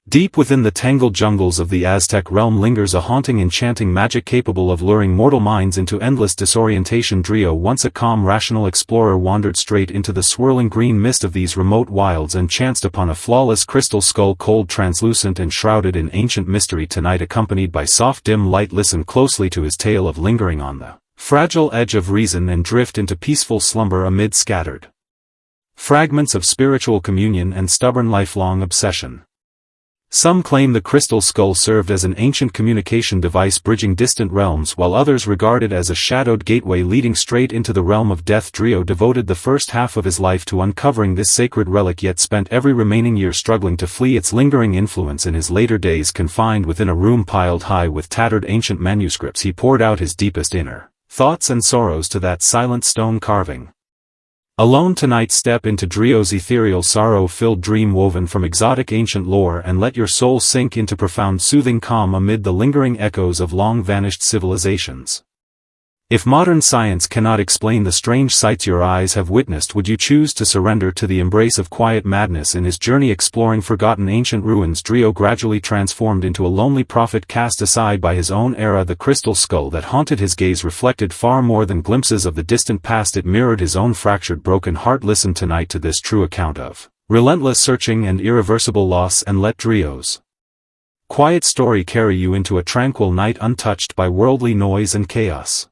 Deep within the tangled jungles of the Aztec realm lingers a haunting enchanting magic capable of luring mortal minds into endless disorientation. Drio, once a calm rational explorer, wandered straight into the swirling green mist of these remote wilds and chanced upon a flawless crystal skull, cold, translucent and shrouded in ancient mystery. Tonight, accompanied by soft dim light, listen closely to his tale of lingering on the fragile edge of reason and drift into peaceful slumber amid scattered fragments of spiritual communion and stubborn lifelong obsession. Some claim the crystal skull served as an ancient communication device bridging distant realms, while others regard it as a shadowed gateway leading straight into the realm of death. Drio devoted the first half of his life to uncovering this sacred relic, yet spent every remaining year struggling to flee its lingering influence. In his later days, confined within a room piled high with tattered ancient manuscripts, he poured out his deepest inner thoughts and sorrows to that silent stone carving. Alone tonight, step into Drio's ethereal, sorrow-filled dream woven from exotic ancient lore, and let your soul sink into profound soothing calm amid the lingering echoes of long-vanished civilizations. If modern science cannot explain the strange sights your eyes have witnessed, would you choose to surrender to the embrace of quiet madness? In his journey exploring forgotten ancient ruins, Drio gradually transformed into a lonely prophet cast aside by his own era. The crystal skull that haunted his gaze reflected far more than glimpses of the distant past. It mirrored his own fractured, broken heart. Listen tonight to this true account of relentless searching and irreversible loss, and let Drio's quiet story carry you into a tranquil night untouched by worldly noise and chaos.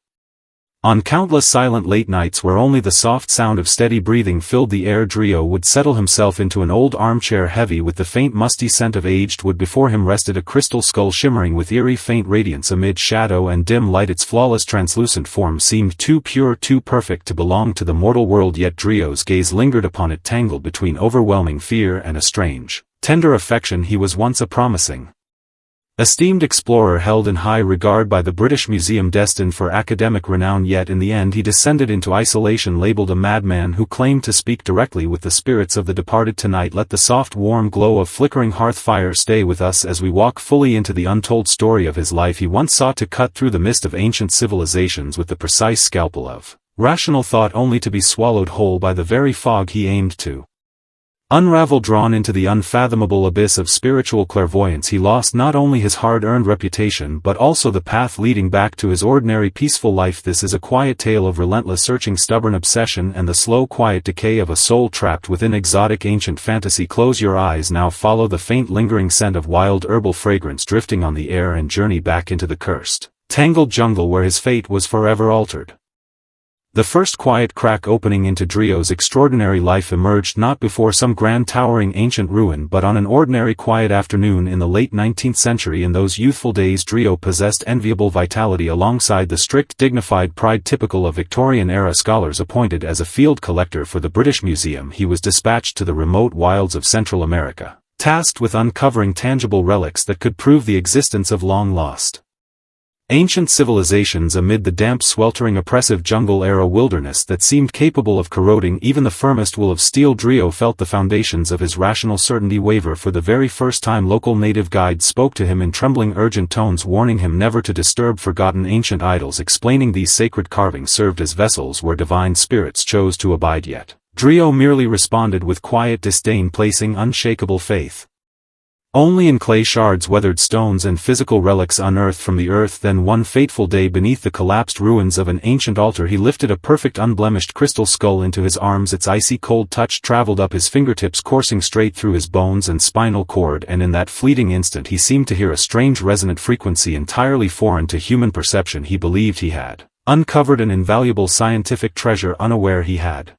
On countless silent late nights where only the soft sound of steady breathing filled the air, Drio would settle himself into an old armchair heavy with the faint musty scent of aged wood. Before him rested a crystal skull shimmering with eerie faint radiance amid shadow and dim light. Its flawless translucent form seemed too pure, too perfect to belong to the mortal world, yet Drio's gaze lingered upon it, tangled between overwhelming fear and a strange, tender affection. He was once a promising, esteemed explorer held in high regard by the British Museum, destined for academic renown, yet in the end he descended into isolation, labeled a madman who claimed to speak directly with the spirits of the departed. Tonight, let the soft warm glow of flickering hearth fire stay with us as we walk fully into the untold story of his life. He once sought to cut through the mist of ancient civilizations with the precise scalpel of rational thought, only to be swallowed whole by the very fog he aimed to unravel. Drawn into the unfathomable abyss of spiritual clairvoyance, he lost not only his hard-earned reputation but also the path leading back to his ordinary peaceful life. This is a quiet tale of relentless searching, stubborn obsession, and the slow quiet decay of a soul trapped within exotic ancient fantasy. Close your eyes now, follow the faint lingering scent of wild herbal fragrance drifting on the air, and journey back into the cursed, tangled jungle where his fate was forever altered. The first quiet crack opening into Drio's extraordinary life emerged not before some grand towering ancient ruin, but on an ordinary quiet afternoon in the late 19th century. In those youthful days, Drio possessed enviable vitality alongside the strict, dignified pride typical of Victorian-era scholars. Appointed as a field collector for the British Museum, he was dispatched to the remote wilds of Central America, tasked with uncovering tangible relics that could prove the existence of long-lost ancient civilizations amid the damp, sweltering, oppressive jungle-era wilderness that seemed capable of corroding even the firmest will of steel. Drio felt the foundations of his rational certainty waver for the very first time. Local native guides spoke to him in trembling, urgent tones, warning him never to disturb forgotten ancient idols, explaining these sacred carvings served as vessels where divine spirits chose to abide. Yet Drio merely responded with quiet disdain, placing unshakable faith only in clay shards, weathered stones, and physical relics unearthed from the earth. Then one fateful day, beneath the collapsed ruins of an ancient altar, he lifted a perfect, unblemished crystal skull into his arms. Its icy cold touch traveled up his fingertips, coursing straight through his bones and spinal cord, and in that fleeting instant he seemed to hear a strange resonant frequency entirely foreign to human perception. He believed he had uncovered an invaluable scientific treasure, unaware he had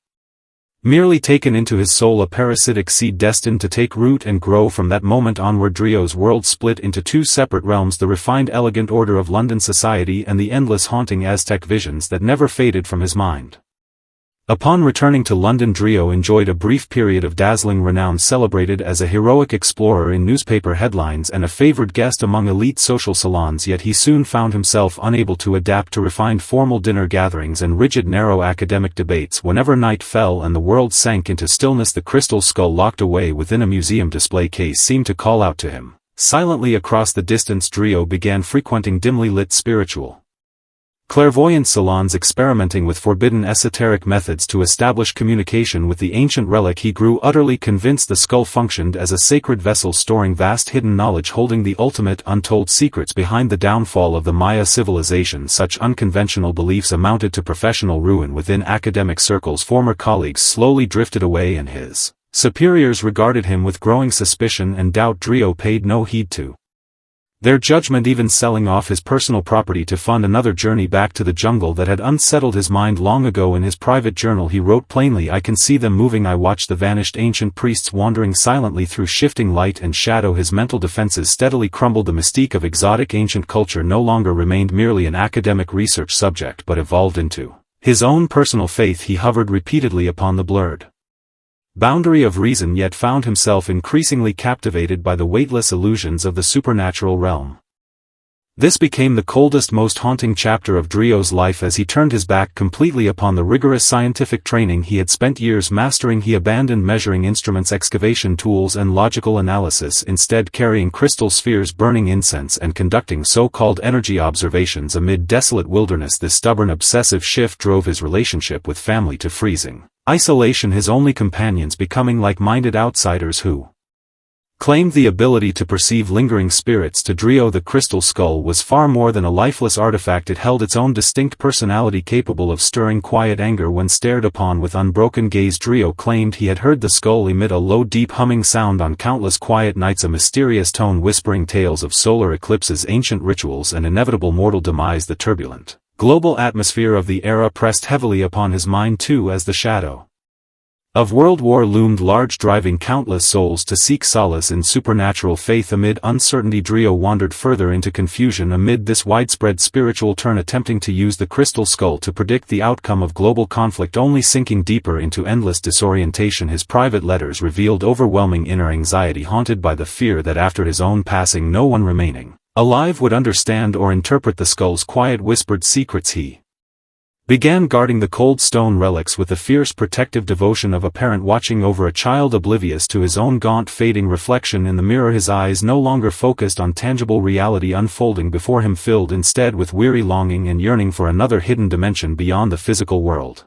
merely taken into his soul a parasitic seed destined to take root and grow. From that moment onward, Drio's world split into two separate realms: the refined, elegant order of London society and the endless, haunting Aztec visions that never faded from his mind. Upon returning to London, Drio enjoyed a brief period of dazzling renown, celebrated as a heroic explorer in newspaper headlines and a favored guest among elite social salons. Yet he soon found himself unable to adapt to refined formal dinner gatherings and rigid, narrow academic debates. Whenever night fell and the world sank into stillness, the crystal skull locked away within a museum display case seemed to call out to him. Silently across the distance, Drio began frequenting dimly lit spiritual clairvoyant salons experimenting with forbidden esoteric methods to establish communication with the ancient relic. He grew utterly convinced the skull functioned as a sacred vessel storing vast hidden knowledge, holding the ultimate untold secrets behind the downfall of the Maya civilization. Such unconventional beliefs amounted to professional ruin within academic circles. Former colleagues slowly drifted away and his superiors regarded him with growing suspicion and doubt. Drio paid no heed to their judgment, even selling off his personal property to fund another journey back to the jungle that had unsettled his mind long ago. In his private journal he wrote plainly, "I can see them moving. I watch the vanished ancient priests wandering silently through shifting light and shadow." His mental defenses steadily crumbled. The mystique of exotic ancient culture no longer remained merely an academic research subject but evolved into his own personal faith. He hovered repeatedly upon the blurred boundary of reason, yet found himself increasingly captivated by the weightless illusions of the supernatural realm. This became the coldest, most haunting chapter of Drio's life. As he turned his back completely upon the rigorous scientific training he had spent years mastering, he abandoned measuring instruments, excavation tools, and logical analysis, instead carrying crystal spheres, burning incense, and conducting so-called energy observations amid desolate wilderness. This stubborn obsessive shift drove his relationship with family to freezing isolation, his only companions becoming like-minded outsiders who claimed the ability to perceive lingering spirits. To Drio, the crystal skull was far more than a lifeless artifact. It held its own distinct personality, capable of stirring quiet anger when stared upon with unbroken gaze. Drio claimed he had heard the skull emit a low, deep humming sound on countless quiet nights, a mysterious tone whispering tales of solar eclipses, ancient rituals, and inevitable mortal demise. The turbulent global atmosphere of the era pressed heavily upon his mind too, as the shadow of World War loomed large, driving countless souls to seek solace in supernatural faith. Amid uncertainty, Drio wandered further into confusion. Amid this widespread spiritual turn, attempting to use the crystal skull to predict the outcome of global conflict, only sinking deeper into endless disorientation. His private letters revealed overwhelming inner anxiety, haunted by the fear that after his own passing no one remaining alive would understand or interpret the skull's quiet, whispered secrets. He began guarding the cold stone relics with the fierce protective devotion of a parent watching over a child, oblivious to his own gaunt, fading reflection in the mirror. His eyes no longer focused on tangible reality unfolding before him, filled instead with weary longing and yearning for another hidden dimension beyond the physical world.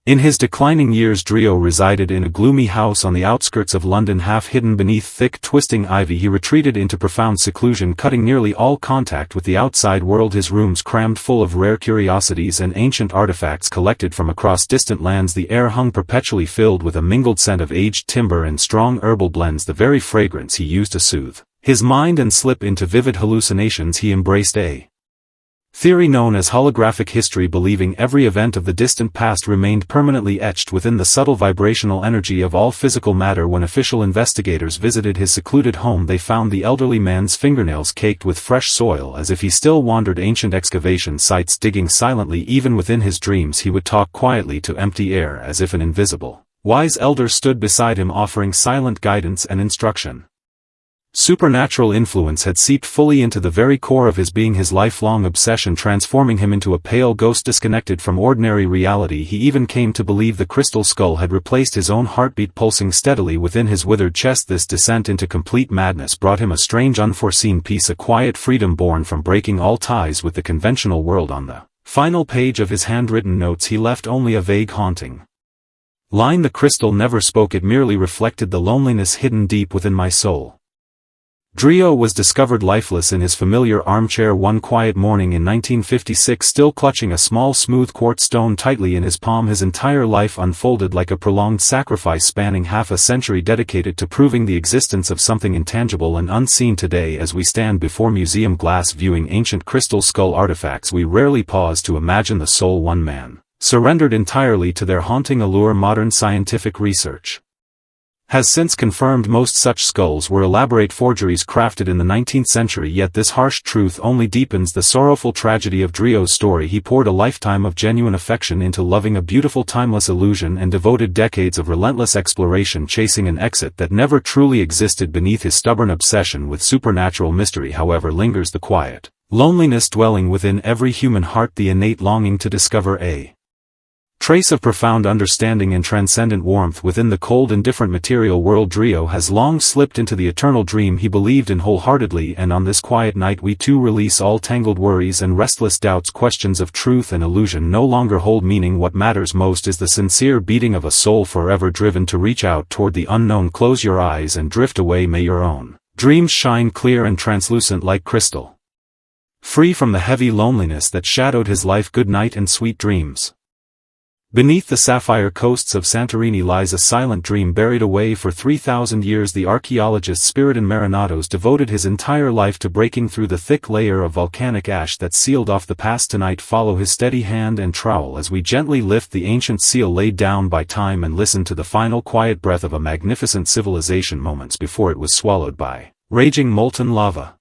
In his declining years, Drio resided in a gloomy house on the outskirts of London, half hidden beneath thick, twisting ivy. He retreated into profound seclusion, cutting nearly all contact with the outside world, his rooms crammed full of rare curiosities and ancient artifacts collected from across distant lands. The air hung perpetually filled with a mingled scent of aged timber and strong herbal blends, the very fragrance he used to soothe his mind and slip into vivid hallucinations. He embraced a theory known as holographic history, believing every event of the distant past remained permanently etched within the subtle vibrational energy of all physical matter. When official investigators visited his secluded home, they found the elderly man's fingernails caked with fresh soil, as if he still wandered ancient excavation sites, digging silently. Even within his dreams he would talk quietly to empty air, as if an invisible, wise elder stood beside him, offering silent guidance and instruction. Supernatural influence had seeped fully into the very core of his being, his lifelong obsession transforming him into a pale ghost disconnected from ordinary reality. He even came to believe the crystal skull had replaced his own heartbeat, pulsing steadily within his withered chest. This descent into complete madness brought him a strange, unforeseen peace, a quiet freedom born from breaking all ties with the conventional world. On the final page of his handwritten notes he left only a vague, haunting line: "The crystal never spoke, it merely reflected the loneliness hidden deep within my soul." Drio was discovered lifeless in his familiar armchair one quiet morning in 1956, still clutching a small smooth quartz stone tightly in his palm. His entire life unfolded like a prolonged sacrifice spanning half a century, dedicated to proving the existence of something intangible and unseen. Today, as we stand before museum glass viewing ancient crystal skull artifacts, we rarely pause to imagine the soul one man, surrendered entirely to their haunting allure. Modern scientific research has since confirmed most such skulls were elaborate forgeries crafted in the 19th century, yet this harsh truth only deepens the sorrowful tragedy of Drio's story. He poured a lifetime of genuine affection into loving a beautiful, timeless illusion and devoted decades of relentless exploration chasing an exit that never truly existed. Beneath his stubborn obsession with supernatural mystery, however, lingers the quiet loneliness dwelling within every human heart, the innate longing to discover a trace of profound understanding and transcendent warmth within the cold and different material world. Drio has long slipped into the eternal dream he believed in wholeheartedly, and on this quiet night we too release all tangled worries and restless doubts. Questions of truth and illusion no longer hold meaning. What matters most is the sincere beating of a soul forever driven to reach out toward the unknown. Close your eyes and drift away. May your own dreams shine clear and translucent like crystal, free from the heavy loneliness that shadowed his life. Good night and sweet dreams. Beneath the sapphire coasts of Santorini lies a silent dream buried away for 3,000 years. The archaeologist Spiridon Marinatos devoted his entire life to breaking through the thick layer of volcanic ash that sealed off the past. Tonight follow his steady hand and trowel as we gently lift the ancient seal laid down by time and listen to the final quiet breath of a magnificent civilization moments before it was swallowed by raging molten lava.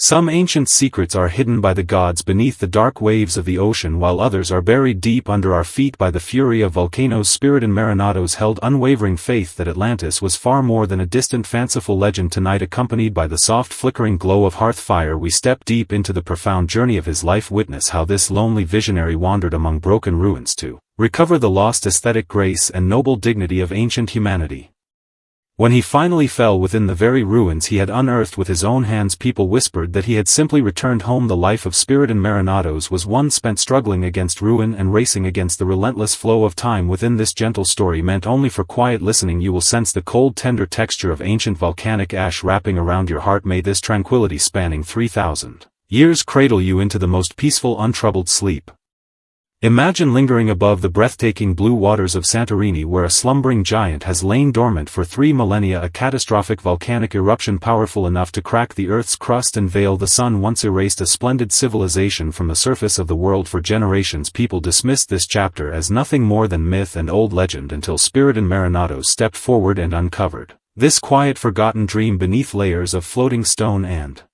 Some ancient secrets are hidden by the gods beneath the dark waves of the ocean, while others are buried deep under our feet by the fury of volcanoes. Spiridon Marinatos held unwavering faith that Atlantis was far more than a distant fanciful legend. Tonight, accompanied by the soft flickering glow of hearth fire, we step deep into the profound journey of his life. Witness how this lonely visionary wandered among broken ruins to recover the lost aesthetic grace and noble dignity of ancient humanity. When he finally fell within the very ruins he had unearthed with his own hands, people whispered that he had simply returned home. The life of Spiridon Marinatos was one spent struggling against ruin and racing against the relentless flow of time. Within this gentle story meant only for quiet listening you will sense the cold tender texture of ancient volcanic ash wrapping around your heart. May this tranquility spanning 3,000 years cradle you into the most peaceful untroubled sleep. Imagine lingering above the breathtaking blue waters of Santorini, where a slumbering giant has lain dormant for 3 millennia, a catastrophic volcanic eruption powerful enough to crack the Earth's crust and veil the sun once erased a splendid civilization from the surface of the world. For generations people dismissed this chapter as nothing more than myth and old legend until Spiridon Marinatos stepped forward and uncovered this quiet forgotten dream beneath layers of floating stone and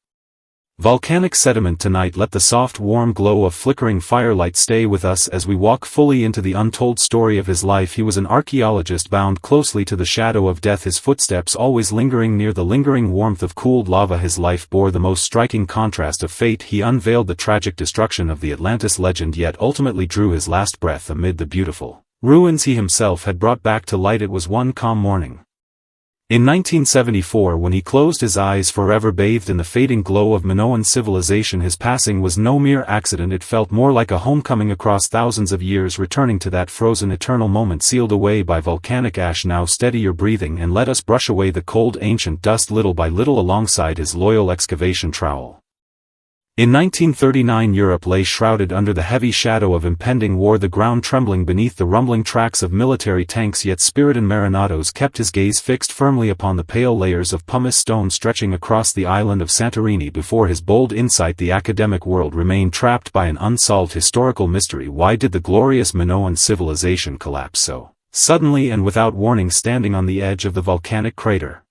volcanic sediment. Tonight let the soft warm glow of flickering firelight stay with us as we walk fully into the untold story of his life. He was an archaeologist bound closely to the shadow of death, his footsteps always lingering near the lingering warmth of cooled lava. His life bore the most striking contrast of fate. He unveiled the tragic destruction of the Atlantis legend, yet ultimately drew his last breath amid the beautiful ruins he himself had brought back to light. It was one calm morning in 1974 when he closed his eyes, forever bathed in the fading glow of Minoan civilization. His passing was no mere accident, it felt more like a homecoming across thousands of years, returning to that frozen eternal moment sealed away by volcanic ash. Now steady your breathing and let us brush away the cold ancient dust little by little alongside his loyal excavation trowel. In 1939 Europe lay shrouded under the heavy shadow of impending war, the ground trembling beneath the rumbling tracks of military tanks, yet Spiridon Marinatos kept his gaze fixed firmly upon the pale layers of pumice stone stretching across the island of Santorini. Before his bold insight the academic world remained trapped by an unsolved historical mystery. Why did the glorious Minoan civilization collapse so suddenly and without warning? Standing on the edge of the volcanic crater,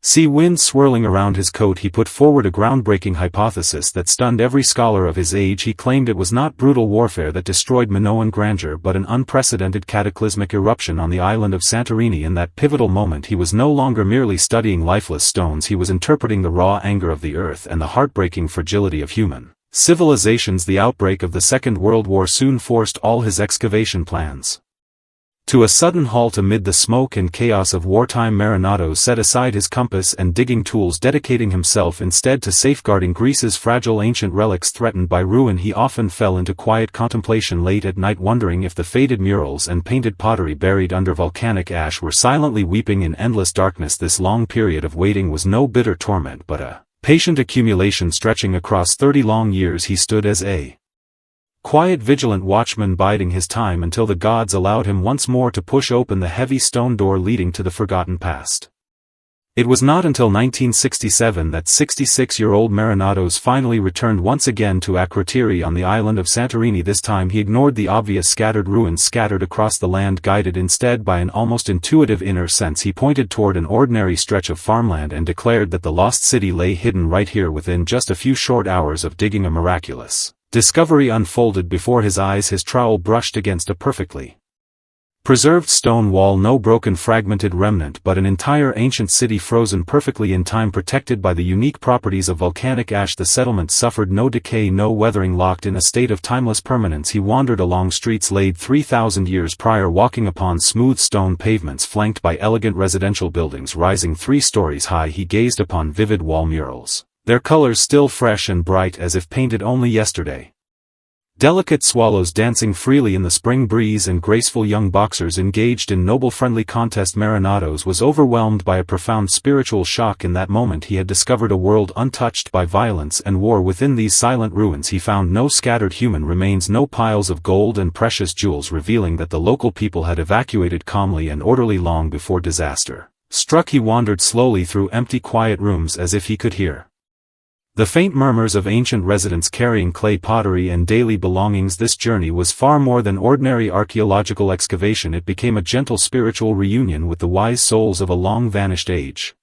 sea wind swirling around his coat, he put forward a groundbreaking hypothesis that stunned every scholar of his age. He claimed it was not brutal warfare that destroyed Minoan grandeur, but an unprecedented cataclysmic eruption on the island of Santorini. In that pivotal moment he was no longer merely studying lifeless stones, he was interpreting the raw anger of the earth and the heartbreaking fragility of human civilizations. The outbreak of the Second World War soon forced all his excavation plans to a sudden halt. Amid the smoke and chaos of wartime, Marinatos set aside his compass and digging tools, dedicating himself instead to safeguarding Greece's fragile ancient relics. Threatened by ruin, he often fell into quiet contemplation late at night, wondering if the faded murals and painted pottery buried under volcanic ash were silently weeping in endless darkness. This long period of waiting was no bitter torment but a patient accumulation stretching across 30 long years. He stood as a quiet vigilant watchman, biding his time until the gods allowed him once more to push open the heavy stone door leading to the forgotten past. It was not until 1967 that 66-year-old Marinatos finally returned once again to Akrotiri on the island of Santorini. This time he ignored the obvious scattered ruins scattered across the land. Guided instead by an almost intuitive inner sense, he pointed toward an ordinary stretch of farmland and declared that the lost city lay hidden right here within just a few short hours of digging. A miraculous discovery unfolded before his eyes. His trowel brushed against a perfectly Preserved stone wall, no broken fragmented remnant but an entire ancient city frozen perfectly in time, protected by the unique properties of volcanic ash. The settlement suffered no decay, no weathering, locked in a state of timeless permanence. He wandered along streets laid 3,000 years prior, walking upon smooth stone pavements flanked by elegant residential buildings rising 3 stories high. He gazed upon vivid wall murals, their colors still fresh and bright as if painted only yesterday. Delicate swallows dancing freely in the spring breeze and graceful young boxers engaged in noble friendly contest. Marinados was overwhelmed by a profound spiritual shock. In that moment he had discovered a world untouched by violence and war. Within these silent ruins he found no scattered human remains, no piles of gold and precious jewels, revealing that the local people had evacuated calmly and orderly long before disaster struck. He wandered slowly through empty, quiet rooms as if he could hear the faint murmurs of ancient residents carrying clay pottery and daily belongings. This journey was far more than ordinary archaeological excavation. It became a gentle spiritual reunion with the wise souls of a long-vanished age.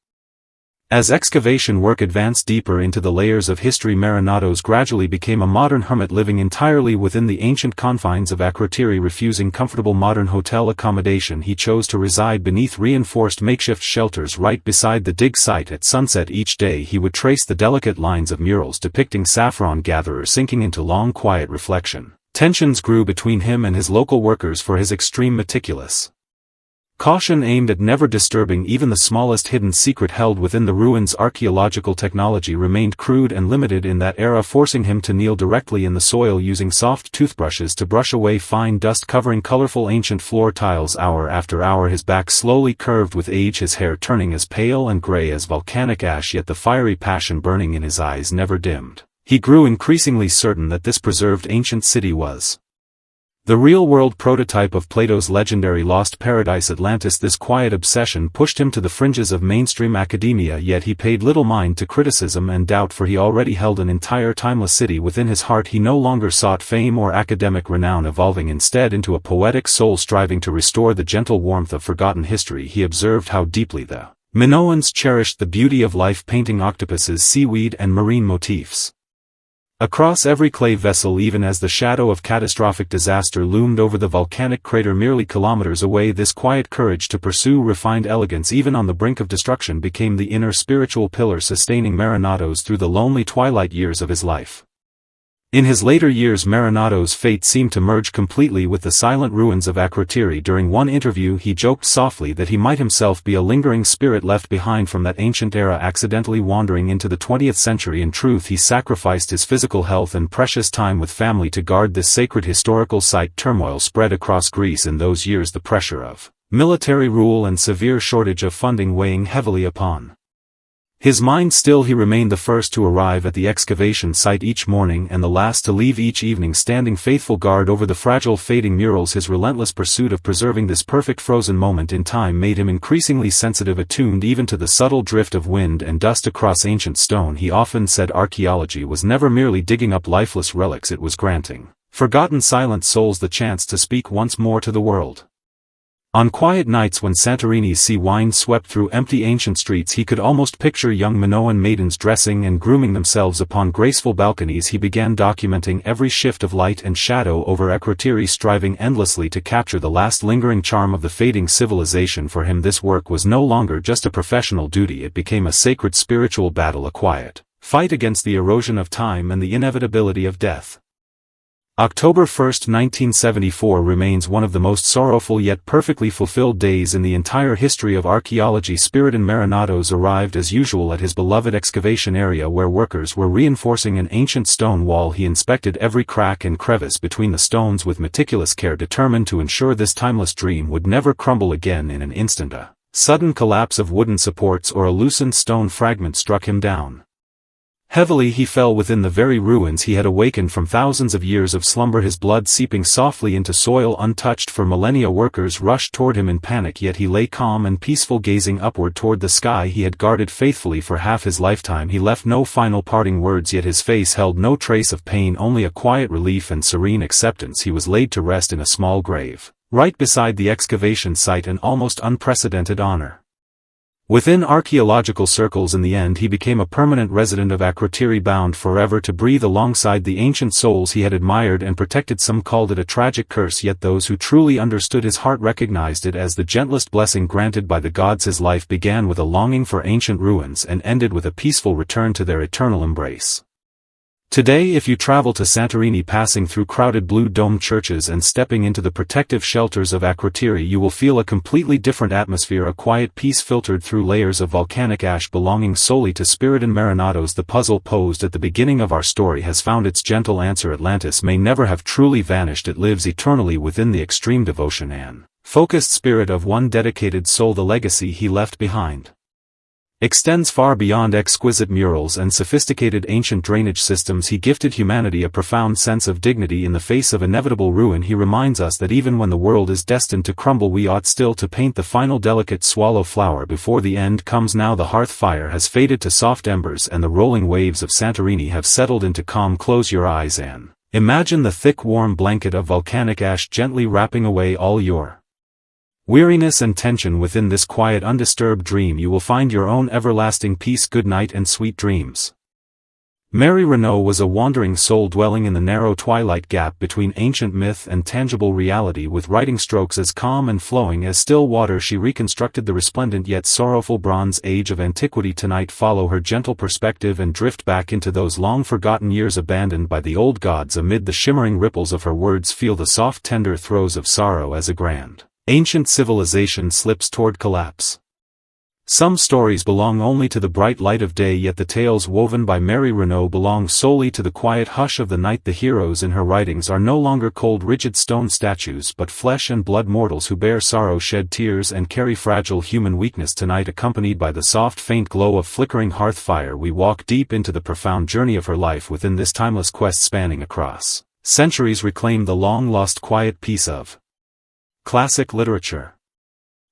As excavation work advanced deeper into the layers of history, Marinados gradually became a modern hermit, living entirely within the ancient confines of Akrotiri. Refusing comfortable modern hotel accommodation, he chose to reside beneath reinforced makeshift shelters right beside the dig site. At sunset each day he would trace the delicate lines of murals depicting saffron gatherers sinking into long quiet reflection. Tensions grew between him and his local workers for his extreme meticulous caution aimed at never disturbing even the smallest hidden secret held within the ruins. Archaeological technology remained crude and limited in that era, forcing him to kneel directly in the soil using soft toothbrushes to brush away fine dust covering colorful ancient floor tiles. Hour after hour his back slowly curved with age, his hair turning as pale and gray as volcanic ash, yet the fiery passion burning in his eyes never dimmed. He grew increasingly certain that this preserved ancient city was the real-world prototype of Plato's legendary lost paradise Atlantis. This quiet obsession pushed him to the fringes of mainstream academia, yet he paid little mind to criticism and doubt, for he already held an entire timeless city within his heart. He no longer sought fame or academic renown, evolving instead into a poetic soul striving to restore the gentle warmth of forgotten history. He observed how deeply the Minoans cherished the beauty of life, painting octopuses, seaweed and marine motifs across every clay vessel, even as the shadow of catastrophic disaster loomed over the volcanic crater merely kilometers away. This quiet courage to pursue refined elegance even on the brink of destruction became the inner spiritual pillar sustaining Marinados through the lonely twilight years of his life. In his later years, Marinados' fate seemed to merge completely with the silent ruins of Akrotiri. During one interview he joked softly that he might himself be a lingering spirit left behind from that ancient era, accidentally wandering into the 20th century. In truth, he sacrificed his physical health and precious time with family to guard this sacred historical site. Turmoil spread across Greece in those years, the pressure of military rule and severe shortage of funding weighing heavily upon his mind. Still, he remained the first to arrive at the excavation site each morning and the last to leave each evening, standing faithful guard over the fragile fading murals. His relentless pursuit of preserving this perfect frozen moment in time made him increasingly sensitive, attuned even to the subtle drift of wind and dust across ancient stone. He often said archaeology was never merely digging up lifeless relics, it was granting forgotten silent souls the chance to speak once more to the world. On quiet nights when Santorini's sea wind swept through empty ancient streets, he could almost picture young Minoan maidens dressing and grooming themselves upon graceful balconies. He began documenting every shift of light and shadow over Akrotiri, striving endlessly to capture the last lingering charm of the fading civilization. For him this work was no longer just a professional duty, it became a sacred spiritual battle, a quiet fight against the erosion of time and the inevitability of death. October 1, 1974 remains one of the most sorrowful yet perfectly fulfilled days in the entire history of archaeology. Spiriton Marinados arrived as usual at his beloved excavation area where workers were reinforcing an ancient stone wall. He inspected every crack and crevice between the stones with meticulous care, determined to ensure this timeless dream would never crumble again. In an instant, a sudden collapse of wooden supports or a loosened stone fragment struck him down. Heavily he fell within the very ruins he had awakened from thousands of years of slumber, his blood seeping softly into soil untouched for millennia. Workers rushed toward him in panic, yet he lay calm and peaceful, gazing upward toward the sky he had guarded faithfully for half his lifetime. He left no final parting words, yet his face held no trace of pain, only a quiet relief and serene acceptance. He was laid to rest in a small grave right beside the excavation site, an almost unprecedented honor. Within archaeological circles in the end he became a permanent resident of Akrotiri, bound forever to breathe alongside the ancient souls he had admired and protected. Some called it a tragic curse, yet those who truly understood his heart recognized it as the gentlest blessing granted by the gods. His life began with a longing for ancient ruins and ended with a peaceful return to their eternal embrace. Today, if you travel to Santorini, passing through crowded blue-domed churches and stepping into the protective shelters of Akrotiri, you will feel a completely different atmosphere, a quiet peace filtered through layers of volcanic ash belonging solely to Spiridon Marinatos. The puzzle posed at the beginning of our story has found its gentle answer. Atlantis may never have truly vanished. It lives eternally within the extreme devotion and focused spirit of one dedicated soul. The legacy he left behind extends far beyond exquisite murals and sophisticated ancient drainage systems. He gifted humanity a profound sense of dignity in the face of inevitable ruin. He reminds us that even when the world is destined to crumble, we ought still to paint the final delicate swallow flower before the end comes. Now the hearth fire has faded to soft embers and the rolling waves of Santorini have settled into calm. Close your eyes and imagine the thick warm blanket of volcanic ash gently wrapping away all your weariness and tension. Within this quiet, undisturbed dream you will find your own everlasting peace. Good night and sweet dreams. Mary Renault was a wandering soul dwelling in the narrow twilight gap between ancient myth and tangible reality. With writing strokes as calm and flowing as still water, she reconstructed the resplendent yet sorrowful Bronze Age of antiquity. Tonight, follow her gentle perspective and drift back into those long-forgotten years abandoned by the old gods. Amid the shimmering ripples of her words, feel the soft, tender throes of sorrow as a grand ancient civilization slips toward collapse. Some stories belong only to the bright light of day, yet the tales woven by Mary Renault belong solely to the quiet hush of the night. The heroes in her writings are no longer cold, rigid stone statues, but flesh and blood mortals who bear sorrow, shed tears, and carry fragile human weakness. Tonight, accompanied by the soft, faint glow of flickering hearth fire, we walk deep into the profound journey of her life. Within this timeless quest spanning across centuries, reclaim the long-lost quiet peace of classic literature.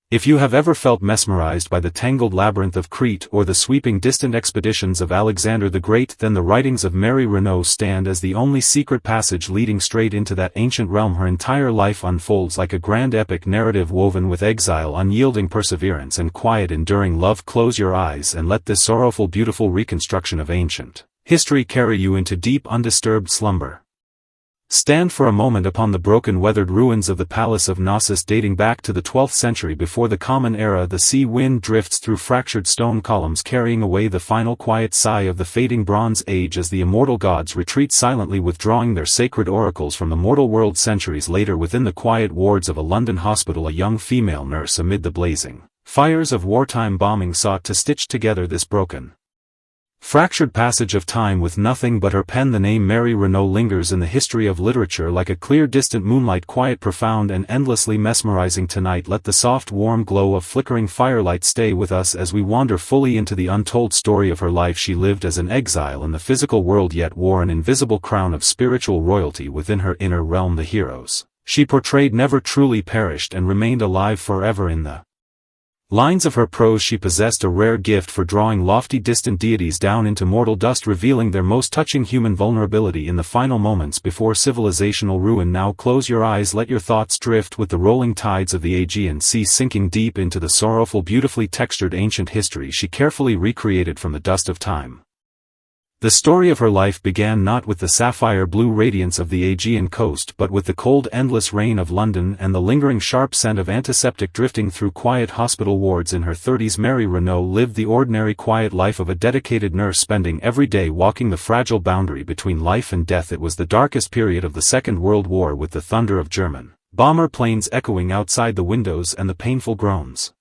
If you have ever felt mesmerized by the tangled labyrinth of Crete or the sweeping distant expeditions of Alexander the Great, then the writings of Mary Renault stand as the only secret passage leading straight into that ancient realm. Her entire life unfolds like a grand epic narrative woven with exile, unyielding perseverance, and quiet enduring love. Close your eyes and let this sorrowful, beautiful reconstruction of ancient history carry you into deep, undisturbed slumber. Stand for a moment upon the broken, weathered ruins of the Palace of Knossos, dating back to the 12th century before the Common Era. The sea wind drifts through fractured stone columns, carrying away the final quiet sigh of the fading Bronze Age as the immortal gods retreat silently, withdrawing their sacred oracles from the mortal world. Centuries later, within the quiet wards of a London hospital, a young female nurse amid the blazing fires of wartime bombing sought to stitch together this broken, fractured passage of time with nothing but her pen. The name Mary Renault lingers in the history of literature like a clear, distant moonlight, quiet, profound, and endlessly mesmerizing. Tonight, let the soft, warm glow of flickering firelight stay with us as we wander fully into the untold story of her life. She lived as an exile in the physical world, yet wore an invisible crown of spiritual royalty within her inner realm. The heroes she portrayed never truly perished and remained alive forever in the lines of her prose. She possessed a rare gift for drawing lofty, distant deities down into mortal dust, revealing their most touching human vulnerability in the final moments before civilizational ruin. Now close your eyes, let your thoughts drift with the rolling tides of the Aegean Sea, sinking deep into the sorrowful, beautifully textured ancient history she carefully recreated from the dust of time. The story of her life began not with the sapphire blue radiance of the Aegean coast, but with the cold, endless rain of London and the lingering sharp scent of antiseptic drifting through quiet hospital wards. In her 30s, Mary Renault lived the ordinary, quiet life of a dedicated nurse, spending every day walking the fragile boundary between life and death. It was the darkest period of the Second World War, with the thunder of German bomber planes echoing outside the windows and the painful groans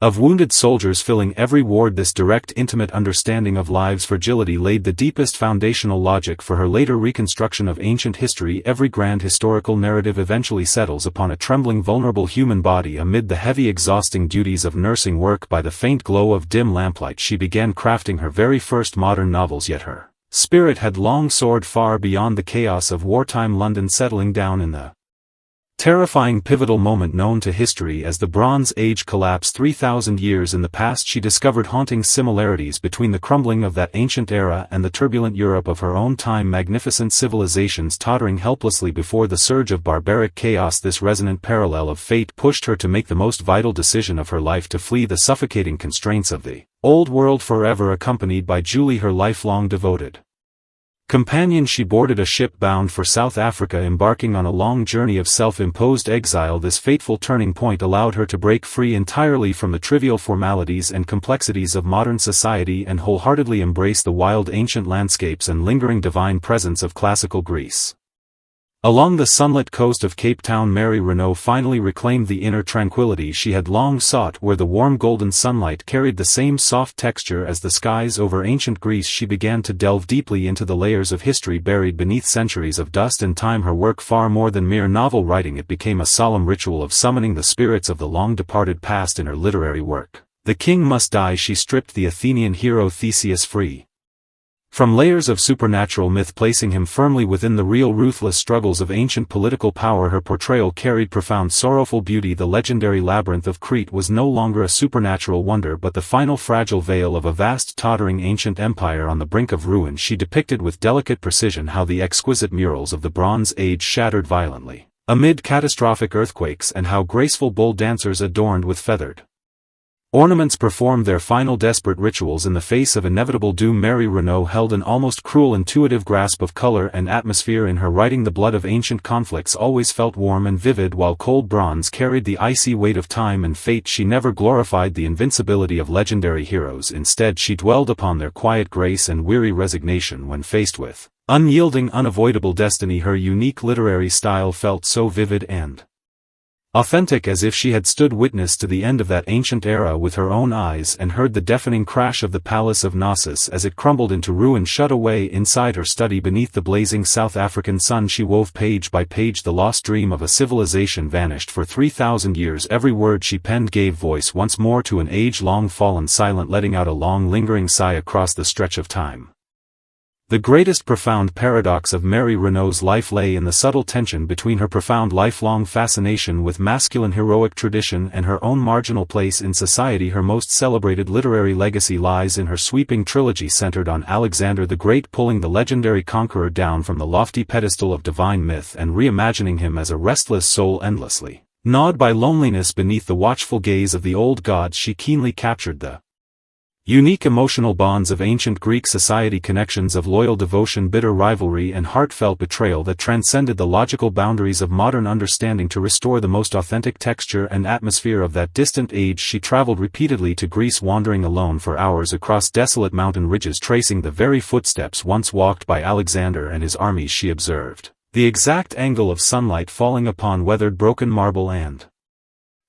of wounded soldiers filling every ward. This direct, intimate understanding of life's fragility laid the deepest foundational logic for her later reconstruction of ancient history. Every grand historical narrative eventually settles upon a trembling, vulnerable human body. Amid the heavy, exhausting duties of nursing work, by the faint glow of dim lamplight, she began crafting her very first modern novels. Yet her spirit had long soared far beyond the chaos of wartime London, settling down in the terrifying pivotal moment known to history as the Bronze Age collapse 3,000 years in the past. She discovered haunting similarities between the crumbling of that ancient era and the turbulent Europe of her own time, magnificent civilizations tottering helplessly before the surge of barbaric chaos. This resonant parallel of fate pushed her to make the most vital decision of her life, to flee the suffocating constraints of the old world forever, accompanied by Julie, her lifelong devoted companion. She boarded a ship bound for South Africa, embarking on a long journey of self-imposed exile. This fateful turning point allowed her to break free entirely from the trivial formalities and complexities of modern society and wholeheartedly embrace the wild ancient landscapes and lingering divine presence of classical Greece. Along the sunlit coast of Cape Town, Mary Renault finally reclaimed the inner tranquility she had long sought, where the warm golden sunlight carried the same soft texture as the skies over ancient Greece. She began to delve deeply into the layers of history buried beneath centuries of dust and time. Her work, far more than mere novel writing, it became a solemn ritual of summoning the spirits of the long-departed past in her literary work. The King Must Die. She stripped the Athenian hero Theseus free from layers of supernatural myth, placing him firmly within the real, ruthless struggles of ancient political power. Her portrayal carried profound sorrowful beauty. The legendary labyrinth of Crete was no longer a supernatural wonder, but the final fragile veil of a vast, tottering ancient empire on the brink of ruin. She depicted with delicate precision how the exquisite murals of the Bronze Age shattered violently amid catastrophic earthquakes, and how graceful bull dancers adorned with feathered ornaments performed their final desperate rituals in the face of inevitable doom. Mary Renault held an almost cruel, intuitive grasp of color and atmosphere in her writing. The blood of ancient conflicts always felt warm and vivid, while cold bronze carried the icy weight of time and fate. She never glorified the invincibility of legendary heroes. Instead, she dwelled upon their quiet grace and weary resignation when faced with unyielding, unavoidable destiny. Her unique literary style felt so vivid and authentic, as if she had stood witness to the end of that ancient era with her own eyes and heard the deafening crash of the Palace of Knossos as it crumbled into ruin. Shut away inside her study beneath the blazing South African sun, she wove page by page the lost dream of a civilization vanished for 3,000 years. Every word she penned gave voice once more to an age long fallen silent, letting out a long lingering sigh across the stretch of time. The greatest profound paradox of Mary Renault's life lay in the subtle tension between her profound lifelong fascination with masculine heroic tradition and her own marginal place in society. Her most celebrated literary legacy lies in her sweeping trilogy centered on Alexander the Great, pulling the legendary conqueror down from the lofty pedestal of divine myth and reimagining him as a restless soul endlessly gnawed by loneliness beneath the watchful gaze of the old gods. She keenly captured the unique emotional bonds of ancient Greek society, connections of loyal devotion, bitter rivalry, and heartfelt betrayal that transcended the logical boundaries of modern understanding. To restore the most authentic texture and atmosphere of that distant age, she traveled repeatedly to Greece, wandering alone for hours across desolate mountain ridges, tracing the very footsteps once walked by Alexander and his armies. She observed the exact angle of sunlight falling upon weathered broken marble and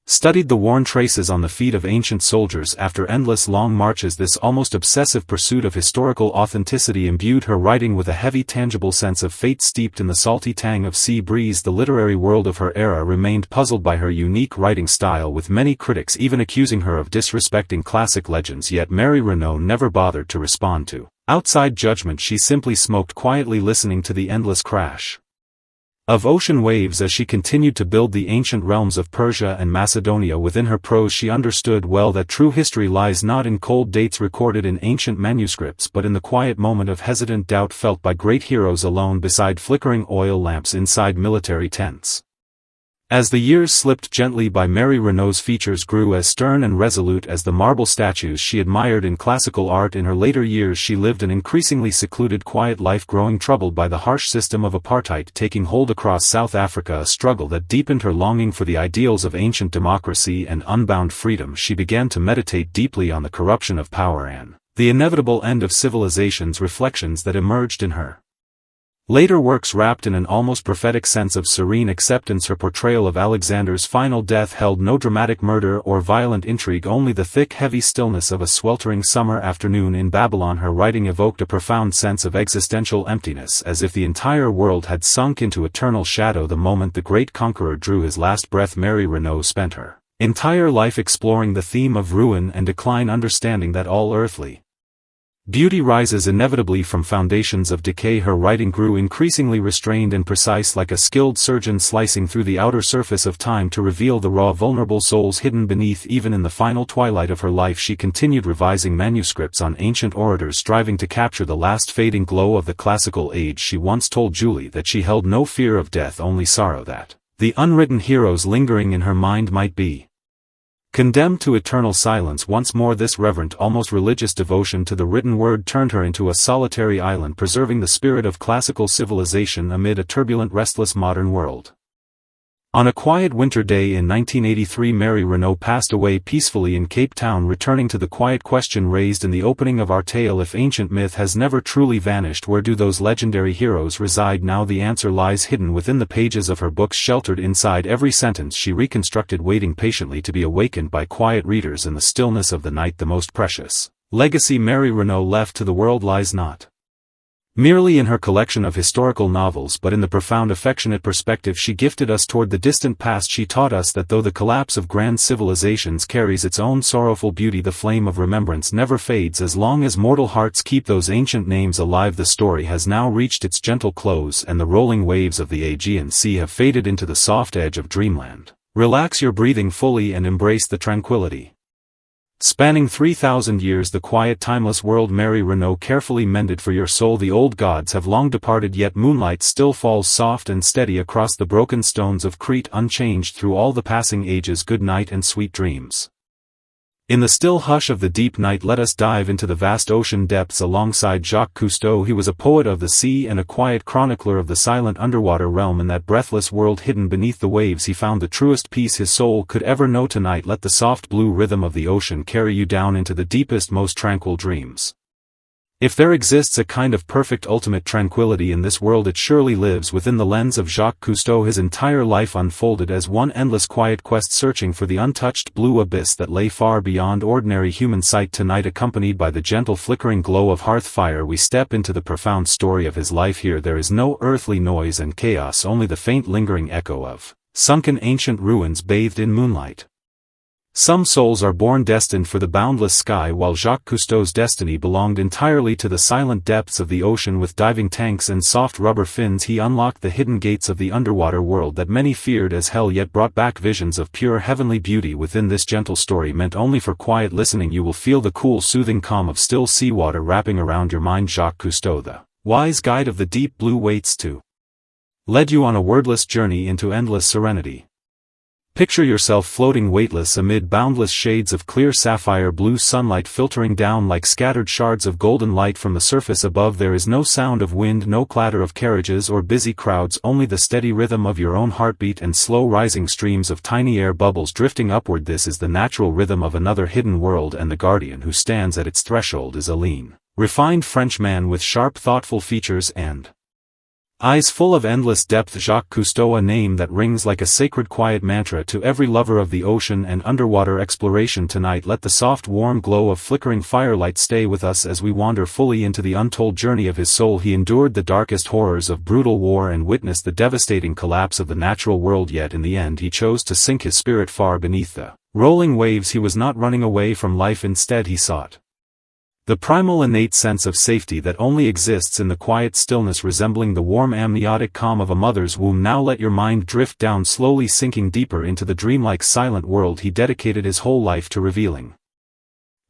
studied the worn traces on the feet of ancient soldiers after endless long marches. This almost obsessive pursuit of historical authenticity imbued her writing with a heavy, tangible sense of fate steeped in the salty tang of sea breeze. The literary world of her era remained puzzled by her unique writing style, with many critics even accusing her of disrespecting classic legends. Yet Mary Renault never bothered to respond to outside judgment. She simply smoked quietly, listening to the endless crash of ocean waves as she continued to build the ancient realms of Persia and Macedonia within her prose. She understood well that true history lies not in cold dates recorded in ancient manuscripts, but in the quiet moment of hesitant doubt felt by great heroes alone beside flickering oil lamps inside military tents. As the years slipped gently by, Mary Renault's features grew as stern and resolute as the marble statues she admired in classical art. In her later years she lived an increasingly secluded, quiet life, growing troubled by the harsh system of apartheid taking hold across South Africa, a struggle that deepened her longing for the ideals of ancient democracy and unbound freedom. She began to meditate deeply on the corruption of power and the inevitable end of civilizations, reflections that emerged in her later works wrapped in an almost prophetic sense of serene acceptance. Her portrayal of Alexander's final death held no dramatic murder or violent intrigue, only the thick, heavy stillness of a sweltering summer afternoon in Babylon. Her writing evoked a profound sense of existential emptiness, as if the entire world had sunk into eternal shadow the moment the great conqueror drew his last breath. Mary Renault spent her entire life exploring the theme of ruin and decline, understanding that all earthly Beauty rises inevitably from foundations of decay. Her writing grew increasingly restrained and precise, like a skilled surgeon slicing through the outer surface of time to reveal the raw, vulnerable souls hidden beneath. Even in the final twilight of her life she continued revising manuscripts on ancient orators, striving to capture the last fading glow of the classical age. She once told Julie that she held no fear of death, only sorrow that the unwritten heroes lingering in her mind might be condemned to eternal silence. Once more this reverent, almost religious devotion to the written word turned her into a solitary island, preserving the spirit of classical civilization amid a turbulent, restless modern world. On a quiet winter day in 1983, Mary Renault passed away peacefully in Cape Town, returning to the quiet question raised in the opening of our tale: if ancient myth has never truly vanished, where do those legendary heroes reside now? The answer lies hidden within the pages of her books, sheltered inside every sentence she reconstructed, waiting patiently to be awakened by quiet readers in the stillness of the night. The most precious legacy Mary Renault left to the world lies not merely in her collection of historical novels, but in the profound, affectionate perspective she gifted us toward the distant past. She taught us that though the collapse of grand civilizations carries its own sorrowful beauty, the flame of remembrance never fades as long as mortal hearts keep those ancient names alive. The story has now reached its gentle close, and the rolling waves of the Aegean Sea have faded into the soft edge of dreamland. Relax your breathing fully and embrace the tranquility. Spanning 3,000 years, the quiet, timeless world Mary Renault carefully mended for your soul. The old gods have long departed, yet moonlight still falls soft and steady across the broken stones of Crete, unchanged through all the passing ages. Good night and sweet dreams. In the still hush of the deep night, let us dive into the vast ocean depths alongside Jacques Cousteau. He was a poet of the sea and a quiet chronicler of the silent underwater realm. In that breathless world hidden beneath the waves, he found the truest peace his soul could ever know. Tonight let the soft blue rhythm of the ocean carry you down into the deepest, most tranquil dreams. If there exists a kind of perfect ultimate tranquility in this world, it surely lives within the lens of Jacques Cousteau. His entire life unfolded as one endless quiet quest, searching for the untouched blue abyss that lay far beyond ordinary human sight. Tonight, accompanied by the gentle flickering glow of hearth fire, we step into the profound story of his life. Here there is no earthly noise and chaos, only the faint lingering echo of sunken ancient ruins bathed in moonlight. Some souls are born destined for the boundless sky, while Jacques Cousteau's destiny belonged entirely to the silent depths of the ocean. With diving tanks and soft rubber fins, he unlocked the hidden gates of the underwater world that many feared as hell, yet brought back visions of pure heavenly beauty. Within this gentle story, meant only for quiet listening, you will feel the cool, soothing calm of still seawater wrapping around your mind. Jacques Cousteau, the wise guide of the deep blue, waits to lead you on a wordless journey into endless serenity. Picture yourself floating weightless amid boundless shades of clear sapphire blue, sunlight filtering down like scattered shards of golden light from the surface above. There is no sound of wind, no clatter of carriages or busy crowds, only the steady rhythm of your own heartbeat and slow rising streams of tiny air bubbles drifting upward. This is the natural rhythm of another hidden world, and the guardian who stands at its threshold is a lean, refined French man with sharp, thoughtful features and eyes full of endless depth. Jacques Cousteau, a name that rings like a sacred quiet mantra to every lover of the ocean and underwater exploration. Tonight let the soft warm glow of flickering firelight stay with us as we wander fully into the untold journey of his soul. He endured the darkest horrors of brutal war and witnessed the devastating collapse of the natural world, yet in the end he chose to sink his spirit far beneath the rolling waves. He was not running away from life, instead he sought the primal innate sense of safety that only exists in the quiet stillness, resembling the warm amniotic calm of a mother's womb. Now let your mind drift down, slowly sinking deeper into the dreamlike silent world he dedicated his whole life to revealing.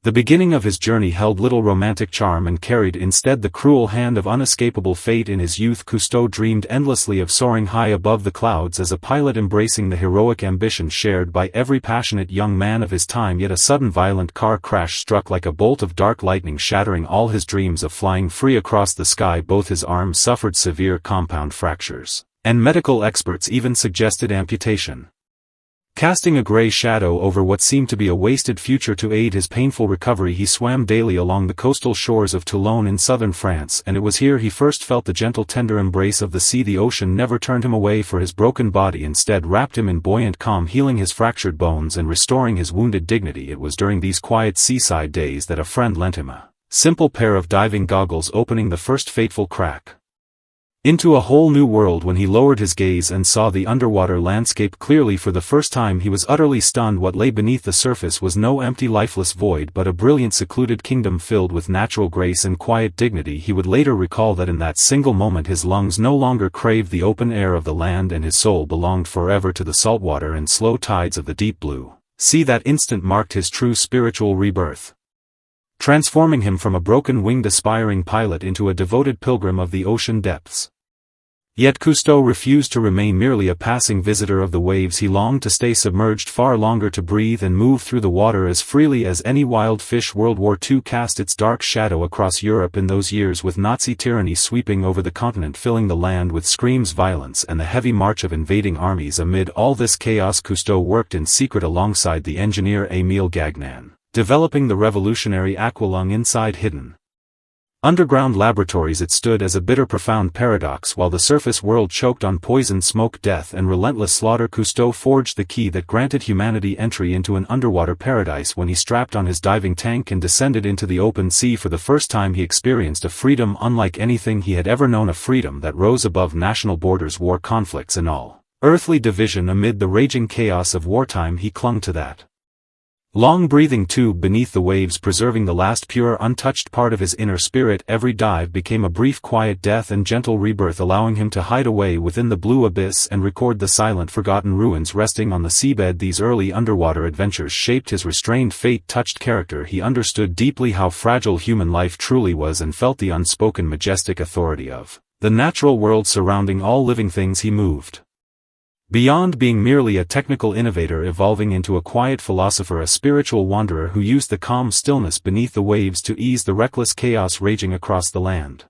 The beginning of his journey held little romantic charm and carried instead the cruel hand of unescapable fate. In his youth, Cousteau dreamed endlessly of soaring high above the clouds as a pilot, embracing the heroic ambition shared by every passionate young man of his time. Yet a sudden violent car crash struck like a bolt of dark lightning, shattering all his dreams of flying free across the sky. Both his arms suffered severe compound fractures, and medical experts even suggested amputation, casting a gray shadow over what seemed to be a wasted future. To aid his painful recovery, he swam daily along the coastal shores of Toulon in southern France, and it was here he first felt the gentle, tender embrace of the sea. The ocean never turned him away for his broken body, instead wrapped him in buoyant calm, healing his fractured bones and restoring his wounded dignity. It was during these quiet seaside days that a friend lent him a simple pair of diving goggles, opening the first fateful crack into a whole new world. When he lowered his gaze and saw the underwater landscape clearly for the first time, he was utterly stunned. What lay beneath the surface was no empty lifeless void but a brilliant secluded kingdom filled with natural grace and quiet dignity. He would later recall that in that single moment his lungs no longer craved the open air of the land and his soul belonged forever to the saltwater and slow tides of the deep blue sea. That instant marked his true spiritual rebirth, transforming him from a broken-winged aspiring pilot into a devoted pilgrim of the ocean depths. Yet Cousteau refused to remain merely a passing visitor of the waves. He longed to stay submerged far longer, to breathe and move through the water as freely as any wild fish. World War II cast its dark shadow across Europe in those years, with Nazi tyranny sweeping over the continent, filling the land with screams, violence, and the heavy march of invading armies. Amid all this chaos, Cousteau worked in secret alongside the engineer Émile Gagnan, developing the revolutionary aqualung inside hidden underground laboratories. It stood as a bitter, profound paradox. While the surface world choked on poison, smoke, death, and relentless slaughter, Cousteau forged the key that granted humanity entry into an underwater paradise. When he strapped on his diving tank and descended into the open sea for the first time, he experienced a freedom unlike anything he had ever known, a freedom that rose above national borders, war, conflicts, and all earthly division. Amid the raging chaos of wartime, he clung to that long breathing tube beneath the waves, preserving the last pure, untouched part of his inner spirit. Every dive became a brief, quiet death and gentle rebirth, allowing him to hide away within the blue abyss and record the silent, forgotten ruins resting on the seabed. These early underwater adventures shaped his restrained, fate-touched character. He understood deeply how fragile human life truly was and felt the unspoken, majestic authority of the natural world surrounding all living things. He moved beyond being merely a technical innovator, evolving into a quiet philosopher, a spiritual wanderer who used the calm stillness beneath the waves to ease the reckless chaos raging across the land.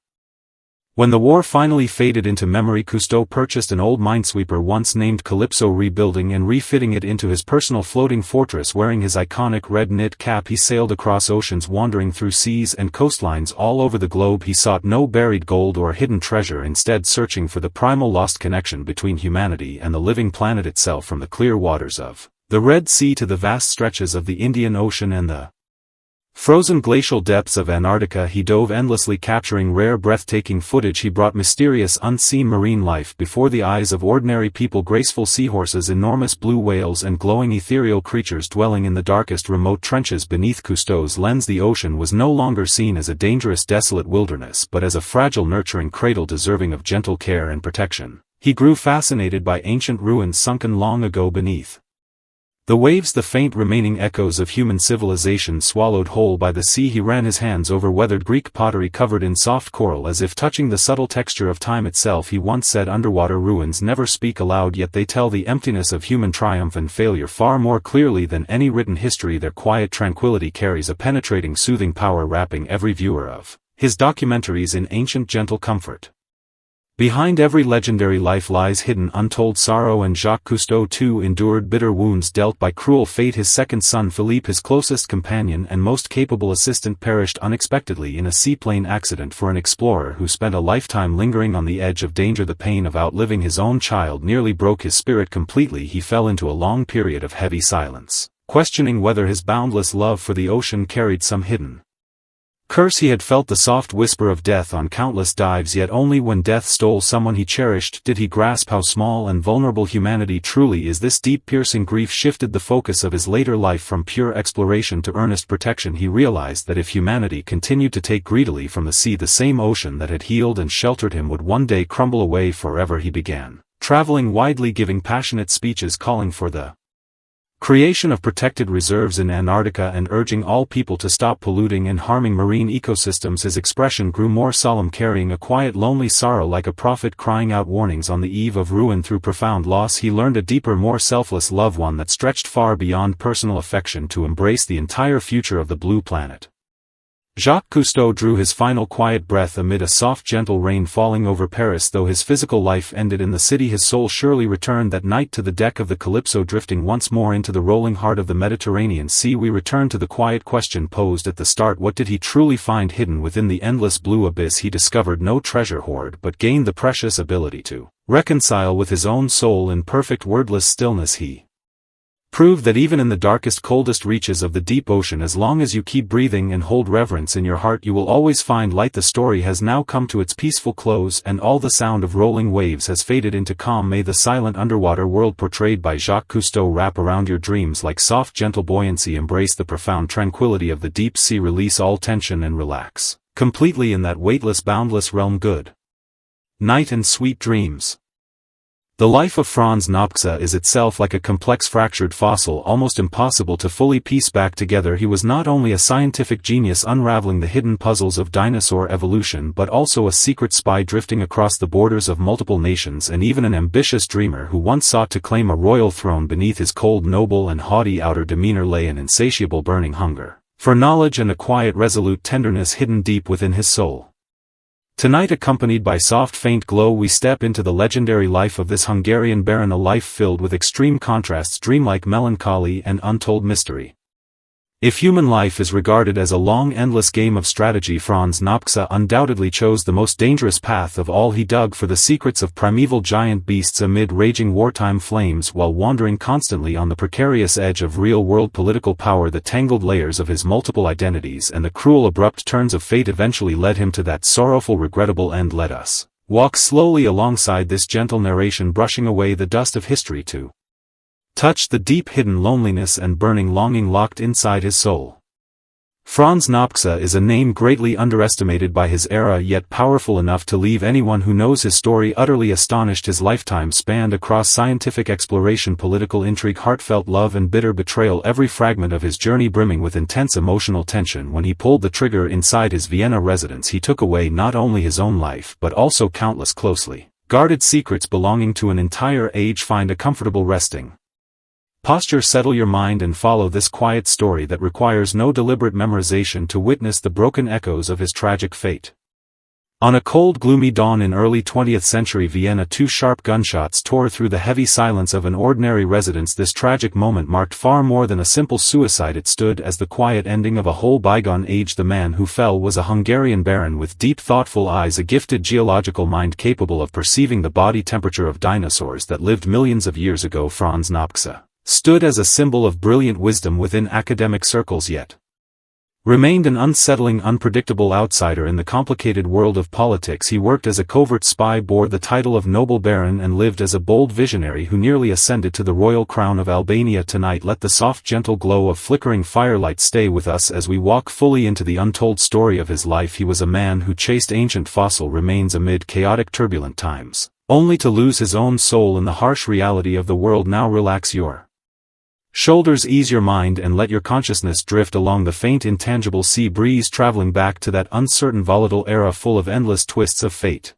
When the war finally faded into memory, Cousteau purchased an old minesweeper once named Calypso, rebuilding and refitting it into his personal floating fortress. Wearing his iconic red knit cap, he sailed across oceans, wandering through seas and coastlines all over the globe. He sought no buried gold or hidden treasure, instead searching for the primal lost connection between humanity and the living planet itself. From the clear waters of the Red Sea to the vast stretches of the Indian Ocean and the frozen glacial depths of Antarctica, he dove endlessly, capturing rare, breathtaking footage. He brought mysterious, unseen marine life before the eyes of ordinary people: graceful seahorses, enormous blue whales, and glowing ethereal creatures dwelling in the darkest, remote trenches. Beneath Cousteau's lens, the ocean was no longer seen as a dangerous, desolate wilderness, but as a fragile, nurturing cradle deserving of gentle care and protection. He grew fascinated by ancient ruins sunken long ago beneath the waves, the faint remaining echoes of human civilization swallowed whole by the sea. He ran his hands over weathered Greek pottery covered in soft coral, as if touching the subtle texture of time itself. He once said, "Underwater ruins never speak aloud, yet they tell the emptiness of human triumph and failure far more clearly than any written history. Their quiet tranquility carries a penetrating, soothing power, wrapping every viewer of his documentaries in ancient, gentle comfort." Behind every legendary life lies hidden untold sorrow, and Jacques Cousteau too endured bitter wounds dealt by cruel fate. His second son Philippe, his closest companion and most capable assistant, perished unexpectedly in a seaplane accident. For an explorer who spent a lifetime lingering on the edge of danger, the pain of outliving his own child nearly broke his spirit completely. He fell into a long period of heavy silence, questioning whether his boundless love for the ocean carried some hidden curse. He had felt the soft whisper of death on countless dives, yet only when death stole someone he cherished did he grasp how small and vulnerable humanity truly is. This deep, piercing grief shifted the focus of his later life from pure exploration to earnest protection. He realized that if humanity continued to take greedily from the sea, the same ocean that had healed and sheltered him would one day crumble away forever. He began traveling widely, giving passionate speeches calling for the creation of protected reserves in Antarctica and urging all people to stop polluting and harming marine ecosystems. His expression grew more solemn, carrying a quiet, lonely sorrow, like a prophet crying out warnings on the eve of ruin. Through profound loss, he learned a deeper, more selfless love, one that stretched far beyond personal affection to embrace the entire future of the blue planet. Jacques Cousteau drew his final quiet breath amid a soft, gentle rain falling over Paris. Though his physical life ended in the city, his soul surely returned that night to the deck of the Calypso, drifting once more into the rolling heart of the Mediterranean Sea. We return to the quiet question posed at the start: what did he truly find hidden within the endless blue abyss? He discovered no treasure hoard, but gained the precious ability to reconcile with his own soul in perfect, wordless stillness. He Prove that even in the darkest, coldest reaches of the deep ocean, as long as you keep breathing and hold reverence in your heart, you will always find light. The story has now come to its peaceful close, and all the sound of rolling waves has faded into calm. May the silent underwater world portrayed by Jacques Cousteau wrap around your dreams like soft, gentle buoyancy. Embrace the profound tranquility of the deep sea. Release all tension and relax completely in that weightless, boundless realm. Good night and sweet dreams. The life of Franz Nopcsa is itself like a complex, fractured fossil, almost impossible to fully piece back together. He was not only a scientific genius unraveling the hidden puzzles of dinosaur evolution, but also a secret spy drifting across the borders of multiple nations, and even an ambitious dreamer who once sought to claim a royal throne. Beneath his cold, noble and haughty outer demeanor lay an insatiable, burning hunger for knowledge and a quiet, resolute tenderness hidden deep within his soul. Tonight, accompanied by soft, faint glow, we step into the legendary life of this Hungarian baron, a life filled with extreme contrasts, dreamlike melancholy and untold mystery. If human life is regarded as a long, endless game of strategy, Franz Nopcsa undoubtedly chose the most dangerous path of all. He dug for the secrets of primeval giant beasts amid raging wartime flames, while wandering constantly on the precarious edge of real-world political power. The tangled layers of his multiple identities and the cruel, abrupt turns of fate eventually led him to that sorrowful, regrettable end. Let us walk slowly alongside this gentle narration, brushing away the dust of history to touch the deep, hidden loneliness and burning longing locked inside his soul. Franz Nopcsa is a name greatly underestimated by his era, yet powerful enough to leave anyone who knows his story utterly astonished. His lifetime spanned across scientific exploration, political intrigue, heartfelt love and bitter betrayal, every fragment of his journey brimming with intense emotional tension. When he pulled the trigger inside his Vienna residence, he took away not only his own life but also countless closely guarded secrets belonging to an entire age. Find a comfortable resting posture, settle your mind and follow this quiet story that requires no deliberate memorization to witness the broken echoes of his tragic fate. On a cold, gloomy dawn in early 20th century Vienna, two sharp gunshots tore through the heavy silence of an ordinary residence. This tragic moment marked far more than a simple suicide. It stood as the quiet ending of a whole bygone age. The man who fell was a Hungarian baron with deep, thoughtful eyes, a gifted geological mind capable of perceiving the body temperature of dinosaurs that lived millions of years ago. Franz Nopcsa stood as a symbol of brilliant wisdom within academic circles, yet remained an unsettling, unpredictable outsider in the complicated world of politics. He worked as a covert spy, bore the title of noble baron, and lived as a bold visionary who nearly ascended to the royal crown of Albania. Tonight, let the soft, gentle glow of flickering firelight stay with us as we walk fully into the untold story of his life. He was a man who chased ancient fossil remains amid chaotic, turbulent times, only to lose his own soul in the harsh reality of the world. Now relax your shoulders, ease your mind and let your consciousness drift along the faint, intangible sea breeze, traveling back to that uncertain, volatile era full of endless twists of fate.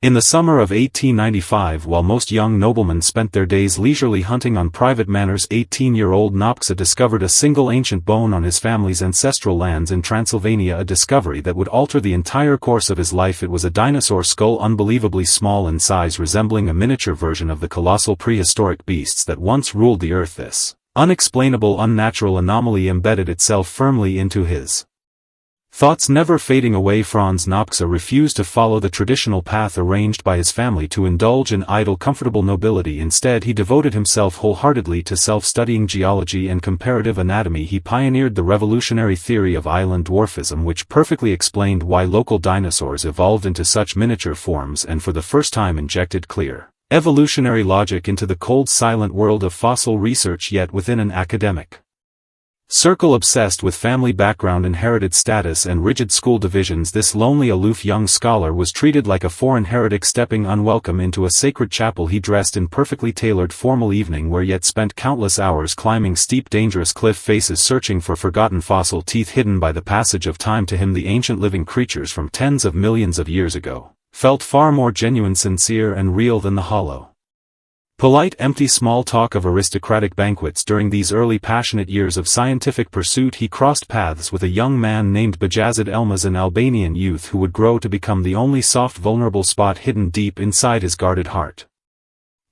In the summer of 1895, while most young noblemen spent their days leisurely hunting on private manors, 18-year-old Nopcsa discovered a single ancient bone on his family's ancestral lands in Transylvania, a discovery that would alter the entire course of his life. It was a dinosaur skull, unbelievably small in size, resembling a miniature version of the colossal prehistoric beasts that once ruled the earth. This unexplainable, unnatural anomaly embedded itself firmly into his thoughts, never fading away. Franz Nopcsa refused to follow the traditional path arranged by his family to indulge in idle, comfortable nobility. Instead, he devoted himself wholeheartedly to self-studying geology and comparative anatomy. He pioneered the revolutionary theory of island dwarfism, which perfectly explained why local dinosaurs evolved into such miniature forms, and for the first time injected clear evolutionary logic into the cold, silent world of fossil research. Yet within an academic circle obsessed with family background, inherited status and rigid school divisions, this lonely, aloof young scholar was treated like a foreign heretic stepping unwelcome into a sacred chapel. He dressed in perfectly tailored formal evening wear, yet spent countless hours climbing steep, dangerous cliff faces, searching for forgotten fossil teeth hidden by the passage of time. To him, the ancient living creatures from tens of millions of years ago felt far more genuine, sincere and real than the hollow, polite, empty small talk of aristocratic banquets. During these early, passionate years of scientific pursuit, he crossed paths with a young man named Bajazid Elmas, an Albanian youth who would grow to become the only soft, vulnerable spot hidden deep inside his guarded heart.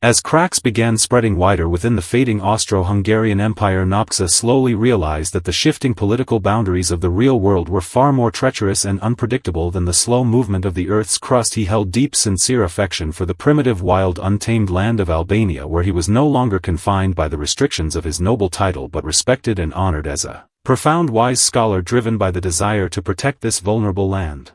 As cracks began spreading wider within the fading Austro-Hungarian Empire, Nopcsa slowly realized that the shifting political boundaries of the real world were far more treacherous and unpredictable than the slow movement of the Earth's crust. He held deep, sincere affection for the primitive, wild, untamed land of Albania, where he was no longer confined by the restrictions of his noble title but respected and honored as a profound, wise scholar driven by the desire to protect this vulnerable land.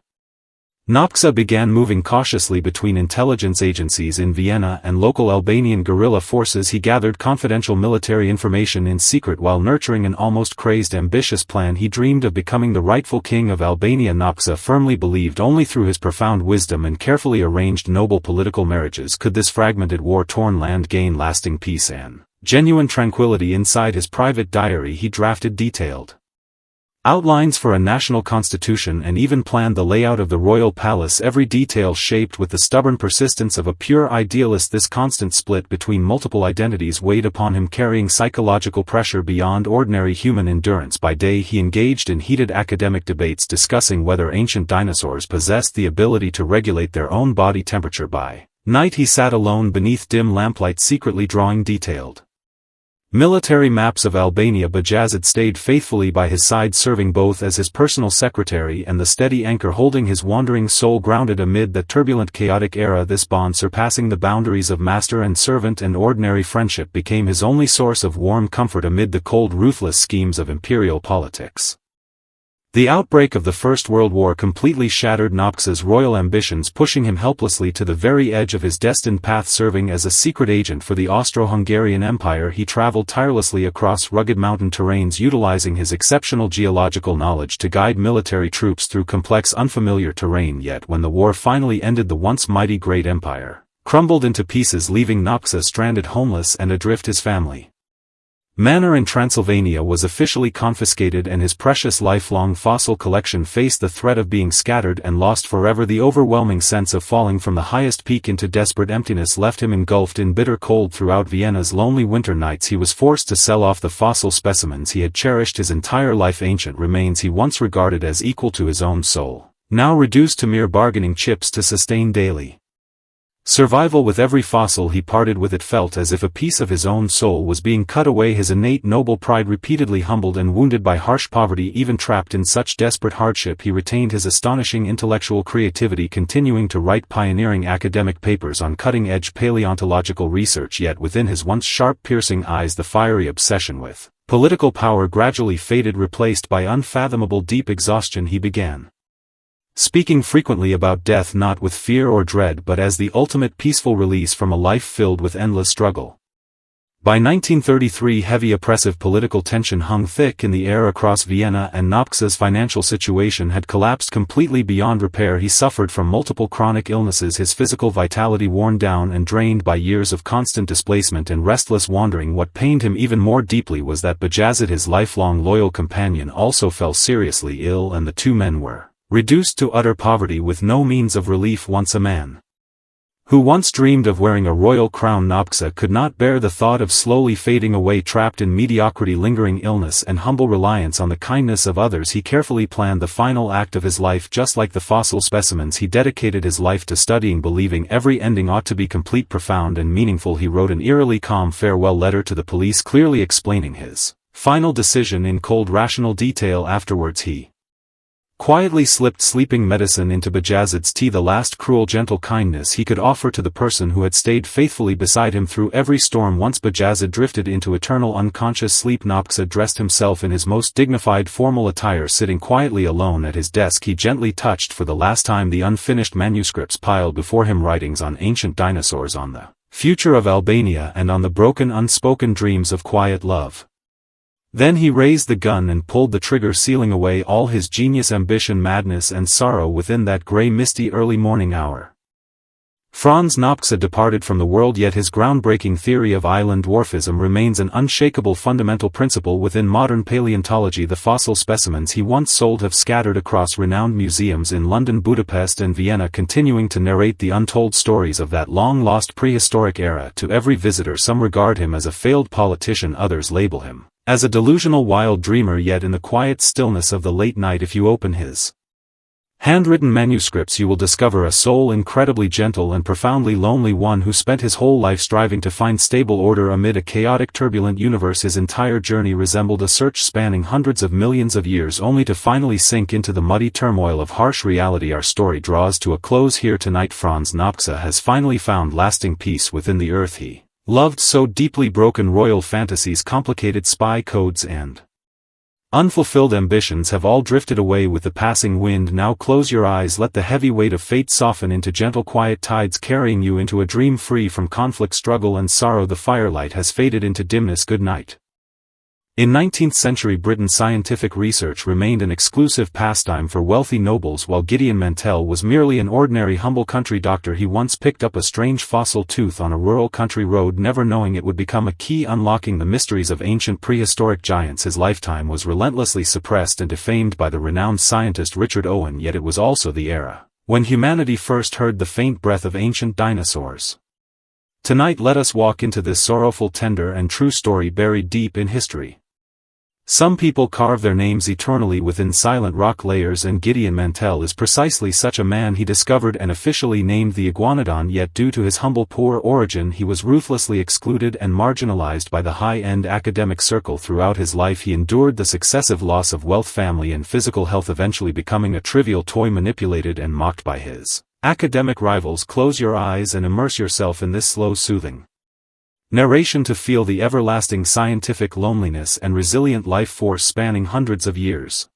Nopcsa began moving cautiously between intelligence agencies in Vienna and local Albanian guerrilla forces. He gathered confidential military information in secret while nurturing an almost crazed, ambitious plan. He dreamed of becoming the rightful king of Albania. Nopcsa firmly believed only through his profound wisdom and carefully arranged noble political marriages could this fragmented, war-torn land gain lasting peace and genuine tranquility. Inside his private diary he drafted detailed outlines for a national constitution and even planned the layout of the royal palace, every detail shaped with the stubborn persistence of a pure idealist. This constant split between multiple identities weighed upon him, carrying psychological pressure beyond ordinary human endurance. By day he engaged in heated academic debates discussing whether ancient dinosaurs possessed the ability to regulate their own body temperature. By night he sat alone beneath dim lamplight, secretly drawing detailed military maps of Albania. Bajazet stayed faithfully by his side, serving both as his personal secretary and the steady anchor holding his wandering soul grounded amid that turbulent, chaotic era. This bond, surpassing the boundaries of master and servant and ordinary friendship, became his only source of warm comfort amid the cold, ruthless schemes of imperial politics. The outbreak of the First World War completely shattered Nopcsa's royal ambitions, pushing him helplessly to the very edge of his destined path. Serving as a secret agent for the Austro-Hungarian Empire, he traveled tirelessly across rugged mountain terrains, utilizing his exceptional geological knowledge to guide military troops through complex, unfamiliar terrain. Yet when the war finally ended, the once mighty great empire crumbled into pieces, leaving Nopcsa stranded, homeless, and adrift. His family manor in Transylvania was officially confiscated, and his precious lifelong fossil collection faced the threat of being scattered and lost forever. The overwhelming sense of falling from the highest peak into desperate emptiness left him engulfed in bitter cold. Throughout Vienna's lonely winter nights he was forced to sell off the fossil specimens he had cherished his entire life, ancient remains he once regarded as equal to his own soul, now reduced to mere bargaining chips to sustain daily survival. With every fossil he parted with, it felt as if a piece of his own soul was being cut away, his innate noble pride repeatedly humbled and wounded by harsh poverty. Even trapped in such desperate hardship he retained his astonishing intellectual creativity, continuing to write pioneering academic papers on cutting-edge paleontological research. Yet within his once sharp, piercing eyes the fiery obsession with political power gradually faded, replaced by unfathomable deep exhaustion. He began speaking frequently about death, not with fear or dread but as the ultimate peaceful release from a life filled with endless struggle. By 1933 heavy oppressive political tension hung thick in the air across Vienna, and Nopcsa's financial situation had collapsed completely beyond repair. He suffered from multiple chronic illnesses, his physical vitality worn down and drained by years of constant displacement and restless wandering. What pained him even more deeply was that Bajazet, his lifelong loyal companion, also fell seriously ill, and the two men were reduced to utter poverty with no means of relief. Once a man who once dreamed of wearing a royal crown, Nopcsa could not bear the thought of slowly fading away, trapped in mediocrity, lingering illness, and humble reliance on the kindness of others. He carefully planned the final act of his life. Just like the fossil specimens, he dedicated his life to studying, believing every ending ought to be complete, profound, and meaningful. He wrote an eerily calm farewell letter to the police, clearly explaining his final decision in cold, rational detail. Afterwards he quietly slipped sleeping medicine into Bajazet's tea, the last cruel, gentle kindness he could offer to the person who had stayed faithfully beside him through every storm. Once Bajazet drifted into eternal unconscious sleep, Nopcsa dressed himself in his most dignified formal attire. Sitting quietly alone at his desk, he gently touched for the last time the unfinished manuscripts piled before him, writings on ancient dinosaurs, on the future of Albania, and on the broken, unspoken dreams of quiet love. Then he raised the gun and pulled the trigger, sealing away all his genius, ambition, madness, and sorrow within that grey, misty early morning hour. Franz Nopcsa departed from the world, yet his groundbreaking theory of island dwarfism remains an unshakable fundamental principle within modern paleontology. The fossil specimens he once sold have scattered across renowned museums in London, Budapest, and Vienna, continuing to narrate the untold stories of that long-lost prehistoric era. To every visitor, some regard him as a failed politician, others label him as a delusional wild dreamer. Yet in the quiet stillness of the late night, if you open his Handwritten manuscripts. You will discover a soul incredibly gentle and profoundly lonely, one who spent his whole life striving to find stable order amid a chaotic, turbulent universe. His entire journey resembled a search spanning hundreds of millions of years, only to finally sink into the muddy turmoil of harsh reality. Our story draws to a close here tonight. Franz Nopcsa has finally found lasting peace within the earth he loved so deeply. Broken royal fantasies, complicated spy codes, and unfulfilled ambitions have all drifted away with the passing wind. Now close your eyes, let the heavy weight of fate soften into gentle, quiet tides, carrying you into a dream free from conflict, struggle, and sorrow. The firelight has faded into dimness. Good night. In 19th century Britain, scientific research remained an exclusive pastime for wealthy nobles, while Gideon Mantell was merely an ordinary, humble country doctor. He once picked up a strange fossil tooth on a rural country road, never knowing it would become a key unlocking the mysteries of ancient prehistoric giants. His lifetime was relentlessly suppressed and defamed by the renowned scientist Richard Owen, yet it was also the era when humanity first heard the faint breath of ancient dinosaurs. Tonight let us walk into this sorrowful, tender, and true story buried deep in history. Some people carve their names eternally within silent rock layers, and Gideon Mantell is precisely such a man. He discovered and officially named the Iguanodon, yet due to his humble, poor origin he was ruthlessly excluded and marginalized by the high-end academic circle. Throughout his life he endured the successive loss of wealth, family, and physical health, eventually becoming a trivial toy manipulated and mocked by his academic rivals. Close your eyes and immerse yourself in this slow, soothing narration to feel the everlasting scientific loneliness and resilient life force spanning hundreds of years.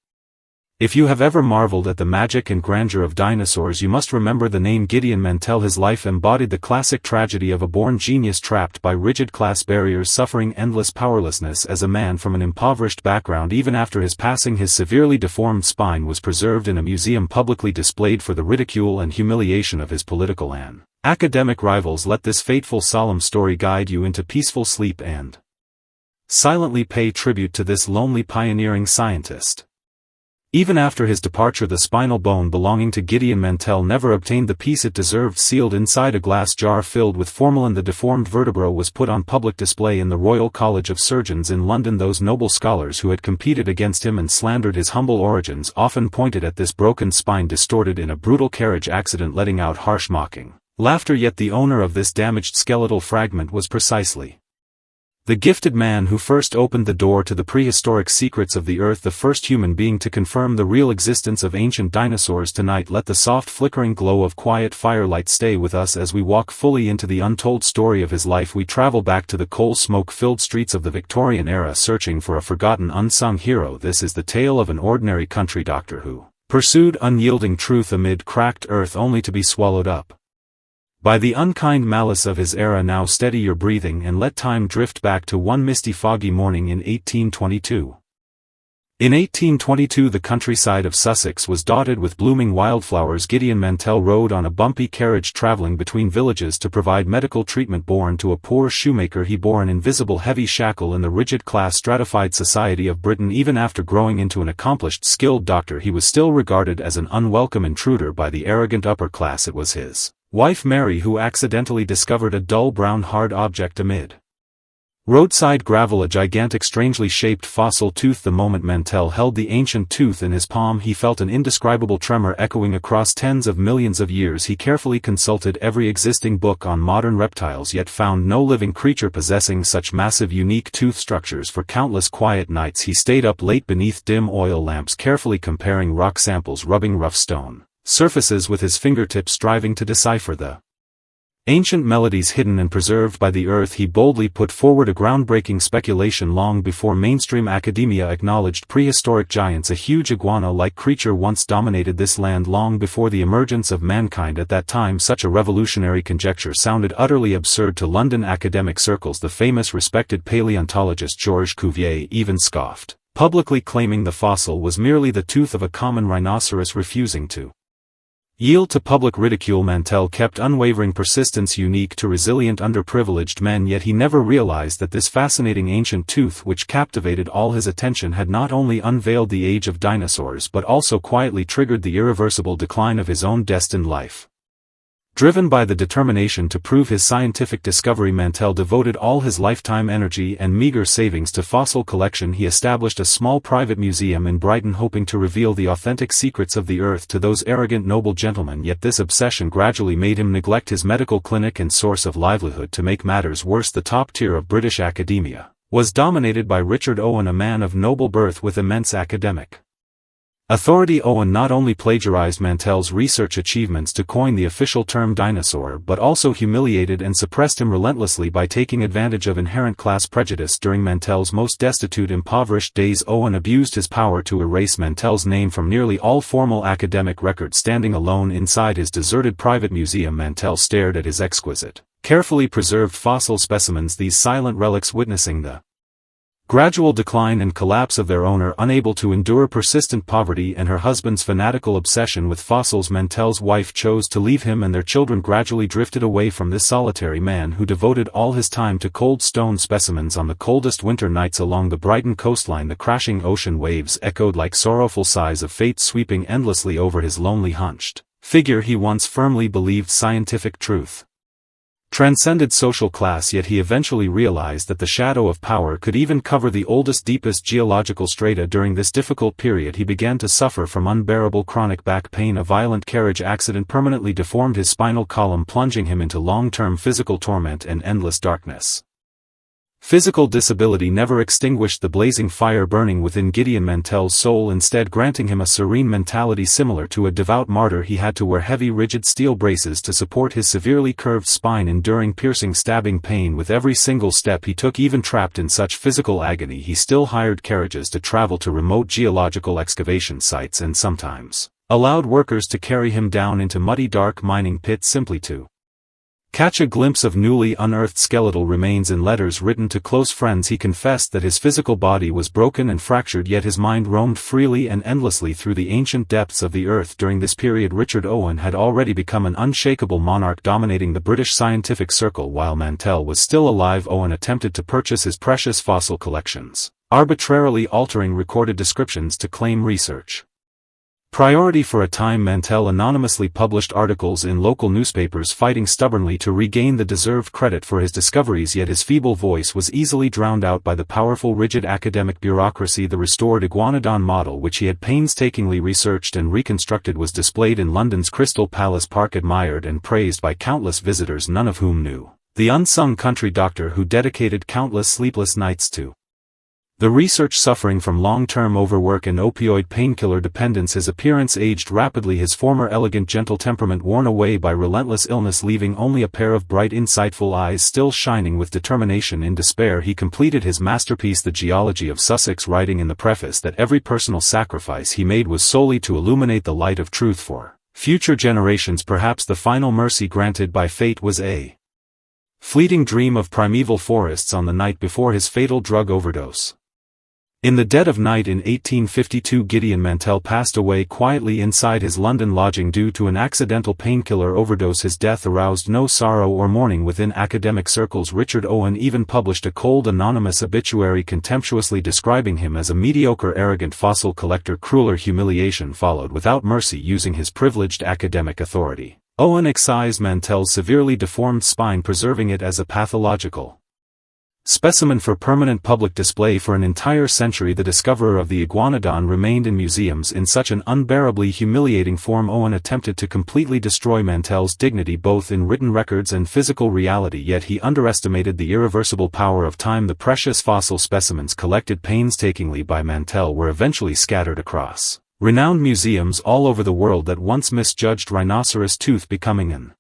If you have ever marveled at the magic and grandeur of dinosaurs, you must remember the name Gideon Mantell. His life embodied the classic tragedy of a born genius trapped by rigid class barriers, suffering endless powerlessness as a man from an impoverished background. Even after his passing, his severely deformed spine was preserved in a museum, publicly displayed for the ridicule and humiliation of his political and academic rivals. Let this fateful, solemn story guide you into peaceful sleep and silently pay tribute to this lonely, pioneering scientist. Even after his departure, the spinal bone belonging to Gideon Mantell never obtained the peace it deserved. Sealed inside a glass jar filled with formalin, the deformed vertebra was put on public display in the Royal College of Surgeons in London. Those noble scholars who had competed against him and slandered his humble origins often pointed at this broken spine, distorted in a brutal carriage accident, letting out harsh, mocking laughter. Yet the owner of this damaged skeletal fragment was precisely the gifted man who first opened the door to the prehistoric secrets of the earth, the first human being to confirm the real existence of ancient dinosaurs. Tonight let the soft, flickering glow of quiet firelight stay with us as we walk fully into the untold story of his life. We travel back to the coal smoke-filled streets of the Victorian era, searching for a forgotten, unsung hero. This is the tale of an ordinary country doctor who pursued unyielding truth amid cracked earth, only to be swallowed up by the unkind malice of his era. Now steady your breathing and let time drift back to one misty, foggy morning in 1822. In 1822 the countryside of Sussex was dotted with blooming wildflowers. Gideon Mantell rode on a bumpy carriage traveling between villages to provide medical treatment. Born to a poor shoemaker, he bore an invisible heavy shackle in the rigid class stratified society of Britain. Even after growing into an accomplished, skilled doctor, he was still regarded as an unwelcome intruder by the arrogant upper class. It was his wife Mary who accidentally discovered a dull brown hard object amid roadside gravel, a gigantic, strangely shaped fossil tooth. The moment Mantell held the ancient tooth in his palm, he felt an indescribable tremor echoing across tens of millions of years. He carefully consulted every existing book on modern reptiles, yet found no living creature possessing such massive, unique tooth structures. For countless quiet nights he stayed up late beneath dim oil lamps, carefully comparing rock samples, rubbing rough stone surfaces with his fingertips, striving to decipher the ancient melodies hidden and preserved by the earth. He boldly put forward a groundbreaking speculation long before mainstream academia acknowledged prehistoric giants. A huge iguana-like creature once dominated this land long before the emergence of mankind. At that time such a revolutionary conjecture sounded utterly absurd to London academic circles. The famous, respected paleontologist Georges Cuvier even scoffed, publicly claiming the fossil was merely the tooth of a common rhinoceros. Refusing to yield to public ridicule, Mantell kept unwavering persistence unique to resilient underprivileged men. Yet he never realized that this fascinating ancient tooth, which captivated all his attention, had not only unveiled the age of dinosaurs but also quietly triggered the irreversible decline of his own destined life. Driven by the determination to prove his scientific discovery, Mantell devoted all his lifetime energy and meager savings to fossil collection. He established a small private museum in Brighton, hoping to reveal the authentic secrets of the earth to those arrogant noble gentlemen, yet this obsession gradually made him neglect his medical clinic and source of livelihood. To make matters worse, the top tier of British academia was dominated by Richard Owen, a man of noble birth with immense academic authority. Owen not only plagiarized Mantell's research achievements to coin the official term dinosaur, but also humiliated and suppressed him relentlessly by taking advantage of inherent class prejudice. During Mantell's most destitute, impoverished days, Owen abused his power to erase Mantell's name from nearly all formal academic records. Standing alone inside his deserted private museum, Mantell stared at his exquisite, carefully preserved fossil specimens, these silent relics witnessing the gradual decline and collapse of their owner. Unable to endure persistent poverty and her husband's fanatical obsession with fossils, Mantell's wife chose to leave him, and their children gradually drifted away from this solitary man who devoted all his time to cold stone specimens. On the coldest winter nights along the Brighton coastline, the crashing ocean waves echoed like sorrowful sighs of fate sweeping endlessly over his lonely, hunched figure. He once firmly believed scientific truth transcended social class, yet he eventually realized that the shadow of power could even cover the oldest, deepest geological strata. During this difficult period, he began to suffer from unbearable chronic back pain. A violent carriage accident permanently deformed his spinal column, plunging him into long-term physical torment and endless darkness. Physical disability never extinguished the blazing fire burning within Gideon Mantell's soul, instead granting him a serene mentality similar to a devout martyr. He had to wear heavy, rigid steel braces to support his severely curved spine, enduring piercing, stabbing pain with every single step he took. Even trapped in such physical agony, he still hired carriages to travel to remote geological excavation sites, and sometimes allowed workers to carry him down into muddy, dark mining pits simply to catch a glimpse of newly unearthed skeletal remains. In letters written to close friends, he confessed that his physical body was broken and fractured, yet his mind roamed freely and endlessly through the ancient depths of the earth. During this period, Richard Owen had already become an unshakable monarch, dominating the British scientific circle. While Mantell was still alive, Owen attempted to purchase his precious fossil collections, arbitrarily altering recorded descriptions to claim research priority. For a time, Mantell anonymously published articles in local newspapers, fighting stubbornly to regain the deserved credit for his discoveries, yet his feeble voice was easily drowned out by the powerful, rigid academic bureaucracy. The restored Iguanodon model, which he had painstakingly researched and reconstructed, was displayed in London's Crystal Palace Park, admired and praised by countless visitors, none of whom knew the unsung country doctor who dedicated countless sleepless nights to the research. Suffering from long-term overwork and opioid painkiller dependence, his appearance aged rapidly, his former elegant, gentle temperament worn away by relentless illness, leaving only a pair of bright, insightful eyes still shining with determination. In despair, he completed his masterpiece, The Geology of Sussex, writing in the preface that every personal sacrifice he made was solely to illuminate the light of truth for future generations. Perhaps the final mercy granted by fate was a fleeting dream of primeval forests on the night before his fatal drug overdose. In the dead of night in 1852, Gideon Mantell passed away quietly inside his London lodging due to an accidental painkiller overdose. His death aroused no sorrow or mourning within academic circles. Richard Owen even published a cold, anonymous obituary contemptuously describing him as a mediocre, arrogant fossil collector. Crueler humiliation followed without mercy. Using his privileged academic authority, Owen excised Mantell's severely deformed spine, preserving it as a pathological specimen for permanent public display. For an entire century, the discoverer of the Iguanodon remained in museums in such an unbearably humiliating form. Owen attempted to completely destroy Mantell's dignity both in written records and physical reality, yet he underestimated the irreversible power of time. The precious fossil specimens collected painstakingly by Mantell were eventually scattered across renowned museums all over the world that once misjudged rhinoceros tooth, becoming an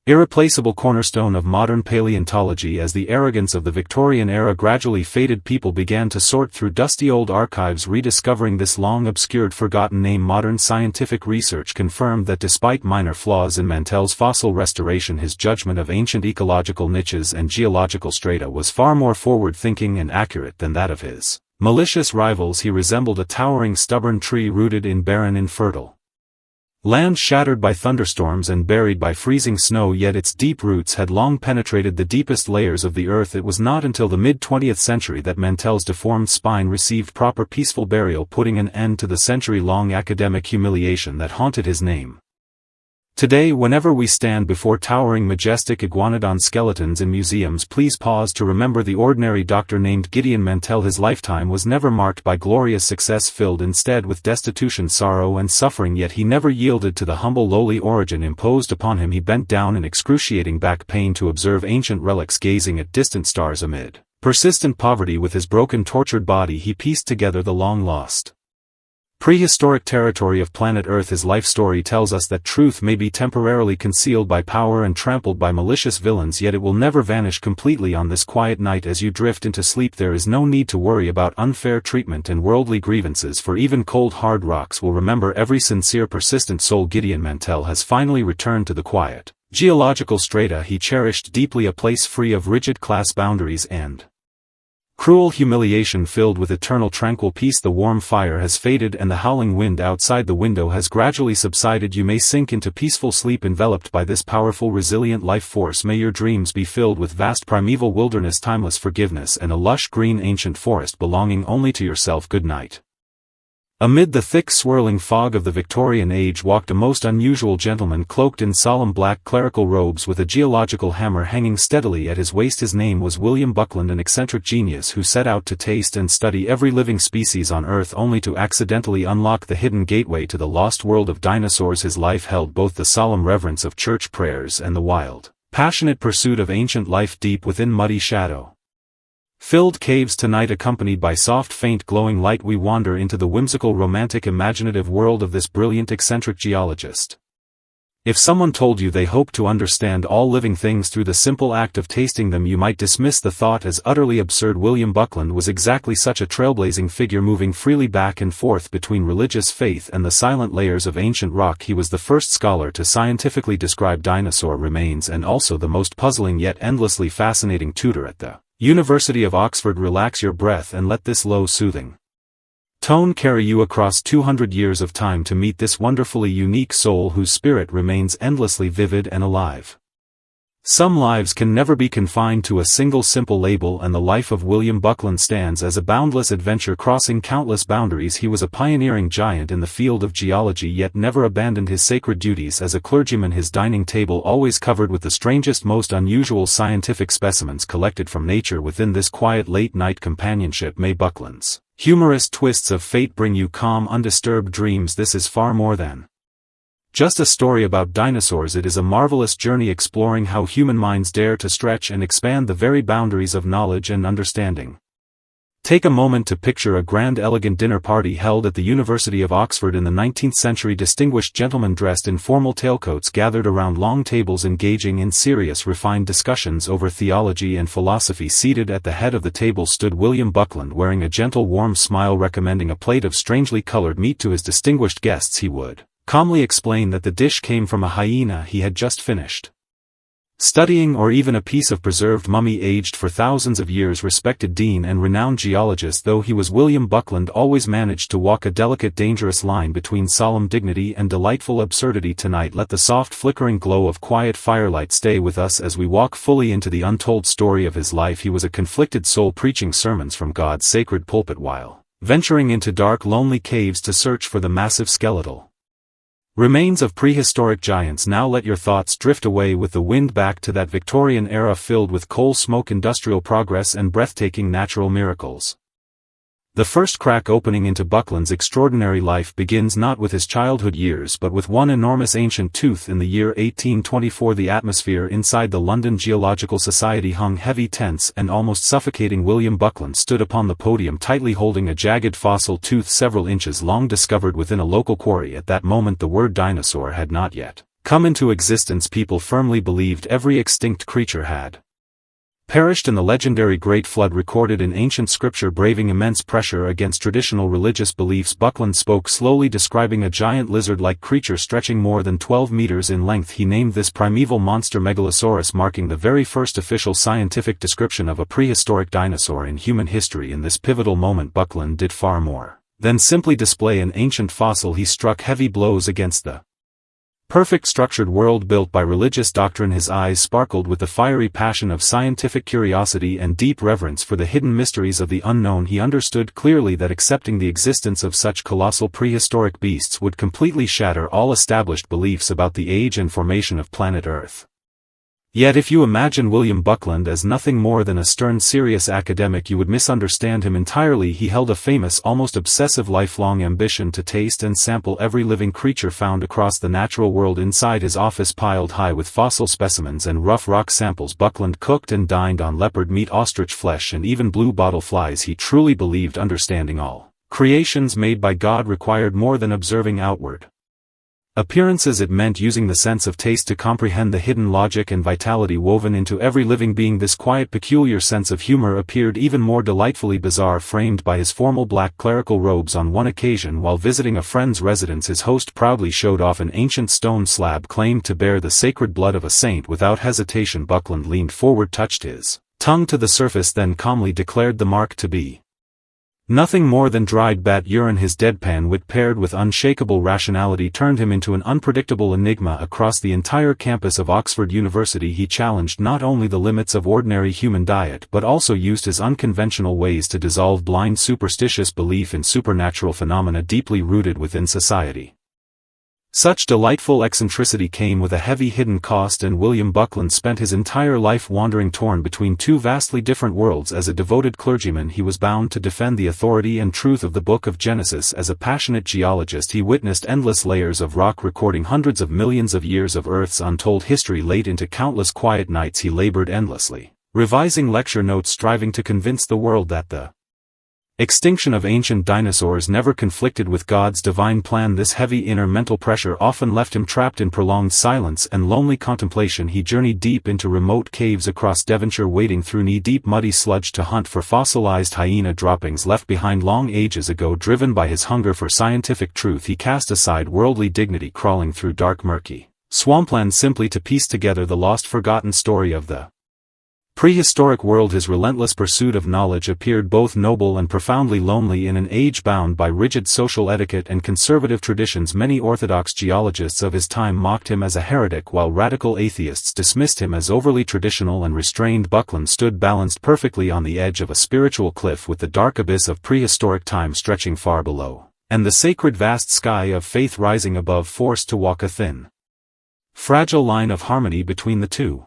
irreplaceable cornerstone of modern paleontology. As the arrogance of the Victorian era gradually faded, people began to sort through dusty old archives, rediscovering this long obscured, forgotten name. Modern scientific research confirmed that despite minor flaws in Mantell's fossil restoration, his judgment of ancient ecological niches and geological strata was far more forward-thinking and accurate than that of his malicious rivals. He resembled a towering, stubborn tree rooted in barren, infertile land, shattered by thunderstorms and buried by freezing snow, yet its deep roots had long penetrated the deepest layers of the earth. It was not until the mid-20th century that Mantell's deformed spine received proper, peaceful burial, putting an end to the century-long academic humiliation that haunted his name. Today, whenever we stand before towering majestic iguanodon skeletons in museums, please pause to remember the ordinary doctor named Gideon Mantell. His lifetime was never marked by glorious success, filled instead with destitution, sorrow and suffering, yet he never yielded to the humble lowly origin imposed upon him. He bent down in excruciating back pain to observe ancient relics, gazing at distant stars amid persistent poverty. With his broken, tortured body he pieced together the long-lost prehistoric territory of planet Earth. His life story tells us that truth may be temporarily concealed by power and trampled by malicious villains, yet it will never vanish completely. On this quiet night, as you drift into sleep, there is no need to worry about unfair treatment and worldly grievances, for even cold hard rocks will remember every sincere persistent soul. Gideon Mantell has finally returned to the quiet geological strata he cherished deeply, a place free of rigid class boundaries and cruel humiliation, filled with eternal tranquil peace. The warm fire has faded and the howling wind outside the window has gradually subsided. You may sink into peaceful sleep enveloped by this powerful, resilient life force. May your dreams be filled with vast primeval wilderness, timeless forgiveness, and a lush green ancient forest belonging only to yourself. Good night. Amid the thick swirling fog of the Victorian age walked a most unusual gentleman cloaked in solemn black clerical robes with a geological hammer hanging steadily at his waist. His name was William Buckland, an eccentric genius who set out to taste and study every living species on Earth, only to accidentally unlock the hidden gateway to the lost world of dinosaurs. His life held both the solemn reverence of church prayers and the wild, passionate pursuit of ancient life deep within muddy shadow filled caves. Tonight, accompanied by soft faint glowing light, we wander into the whimsical, romantic, imaginative world of this brilliant eccentric geologist. If someone told you they hoped to understand all living things through the simple act of tasting them, you might dismiss the thought as utterly absurd. William Buckland was exactly such a trailblazing figure, moving freely back and forth between religious faith and the silent layers of ancient rock. He was the first scholar to scientifically describe dinosaur remains, and also the most puzzling yet endlessly fascinating tutor at the University of Oxford. Relax your breath and let this low, soothing tone carry you across 200 years of time to meet this wonderfully unique soul whose spirit remains endlessly vivid and alive. Some lives can never be confined to a single simple label, and the life of William Buckland stands as a boundless adventure crossing countless boundaries. He was a pioneering giant in the field of geology, yet never abandoned his sacred duties as a clergyman, his dining table always covered with the strangest, most unusual scientific specimens collected from nature. Within this quiet late-night companionship, may Buckland's humorous twists of fate bring you calm, undisturbed dreams. This is far more than just a story about dinosaurs. It is a marvelous journey exploring how human minds dare to stretch and expand the very boundaries of knowledge and understanding. Take a moment to picture a grand, elegant dinner party held at the University of Oxford in the 19th century. Distinguished gentlemen dressed in formal tailcoats gathered around long tables, engaging in serious, refined discussions over theology and philosophy. Seated at the head of the table stood William Buckland, wearing a gentle, warm smile. Recommending a plate of strangely colored meat to his distinguished guests, he would calmly explain that the dish came from a hyena he had just finished studying, or even a piece of preserved mummy aged for thousands of years. Respected dean and renowned geologist though he was, William Buckland always managed to walk a delicate, dangerous line between solemn dignity and delightful absurdity. Tonight, let the soft flickering glow of quiet firelight stay with us as we walk fully into the untold story of his life. He was a conflicted soul, preaching sermons from God's sacred pulpit while venturing into dark, lonely caves to search for the massive skeletal remains of prehistoric giants. Now let your thoughts drift away with the wind back to that Victorian era filled with coal smoke, industrial progress, and breathtaking natural miracles. The first crack opening into Buckland's extraordinary life begins not with his childhood years but with one enormous ancient tooth. In the year 1824, the atmosphere inside the London Geological Society hung heavy, tense, and almost suffocating. William Buckland stood upon the podium tightly holding a jagged fossil tooth several inches long, discovered within a local quarry. At that moment the word dinosaur had not yet come into existence. People firmly believed every extinct creature had perished in the legendary Great Flood recorded in ancient scripture. Braving immense pressure against traditional religious beliefs, Buckland spoke slowly, describing a giant lizard-like creature stretching more than 12 meters in length. He named this primeval monster Megalosaurus, marking the very first official scientific description of a prehistoric dinosaur in human history. In this pivotal moment, Buckland did far more than simply display an ancient fossil. He struck heavy blows against the perfect structured world built by religious doctrine. His eyes sparkled with the fiery passion of scientific curiosity and deep reverence for the hidden mysteries of the unknown. He understood clearly that accepting the existence of such colossal prehistoric beasts would completely shatter all established beliefs about the age and formation of planet Earth. Yet if you imagine William Buckland as nothing more than a stern, serious academic, you would misunderstand him entirely. He held a famous, almost obsessive lifelong ambition to taste and sample every living creature found across the natural world. Inside his office piled high with fossil specimens and rough rock samples, Buckland cooked and dined on leopard meat, ostrich flesh, and even blue bottle flies. He truly believed understanding all creations made by God required more than observing outward appearances. It meant using the sense of taste to comprehend the hidden logic and vitality woven into every living being. This quiet, peculiar sense of humor appeared even more delightfully bizarre framed by his formal black clerical robes. On one occasion, while visiting a friend's residence, his host proudly showed off an ancient stone slab claimed to bear the sacred blood of a saint. Without hesitation, Buckland leaned forward, touched his tongue to the surface, then calmly declared the mark to be nothing more than dried bat urine. His deadpan wit paired with unshakable rationality turned him into an unpredictable enigma across the entire campus of Oxford University. He challenged not only the limits of ordinary human diet but also used his unconventional ways to dissolve blind, superstitious belief in supernatural phenomena deeply rooted within society. Such delightful eccentricity came with a heavy hidden cost, and William Buckland spent his entire life wandering, torn between two vastly different worlds. As a devoted clergyman, he was bound to defend the authority and truth of the Book of Genesis. As a passionate geologist, he witnessed endless layers of rock recording hundreds of millions of years of Earth's untold history. Late into countless quiet nights he labored endlessly, revising lecture notes, striving to convince the world that the extinction of ancient dinosaurs never conflicted with God's divine plan. This heavy inner mental pressure often left him trapped in prolonged silence and lonely contemplation. He journeyed deep into remote caves across Devonshire, wading through knee-deep muddy sludge to hunt for fossilized hyena droppings left behind long ages ago. Driven by his hunger for scientific truth, he cast aside worldly dignity, crawling through dark, murky swampland simply to piece together the lost, forgotten story of the prehistoric world. His relentless pursuit of knowledge appeared both noble and profoundly lonely in an age bound by rigid social etiquette and conservative traditions. Many orthodox geologists of his time mocked him as a heretic, while radical atheists dismissed him as overly traditional and restrained. Buckland stood balanced perfectly on the edge of a spiritual cliff, with the dark abyss of prehistoric time stretching far below, and the sacred vast sky of faith rising above, forced to walk a thin, fragile line of harmony between the two.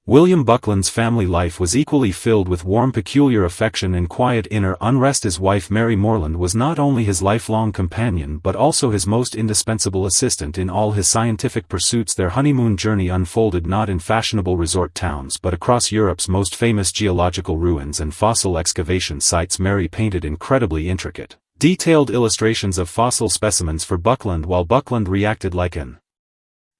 William Buckland's family life was equally filled with warm, peculiar affection and quiet inner unrest. His wife Mary Moreland was not only his lifelong companion but also his most indispensable assistant in all his scientific pursuits. Their honeymoon journey unfolded not in fashionable resort towns but across Europe's most famous geological ruins and fossil excavation sites. Mary painted incredibly intricate, detailed illustrations of fossil specimens for Buckland, while Buckland reacted like an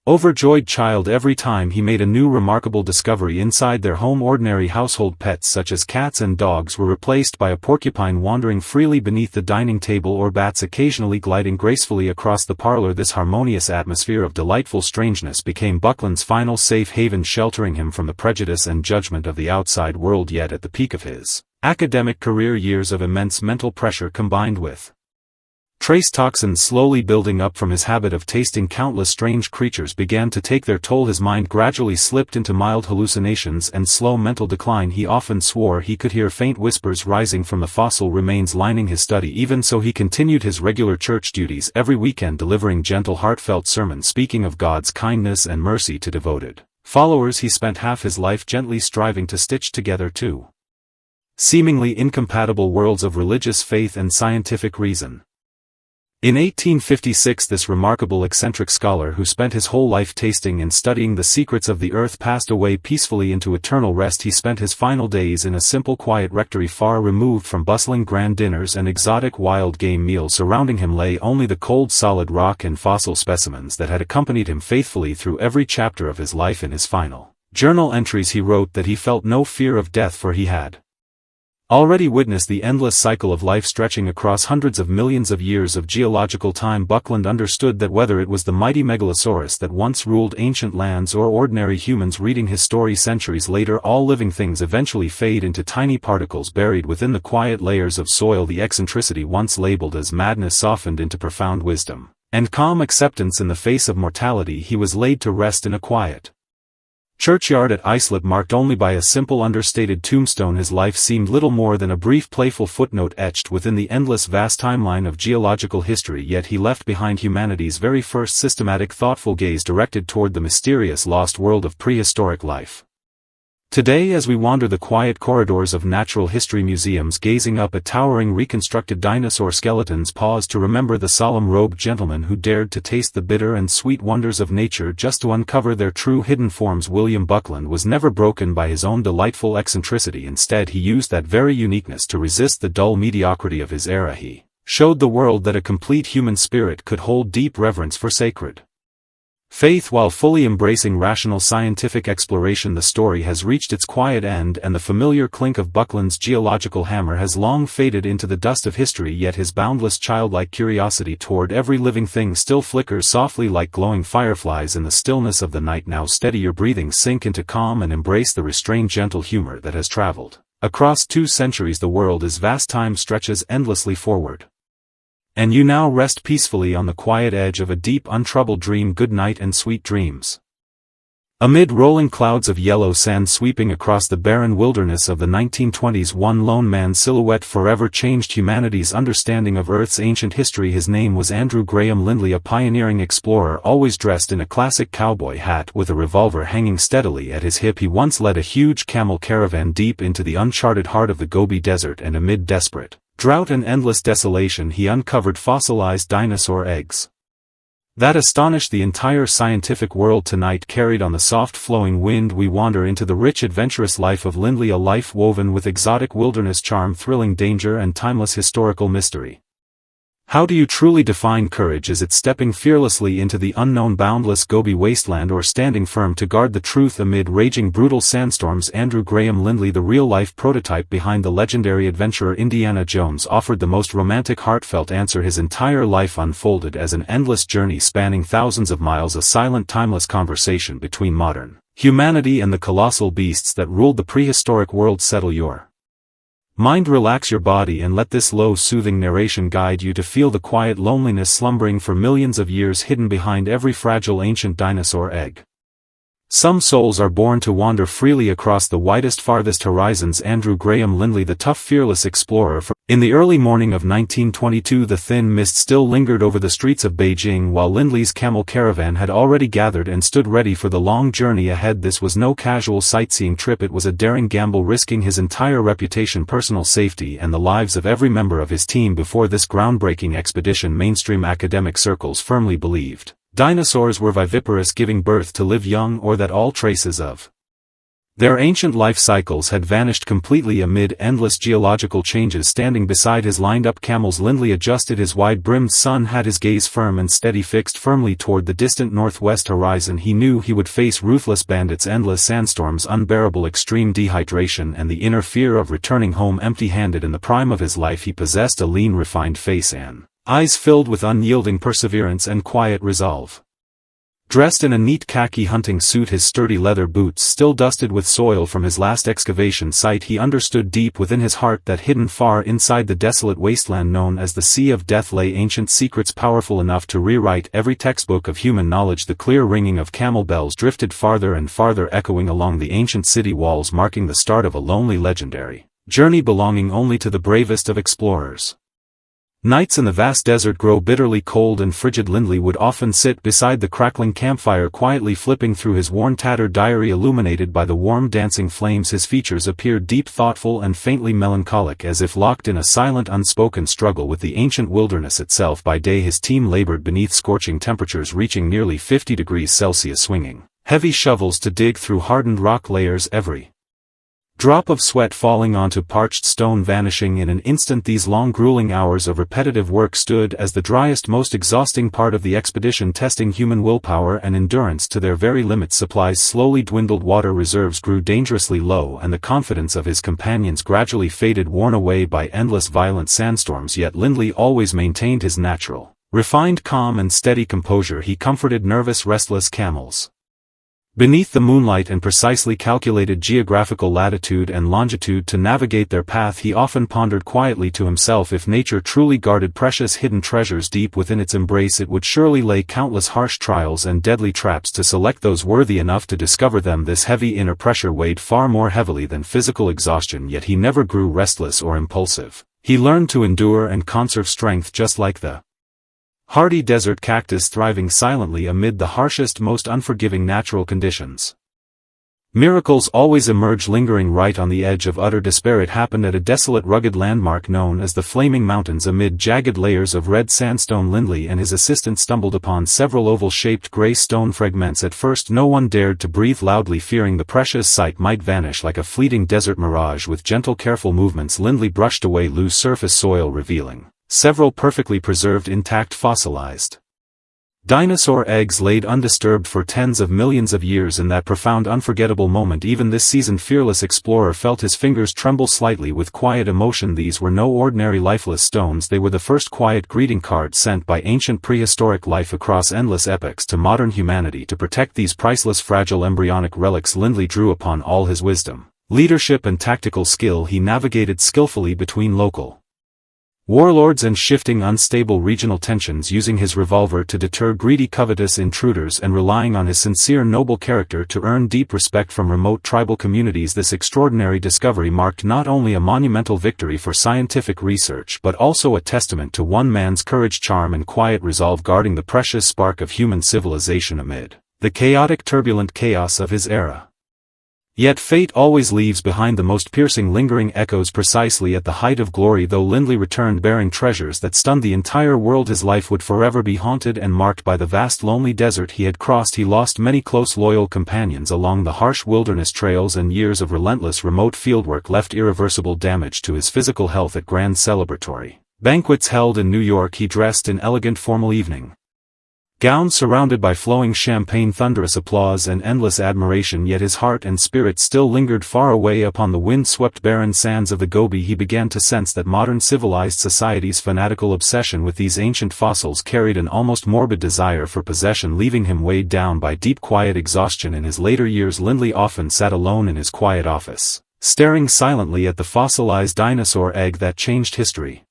overjoyed child every time he made a new remarkable discovery inside their home. Ordinary household pets such as cats and dogs were replaced by a porcupine wandering freely beneath the dining table, or bats occasionally gliding gracefully across the parlor. This harmonious atmosphere of delightful strangeness became Buckland's final safe haven, sheltering him from the prejudice and judgment of the outside world. Yet at the peak of his academic career, years of immense mental pressure combined with trace toxins slowly building up from his habit of tasting countless strange creatures began to take their toll. His mind gradually slipped into mild hallucinations and slow mental decline. He often swore he could hear faint whispers rising from the fossil remains lining his study. Even so, he continued his regular church duties every weekend, delivering gentle, heartfelt sermons speaking of God's kindness and mercy to devoted followers. He spent half his life gently striving to stitch together two seemingly incompatible worlds of religious faith and scientific reason. In 1856, this remarkable eccentric scholar, who spent his whole life tasting and studying the secrets of the earth, passed away peacefully into eternal rest. He spent his final days in a simple, quiet rectory, far removed from bustling grand dinners and exotic wild game meals. Surrounding him lay only the cold, solid rock and fossil specimens that had accompanied him faithfully through every chapter of his life. In his final journal entries he wrote that he felt no fear of death, for he had already witnessed the endless cycle of life stretching across hundreds of millions of years of geological time. Buckland understood that whether it was the mighty Megalosaurus that once ruled ancient lands or ordinary humans reading his story centuries later, all living things eventually fade into tiny particles buried within the quiet layers of soil. The eccentricity once labeled as madness softened into profound wisdom. and calm acceptance in the face of mortality, he was laid to rest in a quiet churchyard at Islip, marked only by a simple understated tombstone. His life seemed little more than a brief playful footnote etched within the endless vast timeline of geological history, yet he left behind humanity's very first systematic thoughtful gaze directed toward the mysterious lost world of prehistoric life. Today, as we wander the quiet corridors of natural history museums gazing up at towering reconstructed dinosaur skeletons, pause to remember the solemn-robed gentleman who dared to taste the bitter and sweet wonders of nature just to uncover their true hidden forms. William Buckland was never broken by his own delightful eccentricity. Instead, he used that very uniqueness to resist the dull mediocrity of his era. He showed the world that a complete human spirit could hold deep reverence for sacred faith while fully embracing rational scientific exploration. The story has reached its quiet end, and the familiar clink of Buckland's geological hammer has long faded into the dust of history, yet his boundless childlike curiosity toward every living thing still flickers softly like glowing fireflies in the stillness of the night. Now steady your breathing, sink into calm, and embrace the restrained gentle humor that has traveled across 2 centuries. The world is vast, time stretches endlessly forward, and you now rest peacefully on the quiet edge of a deep untroubled dream. Good night and sweet dreams. Amid rolling clouds of yellow sand sweeping across the barren wilderness of the 1920s, one lone man's silhouette forever changed humanity's understanding of Earth's ancient history. His name was Andrew Graham Lindley, a pioneering explorer always dressed in a classic cowboy hat with a revolver hanging steadily at his hip. He once led a huge camel caravan deep into the uncharted heart of the Gobi Desert, and amid desperate drought and endless desolation he uncovered fossilized dinosaur eggs that astonished the entire scientific world. Tonight, carried on the soft flowing wind, we wander into the rich adventurous life of Lindley, a life woven with exotic wilderness charm, thrilling danger, and timeless historical mystery. How do you truly define courage? Is it stepping fearlessly into the unknown boundless Gobi wasteland, or standing firm to guard the truth amid raging brutal sandstorms? Andrew Graham Lindley, the real-life prototype behind the legendary adventurer Indiana Jones, offered the most romantic, heartfelt answer. His entire life unfolded as an endless journey spanning thousands of miles, a silent, timeless conversation between modern humanity and the colossal beasts that ruled the prehistoric world. Settle your mind, relax your body, and let this low, soothing narration guide you to feel the quiet loneliness slumbering for millions of years hidden behind every fragile ancient dinosaur egg. Some souls are born to wander freely across the widest, farthest horizons. Andrew Graham Lindley, the tough, fearless explorer. In the early morning of 1922, the thin mist still lingered over the streets of Beijing, while Lindley's camel caravan had already gathered and stood ready for the long journey ahead. This was no casual sightseeing trip, it was a daring gamble, risking his entire reputation, personal safety, and the lives of every member of his team. Before this groundbreaking expedition, mainstream academic circles firmly believed dinosaurs were viviparous, giving birth to live young, or that all traces of their ancient life cycles had vanished completely amid endless geological changes. Standing beside his lined-up camels, Lindley adjusted his wide-brimmed sun hat, his gaze firm and steady, fixed firmly toward the distant northwest horizon. He knew he would face ruthless bandits, endless sandstorms, unbearable extreme dehydration, and the inner fear of returning home empty-handed. In the prime of his life, he possessed a lean, refined face and eyes filled with unyielding perseverance and quiet resolve. Dressed in a neat khaki hunting suit, his sturdy leather boots still dusted with soil from his last excavation site, he understood deep within his heart that hidden far inside the desolate wasteland known as the Sea of Death lay ancient secrets powerful enough to rewrite every textbook of human knowledge. The clear ringing of camel bells drifted farther and farther, echoing along the ancient city walls, marking the start of a lonely, legendary journey belonging only to the bravest of explorers. Nights in the vast desert grow bitterly cold and frigid. Lindley would often sit beside the crackling campfire, quietly flipping through his worn, tattered diary. Illuminated by the warm, dancing flames, his features appeared deep, thoughtful, and faintly melancholic, as if locked in a silent, unspoken struggle with the ancient wilderness itself. By day, his team labored beneath scorching temperatures reaching nearly 50 degrees Celsius, swinging heavy shovels to dig through hardened rock layers, every drop of sweat falling onto parched stone vanishing in an instant. These long, grueling hours of repetitive work stood as the driest, most exhausting part of the expedition, testing human willpower and endurance to their very limits. Supplies slowly dwindled, water reserves grew dangerously low, and the confidence of his companions gradually faded, worn away by endless, violent sandstorms. Yet Lindley always maintained his natural, refined calm and steady composure. He comforted nervous, restless camels Beneath the moonlight and precisely calculated geographical latitude and longitude to navigate their path, he often pondered quietly to himself, if nature truly guarded precious hidden treasures deep within its embrace, it would surely lay countless harsh trials and deadly traps to select those worthy enough to discover them. This heavy inner pressure weighed far more heavily than physical exhaustion, yet he never grew restless or impulsive. He learned to endure and conserve strength just like the hardy desert cactus, thriving silently amid the harshest, most unforgiving natural conditions. Miracles always emerge lingering right on the edge of utter despair. It happened at a desolate, rugged landmark known as the Flaming Mountains. Amid jagged layers of red sandstone, Lindley and his assistant stumbled upon several oval-shaped gray stone fragments. At first no one dared to breathe loudly, fearing the precious sight might vanish like a fleeting desert mirage. With gentle, careful movements, Lindley brushed away loose surface soil, revealing several perfectly preserved, intact, fossilized dinosaur eggs laid undisturbed for tens of millions of years. In that profound, unforgettable moment, even this seasoned, fearless explorer felt his fingers tremble slightly with quiet emotion. These were no ordinary lifeless stones. They were the first quiet greeting cards sent by ancient prehistoric life across endless epochs to modern humanity. To protect these priceless, fragile, embryonic relics, Lindley drew upon all his wisdom, leadership and tactical skill. He navigated skillfully between local warlords and shifting, unstable regional tensions, using his revolver to deter greedy, covetous intruders and relying on his sincere, noble character to earn deep respect from remote tribal communities. This extraordinary discovery marked not only a monumental victory for scientific research but also a testament to one man's courage, charm and quiet resolve, guarding the precious spark of human civilization amid the chaotic, turbulent chaos of his era. Yet fate always leaves behind the most piercing, lingering echoes. Precisely at the height of glory, though Lindley returned bearing treasures that stunned the entire world, his life would forever be haunted and marked by the vast, lonely desert he had crossed. He lost many close, loyal companions along the harsh wilderness trails, and years of relentless, remote fieldwork left irreversible damage to his physical health. At grand celebratory banquets held in New York, he dressed in elegant, formal evening gowns, surrounded by flowing champagne, thunderous applause and endless admiration, yet his heart and spirit still lingered far away upon the wind-swept barren sands of the Gobi. He began to sense that modern civilized society's fanatical obsession with these ancient fossils carried an almost morbid desire for possession, leaving him weighed down by deep, quiet exhaustion. In his later years, Lindley often sat alone in his quiet office, staring silently at the fossilized dinosaur egg that changed history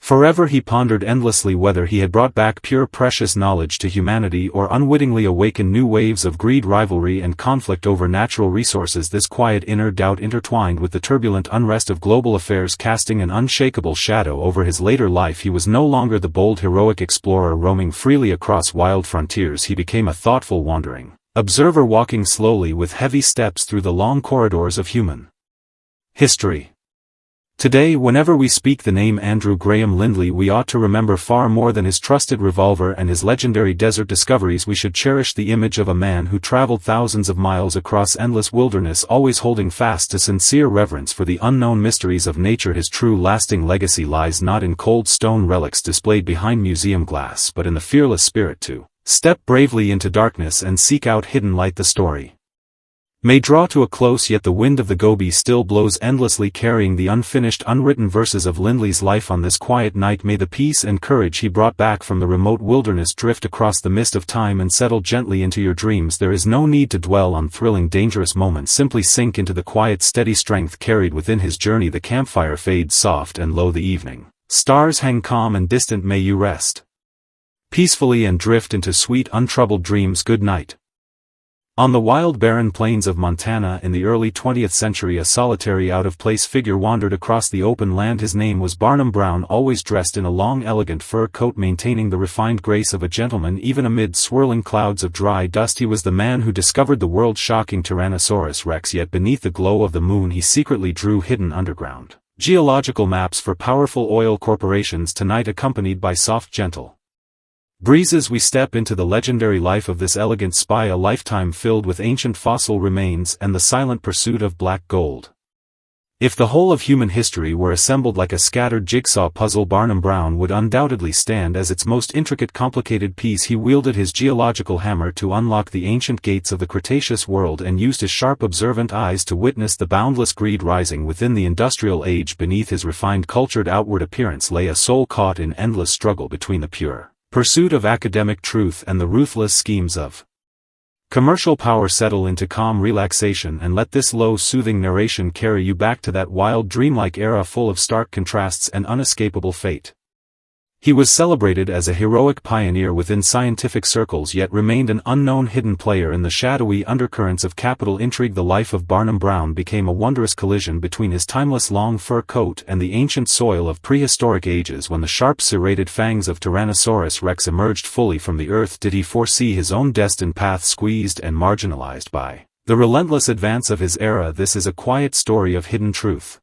forever. He pondered endlessly whether he had brought back pure, precious knowledge to humanity or unwittingly awakened new waves of greed, rivalry and conflict over natural resources. This quiet inner doubt intertwined with the turbulent unrest of global affairs, casting an unshakable shadow over his later life. He was no longer the bold, heroic explorer roaming freely across wild frontiers. He became a thoughtful, wandering observer, walking slowly with heavy steps through the long corridors of human history. Today, whenever we speak the name Andrew Graham Lindley, we ought to remember far more than his trusted revolver and his legendary desert discoveries. We should cherish the image of a man who traveled thousands of miles across endless wilderness, always holding fast to sincere reverence for the unknown mysteries of nature. His true, lasting legacy lies not in cold stone relics displayed behind museum glass, but in the fearless spirit to step bravely into darkness and seek out hidden light. The story may draw to a close, yet the wind of the Gobi still blows endlessly, carrying the unfinished, unwritten verses of Lindley's life. On this quiet night, may the peace and courage he brought back from the remote wilderness drift across the mist of time and settle gently into your dreams. There is no need to dwell on thrilling, dangerous moments. Simply sink into the quiet, steady strength carried within his journey. The campfire fades soft and low, the evening stars hang calm and distant. May you rest peacefully and drift into sweet, untroubled dreams. Good night. On the wild, barren plains of Montana in the early 20th century, a solitary, out-of-place figure wandered across the open land. His name was Barnum Brown, always dressed in a long, elegant fur coat, maintaining the refined grace of a gentleman even amid swirling clouds of dry dust. He was the man who discovered the world-shocking Tyrannosaurus Rex, yet beneath the glow of the moon he secretly drew hidden underground geological maps for powerful oil corporations. Tonight, accompanied by soft, gentle breezes, we step into the legendary life of this elegant spy, a lifetime filled with ancient fossil remains and the silent pursuit of black gold. If the whole of human history were assembled like a scattered jigsaw puzzle, Barnum Brown would undoubtedly stand as its most intricate, complicated piece. He wielded his geological hammer to unlock the ancient gates of the Cretaceous world and used his sharp, observant eyes to witness the boundless greed rising within the industrial age. Beneath his refined, cultured outward appearance lay a soul caught in endless struggle between the pure pursuit of academic truth and the ruthless schemes of commercial power settle into calm relaxation and let this low soothing narration carry you back to that wild dreamlike era full of stark contrasts and unescapable fate. He was celebrated as a heroic pioneer within scientific circles yet remained an unknown hidden player in the shadowy undercurrents of capital intrigue. The life of Barnum Brown became a wondrous collision between his timeless long fur coat and the ancient soil of prehistoric ages. When the sharp serrated fangs of Tyrannosaurus rex emerged fully from the earth, did he foresee his own destined path squeezed and marginalized by the relentless advance of his era? This is a quiet story of hidden truth.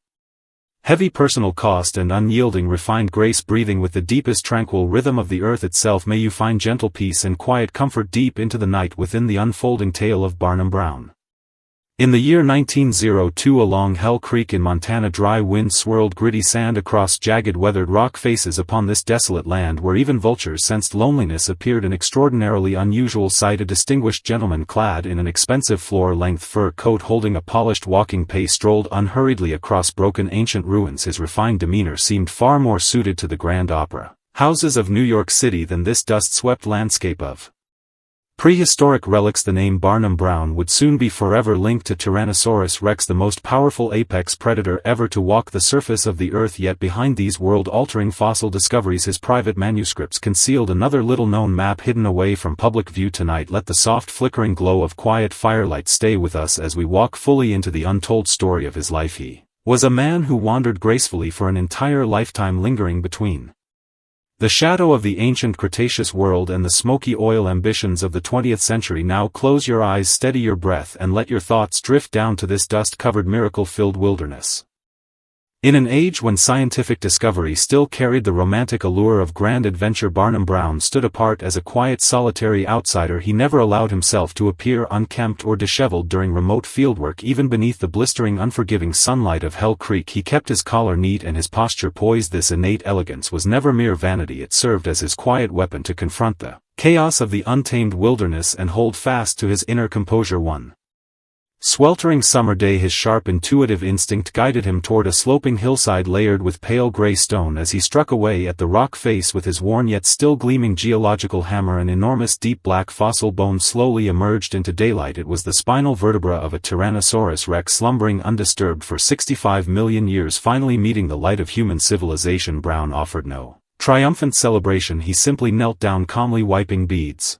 Heavy personal cost and unyielding refined grace, breathing with the deepest tranquil rhythm of the earth itself. May you find gentle peace and quiet comfort deep into the night within the unfolding tale of Barnum Brown. In the year 1902, along Hell Creek in Montana, dry wind swirled gritty sand across jagged weathered rock faces. Upon this desolate land where even vultures sensed loneliness appeared an extraordinarily unusual sight. A distinguished gentleman clad in an expensive floor-length fur coat holding a polished walking pace strolled unhurriedly across broken ancient ruins. His refined demeanor seemed far more suited to the grand opera houses of New York City than this dust-swept landscape of prehistoric relics. The name Barnum Brown would soon be forever linked to Tyrannosaurus rex, the most powerful apex predator ever to walk the surface of the earth. Yet behind these world-altering fossil discoveries, his private manuscripts concealed another little-known map hidden away from public view. Tonight let the soft flickering glow of quiet firelight stay with us as we walk fully into the untold story of his life. He was a man who wandered gracefully for an entire lifetime, lingering between the shadow of the ancient Cretaceous world and the smoky oil ambitions of the 20th century. Now close your eyes, steady your breath, and let your thoughts drift down to this dust-covered miracle-filled wilderness. In an age when scientific discovery still carried the romantic allure of grand adventure, Barnum Brown stood apart as a quiet, solitary outsider. He never allowed himself to appear unkempt or disheveled during remote fieldwork. Even beneath the blistering, unforgiving sunlight of Hell Creek, he kept his collar neat and his posture poised. This innate elegance was never mere vanity. It served as his quiet weapon to confront the chaos of the untamed wilderness and hold fast to his inner composure. One sweltering summer day, his sharp intuitive instinct guided him toward a sloping hillside layered with pale gray stone. As he struck away at the rock face with his worn yet still gleaming geological hammer, an enormous deep black fossil bone slowly emerged into daylight. It was the spinal vertebra of a Tyrannosaurus rex slumbering undisturbed for 65 million years, finally meeting the light of human civilization. Brown offered no triumphant celebration. He simply knelt down, calmly wiping beads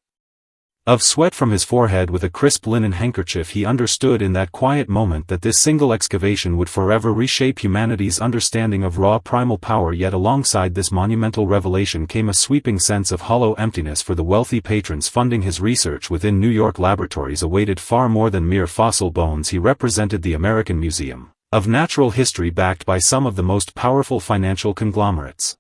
of sweat from his forehead with a crisp linen handkerchief. He understood in that quiet moment that this single excavation would forever reshape humanity's understanding of raw primal power. Yet alongside this monumental revelation came a sweeping sense of hollow emptiness, for the wealthy patrons funding his research within New York laboratories awaited far more than mere fossil bones. He represented the American Museum of Natural History, backed by some of the most powerful financial conglomerates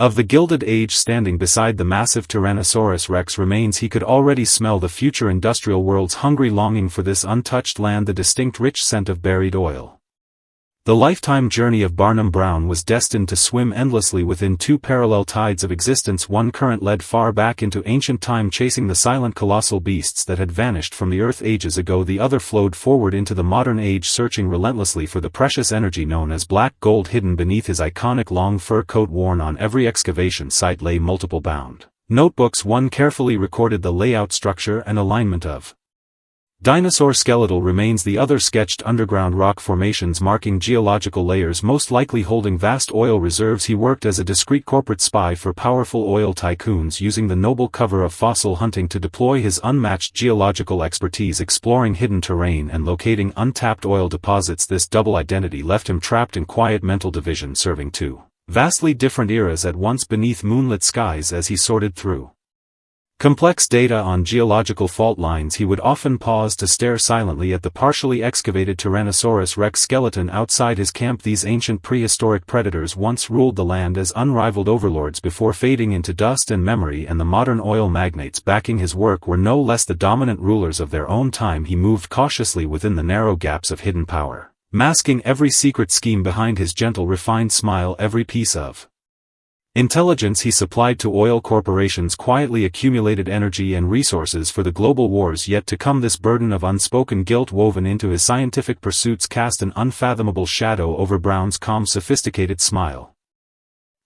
of the Gilded Age. Standing beside the massive Tyrannosaurus rex remains, he could already smell the future industrial world's hungry longing for this untouched land, the distinct rich scent of buried oil. The lifetime journey of Barnum Brown was destined to swim endlessly within two parallel tides of existence. One current led far back into ancient time, chasing the silent colossal beasts that had vanished from the earth ages ago. The other flowed forward into the modern age, searching relentlessly for the precious energy known as black gold. Hidden beneath his iconic long fur coat, worn on every excavation site, lay multiple bound notebooks. One carefully recorded the layout, structure, and alignment of dinosaur skeletal remains, the other sketched underground rock formations marking geological layers, most likely holding vast oil reserves. He worked as a discreet corporate spy for powerful oil tycoons, using the noble cover of fossil hunting to deploy his unmatched geological expertise, exploring hidden terrain and locating untapped oil deposits. This double identity left him trapped in quiet mental division, serving two vastly different eras at once beneath moonlit skies. As he sorted through complex data on geological fault lines, he would often pause to stare silently at the partially excavated Tyrannosaurus rex skeleton outside his camp. These ancient prehistoric predators once ruled the land as unrivaled overlords before fading into dust and memory, and the modern oil magnates backing his work were no less the dominant rulers of their own time. He moved cautiously within the narrow gaps of hidden power, masking every secret scheme behind his gentle, refined smile. Every piece of intelligence he supplied to oil corporations quietly accumulated energy and resources for the global wars yet to come. This burden of unspoken guilt woven into his scientific pursuits cast an unfathomable shadow over Brown's calm, sophisticated smile.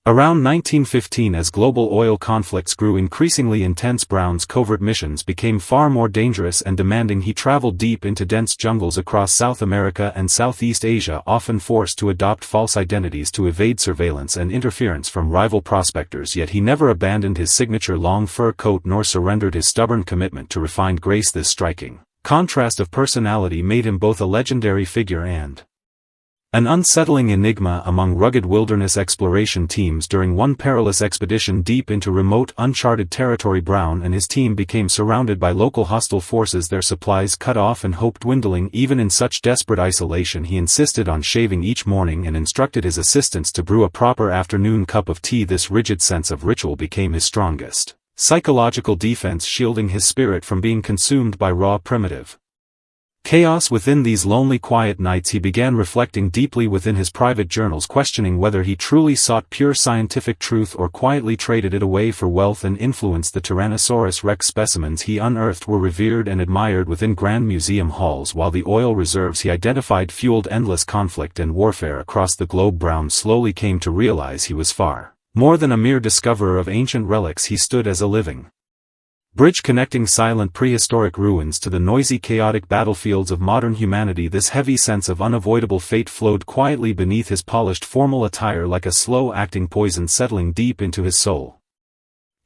Around 1915, as global oil conflicts grew increasingly intense, Brown's covert missions became far more dangerous and demanding. He traveled deep into dense jungles across South America and Southeast Asia, often forced to adopt false identities to evade surveillance and interference from rival prospectors, yet he never abandoned his signature long fur coat nor surrendered his stubborn commitment to refined grace. This striking contrast of personality made him both a legendary figure and an unsettling enigma among rugged wilderness exploration teams. During one perilous expedition deep into remote, uncharted territory, Brown and his team became surrounded by local hostile forces, their supplies cut off and hope dwindling. Even in such desperate isolation, he insisted on shaving each morning and instructed his assistants to brew a proper afternoon cup of tea. This rigid sense of ritual became his strongest psychological defense, shielding his spirit from being consumed by raw, primitive chaos. Within these lonely, quiet nights, he began reflecting deeply within his private journals, questioning whether he truly sought pure scientific truth or quietly traded it away for wealth and influence. The Tyrannosaurus rex specimens he unearthed were revered and admired within grand museum halls, while the oil reserves he identified fueled endless conflict and warfare across the globe. Brown slowly came to realize he was far more than a mere discoverer of ancient relics. He stood as a living bridge connecting silent prehistoric ruins to the noisy, chaotic battlefields of modern humanity. This heavy sense of unavoidable fate flowed quietly beneath his polished formal attire, like a slow-acting poison settling deep into his soul.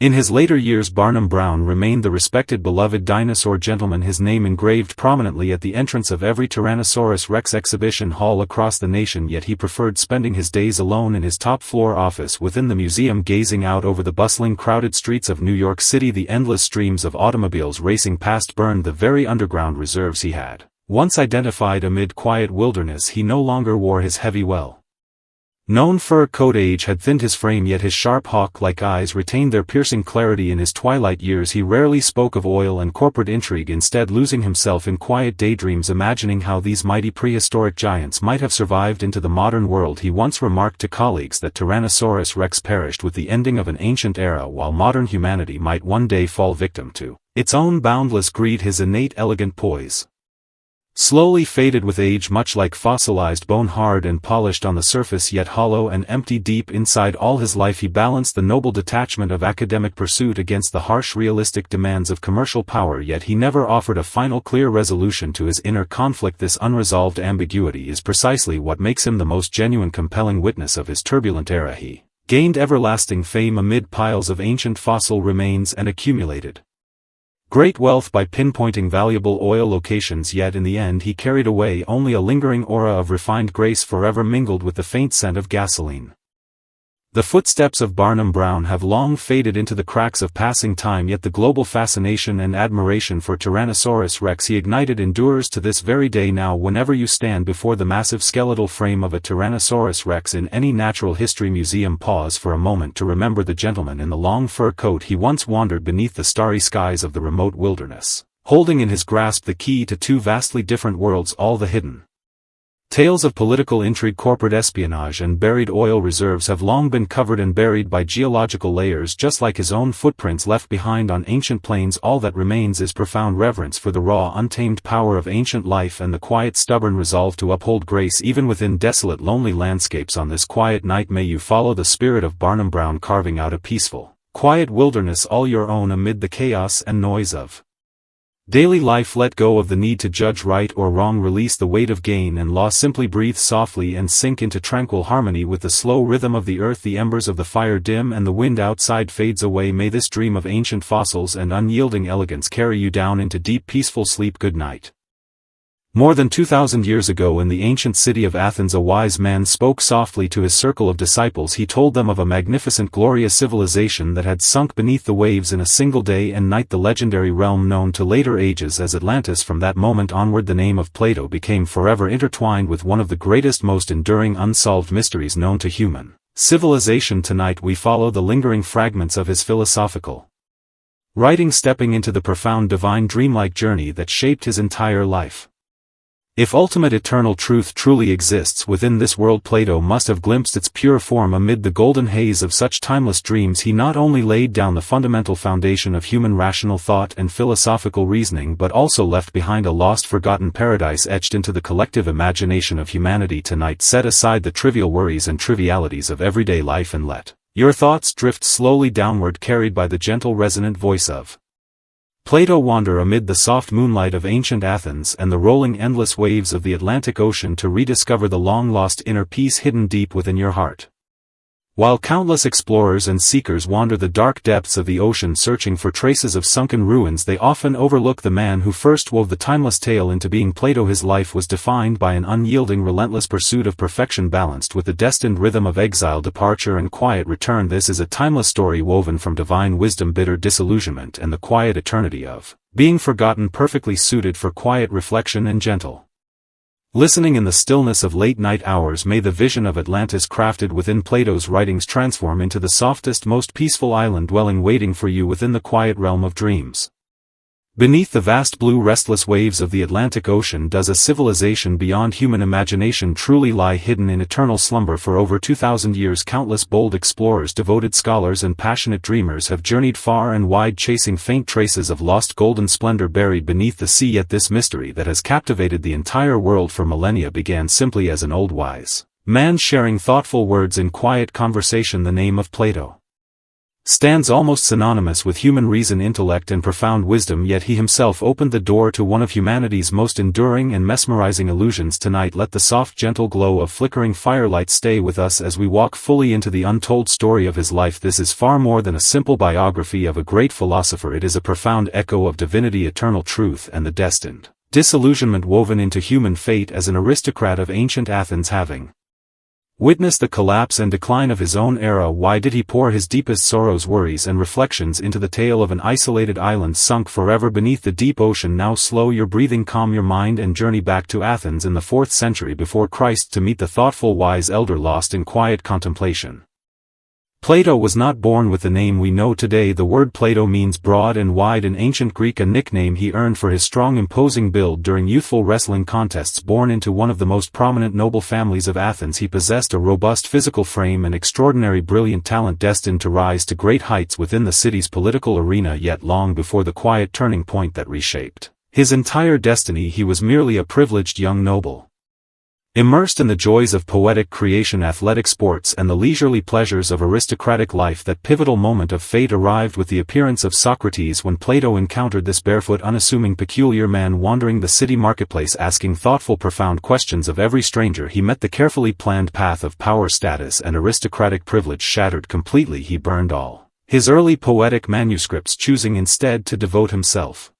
In his later years, Barnum Brown remained the respected, beloved dinosaur gentleman, his name engraved prominently at the entrance of every Tyrannosaurus Rex exhibition hall across the nation. Yet he preferred spending his days alone in his top-floor office within the museum, gazing out over the bustling, crowded streets of New York City. The endless streams of automobiles racing past burned the very underground reserves he had once identified. Amid quiet wilderness, he no longer wore his heavy, known fur coat. Age had thinned his frame, yet his sharp, hawk-like eyes retained their piercing clarity. In his twilight years, he rarely spoke of oil and corporate intrigue, instead losing himself in quiet daydreams, imagining how these mighty prehistoric giants might have survived into the modern world. He once remarked to colleagues that Tyrannosaurus Rex perished with the ending of an ancient era, while modern humanity might one day fall victim to its own boundless greed. His innate elegant poise slowly faded with age, much like fossilized bone, hard and polished on the surface yet hollow and empty deep inside. All his life he balanced the noble detachment of academic pursuit against the harsh, realistic demands of commercial power, yet he never offered a final, clear resolution to his inner conflict. This unresolved ambiguity is precisely what makes him the most genuine, compelling witness of his turbulent era. He gained everlasting fame amid piles of ancient fossil remains and accumulated great wealth by pinpointing valuable oil locations, yet in the end he carried away only a lingering aura of refined grace, forever mingled with the faint scent of gasoline. The footsteps of Barnum Brown have long faded into the cracks of passing time, yet the global fascination and admiration for Tyrannosaurus Rex he ignited endures to this very day. Now, whenever you stand before the massive skeletal frame of a Tyrannosaurus Rex in any natural history museum, pause for a moment to remember the gentleman in the long fur coat. He once wandered beneath the starry skies of the remote wilderness, holding in his grasp the key to two vastly different worlds, all the hidden tales of political intrigue, corporate espionage and buried oil reserves have long been covered and buried by geological layers, just like his own footprints left behind on ancient plains. All that remains is profound reverence for the raw, untamed power of ancient life and the quiet, stubborn resolve to uphold grace even within desolate, lonely landscapes. On this quiet night, may you follow the spirit of Barnum Brown, carving out a peaceful, quiet wilderness all your own amid the chaos and noise of daily life. Let go of the need to judge right or wrong, release the weight of gain and loss, simply breathe softly and sink into tranquil harmony with the slow rhythm of the earth. The embers of the fire dim and the wind outside fades away. May this dream of ancient fossils and unyielding elegance carry you down into deep, peaceful sleep. Good night. More than 2,000 years ago, in the ancient city of Athens, a wise man spoke softly to his circle of disciples. He told them of a magnificent, glorious civilization that had sunk beneath the waves in a single day and night, the legendary realm known to later ages as Atlantis. From that moment onward, the name of Plato became forever intertwined with one of the greatest, most enduring unsolved mysteries known to human civilization. Tonight we follow the lingering fragments of his philosophical writing, stepping into the profound, divine, dreamlike journey that shaped his entire life. If ultimate eternal truth truly exists within this world, Plato must have glimpsed its pure form amid the golden haze of such timeless dreams. He not only laid down the fundamental foundation of human rational thought and philosophical reasoning, but also left behind a lost, forgotten paradise etched into the collective imagination of humanity. Tonight, set aside the trivial worries and trivialities of everyday life and let Your thoughts drift slowly downward, carried by the gentle resonant voice of Plato. Wander amid the soft moonlight of ancient Athens and the rolling endless waves of the Atlantic Ocean to rediscover the long-lost inner peace hidden deep within your heart. While countless explorers and seekers wander the dark depths of the ocean searching for traces of sunken ruins, they often overlook the man who first wove the timeless tale into being. Plato. His life was defined by an unyielding, relentless pursuit of perfection balanced with the destined rhythm of exile, departure and quiet return. This is a timeless story woven from divine wisdom, bitter disillusionment and the quiet eternity of being forgotten, perfectly suited for quiet reflection and gentle listening in the stillness of late-night hours. May the vision of Atlantis crafted within Plato's writings transform into the softest, most peaceful island dwelling waiting for you within the quiet realm of dreams. Beneath the vast blue restless waves of the Atlantic Ocean does a civilization beyond human imagination truly lie, hidden in eternal slumber. For over 2,000 years countless bold explorers, devoted scholars and passionate dreamers have journeyed far and wide, chasing faint traces of lost golden splendor buried beneath the sea. Yet this mystery that has captivated the entire world for millennia began simply as an old wise man sharing thoughtful words in quiet conversation. The name of Plato stands almost synonymous with human reason, intellect and profound wisdom, yet he himself opened the door to one of humanity's most enduring and mesmerizing illusions. Tonight let the soft gentle glow of flickering firelight stay with us as we walk fully into the untold story of his life. This is far more than a simple biography of a great philosopher. It is a profound echo of divinity, eternal truth and the destined disillusionment woven into human fate. As an aristocrat of ancient Athens, having witnessed the collapse and decline of his own era, why did he pour his deepest sorrows, worries and reflections into the tale of an isolated island sunk forever beneath the deep ocean? Now slow your breathing, calm your mind and journey back to Athens in the 4th century before Christ to meet the thoughtful wise elder lost in quiet contemplation. Plato was not born with the name we know today. The word Plato means broad and wide in ancient Greek, a nickname he earned for his strong, imposing build during youthful wrestling contests. Born into one of the most prominent noble families of Athens, he possessed a robust physical frame and extraordinary brilliant talent, destined to rise to great heights within the city's political arena. Yet long before the quiet turning point that reshaped his entire destiny, he was merely a privileged young noble, immersed in the joys of poetic creation, athletic sports and the leisurely pleasures of aristocratic life. That pivotal moment of fate arrived with the appearance of Socrates, when Plato encountered this barefoot, unassuming, peculiar man wandering the city marketplace, asking thoughtful, profound questions of every stranger he met. The carefully planned path of power, status and aristocratic privilege shattered completely. He burned all his early poetic manuscripts, choosing instead to devote himself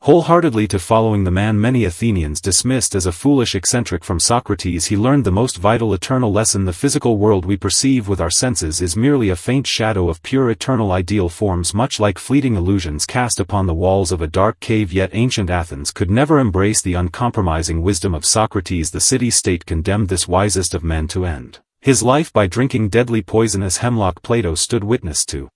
wholeheartedly to following the man many Athenians dismissed as a foolish eccentric. From Socrates he learned the most vital eternal lesson: the physical world we perceive with our senses is merely a faint shadow of pure eternal ideal forms, much like fleeting illusions cast upon the walls of a dark cave. Yet ancient Athens could never embrace the uncompromising wisdom of Socrates. The city-state condemned this wisest of men to end his life by drinking deadly poisonous hemlock. Plato stood witness to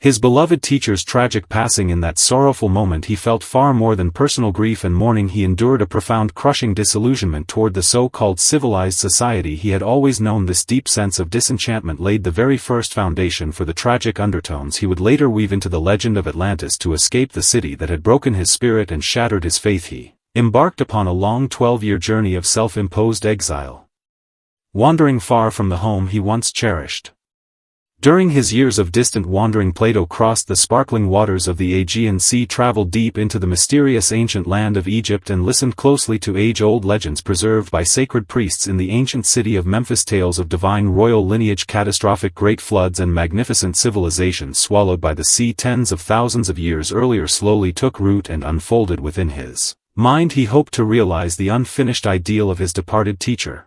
his beloved teacher's tragic passing. In that sorrowful moment he felt far more than personal grief and mourning. He endured a profound, crushing disillusionment toward the so-called civilized society he had always known. This deep sense of disenchantment laid the very first foundation for the tragic undertones he would later weave into the legend of Atlantis. To escape the city that had broken his spirit and shattered his faith, he embarked upon a long 12-year journey of self-imposed exile, wandering far from the home he once cherished. During his years of distant wandering, Plato crossed the sparkling waters of the Aegean Sea, traveled deep into the mysterious ancient land of Egypt and listened closely to age-old legends preserved by sacred priests in the ancient city of Memphis. Tales of divine royal lineage, catastrophic great floods and magnificent civilizations swallowed by the sea tens of thousands of years earlier slowly took root and unfolded within his mind. He hoped to realize the unfinished ideal of his departed teacher.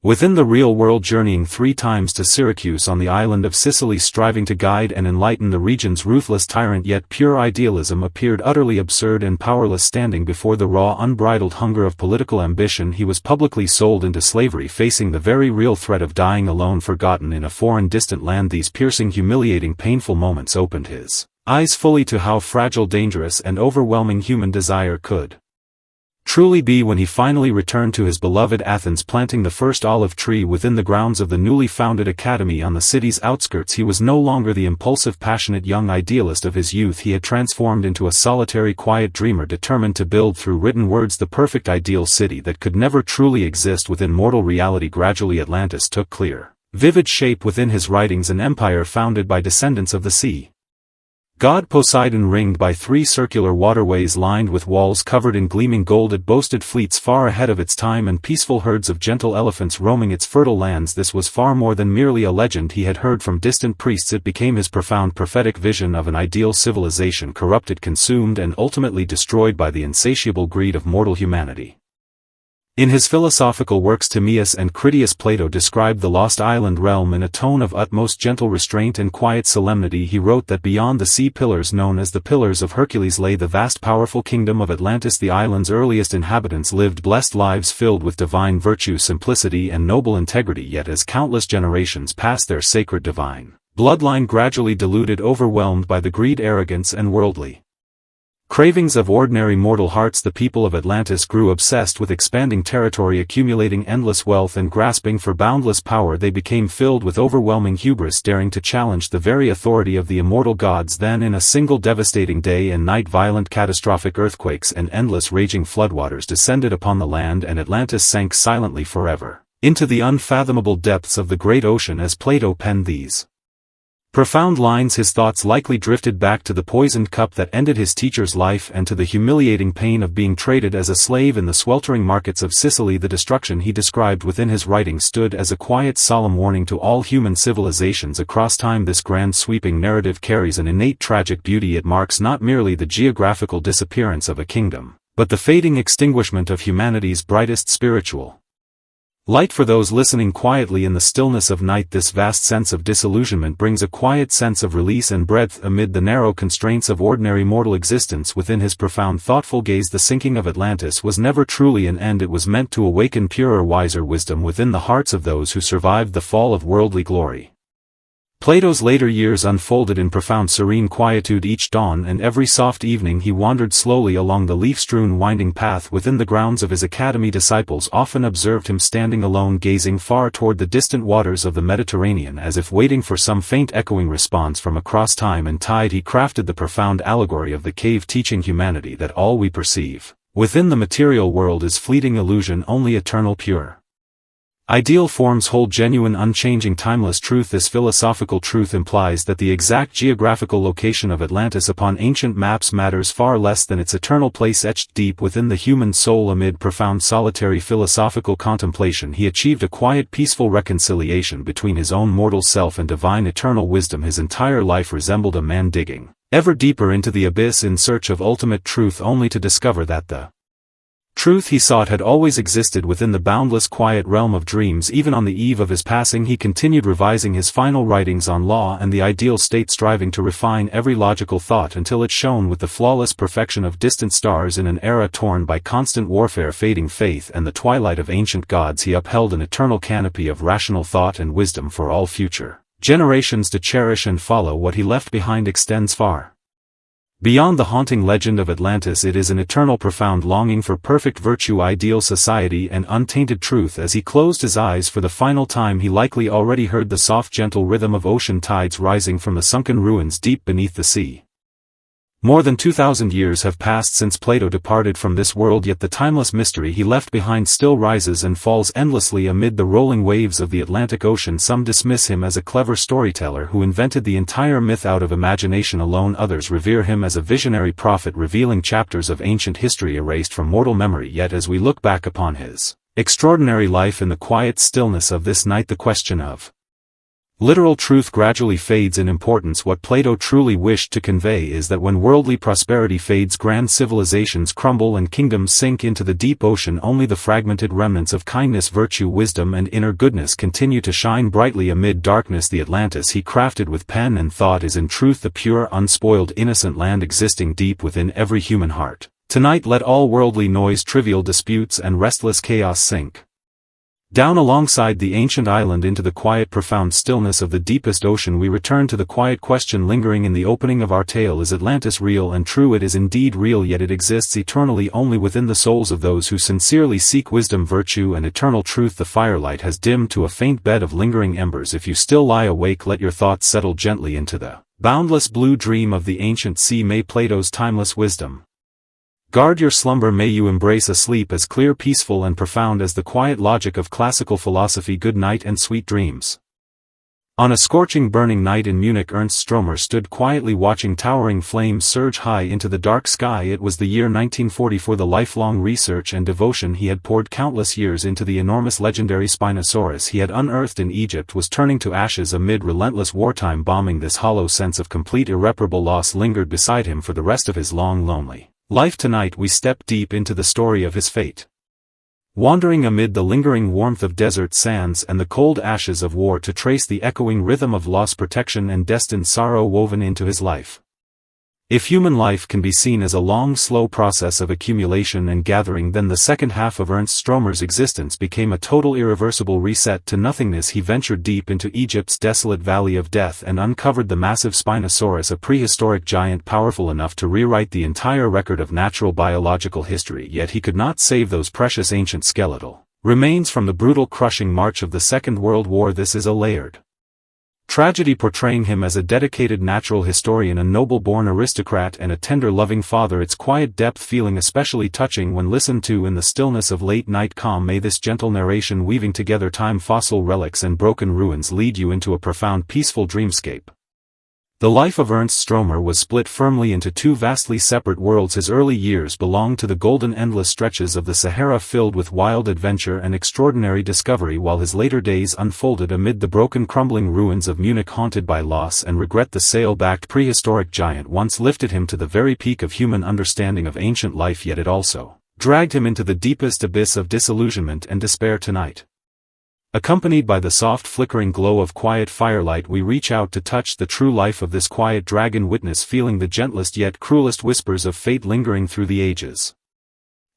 Within the real world, journeying 3 times to Syracuse on the island of Sicily, striving to guide and enlighten the region's ruthless tyrant, yet pure idealism appeared utterly absurd and powerless. Standing before the raw, unbridled hunger of political ambition, he was publicly sold into slavery, facing the very real threat of dying alone, forgotten in a foreign, distant land. These piercing, humiliating, painful moments opened his eyes fully to how fragile, dangerous and overwhelming human desire could truly be when he finally returned to his beloved Athens, planting the first olive tree within the grounds of the newly founded academy on the city's outskirts. He was no longer the impulsive, passionate young idealist of his youth. He had transformed into a solitary, quiet dreamer, determined to build through written words the perfect ideal city that could never truly exist within mortal reality. Gradually Atlantis took clear vivid shape within his writings, an empire founded by descendants of the sea. God Poseidon, ringed by 3 circular waterways lined with walls covered in gleaming gold, it boasted fleets far ahead of its time and peaceful herds of gentle elephants roaming its fertile lands. This was far more than merely a legend he had heard from distant priests. It became his profound prophetic vision of an ideal civilization corrupted, consumed, and ultimately destroyed by the insatiable greed of mortal humanity. In his philosophical works Timaeus and Critias, Plato described the lost island realm in a tone of utmost gentle restraint and quiet solemnity. He wrote that beyond the sea pillars known as the Pillars of Hercules lay the vast powerful kingdom of Atlantis. The island's earliest inhabitants lived blessed lives filled with divine virtue, simplicity, and noble integrity, yet as countless generations passed, their sacred divine bloodline gradually diluted, overwhelmed by the greed, arrogance, and worldly cravings of ordinary mortal hearts. The people of Atlantis grew obsessed with expanding territory, accumulating endless wealth, and grasping for boundless power. They became filled with overwhelming hubris, daring to challenge the very authority of the immortal gods. Then in a single devastating day and night, violent catastrophic earthquakes and endless raging floodwaters descended upon the land, and Atlantis sank silently forever into the unfathomable depths of the great ocean. As Plato penned these profound lines, his thoughts likely drifted back to the poisoned cup that ended his teacher's life and to the humiliating pain of being traded as a slave in the sweltering markets of Sicily. The destruction he described within his writings stood as a quiet, solemn warning to all human civilizations across time. This grand sweeping narrative carries an innate tragic beauty. It marks not merely the geographical disappearance of a kingdom, but the fading extinguishment of humanity's brightest spiritual light. For those listening quietly in the stillness of night, this vast sense of disillusionment brings a quiet sense of release and breadth amid the narrow constraints of ordinary mortal existence. Within his profound, thoughtful gaze, the sinking of Atlantis was never truly an end. It was meant to awaken purer, wiser wisdom within the hearts of those who survived the fall of worldly glory. Plato's later years unfolded in profound serene quietude. Each dawn and every soft evening he wandered slowly along the leaf-strewn winding path within the grounds of his academy. Disciples often observed him standing alone, gazing far toward the distant waters of the Mediterranean, as if waiting for some faint echoing response from across time and tide. He crafted the profound allegory of the cave, teaching humanity that all we perceive within the material world is fleeting illusion, only eternal, pure ideal forms hold genuine, unchanging, timeless truth. This philosophical truth implies that the exact geographical location of Atlantis upon ancient maps matters far less than its eternal place etched deep within the human soul. Amid profound solitary philosophical contemplation, he achieved a quiet, peaceful reconciliation between his own mortal self and divine eternal wisdom. His entire life resembled a man digging ever deeper into the abyss in search of ultimate truth, only to discover that the truth he sought had always existed within the boundless, quiet realm of dreams. Even on the eve of his passing, he continued revising his final writings on law and the ideal state, striving to refine every logical thought until it shone with the flawless perfection of distant stars. In an era torn by constant warfare, fading faith, and the twilight of ancient gods, he upheld an eternal canopy of rational thought and wisdom for all future generations to cherish and follow. What he left behind extends far beyond the haunting legend of Atlantis. It is an eternal, profound longing for perfect virtue, ideal society, and untainted truth. As he closed his eyes for the final time, he likely already heard the soft, gentle rhythm of ocean tides rising from the sunken ruins deep beneath the sea. More than 2,000 years have passed since Plato departed from this world, yet the timeless mystery he left behind still rises and falls endlessly amid the rolling waves of the Atlantic Ocean. Some dismiss him as a clever storyteller who invented the entire myth out of imagination alone. Others revere him as a visionary prophet revealing chapters of ancient history erased from mortal memory. Yet as we look back upon his extraordinary life in the quiet stillness of this night, the question of literal truth gradually fades in importance. What Plato truly wished to convey is that when worldly prosperity fades, grand civilizations crumble, and kingdoms sink into the deep ocean, only the fragmented remnants of kindness, virtue, wisdom, and inner goodness continue to shine brightly amid darkness. The Atlantis he crafted with pen and thought is in truth the pure, unspoiled, innocent land existing deep within every human heart. Tonight let all worldly noise, trivial disputes, and restless chaos sink down alongside the ancient island into the quiet, profound stillness of the deepest ocean. We return to the quiet question lingering in the opening of our tale: is Atlantis real and true? It is indeed real, yet it exists eternally only within the souls of those who sincerely seek wisdom, virtue, and eternal truth. The firelight has dimmed to a faint bed of lingering embers. If you still lie awake, let your thoughts settle gently into the boundless blue dream of the ancient sea. May Plato's timeless wisdom guard your slumber. May you embrace a sleep as clear, peaceful, and profound as the quiet logic of classical philosophy. Good night and sweet dreams. On a scorching burning night in Munich, Ernst Stromer stood quietly watching towering flames surge high into the dark sky. It was the year 1944. The lifelong research and devotion he had poured countless years into the enormous legendary Spinosaurus he had unearthed in Egypt was turning to ashes amid relentless wartime bombing. This hollow sense of complete irreparable loss lingered beside him for the rest of his long, lonely life. Tonight we step deep into the story of his fate. Wandering amid the lingering warmth of desert sands and the cold ashes of war to trace the echoing rhythm of loss, protection and destined sorrow woven into his life. If human life can be seen as a long, slow process of accumulation and gathering, then the second half of Ernst Stromer's existence became a total irreversible reset to nothingness. He ventured deep into Egypt's desolate valley of death and uncovered the massive Spinosaurus, a prehistoric giant powerful enough to rewrite the entire record of natural biological history. Yet he could not save those precious ancient skeletal remains from the brutal, crushing march of the Second World War. This is a layered tragedy, portraying him as a dedicated natural historian, a noble-born aristocrat and a tender, loving father, its quiet depth feeling especially touching when listened to in the stillness of late-night calm. May this gentle narration, weaving together time, fossil relics and broken ruins, lead you into a profound, peaceful dreamscape. The life of Ernst Stromer was split firmly into two vastly separate worlds. His early years belonged to the golden, endless stretches of the Sahara filled with wild adventure and extraordinary discovery, while his later days unfolded amid the broken, crumbling ruins of Munich, haunted by loss and regret. The sail-backed prehistoric giant once lifted him to the very peak of human understanding of ancient life, yet it also dragged him into the deepest abyss of disillusionment and despair. Tonight, accompanied by the soft flickering glow of quiet firelight, we reach out to touch the true life of this quiet dragon, witness feeling the gentlest yet cruelest whispers of fate lingering through the ages.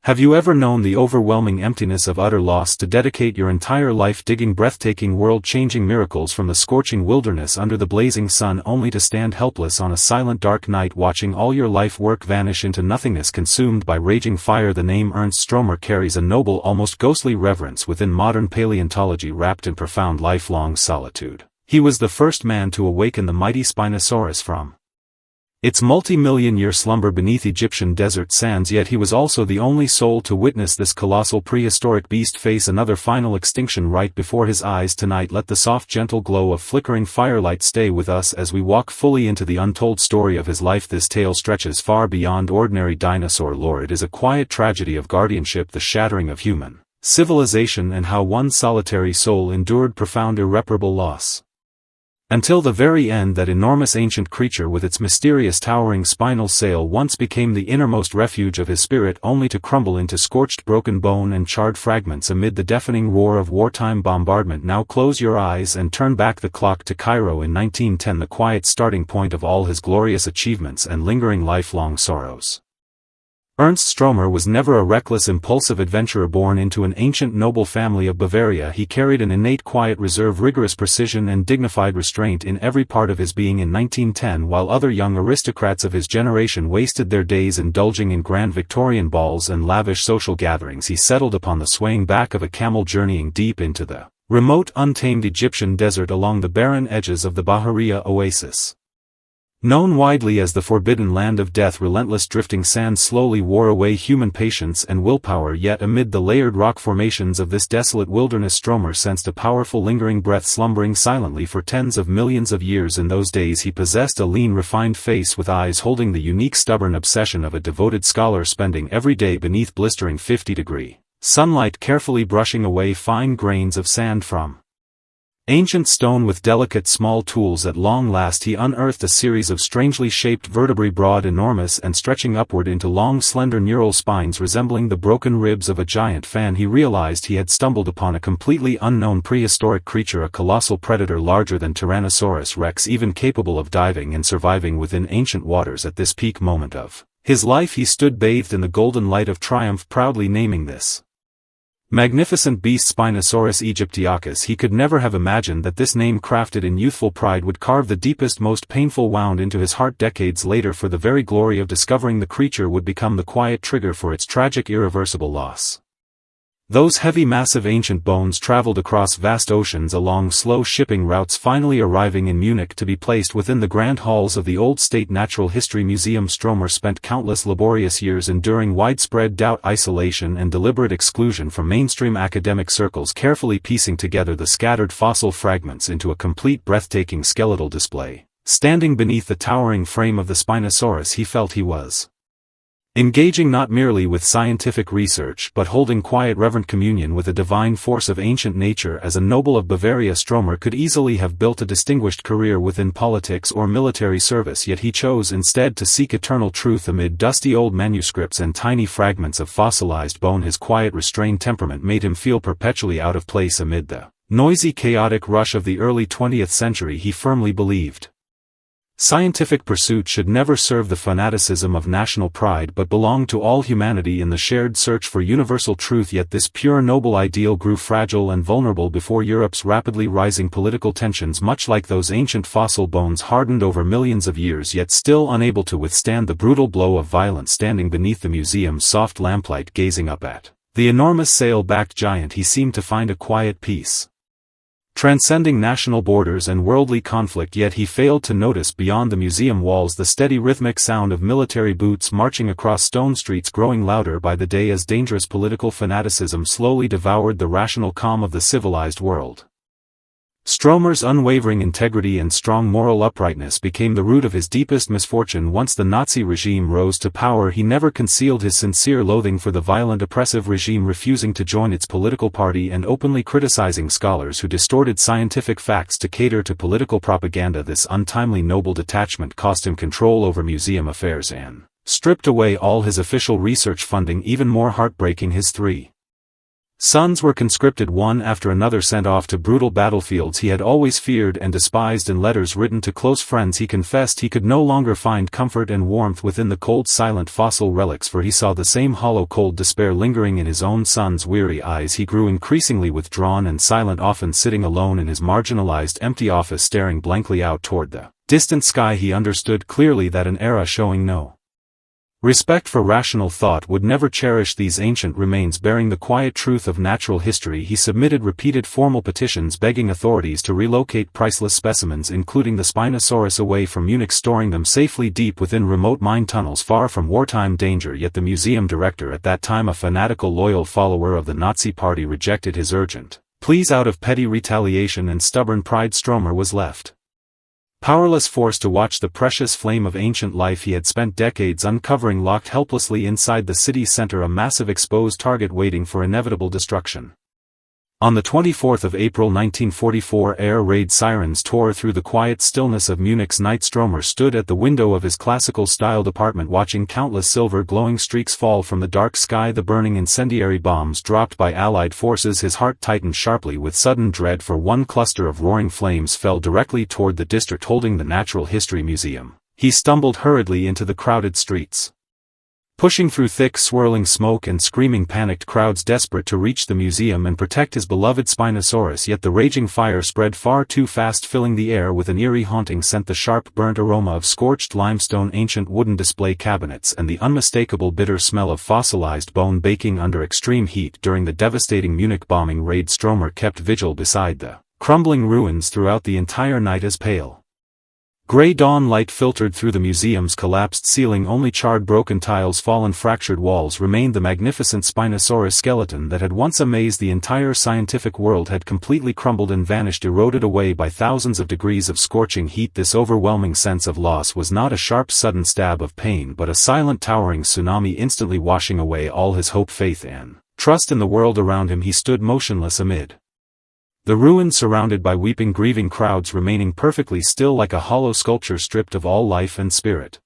Have you ever known the overwhelming emptiness of utter loss, to dedicate your entire life digging breathtaking, world-changing miracles from the scorching wilderness under the blazing sun, only to stand helpless on a silent, dark night, watching all your life work vanish into nothingness, consumed by raging fire? The name Ernst Stromer carries a noble, almost ghostly reverence within modern paleontology, wrapped in profound lifelong solitude. He was the first man to awaken the mighty Spinosaurus from its multi-million-year slumber beneath Egyptian desert sands, yet he was also the only soul to witness this colossal prehistoric beast face another final extinction right before his eyes. Tonight, let the soft, gentle glow of flickering firelight stay with us as we walk fully into the untold story of his life. This tale stretches far beyond ordinary dinosaur lore. It is a quiet tragedy of guardianship, the shattering of human civilization, and how one solitary soul endured profound, irreparable loss. Until the very end, that enormous ancient creature with its mysterious towering spinal sail once became the innermost refuge of his spirit, only to crumble into scorched, broken bone and charred fragments amid the deafening roar of wartime bombardment. Now close your eyes and turn back the clock to Cairo in 1910, the quiet starting point of all his glorious achievements and lingering lifelong sorrows. Ernst Stromer was never a reckless, impulsive adventurer born into an ancient noble family of Bavaria. He carried an innate quiet reserve, rigorous precision and dignified restraint in every part of his being. In 1910, while other young aristocrats of his generation wasted their days indulging in grand Victorian balls and lavish social gatherings, he settled upon the swaying back of a camel, journeying deep into the remote, untamed Egyptian desert along the barren edges of the Bahariya oasis. Known widely as the Forbidden Land of Death, relentless drifting sand slowly wore away human patience and willpower, yet amid the layered rock formations of this desolate wilderness, Stromer sensed a powerful, lingering breath slumbering silently for tens of millions of years. In those days he possessed a lean, refined face with eyes holding the unique, stubborn obsession of a devoted scholar, spending every day beneath blistering 50-degree sunlight, carefully brushing away fine grains of sand from ancient stone with delicate small tools. At long last he unearthed a series of strangely shaped vertebrae, broad, enormous, and stretching upward into long, slender neural spines resembling the broken ribs of a giant fan. He realized he had stumbled upon a completely unknown prehistoric creature, a colossal predator larger than Tyrannosaurus Rex, even capable of diving and surviving within ancient waters. At this peak moment of his life he stood bathed in the golden light of triumph, proudly naming this magnificent beast Spinosaurus aegyptiacus. He could never have imagined that this name, crafted in youthful pride, would carve the deepest, most painful wound into his heart. Decades later, for the very glory of discovering the creature would become the quiet trigger for its tragic, irreversible loss. Those heavy massive ancient bones traveled across vast oceans along slow shipping routes, finally arriving in Munich to be placed within the grand halls of the Old State Natural History Museum. Stromer spent countless laborious years enduring widespread doubt, isolation and deliberate exclusion from mainstream academic circles, carefully piecing together the scattered fossil fragments into a complete, breathtaking skeletal display. Standing beneath the towering frame of the Spinosaurus, he felt he was engaging not merely with scientific research but holding quiet, reverent communion with a divine force of ancient nature. As a noble of Bavaria, Stromer could easily have built a distinguished career within politics or military service, yet he chose instead to seek eternal truth amid dusty old manuscripts and tiny fragments of fossilized bone. His quiet, restrained temperament made him feel perpetually out of place amid the noisy, chaotic rush of the early 20th century. He firmly believed scientific pursuit should never serve the fanaticism of national pride but belong to all humanity in the shared search for universal truth. Yet this pure, noble ideal grew fragile and vulnerable before Europe's rapidly rising political tensions. Much like those ancient fossil bones, hardened over millions of years yet still unable to withstand the brutal blow of violence. Standing beneath the museum's soft lamplight, gazing up at the enormous sail-backed giant, he seemed to find a quiet peace transcending national borders and worldly conflict. Yet he failed to notice beyond the museum walls the steady, rhythmic sound of military boots marching across stone streets, growing louder by the day as dangerous political fanaticism slowly devoured the rational calm of the civilized world. Stromer's unwavering integrity and strong moral uprightness became the root of his deepest misfortune. Once the Nazi regime rose to power, he never concealed his sincere loathing for the violent, oppressive regime, refusing to join its political party and openly criticizing scholars who distorted scientific facts to cater to political propaganda. This untimely noble detachment cost him control over museum affairs and stripped away all his official research funding. Even more heartbreaking, his three sons were conscripted, one after another sent off to brutal battlefields he had always feared and despised. In letters written to close friends, he confessed he could no longer find comfort and warmth within the cold, silent fossil relics, for he saw the same hollow, cold despair lingering in his own son's weary eyes. He grew increasingly withdrawn and silent, often sitting alone in his marginalized, empty office, staring blankly out toward the distant sky. He understood clearly that an era showing no respect for rational thought would never cherish these ancient remains bearing the quiet truth of natural history. He submitted repeated formal petitions begging authorities to relocate priceless specimens, including the Spinosaurus, away from Munich, storing them safely deep within remote mine tunnels far from wartime danger. Yet the museum director, at that time a fanatical, loyal follower of the Nazi Party, rejected his urgent pleas out of petty retaliation and stubborn pride. Stromer was left powerless, forced to watch the precious flame of ancient life he had spent decades uncovering locked helplessly inside the city center, a massive exposed target waiting for inevitable destruction. On the 24th of April 1944, air raid sirens tore through the quiet stillness of Munich's night. Stromer stood at the window of his classical-styled apartment, watching countless silver glowing streaks fall from the dark sky, the burning incendiary bombs dropped by Allied forces. His heart tightened sharply with sudden dread, for one cluster of roaring flames fell directly toward the district holding the Natural History Museum. He stumbled hurriedly into the crowded streets, pushing through thick, swirling smoke and screaming panicked crowds desperate to reach the museum and protect his beloved Spinosaurus. Yet the raging fire spread far too fast, filling the air with an eerie, haunting scent, the sharp, burnt aroma of scorched limestone, ancient wooden display cabinets, and the unmistakable bitter smell of fossilized bone baking under extreme heat. During the devastating Munich bombing raid, Stromer kept vigil beside the crumbling ruins throughout the entire night. As pale gray dawn light filtered through the museum's collapsed ceiling, only charred, broken tiles, fallen, fractured walls remained. The magnificent Spinosaurus skeleton that had once amazed the entire scientific world had completely crumbled and vanished, eroded away by thousands of degrees of scorching heat. This overwhelming sense of loss was not a sharp, sudden stab of pain, but a silent, towering tsunami, instantly washing away all his hope, faith, and trust in the world around him. He stood motionless amid the ruins, surrounded by weeping, grieving crowds, remaining perfectly still, like a hollow sculpture stripped of all life and spirit.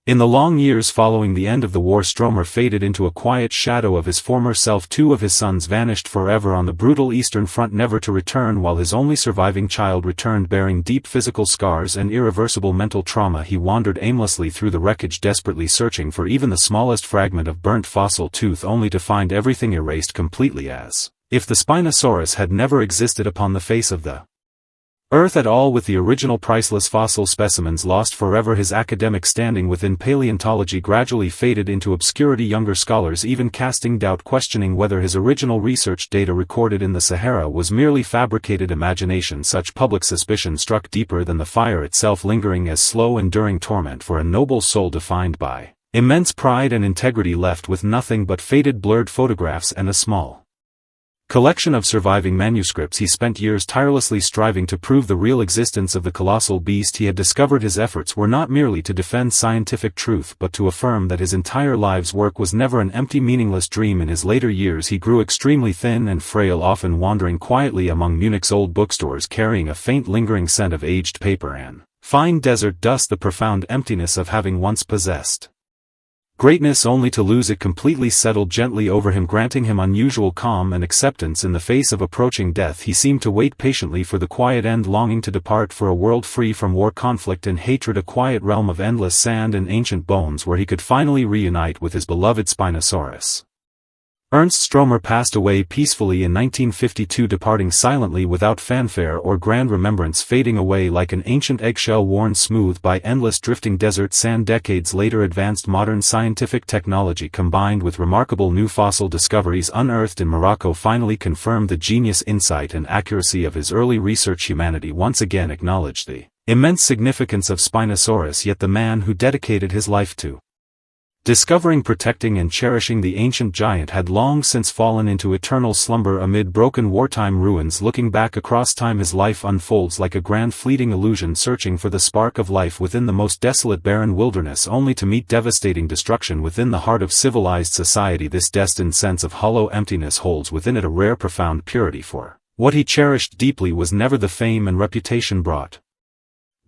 In the long years following the end of the war, Stromer faded into a quiet shadow of his former self. Two of his sons vanished forever on the brutal Eastern Front, never to return, while his only surviving child returned bearing deep physical scars and irreversible mental trauma. He wandered aimlessly through the wreckage, desperately searching for even the smallest fragment of burnt fossil tooth, only to find everything erased completely, as if the Spinosaurus had never existed upon the face of the Earth et al. With the original priceless fossil specimens lost forever, his academic standing within paleontology gradually faded into obscurity, younger scholars even casting doubt, questioning whether his original research data recorded in the Sahara was merely fabricated imagination. Such public suspicion struck deeper than the fire itself, lingering as slow, enduring torment for a noble soul defined by immense pride and integrity, left with nothing but faded, blurred photographs and a small collection of surviving manuscripts. He spent years tirelessly striving to prove the real existence of the colossal beast he had discovered. His efforts were not merely to defend scientific truth but to affirm that his entire life's work was never an empty, meaningless dream. In his later years he grew extremely thin and frail, often wandering quietly among Munich's old bookstores carrying a faint, lingering scent of aged paper and fine desert dust, the profound emptiness of having once possessed greatness only to lose it completely settled gently over him, granting him unusual calm and acceptance in the face of approaching death. He seemed to wait patiently for the quiet end, longing to depart for a world free from war, conflict and hatred, a quiet realm of endless sand and ancient bones where he could finally reunite with his beloved Spinosaurus. Ernst Stromer passed away peacefully in 1952, departing silently without fanfare or grand remembrance, fading away like an ancient eggshell worn smooth by endless drifting desert sand. Decades later, advanced modern scientific technology combined with remarkable new fossil discoveries unearthed in Morocco finally confirmed the genius, insight and accuracy of his early research. Humanity once again acknowledged the immense significance of Spinosaurus, yet the man who dedicated his life to discovering, protecting and cherishing the ancient giant had long since fallen into eternal slumber amid broken wartime ruins. Looking back across time, his life unfolds like a grand fleeting illusion, searching for the spark of life within the most desolate, barren wilderness, only to meet devastating destruction within the heart of civilized society. This destined sense of hollow emptiness holds within it a rare, profound purity, for what he cherished deeply was never the fame and reputation brought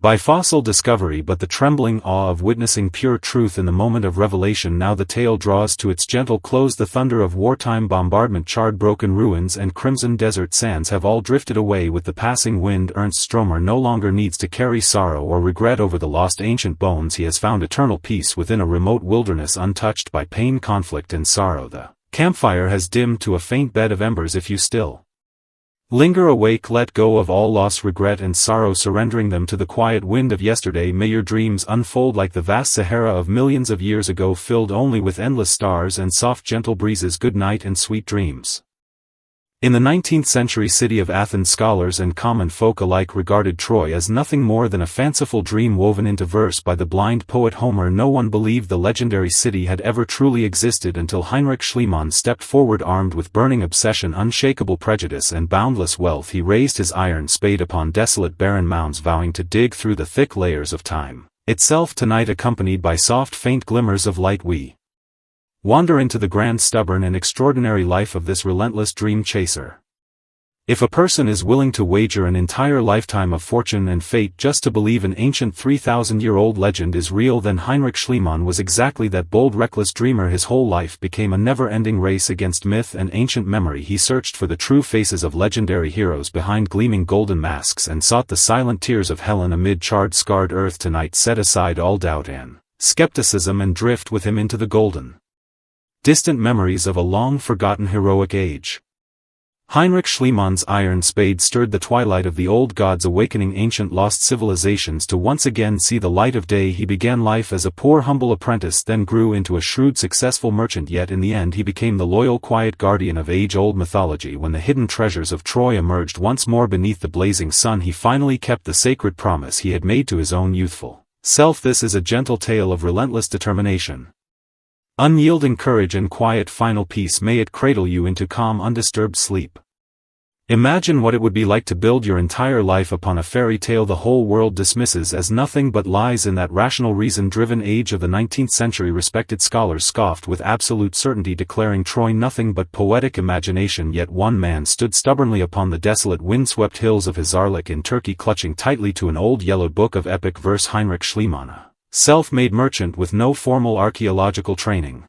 by fossil discovery, but the trembling awe of witnessing pure truth in the moment of revelation. Now the tale draws to its gentle close. The thunder of wartime bombardment, charred broken ruins and crimson desert sands have all drifted away with the passing wind. Ernst Stromer no longer needs to carry sorrow or regret over the lost ancient bones. He has found eternal peace within a remote wilderness, untouched by pain, conflict and sorrow. The campfire has dimmed to a faint bed of embers. If you still linger awake, let go of all loss, regret and sorrow, surrendering them to the quiet wind of yesterday. May your dreams unfold like the vast Sahara of millions of years ago, filled only with endless stars and soft gentle breezes. Good night and sweet dreams. In the 19th century city of Athens, scholars and common folk alike regarded Troy as nothing more than a fanciful dream woven into verse by the blind poet Homer. No one believed the legendary city had ever truly existed until Heinrich Schliemann stepped forward, armed with burning obsession, unshakable prejudice and boundless wealth. He raised his iron spade upon desolate barren mounds, vowing to dig through the thick layers of time itself. Tonight, accompanied by soft faint glimmers of light, we wander into the grand, stubborn and extraordinary life of this relentless dream chaser. If a person is willing to wager an entire lifetime of fortune and fate just to believe an ancient 3,000-year-old legend is real, then Heinrich Schliemann was exactly that bold, reckless dreamer. His whole life became a never-ending race against myth and ancient memory. He searched for the true faces of legendary heroes behind gleaming golden masks and sought the silent tears of Helen amid charred, scarred earth. Tonight, set aside all doubt and skepticism and drift with him into the golden, distant memories of a long-forgotten heroic age. Heinrich Schliemann's iron spade stirred the twilight of the old gods, awakening ancient lost civilizations to once again see the light of day. He began life as a poor humble apprentice, then grew into a shrewd successful merchant, yet in the end he became the loyal quiet guardian of age-old mythology. When the hidden treasures of Troy emerged once more beneath the blazing sun, he finally kept the sacred promise he had made to his own youthful self. This is a gentle tale of relentless determination, unyielding courage and quiet final peace. May it cradle you into calm, undisturbed sleep. Imagine what it would be like to build your entire life upon a fairy tale the whole world dismisses as nothing but lies. In that rational, reason-driven age of the 19th century, respected scholars scoffed with absolute certainty, declaring Troy nothing but poetic imagination. Yet one man stood stubbornly upon the desolate, windswept hills of Hizarlik in Turkey, clutching tightly to an old yellowed book of epic verse. Heinrich Schliemann, self-made merchant with no formal archaeological training,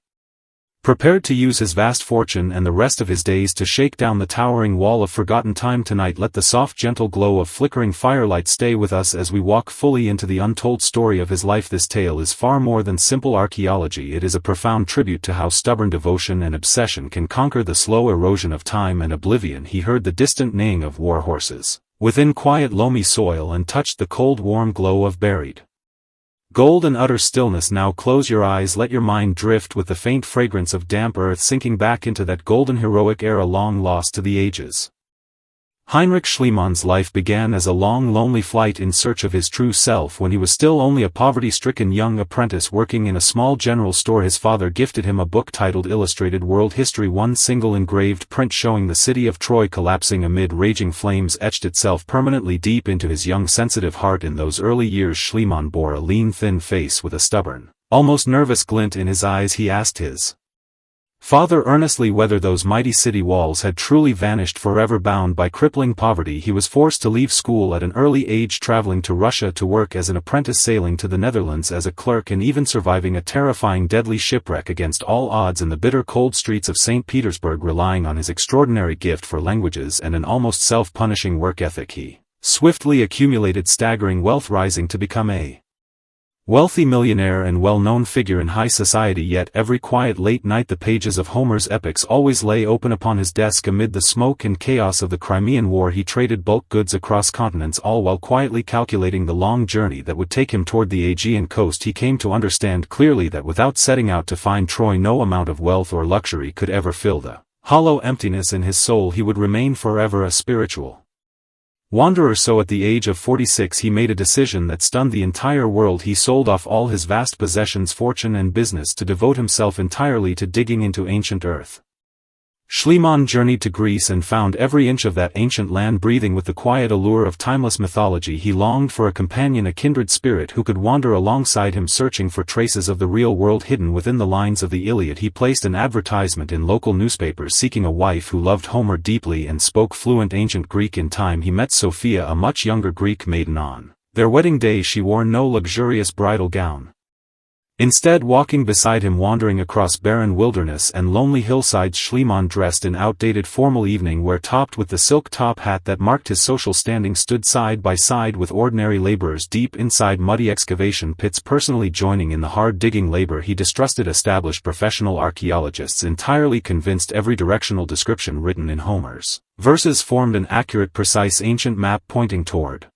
prepared to use his vast fortune and the rest of his days to shake down the towering wall of forgotten time. Tonight, let the soft gentle glow of flickering firelight stay with us as we walk fully into the untold story of his life. This tale is far more than simple archaeology. It is a profound tribute to how stubborn devotion and obsession can conquer the slow erosion of time and oblivion. He heard the distant neighing of war horses, within quiet loamy soil and touched the cold warm glow of buried gold and utter stillness. Now close your eyes, let your mind drift with the faint fragrance of damp earth sinking back into that golden heroic era long lost to the ages. Heinrich Schliemann's life began as a long lonely flight in search of his true self. When he was still only a poverty-stricken young apprentice working in a small general store, his father gifted him a book titled Illustrated World History. One single engraved print showing the city of Troy collapsing amid raging flames etched itself permanently deep into his young sensitive heart. In those early years Schliemann bore a lean thin face with a stubborn, almost nervous glint in his eyes. He asked his father earnestly whether those mighty city walls had truly vanished forever. Bound by crippling poverty, he was forced to leave school at an early age, traveling to Russia to work as an apprentice, sailing to the Netherlands as a clerk, and even surviving a terrifying deadly shipwreck against all odds in the bitter cold streets of St. Petersburg. Relying on his extraordinary gift for languages and an almost self-punishing work ethic, he swiftly accumulated staggering wealth, rising to become a wealthy millionaire and well-known figure in high society. Yet every quiet late night the pages of Homer's epics always lay open upon his desk. Amid the smoke and chaos of the Crimean War he traded bulk goods across continents, all while quietly calculating the long journey that would take him toward the Aegean coast. He came to understand clearly that without setting out to find Troy, no amount of wealth or luxury could ever fill the hollow emptiness in his soul. He would remain forever a spiritual wanderer. So at the age of 46 he made a decision that stunned the entire world. He sold off all his vast possessions, fortune and business to devote himself entirely to digging into ancient earth. Schliemann journeyed to Greece and found every inch of that ancient land breathing with the quiet allure of timeless mythology. He longed for a companion, a kindred spirit who could wander alongside him, searching for traces of the real world hidden within the lines of the Iliad. He placed an advertisement in local newspapers seeking a wife who loved Homer deeply and spoke fluent ancient Greek. In time he met Sophia, a much younger Greek maiden. On their wedding day she wore no luxurious bridal gown. Instead, walking beside him, wandering across barren wilderness and lonely hillsides, Schliemann, dressed in outdated formal evening wear topped with the silk top hat that marked his social standing, stood side by side with ordinary laborers deep inside muddy excavation pits, personally joining in the hard digging labor. He distrusted established professional archaeologists, entirely convinced every directional description written in Homer's verses formed an accurate, precise ancient map pointing toward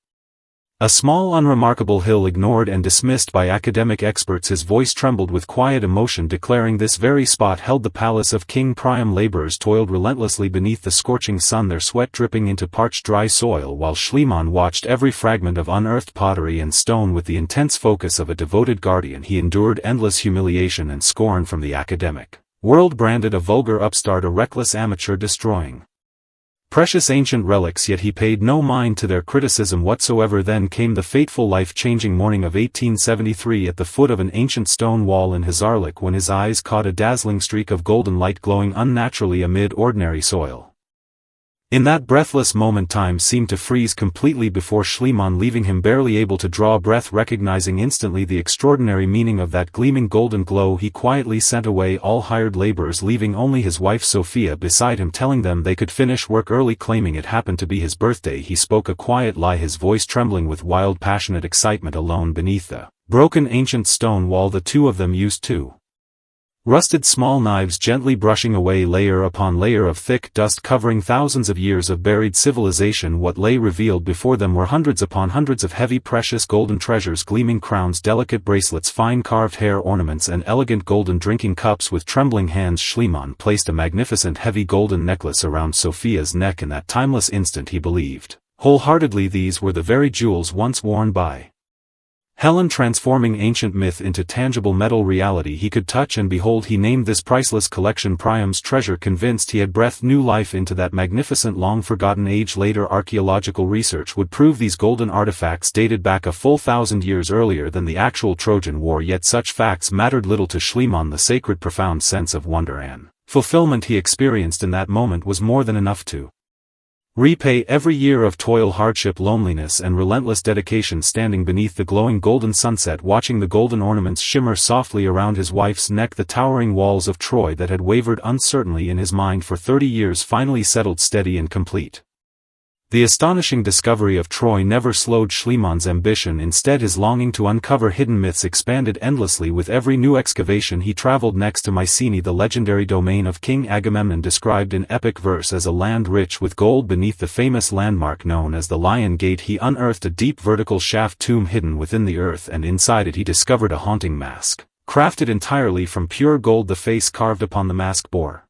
a small unremarkable hill, ignored and dismissed by academic experts. His voice trembled with quiet emotion, declaring this very spot held the palace of King Priam. Laborers toiled relentlessly beneath the scorching sun, their sweat dripping into parched dry soil, while Schliemann watched every fragment of unearthed pottery and stone with the intense focus of a devoted guardian. He endured endless humiliation and scorn from the academic world, branded a vulgar upstart, a reckless amateur destroying precious ancient relics, yet he paid no mind to their criticism whatsoever. Then came the fateful life-changing morning of 1873 at the foot of an ancient stone wall in Hizarlik, when his eyes caught a dazzling streak of golden light glowing unnaturally amid ordinary soil. In that breathless moment time seemed to freeze completely before Schliemann, leaving him barely able to draw a breath. Recognizing instantly the extraordinary meaning of that gleaming golden glow, he quietly sent away all hired laborers, leaving only his wife Sophia beside him, telling them they could finish work early. Claiming it happened to be his birthday, he spoke a quiet lie, his voice trembling with wild passionate excitement. Alone beneath the broken ancient stone wall, the two of them used two rusted small knives, gently brushing away layer upon layer of thick dust covering thousands of years of buried civilization. What lay revealed before them were hundreds upon hundreds of heavy precious golden treasures, gleaming crowns, delicate bracelets, fine carved hair ornaments and elegant golden drinking cups. With trembling hands Schliemann placed a magnificent heavy golden necklace around Sophia's neck. In that timeless instant he believed wholeheartedly these were the very jewels once worn by Helen, transforming ancient myth into tangible metal reality he could touch and behold. He named this priceless collection Priam's treasure, convinced he had breathed new life into that magnificent long-forgotten age. Later archaeological research would prove these golden artifacts dated back a full 1,000 years earlier than the actual Trojan War, yet such facts mattered little to Schliemann. The sacred, profound sense of wonder and fulfillment he experienced in that moment was more than enough to repay every year of toil, hardship, loneliness and relentless dedication. Standing beneath the glowing golden sunset, watching the golden ornaments shimmer softly around his wife's neck, the towering walls of Troy that had wavered uncertainly in his mind for 30 years finally settled steady and complete. The astonishing discovery of Troy never slowed Schliemann's ambition. Instead, his longing to uncover hidden myths expanded endlessly. With every new excavation he traveled next to Mycenae, the legendary domain of King Agamemnon, described in epic verse as a land rich with gold. Beneath the famous landmark known as the Lion Gate, he unearthed a deep vertical shaft tomb hidden within the earth, and inside it he discovered a haunting mask. Crafted entirely from pure gold, the face carved upon the mask bore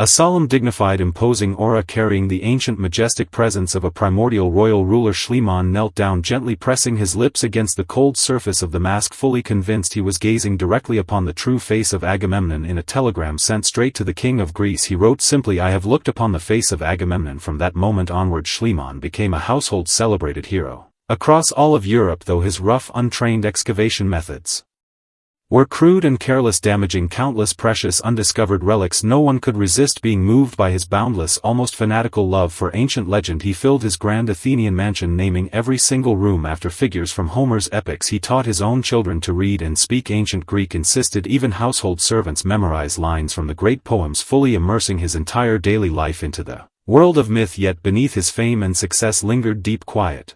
a solemn, dignified, imposing aura, carrying the ancient, majestic presence of a primordial royal ruler. Schliemann knelt down, gently pressing his lips against the cold surface of the mask, fully convinced he was gazing directly upon the true face of Agamemnon. In a telegram sent straight to the King of Greece, he wrote simply, "I have looked upon the face of Agamemnon." From that moment onward, Schliemann became a household celebrated hero across all of Europe. Though his rough, untrained excavation methods were crude and careless, damaging countless precious undiscovered relics, no one could resist being moved by his boundless, almost fanatical love for ancient legend. He filled his grand Athenian mansion, naming every single room after figures from Homer's epics. He taught his own children to read and speak ancient Greek, insisted even household servants memorize lines from the great poems, fully immersing his entire daily life into the world of myth. Yet beneath his fame and success lingered deep quiet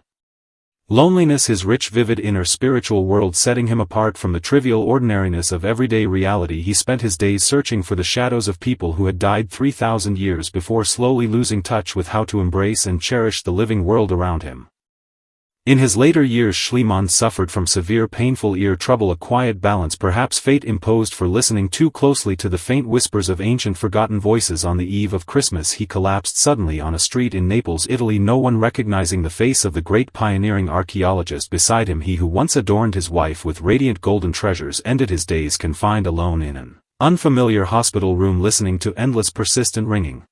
loneliness, his rich, vivid inner spiritual world setting him apart from the trivial ordinariness of everyday reality. He spent his days searching for the shadows of people who had died 3,000 years before, slowly losing touch with how to embrace and cherish the living world around him. In his later years, Schliemann suffered from severe painful ear trouble, a quiet balance perhaps fate imposed for listening too closely to the faint whispers of ancient forgotten voices. On the eve of Christmas he collapsed suddenly on a street in Naples, Italy, no one recognizing the face of the great pioneering archaeologist beside him. He who once adorned his wife with radiant golden treasures ended his days confined alone in an unfamiliar hospital room, listening to endless persistent ringing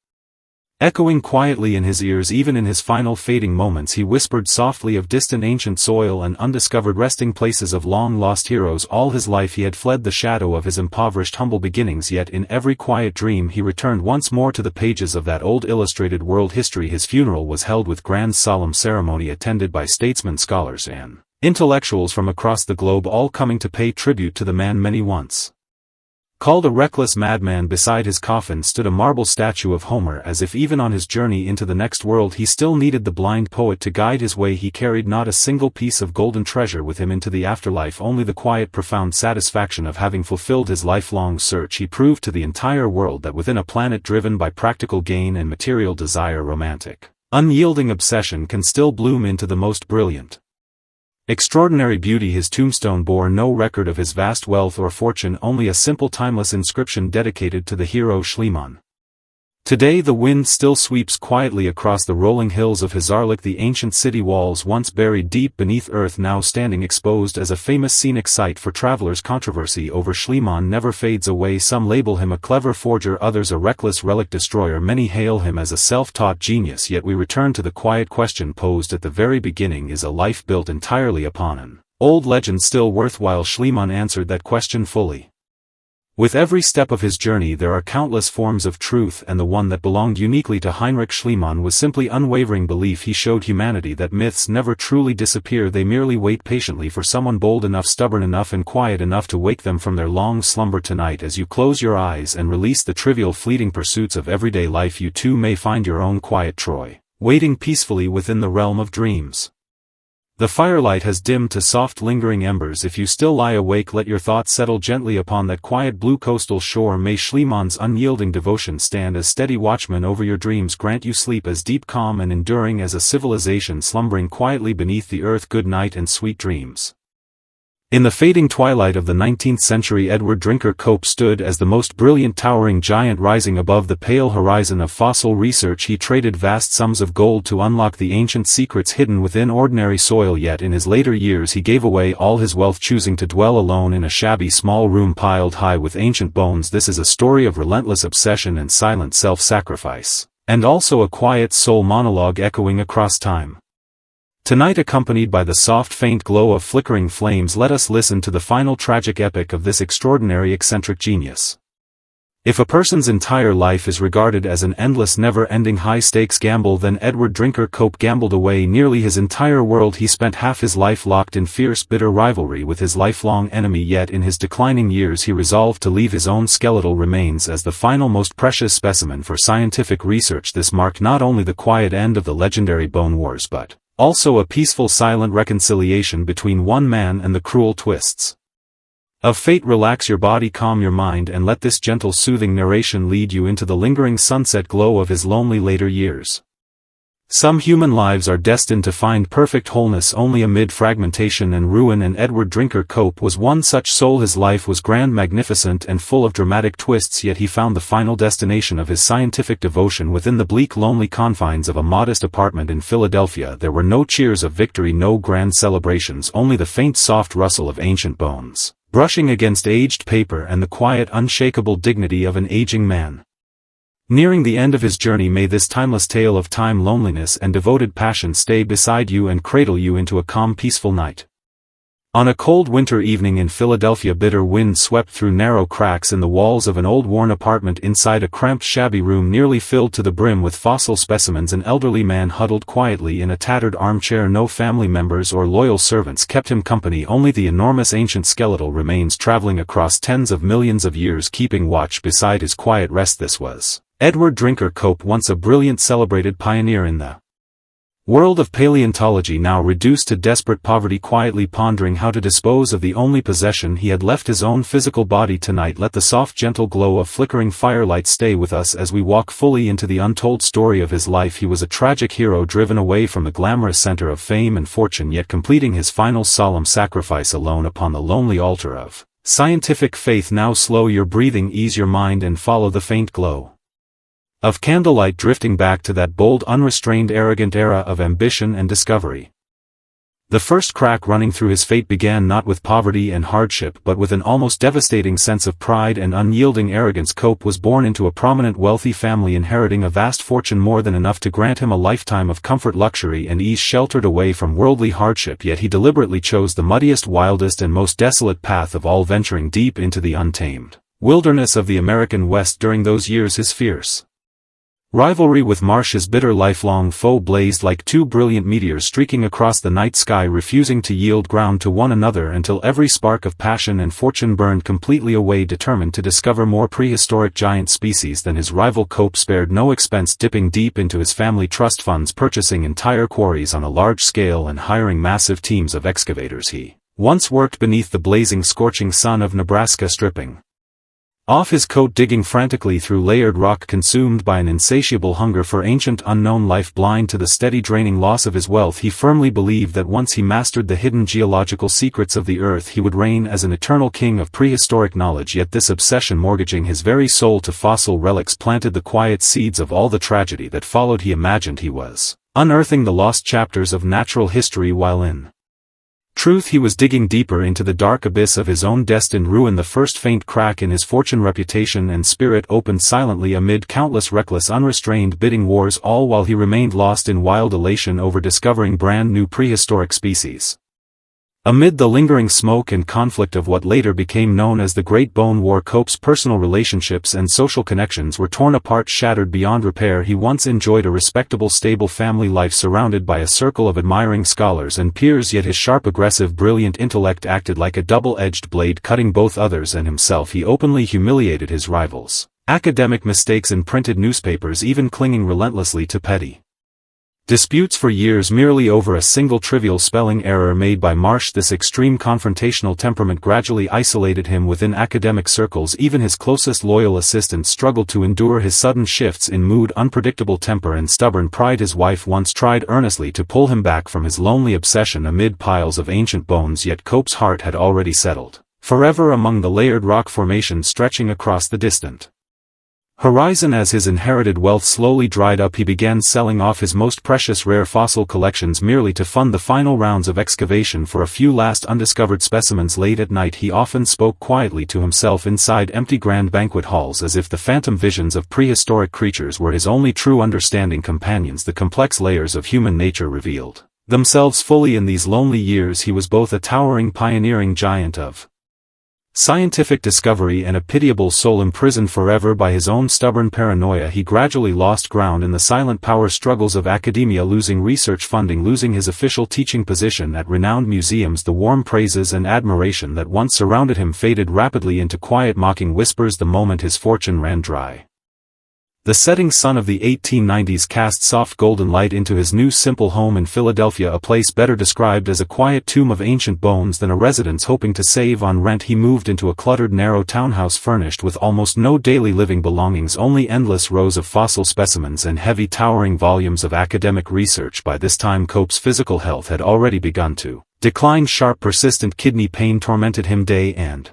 echoing quietly in his ears. Even in his final fading moments he whispered softly of distant ancient soil and undiscovered resting places of long-lost heroes. All his life he had fled the shadow of his impoverished, humble beginnings, yet in every quiet dream he returned once more to the pages of that old illustrated world history. His funeral was held with grand solemn ceremony, attended by statesmen, scholars, and intellectuals from across the globe, all coming to pay tribute to the man many once called a reckless madman. Beside his coffin stood a marble statue of Homer, as if even on his journey into the next world he still needed the blind poet to guide his way. He carried not a single piece of golden treasure with him into the afterlife, only the quiet, profound satisfaction of having fulfilled his lifelong search. He proved to the entire world that within a planet driven by practical gain and material desire, romantic, unyielding obsession can still bloom into the most brilliant, extraordinary beauty. His tombstone bore no record of his vast wealth or fortune, only a simple, timeless inscription dedicated to the hero Schliemann. Today the wind still sweeps quietly across the rolling hills of Hizarlik, the ancient city walls once buried deep beneath earth now standing exposed as a famous scenic site for travelers. Controversy over Schliemann never fades away. Some label him a clever forger, others a reckless relic destroyer, many hail him as a self-taught genius. Yet we return to the quiet question posed at the very beginning: is a life built entirely upon an old legend still worthwhile? Schliemann answered that question fully. With every step of his journey there are countless forms of truth, and the one that belonged uniquely to Heinrich Schliemann was simply unwavering belief. He showed humanity that myths never truly disappear, they merely wait patiently for someone bold enough, stubborn enough, and quiet enough to wake them from their long slumber. Tonight, as you close your eyes and release the trivial, fleeting pursuits of everyday life, you too may find your own quiet Troy, waiting peacefully within the realm of dreams. The firelight has dimmed to soft, lingering embers. If you still lie awake, let your thoughts settle gently upon that quiet blue coastal shore. May Schliemann's unyielding devotion stand as steady watchman over your dreams, grant you sleep as deep, calm, and enduring as a civilization slumbering quietly beneath the earth. Good night and sweet dreams. In the fading twilight of the 19th century, Edward Drinker Cope stood as the most brilliant, towering giant rising above the pale horizon of fossil research. He traded vast sums of gold to unlock the ancient secrets hidden within ordinary soil, yet in his later years he gave away all his wealth, choosing to dwell alone in a shabby small room piled high with ancient bones. This is a story of relentless obsession and silent self-sacrifice, and also a quiet soul monologue echoing across time. Tonight, accompanied by the soft, faint glow of flickering flames, let us listen to the final tragic epic of this extraordinary eccentric genius. If a person's entire life is regarded as an endless never-ending high-stakes gamble, then Edward Drinker Cope gambled away nearly his entire world. He spent half his life locked in fierce bitter rivalry with his lifelong enemy, yet in his declining years he resolved to leave his own skeletal remains as the final most precious specimen for scientific research. This marked not only the quiet end of the legendary Bone Wars but also a peaceful silent reconciliation between one man and the cruel twists of fate. Relax your body, calm your mind, and let this gentle soothing narration lead you into the lingering sunset glow of his lonely later years. Some human lives are destined to find perfect wholeness only amid fragmentation and ruin, and Edward Drinker Cope was one such soul. His life was grand, magnificent, and full of dramatic twists, yet he found the final destination of his scientific devotion within the bleak, lonely confines of a modest apartment in Philadelphia. There were no cheers of victory, no grand celebrations, only the faint soft rustle of ancient bones brushing against aged paper and the quiet, unshakable dignity of an aging man. Nearing the end of his journey, may this timeless tale of time, loneliness, and devoted passion stay beside you and cradle you into a calm, peaceful night. On a cold winter evening in Philadelphia, bitter wind swept through narrow cracks in the walls of an old worn apartment. Inside a cramped, shabby room nearly filled to the brim with fossil specimens, an elderly man huddled quietly in a tattered armchair. No family members or loyal servants kept him company, only the enormous ancient skeletal remains traveling across tens of millions of years keeping watch beside his quiet rest. This was Edward Drinker Cope, once a brilliant, celebrated pioneer in the world of paleontology, now reduced to desperate poverty, quietly pondering how to dispose of the only possession he had left, his own physical body. Tonight let the soft, gentle glow of flickering firelight stay with us as we walk fully into the untold story of his life. He was a tragic hero, driven away from the glamorous center of fame and fortune, yet completing his final solemn sacrifice alone upon the lonely altar of scientific faith. Now slow your breathing, ease your mind, and follow the faint glow of candlelight drifting back to that bold, unrestrained, arrogant era of ambition and discovery. The first crack running through his fate began not with poverty and hardship but with an almost devastating sense of pride and unyielding arrogance. Cope was born into a prominent, wealthy family, inheriting a vast fortune, more than enough to grant him a lifetime of comfort, luxury, and ease, sheltered away from worldly hardship. Yet he deliberately chose the muddiest, wildest, and most desolate path of all, venturing deep into the untamed wilderness of the American West. During those years his fierce rivalry with Marsh's bitter, lifelong foe blazed like two brilliant meteors streaking across the night sky, refusing to yield ground to one another until every spark of passion and fortune burned completely away. Determined to discover more prehistoric giant species than his rival, Cope spared no expense, dipping deep into his family trust funds, purchasing entire quarries on a large scale, and hiring massive teams of excavators. He once worked beneath the blazing, scorching sun of Nebraska, stripping off his coat, digging frantically through layered rock, consumed by an insatiable hunger for ancient unknown life. Blind to the steady draining loss of his wealth, he firmly believed that once he mastered the hidden geological secrets of the earth he would reign as an eternal king of prehistoric knowledge. Yet this obsession, mortgaging his very soul to fossil relics, planted the quiet seeds of all the tragedy that followed. He imagined he was unearthing the lost chapters of natural history, while in truth he was digging deeper into the dark abyss of his own destined ruin. The first faint crack in his fortune, reputation, and spirit opened silently amid countless reckless, unrestrained bidding wars, all while he remained lost in wild elation over discovering brand new prehistoric species. Amid the lingering smoke and conflict of what later became known as the Great Bone War, Cope's personal relationships and social connections were torn apart, shattered beyond repair. He once enjoyed a respectable, stable family life surrounded by a circle of admiring scholars and peers, yet his sharp, aggressive, brilliant intellect acted like a double-edged blade, cutting both others and himself. He openly humiliated his rivals' academic mistakes in printed newspapers, even clinging relentlessly to petty disputes for years merely over a single trivial spelling error made by Marsh. This extreme confrontational temperament gradually isolated him within academic circles. Even his closest loyal assistants struggled to endure his sudden shifts in mood, unpredictable temper, and stubborn pride. His wife once tried earnestly to pull him back from his lonely obsession amid piles of ancient bones, yet Cope's heart had already settled forever among the layered rock formations stretching across the distant horizon. As his inherited wealth slowly dried up, he began selling off his most precious rare fossil collections merely to fund the final rounds of excavation for a few last undiscovered specimens. Late at night he often spoke quietly to himself inside empty grand banquet halls, as if the phantom visions of prehistoric creatures were his only true understanding companions. The complex layers of human nature revealed themselves fully in these lonely years. He was both a towering, pioneering giant of Scientific discovery and a pitiable soul imprisoned forever by his own stubborn paranoia, he gradually lost ground in the silent power struggles of academia, losing research funding, losing his official teaching position at renowned museums. The warm praises and admiration that once surrounded him faded rapidly into quiet mocking whispers the moment his fortune ran dry. The setting sun of the 1890s cast soft golden light into his new simple home in Philadelphia, a place better described as a quiet tomb of ancient bones than a residence hoping to save on rent. He moved into a cluttered narrow townhouse furnished with almost no daily living belongings, only endless rows of fossil specimens and heavy towering volumes of academic research. By this time Cope's physical health had already begun to decline. Sharp persistent kidney pain tormented him day and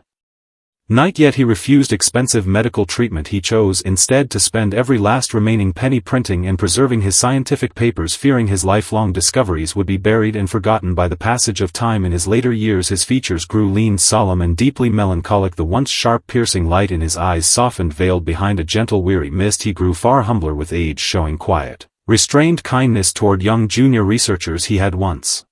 night, yet he refused expensive medical treatment. He chose instead to spend every last remaining penny printing and preserving his scientific papers, fearing his lifelong discoveries would be buried and forgotten by the passage of time. In his later years his features grew lean, solemn and deeply melancholic. The once sharp piercing light in his eyes softened, veiled behind a gentle weary mist. He grew far humbler with age, showing quiet, restrained kindness toward young junior researchers he had once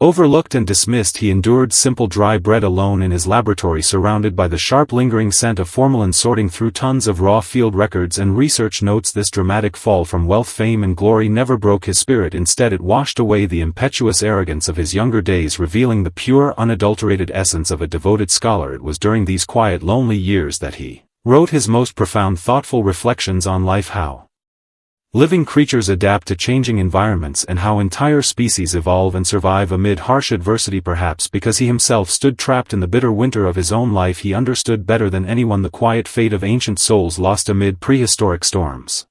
overlooked and dismissed. He endured simple dry bread alone in his laboratory, surrounded by the sharp lingering scent of formalin, sorting through tons of raw field records and research notes. This dramatic fall from wealth, fame and glory never broke his spirit. Instead it washed away the impetuous arrogance of his younger days, revealing the pure, unadulterated essence of a devoted scholar. It was during these quiet, lonely years that he wrote his most profound, thoughtful reflections on life, how living creatures adapt to changing environments and how entire species evolve and survive amid harsh adversity. Perhaps because he himself stood trapped in the bitter winter of his own life, he understood better than anyone the quiet fate of ancient souls lost amid prehistoric storms.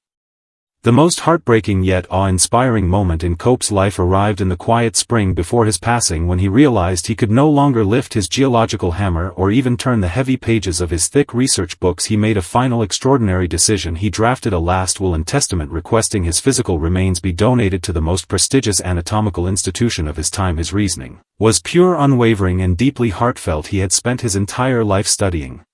The most heartbreaking yet awe-inspiring moment in Cope's life arrived in the quiet spring before his passing, when he realized he could no longer lift his geological hammer or even turn the heavy pages of his thick research books. He made a final extraordinary decision. He drafted a last will and testament requesting his physical remains be donated to the most prestigious anatomical institution of his time. His reasoning was pure, unwavering and deeply heartfelt. He had spent his entire life studying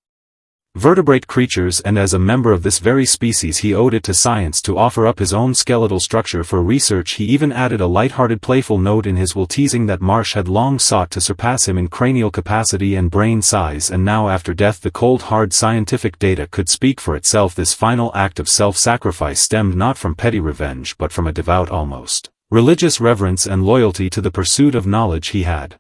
vertebrate creatures, and as a member of this very species he owed it to science to offer up his own skeletal structure for research. He even added a light-hearted, playful note in his will, teasing that Marsh had long sought to surpass him in cranial capacity and brain size, and now after death the cold hard scientific data could speak for itself. This final act of self-sacrifice stemmed not from petty revenge but from a devout, almost religious reverence and loyalty to the pursuit of knowledge. He had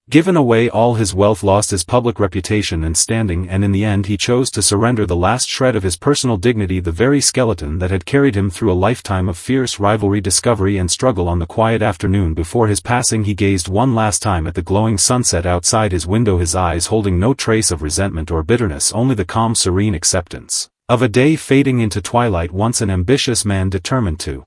given away all his wealth, lost his public reputation and standing, and in the end he chose to surrender the last shred of his personal dignity, the very skeleton that had carried him through a lifetime of fierce rivalry, discovery and struggle. On the quiet afternoon before his passing he gazed one last time at the glowing sunset outside his window, his eyes holding no trace of resentment or bitterness, only the calm, serene acceptance of a day fading into twilight. Once an ambitious man determined to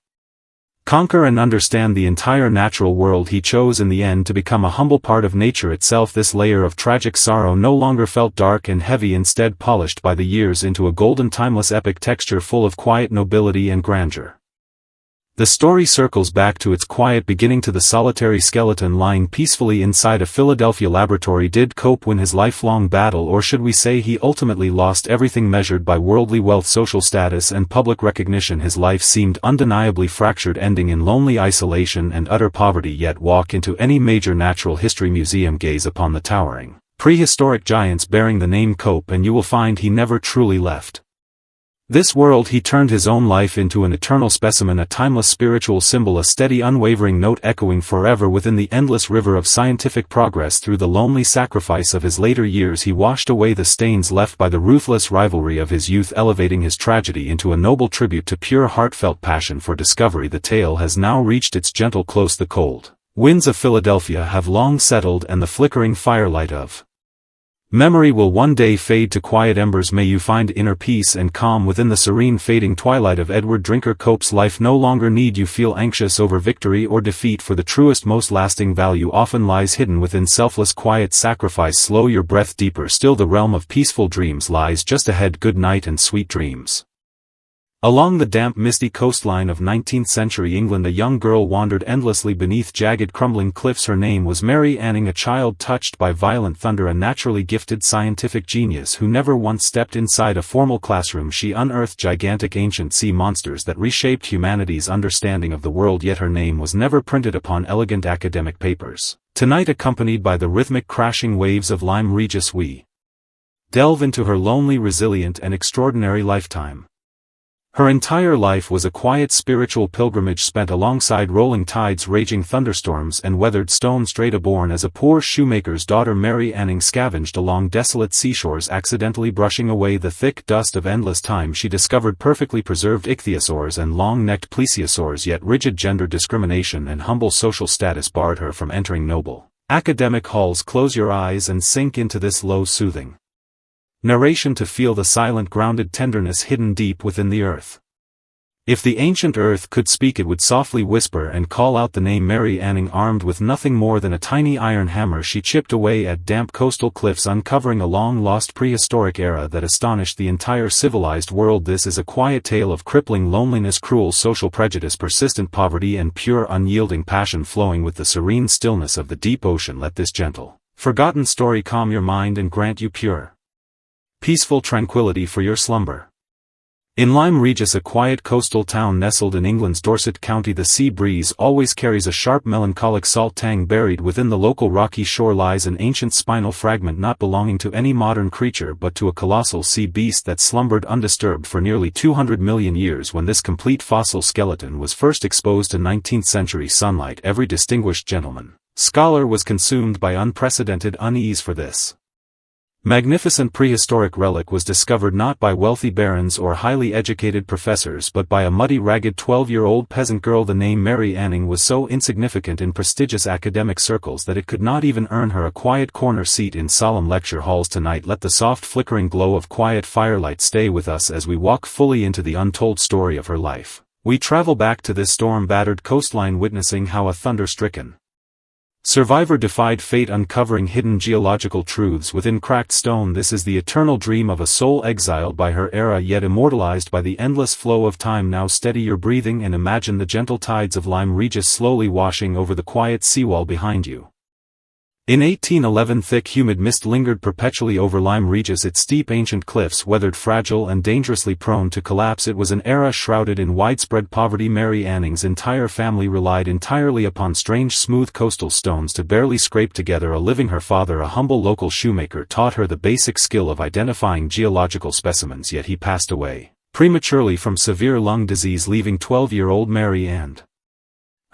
conquer and understand the entire natural world, he chose in the end to become a humble part of nature itself. This layer of tragic sorrow no longer felt dark and heavy, instead polished by the years into a golden, timeless epic texture full of quiet nobility and grandeur. The story circles back to its quiet beginning, to the solitary skeleton lying peacefully inside a Philadelphia laboratory. Did Cope win his lifelong battle, or should we say he ultimately lost everything measured by worldly wealth, social status and public recognition? His life seemed undeniably fractured, ending in lonely isolation and utter poverty. Yet walk into any major natural history museum, gaze upon the towering prehistoric giants bearing the name Cope, and you will find he never truly left this world. He turned his own life into an eternal specimen, a timeless spiritual symbol, a steady, unwavering note echoing forever within the endless river of scientific progress. Through the lonely sacrifice of his later years he washed away the stains left by the ruthless rivalry of his youth, elevating his tragedy into a noble tribute to pure, heartfelt passion for discovery. The tale has now reached its gentle close. The cold winds of Philadelphia have long settled, and the flickering firelight of memory will one day fade to quiet embers. May you find inner peace and calm within the serene, fading twilight of Edward Drinker Cope's life. No longer need you feel anxious over victory or defeat, for the truest, most lasting value often lies hidden within selfless, quiet sacrifice. Slow your breath, deeper still the realm of peaceful dreams lies just ahead. Good night and sweet dreams. Along the damp, misty coastline of 19th-century England, a young girl wandered endlessly beneath jagged, crumbling cliffs. Her name was Mary Anning, a child touched by violent thunder, a naturally gifted scientific genius who never once stepped inside a formal classroom. She unearthed gigantic ancient sea monsters that reshaped humanity's understanding of the world, yet her name was never printed upon elegant academic papers. Tonight, accompanied by the rhythmic crashing waves of Lyme Regis, we delve into her lonely, resilient and extraordinary lifetime. Her entire life was a quiet spiritual pilgrimage spent alongside rolling tides, raging thunderstorms and weathered stone strata. Born as a poor shoemaker's daughter, Mary Anning scavenged along desolate seashores, accidentally brushing away the thick dust of endless time. She discovered perfectly preserved ichthyosaurs and long-necked plesiosaurs, yet rigid gender discrimination and humble social status barred her from entering noble academic halls. Close your eyes and sink into this low, soothing narration to feel the silent, grounded tenderness hidden deep within the earth. If the ancient earth could speak, it would softly whisper and call out the name Mary Anning. Armed with nothing more than a tiny iron hammer, she chipped away at damp coastal cliffs, uncovering a long-lost prehistoric era that astonished the entire civilized world. This is a quiet tale of crippling loneliness, cruel social prejudice, persistent poverty, and pure, unyielding passion flowing with the serene stillness of the deep ocean. Let this gentle, forgotten story calm your mind and grant you pure, peaceful tranquility for your slumber. In Lyme Regis, a quiet coastal town nestled in England's Dorset County, the sea breeze always carries a sharp, melancholic salt tang. Buried within the local rocky shore lies an ancient spinal fragment not belonging to any modern creature but to a colossal sea beast that slumbered undisturbed for nearly 200 million years. When this complete fossil skeleton was first exposed to 19th-century sunlight, every distinguished gentleman, scholar was consumed by unprecedented unease, for this magnificent prehistoric relic was discovered not by wealthy barons or highly educated professors but by a muddy, ragged 12-year-old peasant girl. The name Mary Anning was so insignificant in prestigious academic circles that it could not even earn her a quiet corner seat in solemn lecture halls. Tonight, let the soft flickering glow of quiet firelight stay with us as we walk fully into the untold story of her life. We travel back to this storm-battered coastline, witnessing how a thunder-stricken survivor defied fate, uncovering hidden geological truths within cracked stone. This is the eternal dream of a soul exiled by her era yet immortalized by the endless flow of time. Now steady your breathing and imagine the gentle tides of Lyme Regis slowly washing over the quiet seawall behind you. In 1811, thick humid mist lingered perpetually over Lyme Regis, its steep ancient cliffs weathered, fragile and dangerously prone to collapse. It was an era shrouded in widespread poverty. Mary Anning's entire family relied entirely upon strange smooth coastal stones to barely scrape together a living. Her father, a humble local shoemaker, taught her the basic skill of identifying geological specimens, yet he passed away prematurely from severe lung disease, leaving 12-year-old Mary and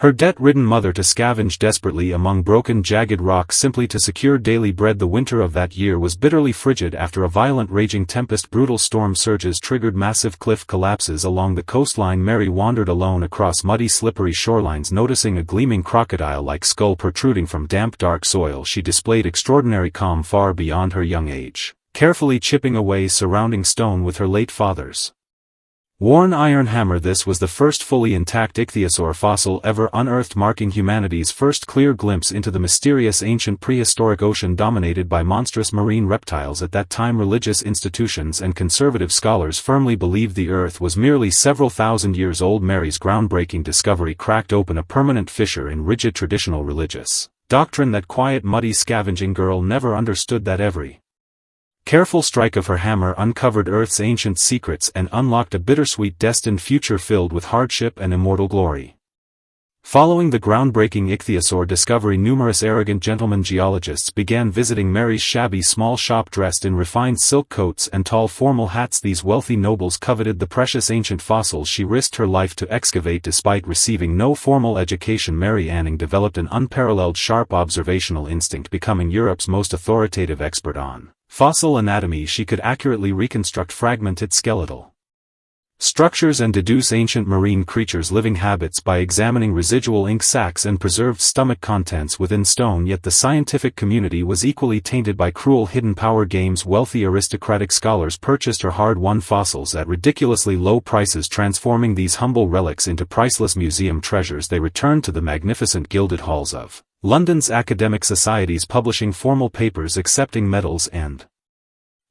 her debt-ridden mother to scavenge desperately among broken, jagged rocks simply to secure daily bread. The winter of that year was bitterly frigid. After a violent raging tempest, brutal storm surges triggered massive cliff collapses along the coastline. Mary wandered alone across muddy, slippery shorelines, noticing a gleaming crocodile-like skull protruding from damp, dark soil. She displayed extraordinary calm far beyond her young age, carefully chipping away surrounding stone with her late father's worn iron hammer. This was the first fully intact ichthyosaur fossil ever unearthed, marking humanity's first clear glimpse into the mysterious ancient prehistoric ocean dominated by monstrous marine reptiles. At that time, religious institutions and conservative scholars firmly believed the Earth was merely several thousand years old. Mary's groundbreaking discovery cracked open a permanent fissure in rigid traditional religious doctrine. That quiet, muddy scavenging girl never understood that every careful strike of her hammer uncovered Earth's ancient secrets and unlocked a bittersweet, destined future filled with hardship and immortal glory. Following the groundbreaking ichthyosaur discovery, numerous arrogant gentlemen geologists began visiting Mary's shabby small shop, dressed in refined silk coats and tall formal hats. These wealthy nobles coveted the precious ancient fossils she risked her life to excavate. Despite receiving no formal education, Mary Anning developed an unparalleled sharp observational instinct, becoming Europe's most authoritative expert on fossil anatomy. She could accurately reconstruct fragmented skeletal structures and deduce ancient marine creatures' living habits by examining residual ink sacs and preserved stomach contents within stone. Yet the scientific community was equally tainted by cruel hidden power games. Wealthy aristocratic scholars purchased her hard-won fossils at ridiculously low prices, transforming these humble relics into priceless museum treasures. They returned to the magnificent gilded halls of London's academic societies, publishing formal papers, accepting medals and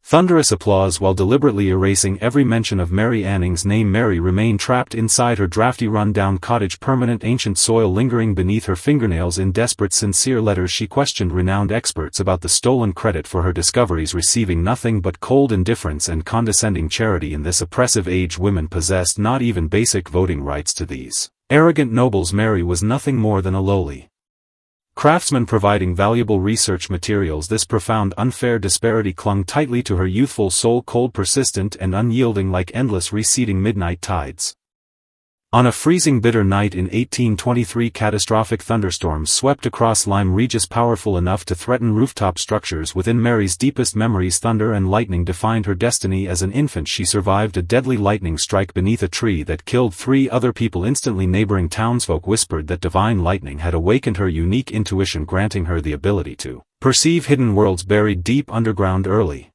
thunderous applause while deliberately erasing every mention of Mary Anning's name. Mary remained trapped inside her drafty, run-down cottage, permanent ancient soil lingering beneath her fingernails. In desperate, sincere letters she questioned renowned experts about the stolen credit for her discoveries, receiving nothing but cold indifference and condescending charity. In this oppressive age, women possessed not even basic voting rights. To these arrogant nobles, Mary was nothing more than a lowly Craftsmen providing valuable research materials, this profound unfair disparity clung tightly to her youthful soul, cold, persistent and unyielding like endless receding midnight tides. On a freezing bitter night in 1823, catastrophic thunderstorms swept across Lyme Regis, powerful enough to threaten rooftop structures within Mary's deepest memories. Thunder and lightning defined her destiny. As an infant she survived a deadly lightning strike beneath a tree that killed 3 other people instantly. Neighboring townsfolk whispered that divine lightning had awakened her unique intuition, granting her the ability to perceive hidden worlds buried deep underground. Early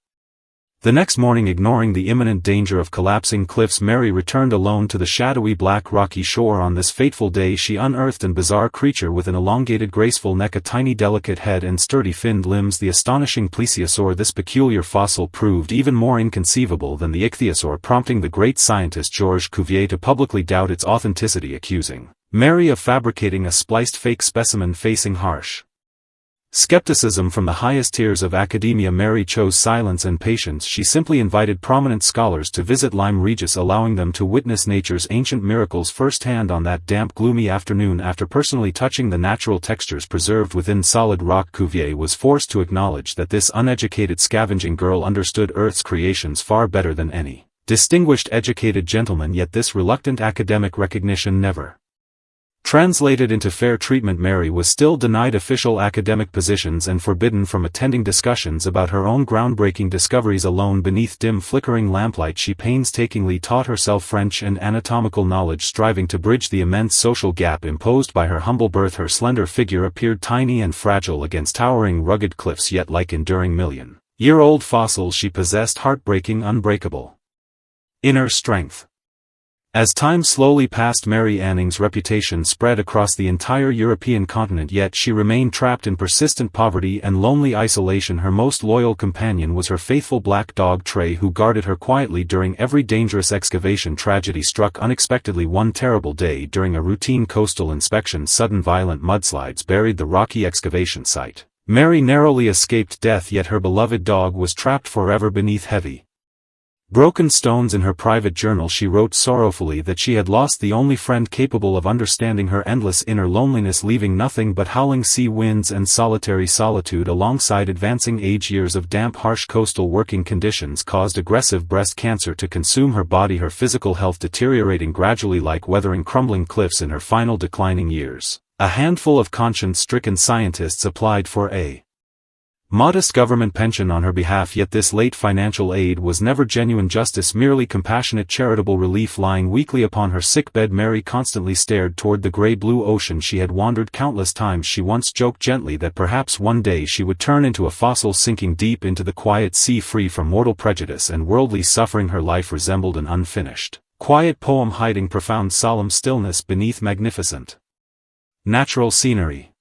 the next morning, ignoring the imminent danger of collapsing cliffs, Mary returned alone to the shadowy black rocky shore. On this fateful day she unearthed a bizarre creature with an elongated graceful neck, a tiny delicate head and sturdy finned limbs, the astonishing plesiosaur. This peculiar fossil proved even more inconceivable than the ichthyosaur, prompting the great scientist Georges Cuvier to publicly doubt its authenticity, accusing Mary of fabricating a spliced fake specimen. Facing harsh skepticism from the highest tiers of academia, Mary chose silence and patience. She simply invited prominent scholars to visit Lyme Regis, allowing them to witness nature's ancient miracles firsthand. On that damp, gloomy afternoon, after personally touching the natural textures preserved within solid rock, Cuvier was forced to acknowledge that this uneducated scavenging girl understood Earth's creations far better than any distinguished educated gentleman. Yet this reluctant academic recognition never translated into fair treatment. Mary was still denied official academic positions and forbidden from attending discussions about her own groundbreaking discoveries. Alone beneath dim flickering lamplight she painstakingly taught herself French and anatomical knowledge, striving to bridge the immense social gap imposed by her humble birth. Her slender figure appeared tiny and fragile against towering rugged cliffs, yet like enduring million-year-old fossils she possessed heartbreaking, unbreakable inner strength. As time slowly passed, Mary Anning's reputation spread across the entire European continent, yet she remained trapped in persistent poverty and lonely isolation. Her most loyal companion was her faithful black dog Trey, who guarded her quietly during every dangerous excavation. Tragedy struck unexpectedly one terrible day. During a routine coastal inspection, sudden violent mudslides buried the rocky excavation site. Mary narrowly escaped death, yet her beloved dog was trapped forever beneath heavy broken stones. In her private journal she wrote sorrowfully that she had lost the only friend capable of understanding her endless inner loneliness, leaving nothing but howling sea winds and solitary solitude. Alongside advancing age, years of damp, harsh coastal working conditions caused aggressive breast cancer to consume her body, her physical health deteriorating gradually like weathering crumbling cliffs. In her final declining years, a handful of conscience-stricken scientists applied for a modest government pension on her behalf, yet this late financial aid was never genuine justice, merely compassionate charitable relief. Lying weakly upon her sickbed, Mary constantly stared toward the gray-blue ocean she had wandered countless times. She once joked gently that perhaps one day she would turn into a fossil sinking deep into the quiet sea, free from mortal prejudice and worldly suffering. Her life resembled an unfinished, quiet poem hiding profound solemn stillness beneath magnificent natural scenery.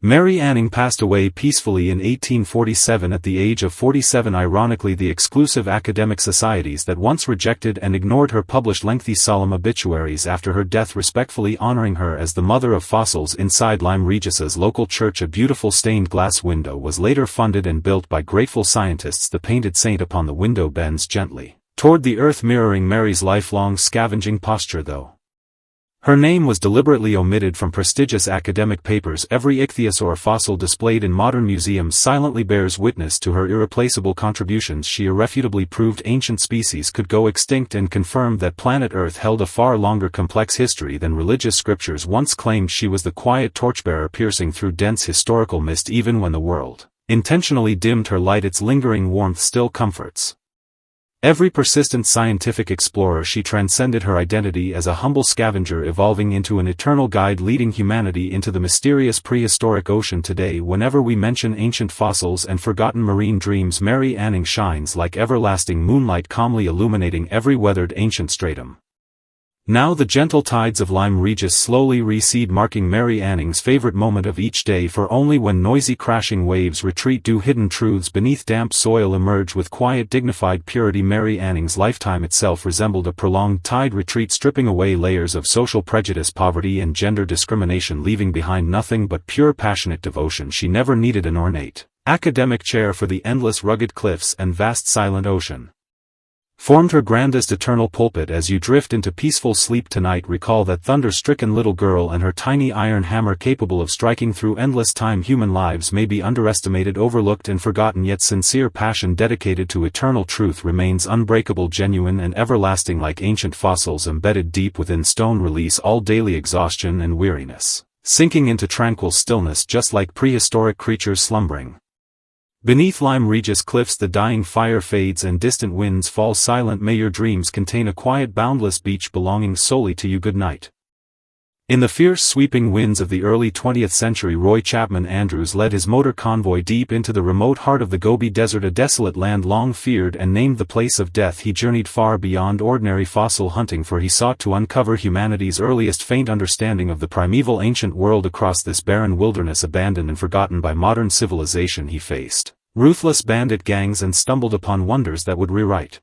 Mary Anning passed away peacefully in 1847 at the age of 47. Ironically, the exclusive academic societies that once rejected and ignored her published lengthy solemn obituaries after her death, respectfully honoring her as the mother of fossils. Inside Lyme Regis's local church, a beautiful stained glass window was later funded and built by grateful scientists. The painted saint upon the window bends gently toward the earth, mirroring Mary's lifelong scavenging posture. Though her name was deliberately omitted from prestigious academic papers, every ichthyosaur fossil displayed in modern museums silently bears witness to her irreplaceable contributions. She irrefutably proved ancient species could go extinct and confirmed that planet Earth held a far longer complex history than religious scriptures once claimed. She was the quiet torchbearer piercing through dense historical mist. Even when the world intentionally dimmed her light, its lingering warmth still comforts every persistent scientific explorer. She transcended her identity as a humble scavenger, evolving into an eternal guide leading humanity into the mysterious prehistoric ocean. Today, whenever we mention ancient fossils and forgotten marine dreams, Mary Anning shines like everlasting moonlight, calmly illuminating every weathered ancient stratum. Now the gentle tides of Lyme Regis slowly recede, marking Mary Anning's favorite moment of each day, for only when noisy crashing waves retreat do hidden truths beneath damp soil emerge with quiet dignified purity. Mary Anning's lifetime itself resembled a prolonged tide retreat, stripping away layers of social prejudice, poverty and gender discrimination, leaving behind nothing but pure passionate devotion. She never needed an ornate academic chair for the endless rugged cliffs and vast silent ocean. formed her grandest eternal pulpit. As you drift into peaceful sleep tonight, recall that thunder-stricken little girl and her tiny iron hammer capable of striking through endless time. Human lives may be underestimated, overlooked and forgotten, yet sincere passion dedicated to eternal truth remains unbreakable, genuine and everlasting, like ancient fossils embedded deep within stone. Release all daily exhaustion and weariness, sinking into tranquil stillness just like prehistoric creatures slumbering. Beneath Lyme Regis cliffs the dying fire fades and distant winds fall silent. May your dreams contain a quiet boundless beach belonging solely to you. Good night. In the fierce sweeping winds of the early 20th century, Roy Chapman Andrews led his motor convoy deep into the remote heart of the Gobi Desert, a desolate land long feared and named the place of death. He journeyed far beyond ordinary fossil hunting, for he sought to uncover humanity's earliest faint understanding of the primeval ancient world. Across this barren wilderness, abandoned and forgotten by modern civilization, he faced ruthless bandit gangs and stumbled upon wonders that would rewrite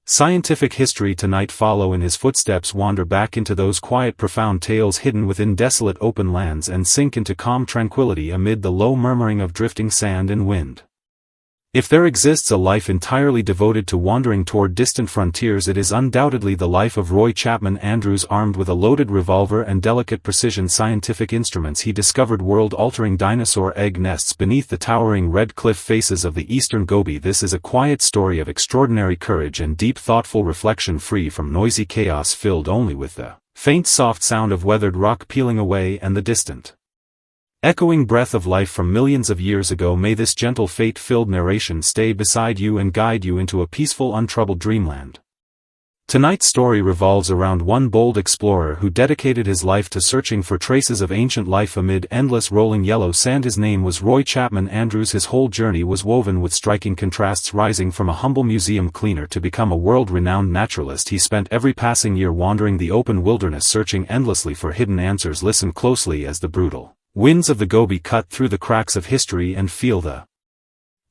scientific history. Tonight, follow in his footsteps, wander back into those quiet profound tales hidden within desolate open lands, and sink into calm tranquility amid the low murmuring of drifting sand and wind. If there exists a life entirely devoted to wandering toward distant frontiers, it is undoubtedly the life of Roy Chapman Andrews. Armed with a loaded revolver and delicate precision scientific instruments, he discovered world-altering dinosaur egg nests beneath the towering red cliff faces of the eastern Gobi. This is a quiet story of extraordinary courage and deep thoughtful reflection, free from noisy chaos, filled only with the faint soft sound of weathered rock peeling away and the distant echoing breath of life from millions of years ago. May this gentle fate-filled narration stay beside you and guide you into a peaceful, untroubled dreamland. Tonight's story revolves around one bold explorer who dedicated his life to searching for traces of ancient life amid endless rolling yellow sand. His name was Roy Chapman Andrews. His whole journey was woven with striking contrasts. Rising from a humble museum cleaner to become a world-renowned naturalist, he spent every passing year wandering the open wilderness, searching endlessly for hidden answers. Listen closely as the brutal winds of the Gobi cut through the cracks of history, and feel the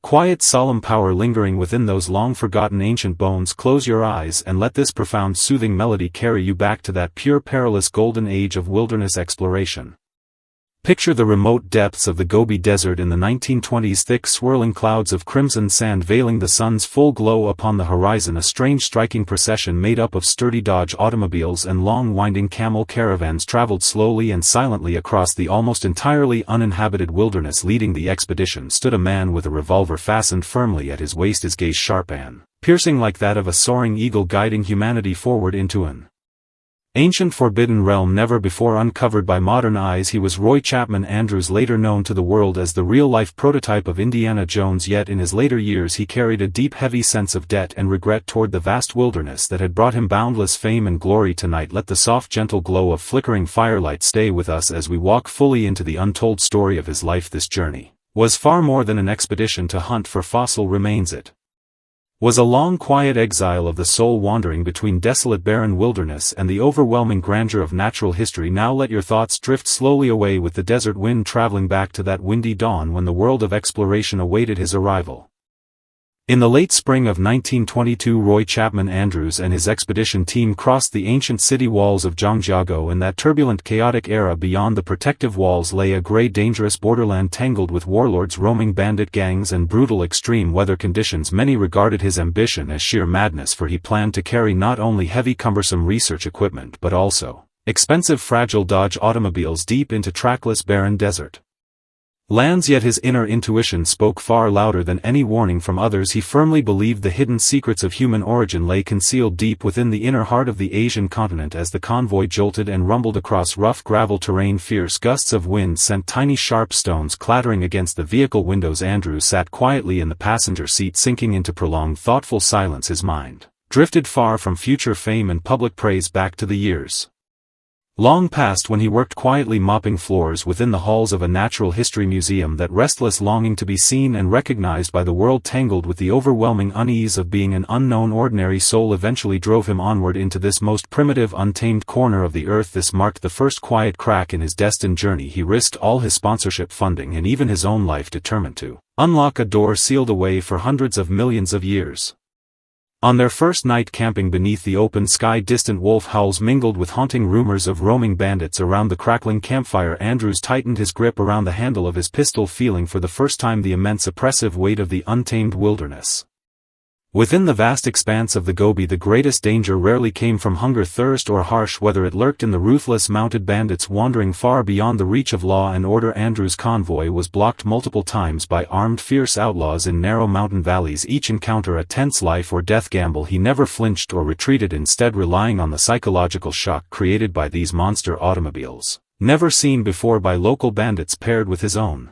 quiet solemn power lingering within those long-forgotten ancient bones. Close your eyes and let this profound soothing melody carry you back to that pure, perilous golden age of wilderness exploration. Picture the remote depths of the Gobi Desert in the 1920s, thick swirling clouds of crimson sand veiling the sun's full glow upon the horizon. A strange striking procession made up of sturdy Dodge automobiles and long winding camel caravans traveled slowly and silently across the almost entirely uninhabited wilderness. Leading the expedition stood a man with a revolver fastened firmly at his waist, his gaze sharp and piercing like that of a soaring eagle, guiding humanity forward into an ancient forbidden realm never before uncovered by modern eyes. He was Roy Chapman Andrews, later known to the world as the real-life prototype of Indiana Jones, yet in his later years he carried a deep, heavy sense of debt and regret toward the vast wilderness that had brought him boundless fame and glory. Tonight, let the soft, gentle glow of flickering firelight stay with us as we walk fully into the untold story of his life. This journey was far more than an expedition to hunt for fossil remains. It was a long quiet exile of the soul, wandering between desolate barren wilderness and the overwhelming grandeur of natural history. Now let your thoughts drift slowly away with the desert wind, traveling back to that windy dawn when the world of exploration awaited his arrival. In the late spring of 1922, Roy Chapman Andrews and his expedition team crossed the ancient city walls of Zhangjiago. In that turbulent, chaotic era, beyond the protective walls lay a gray, dangerous borderland tangled with warlords, roaming bandit gangs and brutal extreme weather conditions. Many regarded his ambition as sheer madness, for he planned to carry not only heavy, cumbersome research equipment but also expensive, fragile Dodge automobiles deep into trackless, barren desert lands. Yet his inner intuition spoke far louder than any warning from others. He firmly believed the hidden secrets of human origin lay concealed deep within the inner heart of the Asian continent. As the convoy jolted and rumbled across rough gravel terrain, fierce gusts of wind sent tiny sharp stones clattering against the vehicle windows. Andrews sat quietly in the passenger seat, sinking into prolonged, thoughtful silence. His mind drifted far from future fame and public praise back to the years long past, when he worked quietly mopping floors within the halls of a natural history museum. That restless longing to be seen and recognized by the world, tangled with the overwhelming unease of being an unknown ordinary soul, eventually drove him onward into this most primitive, untamed corner of the earth. This marked the first quiet crack in his destined journey. He risked all his sponsorship funding and even his own life, determined to unlock a door sealed away for hundreds of millions of years. On their first night camping beneath the open sky, distant wolf howls mingled with haunting rumors of roaming bandits around the crackling campfire. Andrews tightened his grip around the handle of his pistol, feeling for the first time the immense oppressive weight of the untamed wilderness. Within the vast expanse of the Gobi, the greatest danger rarely came from hunger, thirst, or harsh weather. It lurked in the ruthless mounted bandits wandering far beyond the reach of law and order. Andrew's convoy was blocked multiple times by armed, fierce outlaws in narrow mountain valleys, each encounter a tense life or death gamble. He never flinched or retreated, instead relying on the psychological shock created by these monster automobiles, never seen before by local bandits, paired with his own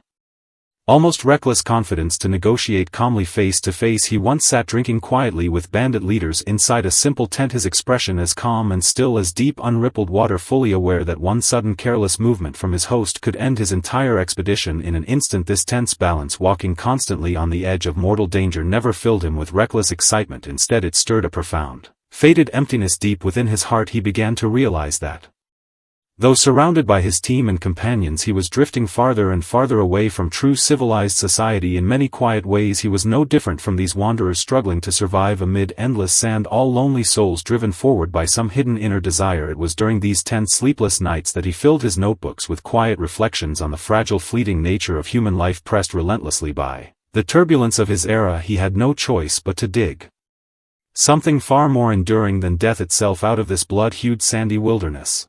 almost reckless confidence to negotiate calmly face to face. He once sat drinking quietly with bandit leaders inside a simple tent, his expression as calm and still as deep unrippled water, fully aware that one sudden careless movement from his host could end his entire expedition in an instant. This tense balance, walking constantly on the edge of mortal danger, never filled him with reckless excitement. Instead, it stirred a profound, fated emptiness deep within his heart. He began to realize that, though surrounded by his team and companions, he was drifting farther and farther away from true civilized society. In many quiet ways he was no different from these wanderers struggling to survive amid endless sand, all lonely souls driven forward by some hidden inner desire. It was during these tense, sleepless nights that he filled his notebooks with quiet reflections on the fragile, fleeting nature of human life, pressed relentlessly by the turbulence of his era. He had no choice but to dig something far more enduring than death itself out of this blood-hued sandy wilderness.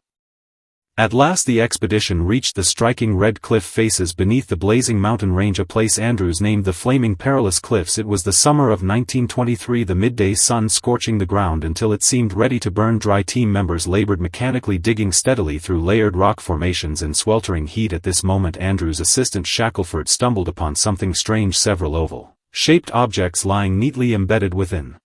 At last the expedition reached the striking red cliff faces beneath the blazing mountain range, a place Andrews named the Flaming Perilous Cliffs. It was the summer of 1923, the midday sun scorching the ground until it seemed ready to burn dry. Team members labored mechanically, digging steadily through layered rock formations in sweltering heat. At this moment Andrews' assistant Shackelford stumbled upon something strange: several oval-shaped objects lying neatly embedded within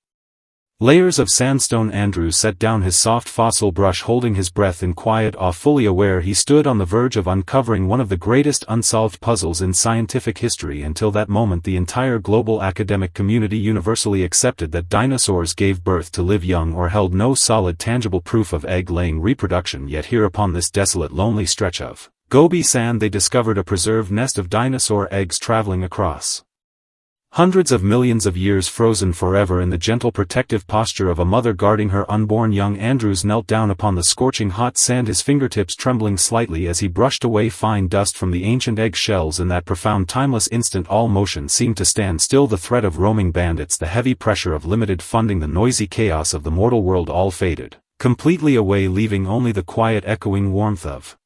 layers of sandstone. Andrews set down his soft fossil brush, holding his breath in quiet awe, fully aware he stood on the verge of uncovering one of the greatest unsolved puzzles in scientific history. Until that moment, the entire global academic community universally accepted that dinosaurs gave birth to live young, or held no solid, tangible proof of egg-laying reproduction. Yet here upon this desolate, lonely stretch of Gobi sand they discovered a preserved nest of dinosaur eggs traveling across hundreds of millions of years, frozen forever in the gentle protective posture of a mother guarding her unborn young. Andrews knelt down upon the scorching hot sand, his fingertips trembling slightly as he brushed away fine dust from the ancient egg shells. In that profound, timeless instant, all motion seemed to stand still. The threat of roaming bandits, the heavy pressure of limited funding, the noisy chaos of the mortal world, all faded completely away, leaving only the quiet, echoing warmth of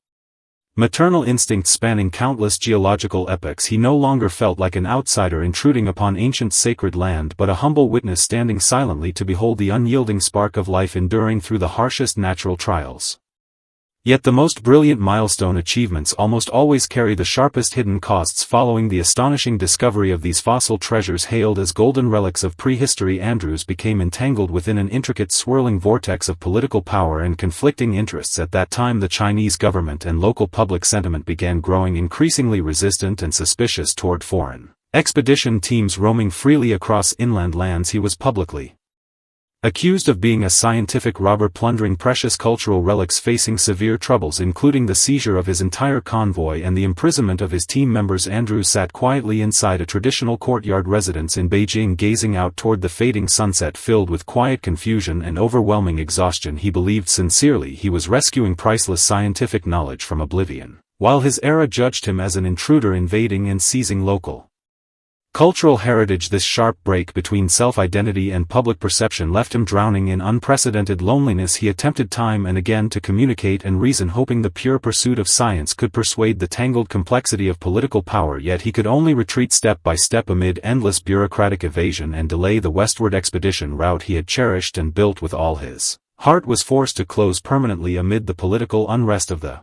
maternal instinct spanning countless geological epochs. He no longer felt like an outsider intruding upon ancient sacred land, but a humble witness standing silently to behold the unyielding spark of life enduring through the harshest natural trials. Yet the most brilliant milestone achievements almost always carry the sharpest hidden costs. Following the astonishing discovery of these fossil treasures, hailed as golden relics of prehistory, Andrews became entangled within an intricate, swirling vortex of political power and conflicting interests. At that time, the Chinese government and local public sentiment began growing increasingly resistant and suspicious toward foreign expedition teams roaming freely across inland lands. He was publicly accused of being a scientific robber, plundering precious cultural relics, facing severe troubles including the seizure of his entire convoy and the imprisonment of his team members. Andrews sat quietly inside a traditional courtyard residence in Beijing, gazing out toward the fading sunset. Filled with quiet confusion and overwhelming exhaustion, he believed sincerely he was rescuing priceless scientific knowledge from oblivion, while his era judged him as an intruder invading and seizing local cultural heritage. This sharp break between self-identity and public perception left him drowning in unprecedented loneliness. He attempted time and again to communicate and reason, hoping the pure pursuit of science could persuade the tangled complexity of political power, yet he could only retreat step by step amid endless bureaucratic evasion and delay. The westward expedition route he had cherished and built with all his heart was forced to close permanently amid the political unrest of the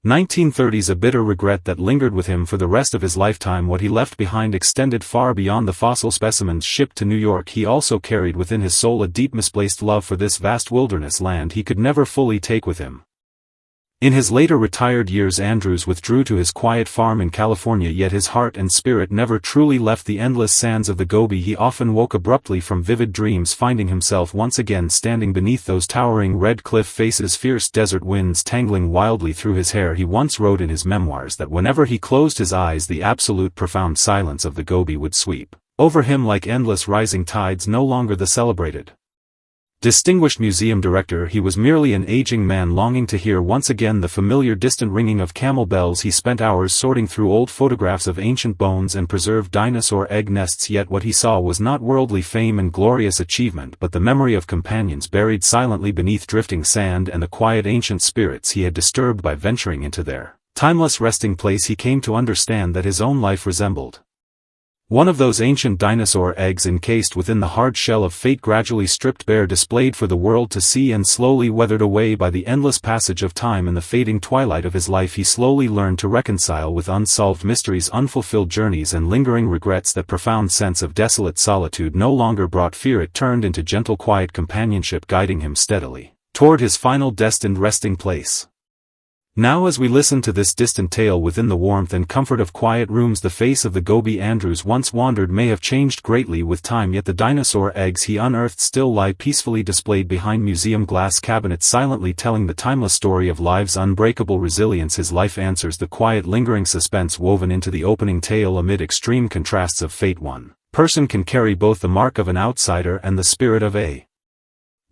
1930s, a bitter regret that lingered with him for the rest of his lifetime. What he left behind extended far beyond the fossil specimens shipped to New York. He also carried within his soul a deep, misplaced love for this vast wilderness land he could never fully take with him. In his later retired years, Andrews withdrew to his quiet farm in California, yet his heart and spirit never truly left the endless sands of the Gobi. He often woke abruptly from vivid dreams, finding himself once again standing beneath those towering red cliff faces, fierce desert winds tangling wildly through his hair. He once wrote in his memoirs that whenever he closed his eyes, the absolute profound silence of the Gobi would sweep over him like endless rising tides, no longer the celebrated distinguished museum director, he was merely an aging man longing to hear once again the familiar distant ringing of camel bells. He spent hours sorting through old photographs of ancient bones and preserved dinosaur egg nests, yet what he saw was not worldly fame and glorious achievement but the memory of companions buried silently beneath drifting sand and the quiet ancient spirits he had disturbed by venturing into their timeless resting place. He came to understand that his own life resembled one of those ancient dinosaur eggs encased within the hard shell of fate, gradually stripped bare, displayed for the world to see, and slowly weathered away by the endless passage of time. In the fading twilight of his life he slowly learned to reconcile with unsolved mysteries, unfulfilled journeys, and lingering regrets. That profound sense of desolate solitude no longer brought fear, it turned into gentle quiet companionship, guiding him steadily toward his final destined resting place. Now as we listen to this distant tale within the warmth and comfort of quiet rooms, the face of the Gobi Andrews once wandered may have changed greatly with time, yet the dinosaur eggs he unearthed still lie peacefully displayed behind museum glass cabinets, silently telling the timeless story of life's unbreakable resilience. His life answers the quiet lingering suspense woven into the opening tale. Amid extreme contrasts of fate, one person can carry both the mark of an outsider and the spirit of a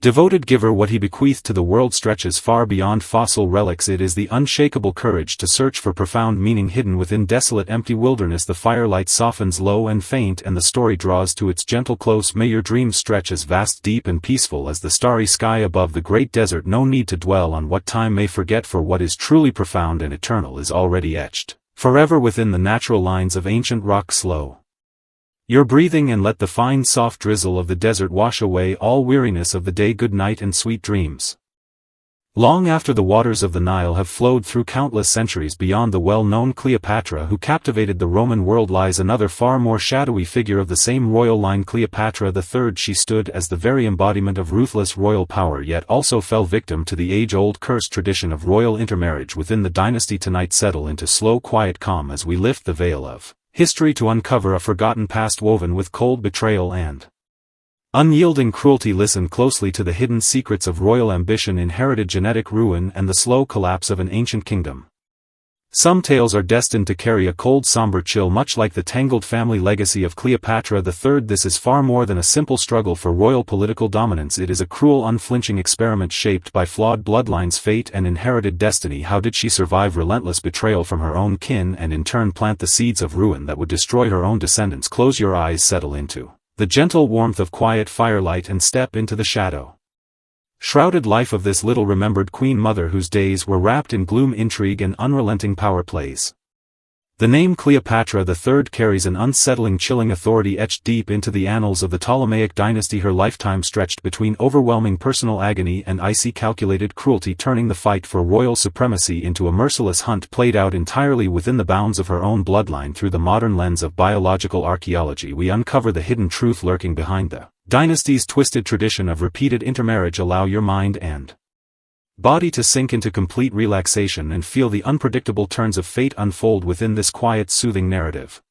devoted giver. What he bequeathed to the world stretches far beyond fossil relics. It is the unshakable courage to search for profound meaning hidden within desolate empty wilderness. The firelight softens low and faint and the story draws to its gentle close. May your dreams stretch as vast, deep and peaceful as the starry sky above the great desert. No need to dwell on what time may forget, for what is truly profound and eternal is already etched forever within the natural lines of ancient rock. Slow your breathing and let the fine soft drizzle of the desert wash away all weariness of the day. Good night and sweet dreams. Long after the waters of the Nile have flowed through countless centuries beyond the well-known Cleopatra who captivated the Roman world, lies another far more shadowy figure of the same royal line, Cleopatra III. She stood as the very embodiment of ruthless royal power, yet also fell victim to the age-old cursed tradition of royal intermarriage within the dynasty. Tonight settle into slow quiet calm as we lift the veil of history to uncover a forgotten past woven with cold betrayal and unyielding cruelty. Listen closely to the hidden secrets of royal ambition, inherited genetic ruin, and the slow collapse of an ancient kingdom. Some tales are destined to carry a cold somber chill, much like the tangled family legacy of Cleopatra III. This is far more than a simple struggle for royal political dominance. It is a cruel, unflinching experiment shaped by flawed bloodlines, fate and inherited destiny. How did she survive relentless betrayal from her own kin and in turn plant the seeds of ruin that would destroy her own descendants? Close your eyes, settle into the gentle warmth of quiet firelight and step into the shadow shrouded life of this little remembered queen mother whose days were wrapped in gloom, intrigue and unrelenting power plays. The name Cleopatra III carries an unsettling, chilling authority etched deep into the annals of the Ptolemaic dynasty. Her lifetime stretched between overwhelming personal agony and icy calculated cruelty, turning the fight for royal supremacy into a merciless hunt played out entirely within the bounds of her own bloodline. Through the modern lens of biological archaeology, we uncover the hidden truth lurking behind the dynasty's twisted tradition of repeated intermarriage. Allow your mind and body to sink into complete relaxation and feel the unpredictable turns of fate unfold within this quiet, soothing narrative.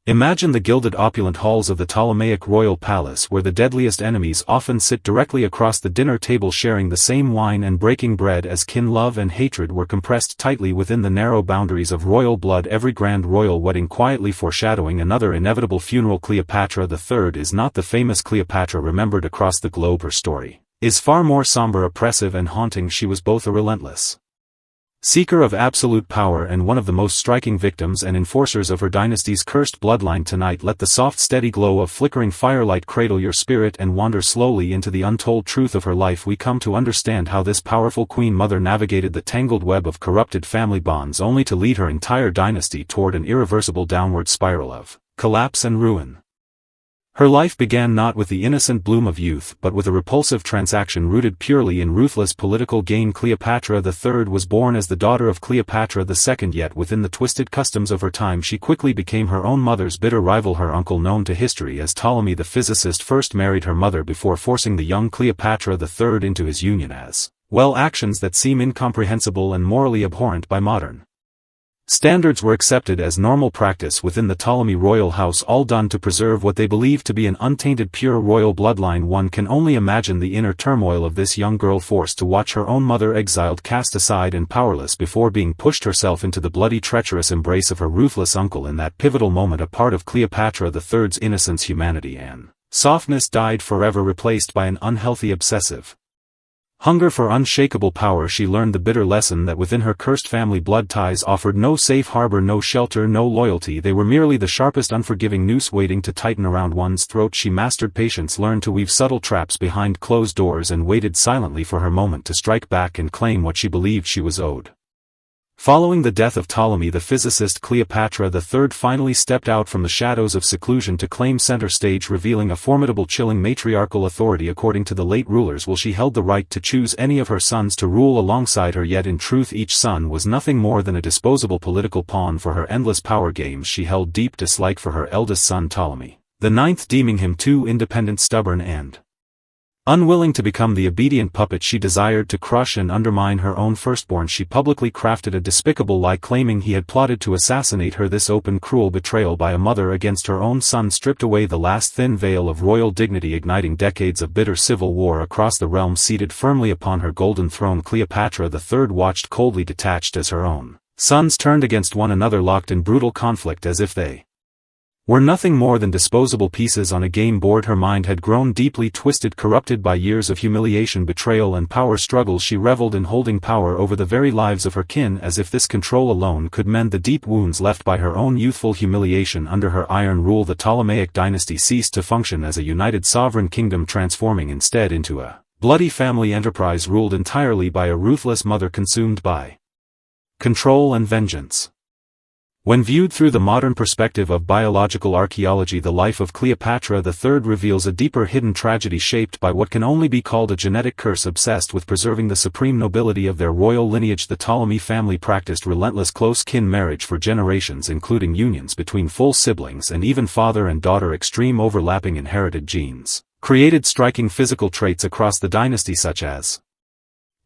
Imagine the gilded opulent halls of the Ptolemaic royal palace, where the deadliest enemies often sit directly across the dinner table, sharing the same wine and breaking bread as kin. Love and hatred were compressed tightly within the narrow boundaries of royal blood, every grand royal wedding quietly foreshadowing another inevitable funeral. Cleopatra III is not the famous Cleopatra remembered across the globe. Her story is far more somber, oppressive and haunting. She was both a relentless seeker of absolute power and one of the most striking victims and enforcers of her dynasty's cursed bloodline. Tonight let the soft steady glow of flickering firelight cradle your spirit and wander slowly into the untold truth of her life. We come to understand how this powerful queen mother navigated the tangled web of corrupted family bonds only to lead her entire dynasty toward an irreversible downward spiral of collapse and ruin. Her life began not with the innocent bloom of youth but with a repulsive transaction rooted purely in ruthless political gain. Cleopatra III was born as the daughter of Cleopatra II, yet within the twisted customs of her time she quickly became her own mother's bitter rival. Her uncle, known to history as Ptolemy the physicist, first married her mother before forcing the young Cleopatra III into his union, as well actions that seem incomprehensible and morally abhorrent by modern standards were accepted as normal practice within the Ptolemy royal house, all done to preserve what they believed to be an untainted pure royal bloodline. One can only imagine the inner turmoil of this young girl, forced to watch her own mother exiled, cast aside and powerless before being pushed herself into the bloody treacherous embrace of her ruthless uncle. In that pivotal moment, a part of Cleopatra III's innocence, humanity and softness died forever, replaced by an unhealthy obsessive hunger for unshakable power. She learned the bitter lesson that within her cursed family blood ties offered no safe harbor, no shelter, no loyalty. They were merely the sharpest unforgiving noose waiting to tighten around one's throat. She mastered patience, learned to weave subtle traps behind closed doors, and waited silently for her moment to strike back and claim what she believed she was owed. Following the death of Ptolemy the physicist, Cleopatra III finally stepped out from the shadows of seclusion to claim center stage, revealing a formidable, chilling matriarchal authority. According to the late rulers, she held the right to choose any of her sons to rule alongside her, yet in truth each son was nothing more than a disposable political pawn for her endless power games. She held deep dislike for her eldest son Ptolemy IX, deeming him too independent, stubborn, and unwilling to become the obedient puppet she desired to crush and undermine her own firstborn. She publicly crafted a despicable lie claiming he had plotted to assassinate her. This open, cruel betrayal by a mother against her own son stripped away the last thin veil of royal dignity, igniting decades of bitter civil war across the realm. Seated firmly upon her golden throne, Cleopatra III watched coldly, detached, as her own sons turned against one another, locked in brutal conflict as if they were nothing more than disposable pieces on a game board. Her mind had grown deeply twisted, corrupted by years of humiliation, betrayal, and power struggles. She reveled in holding power over the very lives of her kin, as if this control alone could mend the deep wounds left by her own youthful humiliation. Under her iron rule, the Ptolemaic dynasty ceased to function as a united sovereign kingdom, transforming instead into a bloody family enterprise ruled entirely by a ruthless mother consumed by control and vengeance. When viewed through the modern perspective of biological archaeology, the life of Cleopatra III reveals a deeper hidden tragedy shaped by what can only be called a genetic curse. Obsessed with preserving the supreme nobility of their royal lineage, the Ptolemy family practiced relentless close-kin marriage for generations, including unions between full siblings and even father and daughter. Extreme overlapping inherited genes created striking physical traits across the dynasty, such as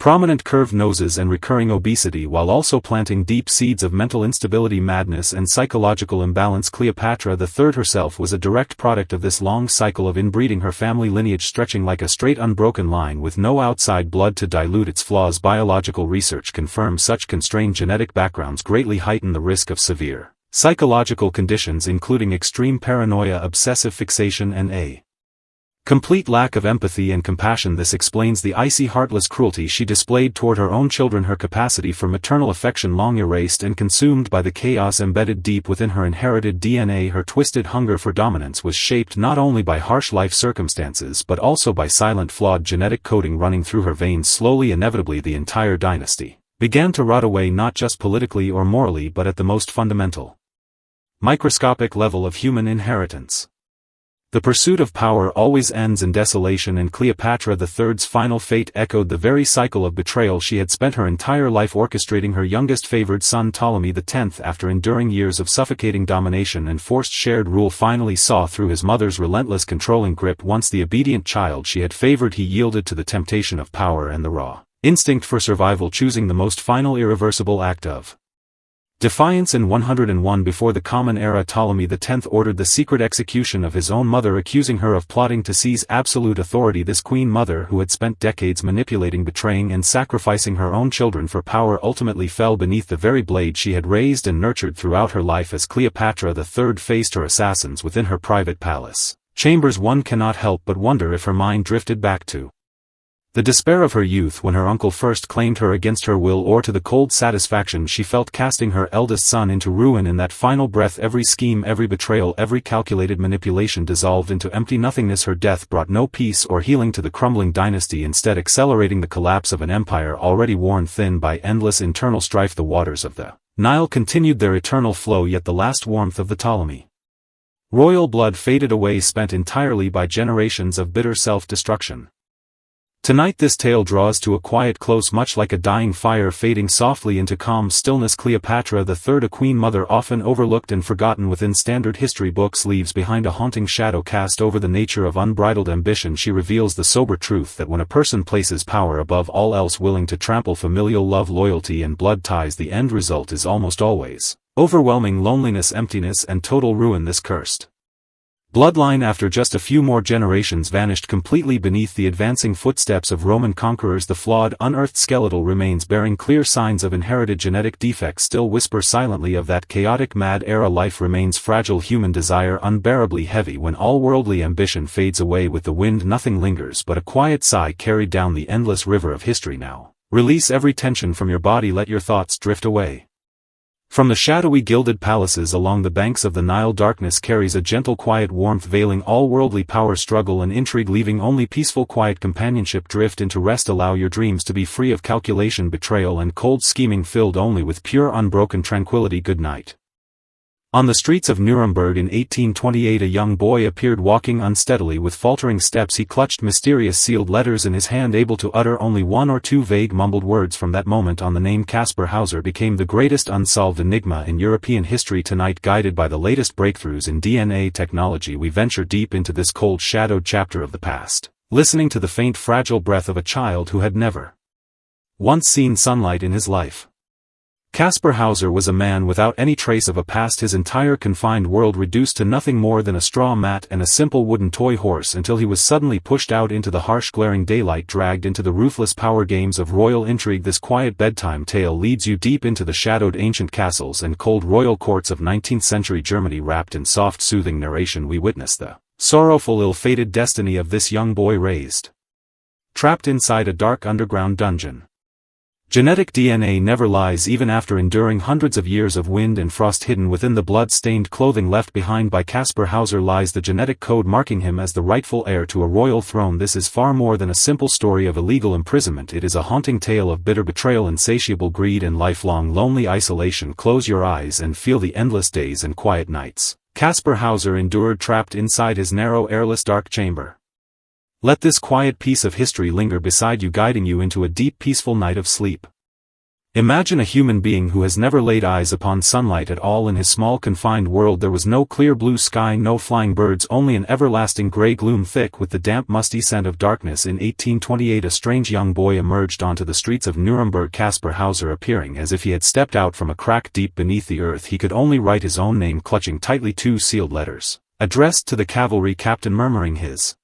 prominent curved noses and recurring obesity, while also planting deep seeds of mental instability, madness, and psychological imbalance. Cleopatra III herself was a direct product of this long cycle of inbreeding, her family lineage stretching like a straight unbroken line with no outside blood to dilute its flaws. Biological research confirms such constrained genetic backgrounds greatly heighten the risk of severe psychological conditions, including extreme paranoia, obsessive fixation, and a complete lack of empathy and compassion. This explains the icy, heartless cruelty she displayed toward her own children. Her capacity for maternal affection long erased and consumed by the chaos embedded deep within her inherited DNA. Her twisted hunger for dominance was shaped not only by harsh life circumstances but also by silent, flawed genetic coding running through her veins. Slowly, inevitably, the entire dynasty began to rot away, not just politically or morally but at the most fundamental, microscopic level of human inheritance. The pursuit of power always ends in desolation, and Cleopatra III's final fate echoed the very cycle of betrayal she had spent her entire life orchestrating. Her youngest favored son Ptolemy X, after enduring years of suffocating domination and forced shared rule, finally saw through his mother's relentless controlling grip. Once the obedient child she had favored, he yielded to the temptation of power and the raw instinct for survival, choosing the most final, irreversible act of defiance. In 101 before the Common Era, Ptolemy X ordered the secret execution of his own mother, accusing her of plotting to seize absolute authority. This queen mother, who had spent decades manipulating, betraying, and sacrificing her own children for power, ultimately fell beneath the very blade she had raised and nurtured throughout her life. As Cleopatra III faced her assassins within her private palace chambers, one cannot help but wonder if her mind drifted back to the despair of her youth when her uncle first claimed her against her will, or to the cold satisfaction she felt casting her eldest son into ruin. In that final breath, every scheme, every betrayal, every calculated manipulation dissolved into empty nothingness. Her death brought no peace or healing to the crumbling dynasty, instead accelerating the collapse of an empire already worn thin by endless internal strife. The waters of the Nile continued their eternal flow, yet the last warmth of the Ptolemy royal blood faded away, spent entirely by generations of bitter self-destruction. Tonight this tale draws to a quiet close, much like a dying fire fading softly into calm stillness. Cleopatra III, a queen mother often overlooked and forgotten within standard history books, leaves behind a haunting shadow cast over the nature of unbridled ambition. She reveals the sober truth that when a person places power above all else, willing to trample familial love, loyalty, and blood ties, the end result is almost always overwhelming loneliness, emptiness, and total ruin. This cursed bloodline after just a few more generations vanished completely beneath the advancing footsteps of Roman conquerors. The flawed, unearthed skeletal remains bearing clear signs of inherited genetic defects still whisper silently of that chaotic mad era. Life remains fragile, human desire unbearably heavy. When all worldly ambition fades away with the wind, nothing lingers but a quiet sigh carried down the endless river of history. Now, release every tension from your body, let your thoughts drift away. From the shadowy gilded palaces along the banks of the Nile, darkness carries a gentle quiet warmth, veiling all worldly power, struggle and intrigue, leaving only peaceful quiet companionship. Drift into rest, allow your dreams to be free of calculation, betrayal and cold scheming, filled only with pure unbroken tranquility. Good night. On the streets of Nuremberg in 1828 a young boy appeared, walking unsteadily with faltering steps. He clutched mysterious sealed letters in his hand, able to utter only one or two vague mumbled words. From that moment on, the name Kaspar Hauser became the greatest unsolved enigma in European history. Tonight, guided by the latest breakthroughs in DNA technology, we venture deep into this cold, shadowed chapter of the past, listening to the faint, fragile breath of a child who had never once seen sunlight in his life. Kaspar Hauser was a man without any trace of a past, his entire confined world reduced to nothing more than a straw mat and a simple wooden toy horse, until he was suddenly pushed out into the harsh glaring daylight, dragged into the ruthless power games of royal intrigue. This quiet bedtime tale leads you deep into the shadowed ancient castles and cold royal courts of 19th century Germany. Wrapped in soft soothing narration, we witness the sorrowful, ill-fated destiny of this young boy, raised trapped inside a dark underground dungeon. Genetic DNA never lies, even after enduring hundreds of years of wind and frost. Hidden within the blood-stained clothing left behind by Kaspar Hauser lies the genetic code marking him as the rightful heir to a royal throne. This is far more than a simple story of illegal imprisonment. It is a haunting tale of bitter betrayal, insatiable greed and lifelong lonely isolation. Close your eyes and feel the endless days and quiet nights Kaspar Hauser endured, trapped inside his narrow, airless, dark chamber. Let this quiet piece of history linger beside you, guiding you into a deep, peaceful night of sleep. Imagine a human being who has never laid eyes upon sunlight at all. In his small confined world there was no clear blue sky, no flying birds, only an everlasting gray gloom thick with the damp, musty scent of darkness. In 1828 a strange young boy emerged onto the streets of Nuremberg, Kaspar Hauser, appearing as if he had stepped out from a crack deep beneath the earth. He could only write his own name, clutching tightly two sealed letters, addressed to the cavalry captain, murmuring his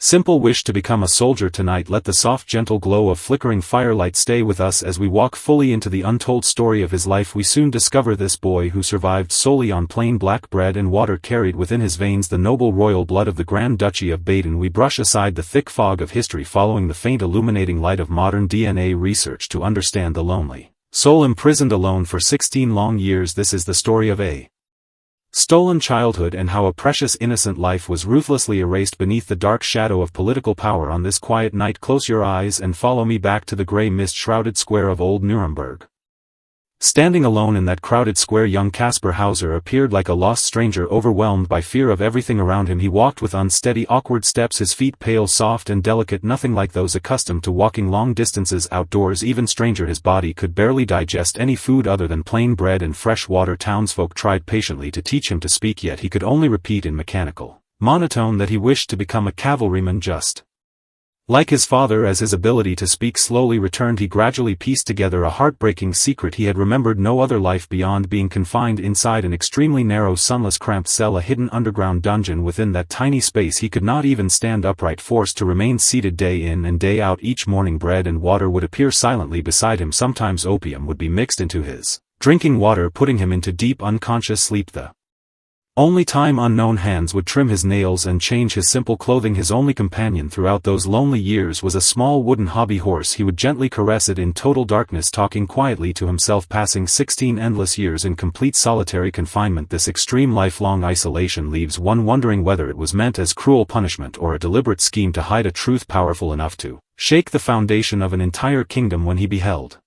simple wish to become a soldier. Tonight let the soft, gentle glow of flickering firelight stay with us as we walk fully into the untold story of his life. We soon discover this boy who survived solely on plain black bread and water carried within his veins the noble royal blood of the Grand Duchy of Baden. We brush aside the thick fog of history, following the faint illuminating light of modern DNA research to understand the lonely soul imprisoned alone for 16 long years. This is the story of a stolen childhood, and how a precious innocent life was ruthlessly erased beneath the dark shadow of political power. On this quiet night, close your eyes and follow me back to the gray mist-shrouded square of old Nuremberg. Standing alone in that crowded square, young Kaspar Hauser appeared like a lost stranger, overwhelmed by fear of everything around him. He walked with unsteady, awkward steps, his feet pale, soft and delicate, nothing like those accustomed to walking long distances outdoors. Even stranger, his body could barely digest any food other than plain bread and fresh water. Townsfolk tried patiently to teach him to speak, yet he could only repeat in mechanical monotone that he wished to become a cavalryman, just like his father. As his ability to speak slowly returned, he gradually pieced together a heartbreaking secret. He had remembered no other life beyond being confined inside an extremely narrow, sunless, cramped cell, a hidden underground dungeon. Within that tiny space he could not even stand upright, forced to remain seated day in and day out. Each morning bread and water would appear silently beside him. Sometimes opium would be mixed into his drinking water, putting him into deep unconscious sleep. The only time unknown hands would trim his nails and change his simple clothing. His only companion throughout those lonely years was a small wooden hobby horse. He would gently caress it in total darkness, talking quietly to himself, passing 16 endless years in complete solitary confinement. This extreme lifelong isolation leaves one wondering whether it was meant as cruel punishment or a deliberate scheme to hide a truth powerful enough to shake the foundation of an entire kingdom. When he beheld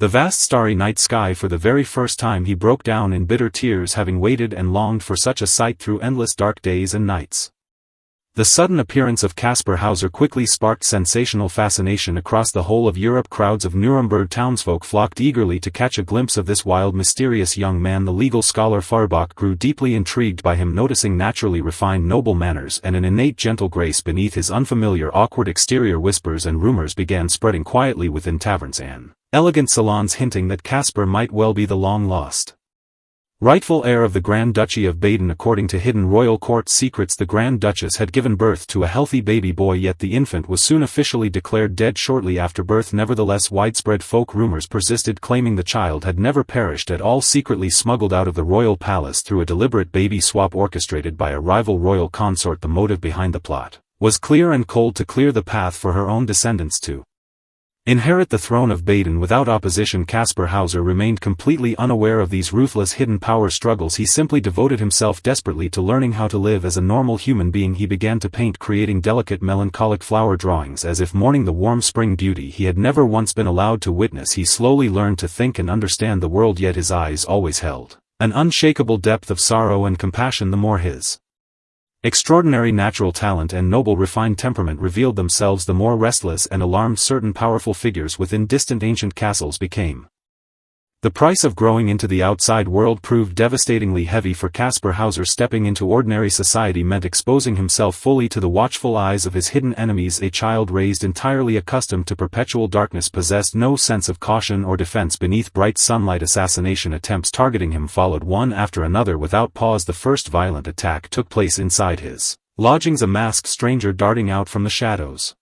the vast starry night sky for the very first time, he broke down in bitter tears, having waited and longed for such a sight through endless dark days and nights. The sudden appearance of Kaspar Hauser quickly sparked sensational fascination across the whole of Europe. Crowds of Nuremberg townsfolk flocked eagerly to catch a glimpse of this wild, mysterious young man. The legal scholar Feuerbach grew deeply intrigued by him, noticing naturally refined, noble manners and an innate gentle grace beneath his unfamiliar, awkward exterior. Whispers and rumors began spreading quietly within taverns and elegant salons, hinting that Kaspar might well be the long-lost Rightful heir of the Grand Duchy of Baden. According to hidden royal court secrets, the Grand Duchess had given birth to a healthy baby boy, yet the infant was soon officially declared dead shortly after birth. Nevertheless, widespread folk rumors persisted claiming the child had never perished at all, secretly smuggled out of the royal palace through a deliberate baby swap orchestrated by a rival royal consort. The motive behind the plot was clear and cold: to clear the path for her own descendants to inherit the throne of Baden without opposition. Caspar Hauser remained completely unaware of these ruthless hidden power struggles. He simply devoted himself desperately to learning how to live as a normal human being. He began to paint, creating delicate melancholic flower drawings as if mourning the warm spring beauty he had never once been allowed to witness. He slowly learned to think and understand the world, yet his eyes always held an unshakable depth of sorrow and compassion. The more his extraordinary natural talent and noble refined temperament revealed themselves, the more restless and alarmed certain powerful figures within distant ancient castles became. The price of growing into the outside world proved devastatingly heavy for Caspar Hauser. Stepping into ordinary society meant exposing himself fully to the watchful eyes of his hidden enemies. A child raised entirely accustomed to perpetual darkness possessed no sense of caution or defense beneath bright sunlight. Assassination attempts targeting him followed one after another without pause. The first violent attack took place inside his lodgings, a masked stranger darting out from the shadows,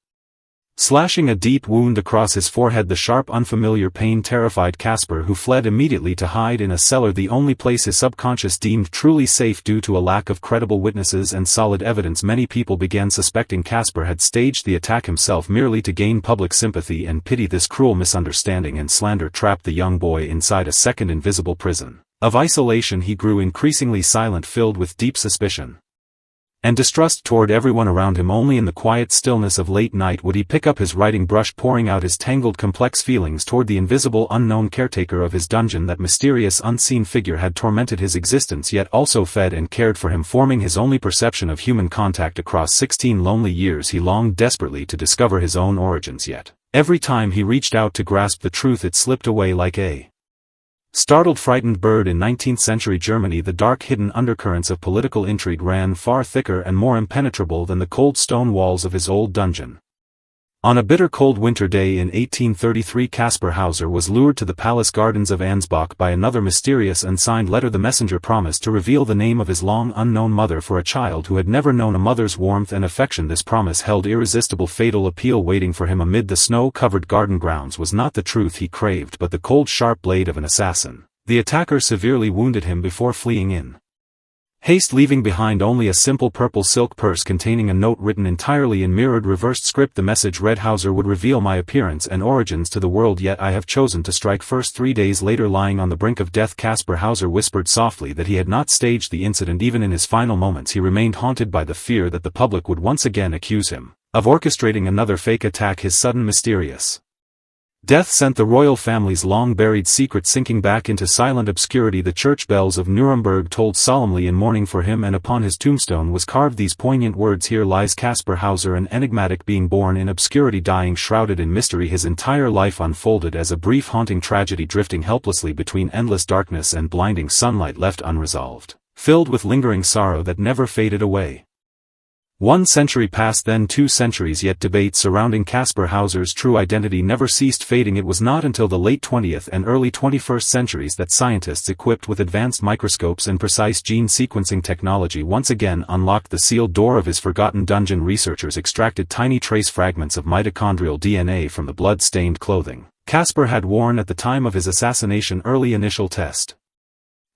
slashing a deep wound across his forehead. The sharp unfamiliar pain terrified Caspar, who fled immediately to hide in a cellar, the only place his subconscious deemed truly safe due to a lack of credible witnesses and solid evidence. Many people began suspecting Caspar had staged the attack himself merely to gain public sympathy and pity. This cruel misunderstanding and slander trapped the young boy inside a second invisible prison of isolation. He grew increasingly silent, filled with deep suspicion and distrust toward everyone around him. Only in the quiet stillness of late night would he pick up his writing brush, pouring out his tangled complex feelings toward the invisible unknown caretaker of his dungeon. That mysterious unseen figure had tormented his existence yet also fed and cared for him, forming his only perception of human contact. Across 16 lonely years he longed desperately to discover his own origins, yet every time he reached out to grasp the truth it slipped away like a startled, frightened bird. In 19th-century Germany, the dark hidden undercurrents of political intrigue ran far thicker and more impenetrable than the cold stone walls of his old dungeon. On a bitter cold winter day in 1833, Caspar Hauser was lured to the palace gardens of Ansbach by another mysterious unsigned letter. The messenger promised to reveal the name of his long unknown mother for a child who had never known a mother's warmth and affection. This promise held irresistible fatal appeal waiting for him amid the snow-covered garden grounds was not the truth he craved but the cold sharp blade of an assassin. The attacker severely wounded him before fleeing in haste, leaving behind only a simple purple silk purse containing a note written entirely in mirrored reversed script. The message read, "Hauser would reveal my appearance and origins to the world, yet I have chosen to strike first." 3 days later, lying on the brink of death, Caspar Hauser whispered softly that he had not staged the incident. Even in his final moments he remained haunted by the fear that the public would once again accuse him of orchestrating another fake attack. His sudden mysterious death sent the royal family's long-buried secret sinking back into silent obscurity. The church bells of Nuremberg tolled solemnly in mourning for him, and upon his tombstone was carved these poignant words: "Here lies Caspar Hauser, an enigmatic being born in obscurity, dying shrouded in mystery." His entire life unfolded as a brief haunting tragedy, drifting helplessly between endless darkness and blinding sunlight, left unresolved, filled with lingering sorrow that never faded away. 1 century passed, then 2 centuries, yet debate surrounding Caspar Hauser's true identity never ceased fading. It was not until the late 20th and early 21st centuries that scientists equipped with advanced microscopes and precise gene sequencing technology once again unlocked the sealed door of his forgotten dungeon. Researchers extracted tiny trace fragments of mitochondrial DNA from the blood-stained clothing Caspar had worn at the time of his assassination. Early initial test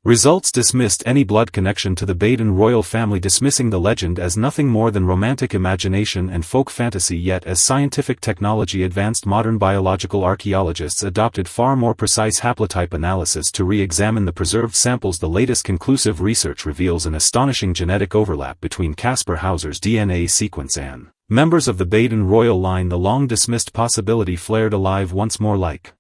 results dismissed any blood connection to the Baden royal family, dismissing the legend as nothing more than romantic imagination and folk fantasy. Yet as scientific technology advanced, modern biological archaeologists adopted far more precise haplotype analysis to re-examine the preserved samples. The latest conclusive research reveals an astonishing genetic overlap between Caspar Hauser's DNA sequence and members of the Baden royal line. The long-dismissed possibility flared alive once more like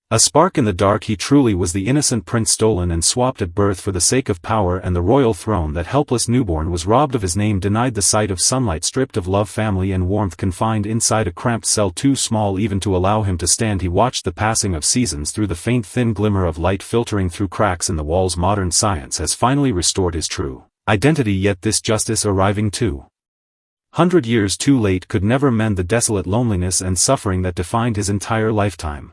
a spark in the dark. He truly was the innocent prince stolen and swapped at birth for the sake of power and the royal throne. That helpless newborn was robbed of his name, denied the sight of sunlight, stripped of love, family and warmth, confined inside a cramped cell too small even to allow him to stand. He watched the passing of seasons through the faint thin glimmer of light filtering through cracks in the walls. Modern science has finally restored his true identity, yet this justice, arriving 200 years too late, could never mend the desolate loneliness and suffering that defined his entire lifetime.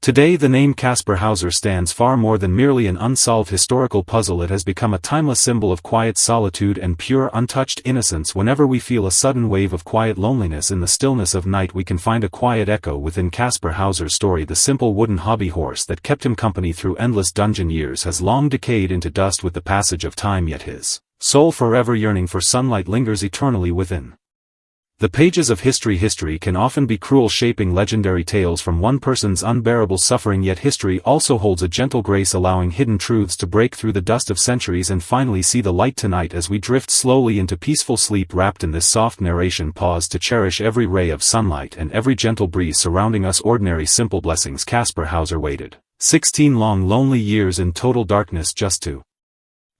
Today the name Kaspar Hauser stands far more than merely an unsolved historical puzzle. It has become a timeless symbol of quiet solitude and pure untouched innocence. Whenever we feel a sudden wave of quiet loneliness in the stillness of night, we can find a quiet echo within Kaspar Hauser's story. The simple wooden hobby horse that kept him company through endless dungeon years has long decayed into dust with the passage of time, yet his soul, forever yearning for sunlight, lingers eternally within. The pages of history can often be cruel, shaping legendary tales from one person's unbearable suffering, yet history also holds a gentle grace, allowing hidden truths to break through the dust of centuries and finally see the light. Tonight, as we drift slowly into peaceful sleep wrapped in this soft narration, pause to cherish every ray of sunlight and every gentle breeze surrounding us. Ordinary simple blessings. Kaspar Hauser waited 16 long lonely years in total darkness just to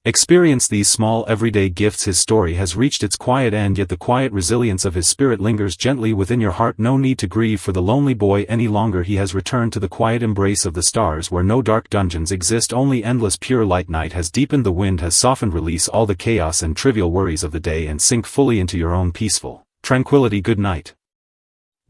experience these small everyday gifts. His story has reached its quiet end, yet the quiet resilience of his spirit lingers gently within your heart. No need to grieve for the lonely boy any longer. He has returned to the quiet embrace of the stars, where no dark dungeons exist, only endless pure light. Night has deepened, the wind has softened. Release all the chaos and trivial worries of the day and sink fully into your own peaceful tranquility. Good night.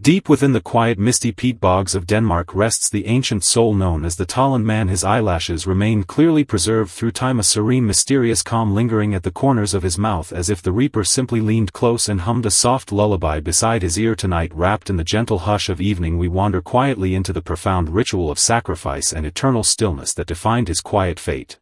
Deep within the quiet misty peat bogs of Denmark rests the ancient soul known as the Talland Man. His eyelashes remain clearly preserved through time, a serene mysterious calm lingering at the corners of his mouth, as if the reaper simply leaned close and hummed a soft lullaby beside his ear. Tonight, wrapped in the gentle hush of evening, we wander quietly into the profound ritual of sacrifice and eternal stillness that defined his quiet fate.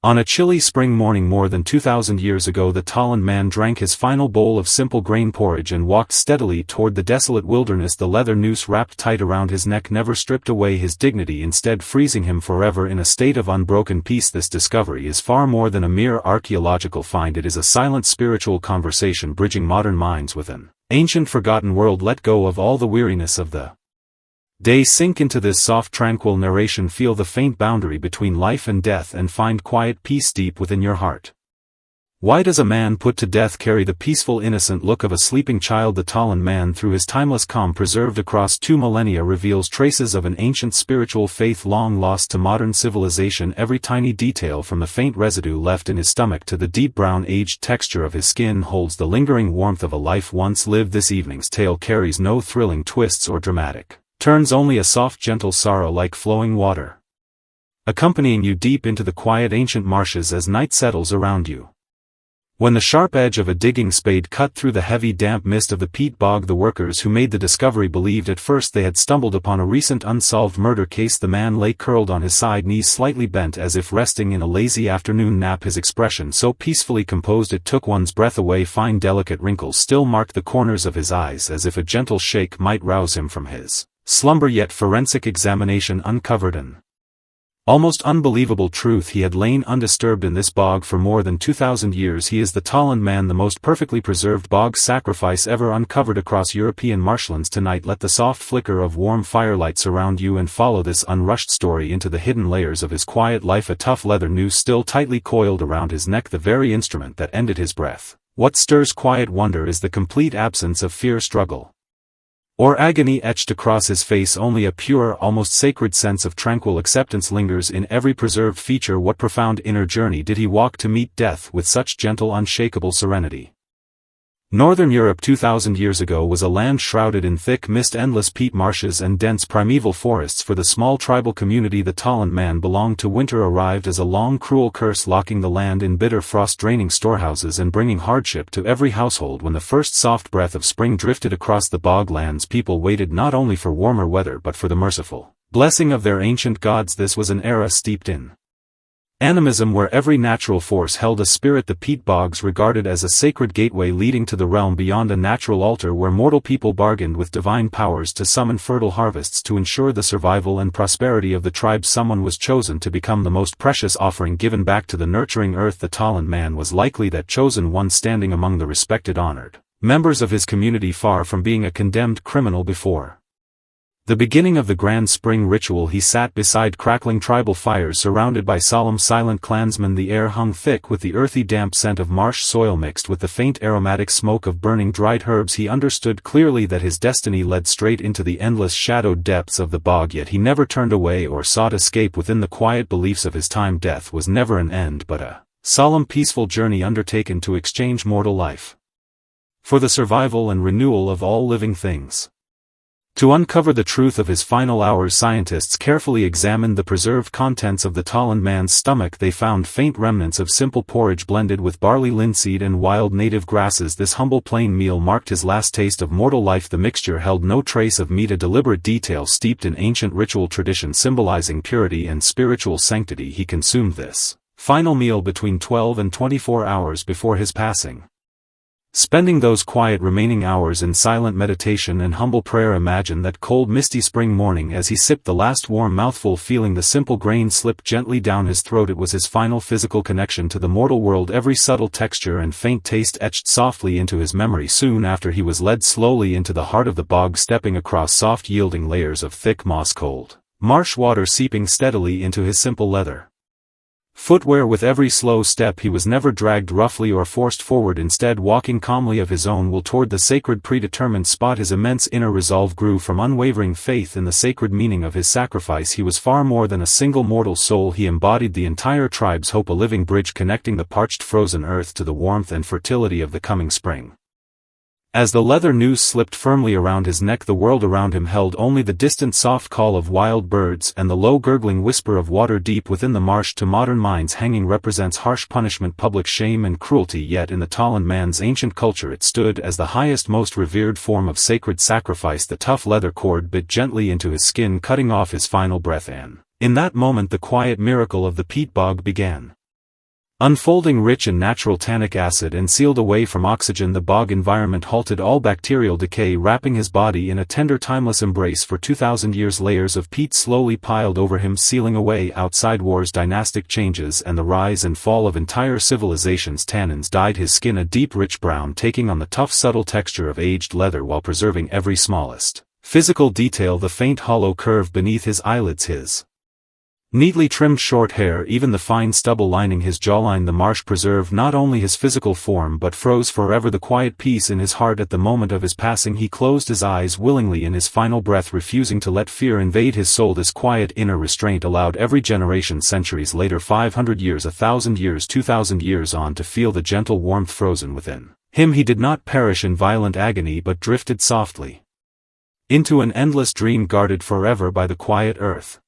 On a chilly spring morning more than 2,000 years ago, the Talland Man drank his final bowl of simple grain porridge and walked steadily toward the desolate wilderness. The leather noose wrapped tight around his neck never stripped away his dignity, instead freezing him forever in a state of unbroken peace. This discovery is far more than a mere archaeological find. It is a silent spiritual conversation bridging modern minds with an ancient forgotten world. Let go of all the weariness of the day, sink into this soft tranquil narration, feel the faint boundary between life and death, and find quiet peace deep within your heart. Why does a man put to death carry the peaceful innocent look of a sleeping child? The Talland Man, through his timeless calm preserved across 2 millennia, reveals traces of an ancient spiritual faith long lost to modern civilization. Every tiny detail, from the faint residue left in his stomach to the deep brown aged texture of his skin, holds the lingering warmth of a life once lived. This evening's tale carries no thrilling twists or dramatic turns, only a soft gentle sorrow like flowing water, accompanying you deep into the quiet ancient marshes as night settles around you. When the sharp edge of a digging spade cut through the heavy damp mist of the peat bog, the workers who made the discovery believed at first they had stumbled upon a recent unsolved murder case. The man lay curled on his side, knees slightly bent as if resting in a lazy afternoon nap, his expression so peacefully composed it took one's breath away. Fine delicate wrinkles still marked the corners of his eyes, as if a gentle shake might rouse him from his slumber, yet forensic examination uncovered an almost unbelievable truth. He had lain undisturbed in this bog for more than 2,000 years. He is the Talland Man, the most perfectly preserved bog sacrifice ever uncovered across European marshlands. Tonight, let the soft flicker of warm firelight surround you and follow this unrushed story into the hidden layers of his quiet life. A tough leather noose still tightly coiled around his neck, the very instrument that ended his breath. What stirs quiet wonder is the complete absence of fear, struggle, or agony etched across his face. Only a pure, almost sacred sense of tranquil acceptance lingers in every preserved feature. What profound inner journey did he walk to meet death with such gentle, unshakable serenity? Northern Europe 2,000 years ago was a land shrouded in thick mist, endless peat marshes and dense primeval forests. For the small tribal community the Talland Man belonged to, winter arrived as a long cruel curse, locking the land in bitter frost, draining storehouses and bringing hardship to every household. When the first soft breath of spring drifted across the bog lands, people waited not only for warmer weather but for the merciful blessing of their ancient gods. This was an era steeped in animism, where every natural force held a spirit. The peat bogs regarded as a sacred gateway leading to the realm beyond, a natural altar where mortal people bargained with divine powers to summon fertile harvests. To ensure the survival and prosperity of the tribe, someone was chosen to become the most precious offering given back to the nurturing earth. The Talland Man was likely that chosen one, standing among the respected, honored members of his community, far from being a condemned criminal. Before the beginning of the grand spring ritual, he sat beside crackling tribal fires, surrounded by solemn silent clansmen. The air hung thick with the earthy damp scent of marsh soil mixed with the faint aromatic smoke of burning dried herbs. He understood clearly that his destiny led straight into the endless shadowed depths of the bog, yet he never turned away or sought escape. Within the quiet beliefs of his time, death was never an end but a solemn peaceful journey undertaken to exchange mortal life for the survival and renewal of all living things. To uncover the truth of his final hours, scientists carefully examined the preserved contents of the Talland man's stomach. They found faint remnants of simple porridge blended with barley, linseed and wild native grasses. This humble plain meal marked his last taste of mortal life. The mixture held no trace of meat, a deliberate detail steeped in ancient ritual tradition symbolizing purity and spiritual sanctity. He consumed this final meal between 12 and 24 hours before his passing, spending those quiet remaining hours in silent meditation and humble prayer. Imagine that cold misty spring morning as he sipped the last warm mouthful, feeling the simple grain slip gently down his throat. It was his final physical connection to the mortal world, every subtle texture and faint taste etched softly into his memory. Soon after, he was led slowly into the heart of the bog, stepping across soft yielding layers of thick moss, cold marsh water seeping steadily into his simple leather footwear. With every slow step he was never dragged roughly or forced forward, instead walking calmly of his own will toward the sacred predetermined spot. His immense inner resolve grew from unwavering faith in the sacred meaning of his sacrifice. He was far more than a single mortal soul. He embodied the entire tribe's hope, a living bridge connecting the parched frozen earth to the warmth and fertility of the coming spring. As the leather noose slipped firmly around his neck, the world around him held only the distant soft call of wild birds and the low gurgling whisper of water deep within the marsh. To modern minds, hanging represents harsh punishment, public shame and cruelty, yet in the Talland man's ancient culture it stood as the highest, most revered form of sacred sacrifice. The tough leather cord bit gently into his skin, cutting off his final breath, and in that moment the quiet miracle of the peat bog began. Unfolding rich in natural tannic acid and sealed away from oxygen, the bog environment halted all bacterial decay, wrapping his body in a tender, timeless embrace. For 2,000 years layers of peat slowly piled over him, sealing away outside wars, dynastic changes and the rise and fall of entire civilizations. Tannins dyed his skin a deep rich brown, taking on the tough subtle texture of aged leather while preserving every smallest physical detail, the faint hollow curve beneath his eyelids, his neatly trimmed short hair, even the fine stubble lining his jawline. The marsh preserved not only his physical form but froze forever the quiet peace in his heart. At the moment of his passing he closed his eyes willingly in his final breath, refusing to let fear invade his soul. This quiet inner restraint allowed every generation, centuries later, 500 years, 1,000 years, 2,000 years on, to feel the gentle warmth frozen within him. He did not perish in violent agony but drifted softly into an endless dream, guarded forever by the quiet earth.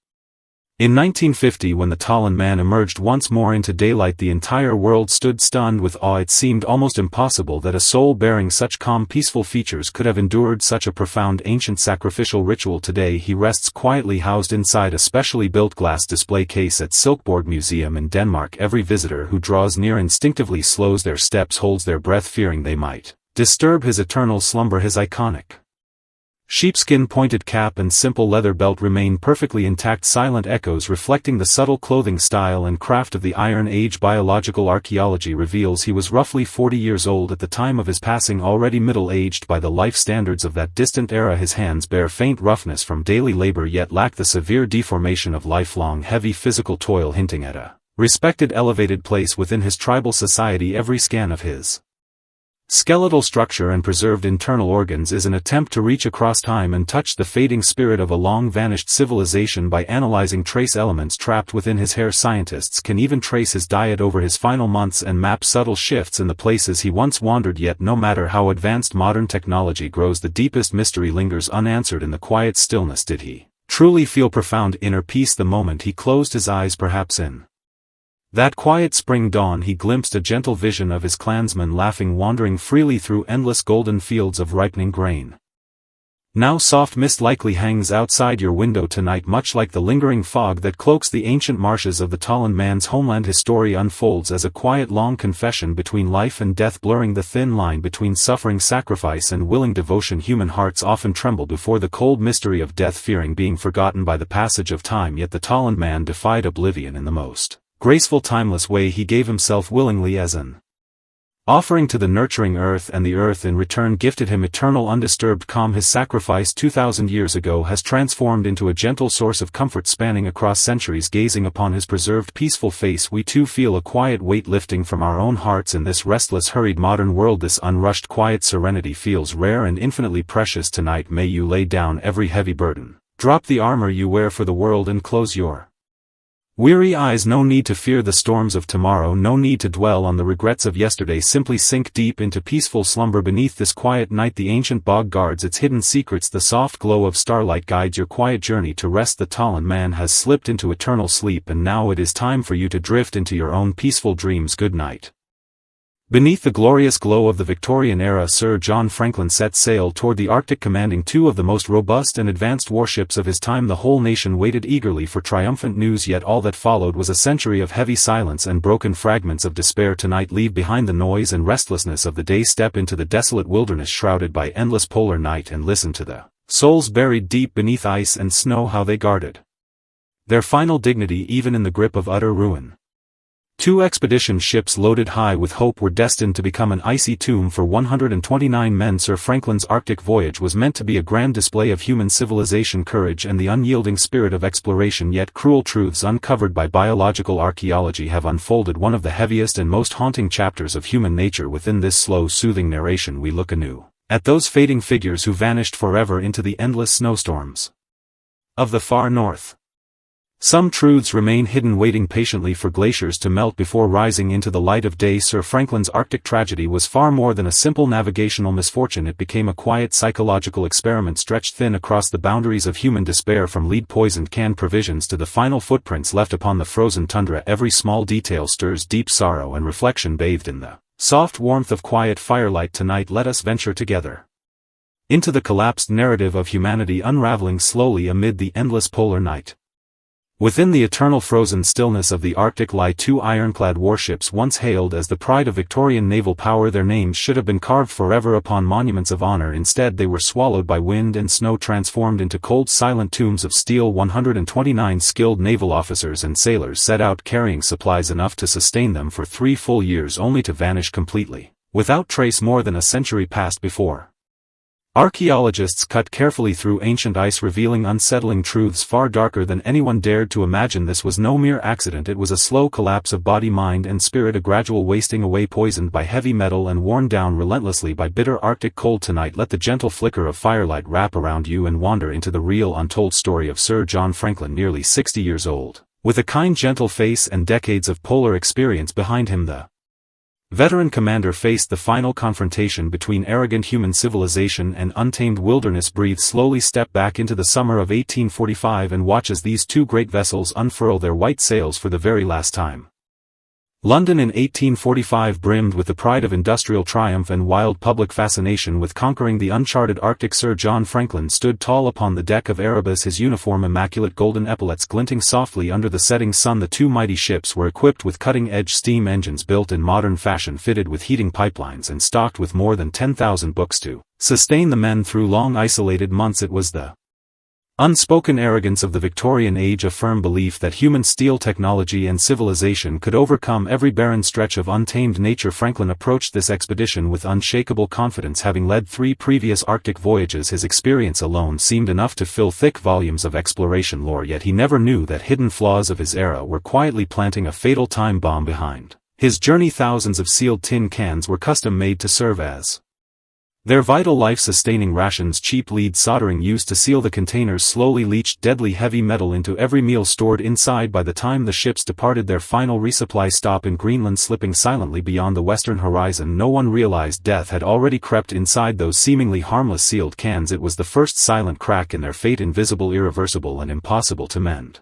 In 1950, when the Talland man emerged once more into daylight, the entire world stood stunned with awe. It seemed almost impossible that a soul bearing such calm, peaceful features could have endured such a profound ancient sacrificial ritual. Today he rests quietly housed inside a specially built glass display case at Silkeborg Museum in Denmark. Every visitor who draws near instinctively slows their steps, holds their breath, fearing they might disturb his eternal slumber. His iconic sheepskin pointed cap and simple leather belt remain perfectly intact, silent echoes reflecting the subtle clothing style and craft of the Iron Age. Biological archaeology reveals he was roughly 40 years old at the time of his passing, already middle-aged by the life standards of that distant era. His hands bear faint roughness from daily labor yet lack the severe deformation of lifelong heavy physical toil, hinting at a respected elevated place within his tribal society. Every scan of his skeletal structure and preserved internal organs is an attempt to reach across time and touch the fading spirit of a long-vanished civilization. By analyzing trace elements trapped within his hair, scientists can even trace his diet over his final months and map subtle shifts in the places he once wandered. Yet no matter how advanced modern technology grows, the deepest mystery lingers unanswered in the quiet stillness. Did he truly feel profound inner peace the moment he closed his eyes? Perhaps in that quiet spring dawn he glimpsed a gentle vision of his clansmen laughing, wandering freely through endless golden fields of ripening grain. Now soft mist likely hangs outside your window tonight, much like the lingering fog that cloaks the ancient marshes of the Talland man's homeland. His story unfolds as a quiet, long confession between life and death, blurring the thin line between suffering, sacrifice and willing devotion. Human hearts often tremble before the cold mystery of death, fearing being forgotten by the passage of time, yet the Talland man defied oblivion in the most graceful, timeless way. He gave himself willingly as an offering to the nurturing earth, and the earth in return gifted him eternal undisturbed calm. His sacrifice 2,000 years ago has transformed into a gentle source of comfort spanning across centuries. Gazing upon his preserved peaceful face, we too feel a quiet weight lifting from our own hearts. In this restless, hurried modern world, this unrushed, quiet serenity feels rare and infinitely precious. Tonight may you lay down every heavy burden, drop the armor you wear for the world, and close your Weary eyes, no need to fear the storms of tomorrow, no need to dwell on the regrets of yesterday, simply sink deep into peaceful slumber beneath this quiet night. The ancient bog guards its hidden secrets, the soft glow of starlight guides your quiet journey to rest. The Talon man has slipped into eternal sleep, and now it is time for you to drift into your own peaceful dreams. Good night. Beneath the glorious glow of the Victorian era, Sir John Franklin set sail toward the Arctic, commanding two of the most robust and advanced warships of his time. The whole nation waited eagerly for triumphant news, yet all that followed was a century of heavy silence and broken fragments of despair. Tonight, leave behind the noise and restlessness of the day, step into the desolate wilderness shrouded by endless polar night, and listen to the souls buried deep beneath ice and snow, how they guarded their final dignity even in the grip of utter ruin. Two expedition ships loaded high with hope were destined to become an icy tomb for 129 men. Sir Franklin's Arctic voyage was meant to be a grand display of human civilization, courage, and the unyielding spirit of exploration, yet cruel truths uncovered by biological archaeology have unfolded one of the heaviest and most haunting chapters of human nature. Within this slow, soothing narration we look anew at those fading figures who vanished forever into the endless snowstorms of the far north. Some truths remain hidden, waiting patiently for glaciers to melt before rising into the light of day. Sir Franklin's Arctic tragedy was far more than a simple navigational misfortune. It became a quiet psychological experiment stretched thin across the boundaries of human despair, from lead-poisoned canned provisions to the final footprints left upon the frozen tundra. Every small detail stirs deep sorrow and reflection, bathed in the soft warmth of quiet firelight. Tonight let us venture together into the collapsed narrative of humanity, unraveling slowly amid the endless polar night. Within the eternal frozen stillness of the Arctic lie two ironclad warships once hailed as the pride of Victorian naval power. Their names should have been carved forever upon monuments of honor. Instead they were swallowed by wind and snow, transformed into cold, silent tombs of steel. 129 skilled naval officers and sailors set out carrying supplies enough to sustain them for 3 full years, only to vanish completely, without trace. More than a century passed before archaeologists cut carefully through ancient ice, revealing unsettling truths far darker than anyone dared to imagine. This was no mere accident, it was a slow collapse of body, mind, and spirit, a gradual wasting away, poisoned by heavy metal and worn down relentlessly by bitter Arctic cold. Tonight let the gentle flicker of firelight wrap around you and wander into the real, untold story of Sir John Franklin, nearly 60 years old, with a kind, gentle face and decades of polar experience behind him. The veteran commander faced the final confrontation between arrogant human civilization and untamed wilderness. Breathe slowly, step back into the summer of 1845 and watch as these two great vessels unfurl their white sails for the very last time. London in 1845 brimmed with the pride of industrial triumph and wild public fascination with conquering the uncharted Arctic. Sir John Franklin stood tall upon the deck of Erebus, his uniform immaculate, golden epaulets glinting softly under the setting sun. The two mighty ships were equipped with cutting-edge steam engines built in modern fashion, fitted with heating pipelines, and stocked with more than 10,000 books to sustain the men through long isolated months. It was the unspoken arrogance of the Victorian age, a firm belief that human steel technology and civilization could overcome every barren stretch of untamed nature. Franklin approached this expedition with unshakable confidence. Having led 3 previous Arctic voyages, his experience alone seemed enough to fill thick volumes of exploration lore, yet he never knew that hidden flaws of his era were quietly planting a fatal time bomb behind his journey. Thousands of sealed tin cans were custom-made to serve as their vital life-sustaining rations. Cheap lead soldering used to seal the containers slowly leached deadly heavy metal into every meal stored inside. By the time the ships departed their final resupply stop in Greenland, slipping silently beyond the western horizon, no one realized death had already crept inside those seemingly harmless sealed cans. It was the first silent crack in their fate, invisible, irreversible, and impossible to mend.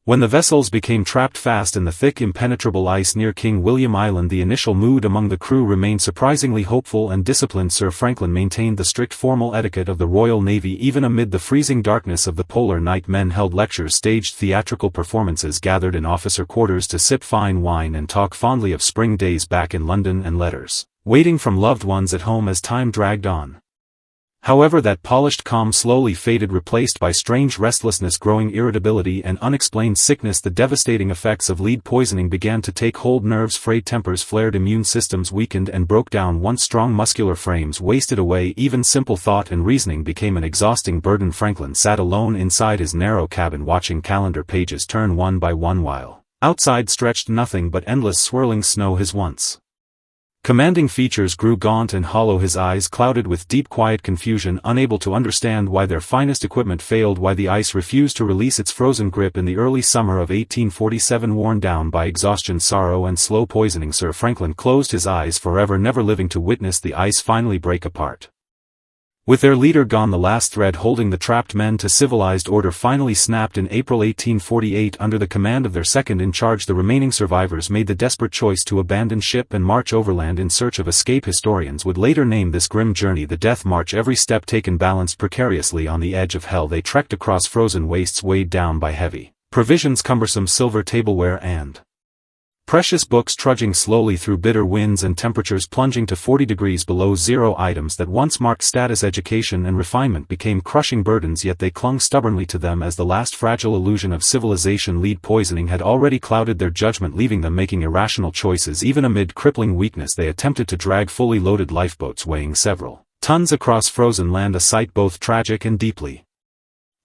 When the vessels became trapped fast in the thick, impenetrable ice near King William Island, the initial mood among the crew remained surprisingly hopeful and disciplined. Sir Franklin maintained the strict formal etiquette of the Royal Navy even amid the freezing darkness of the polar night. Men held lectures, staged theatrical performances, gathered in officer quarters to sip fine wine and talk fondly of spring days back in London and letters waiting from loved ones at home. As time dragged on, however, that polished calm slowly faded, replaced by strange restlessness, growing irritability, and unexplained sickness. The devastating effects of lead poisoning began to take hold. Nerves frayed, tempers flared, immune systems weakened and broke down. Once strong muscular frames wasted away, even simple thought and reasoning became an exhausting burden. Franklin sat alone inside his narrow cabin, watching calendar pages turn one by one while outside stretched nothing but endless swirling snow. His once Commanding features grew gaunt and hollow, his eyes clouded with deep quiet confusion, unable to understand why their finest equipment failed, why the ice refused to release its frozen grip in the early summer of 1847. Worn down by exhaustion, sorrow and slow poisoning, Sir Franklin closed his eyes forever, never living to witness the ice finally break apart. With their leader gone, the last thread holding the trapped men to civilized order finally snapped in April 1848. Under the command of their second-in-charge, the remaining survivors made the desperate choice to abandon ship and march overland in search of escape. Historians would later name this grim journey the Death March. Every step taken balanced precariously on the edge of hell. They trekked across frozen wastes weighed down by heavy provisions, cumbersome silver tableware and precious books, trudging slowly through bitter winds and temperatures plunging to 40 degrees below zero. Items that once marked status, education and refinement became crushing burdens, yet they clung stubbornly to them as the last fragile illusion of civilization. Lead poisoning had already clouded their judgment, leaving them making irrational choices. Even amid crippling weakness, they attempted to drag fully loaded lifeboats weighing several tons across frozen land, a sight both tragic and deeply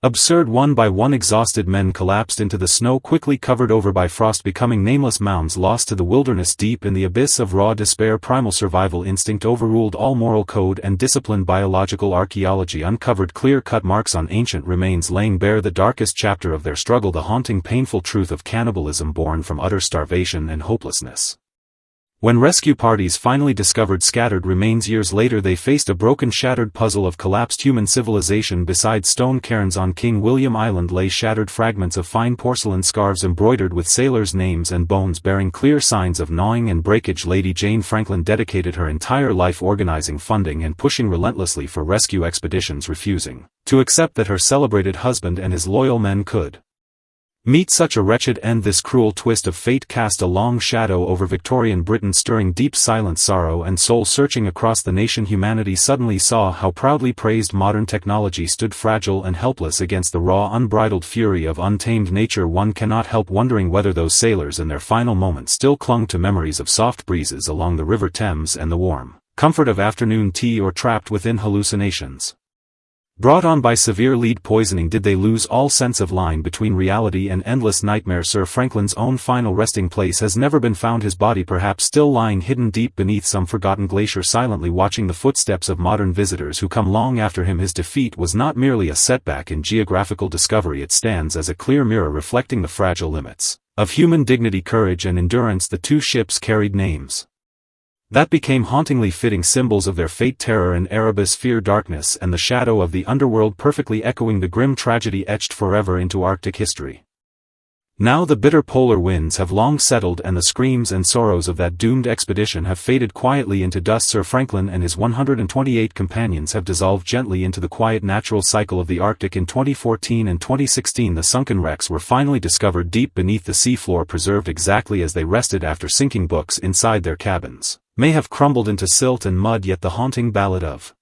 absurd. One by one, exhausted men collapsed into the snow, quickly covered over by frost, becoming nameless mounds lost to the wilderness. Deep in the abyss of raw despair, primal survival instinct overruled all moral code and discipline. Biological archaeology uncovered clear-cut marks on ancient remains, laying bare the darkest chapter of their struggle, the haunting, painful truth of cannibalism born from utter starvation and hopelessness. When rescue parties finally discovered scattered remains years later, they faced a broken, shattered puzzle of collapsed human civilization. Beside stone cairns on King William Island lay shattered fragments of fine porcelain scarves embroidered with sailors' names and bones bearing clear signs of gnawing and breakage. Lady Jane Franklin dedicated her entire life organizing, funding and pushing relentlessly for rescue expeditions, refusing to accept that her celebrated husband and his loyal men could meet such a wretched end. This cruel twist of fate cast a long shadow over Victorian Britain, stirring deep silent sorrow and soul-searching across the nation. Humanity suddenly saw how proudly praised modern technology stood fragile and helpless against the raw, unbridled fury of untamed nature. One cannot help wondering whether those sailors in their final moments still clung to memories of soft breezes along the River Thames and the warm comfort of afternoon tea, or trapped within hallucinations brought on by severe lead poisoning. Did they lose all sense of line between reality and endless nightmare? Sir Franklin's own final resting place has never been found, his body perhaps still lying hidden deep beneath some forgotten glacier, silently watching the footsteps of modern visitors who come long after him. His defeat was not merely a setback in geographical discovery, it stands as a clear mirror reflecting the fragile limits of human dignity, courage and endurance. The two ships carried names that became hauntingly fitting symbols of their fate: terror and Erebus, fear, darkness and the shadow of the underworld, perfectly echoing the grim tragedy etched forever into Arctic history. Now the bitter polar winds have long settled and the screams and sorrows of that doomed expedition have faded quietly into dust. Sir Franklin and his 128 companions have dissolved gently into the quiet natural cycle of the Arctic. In 2014 and 2016 the sunken wrecks were finally discovered deep beneath the seafloor, preserved exactly as they rested after sinking. Books inside their cabins may have crumbled into silt and mud, yet the haunting ballad of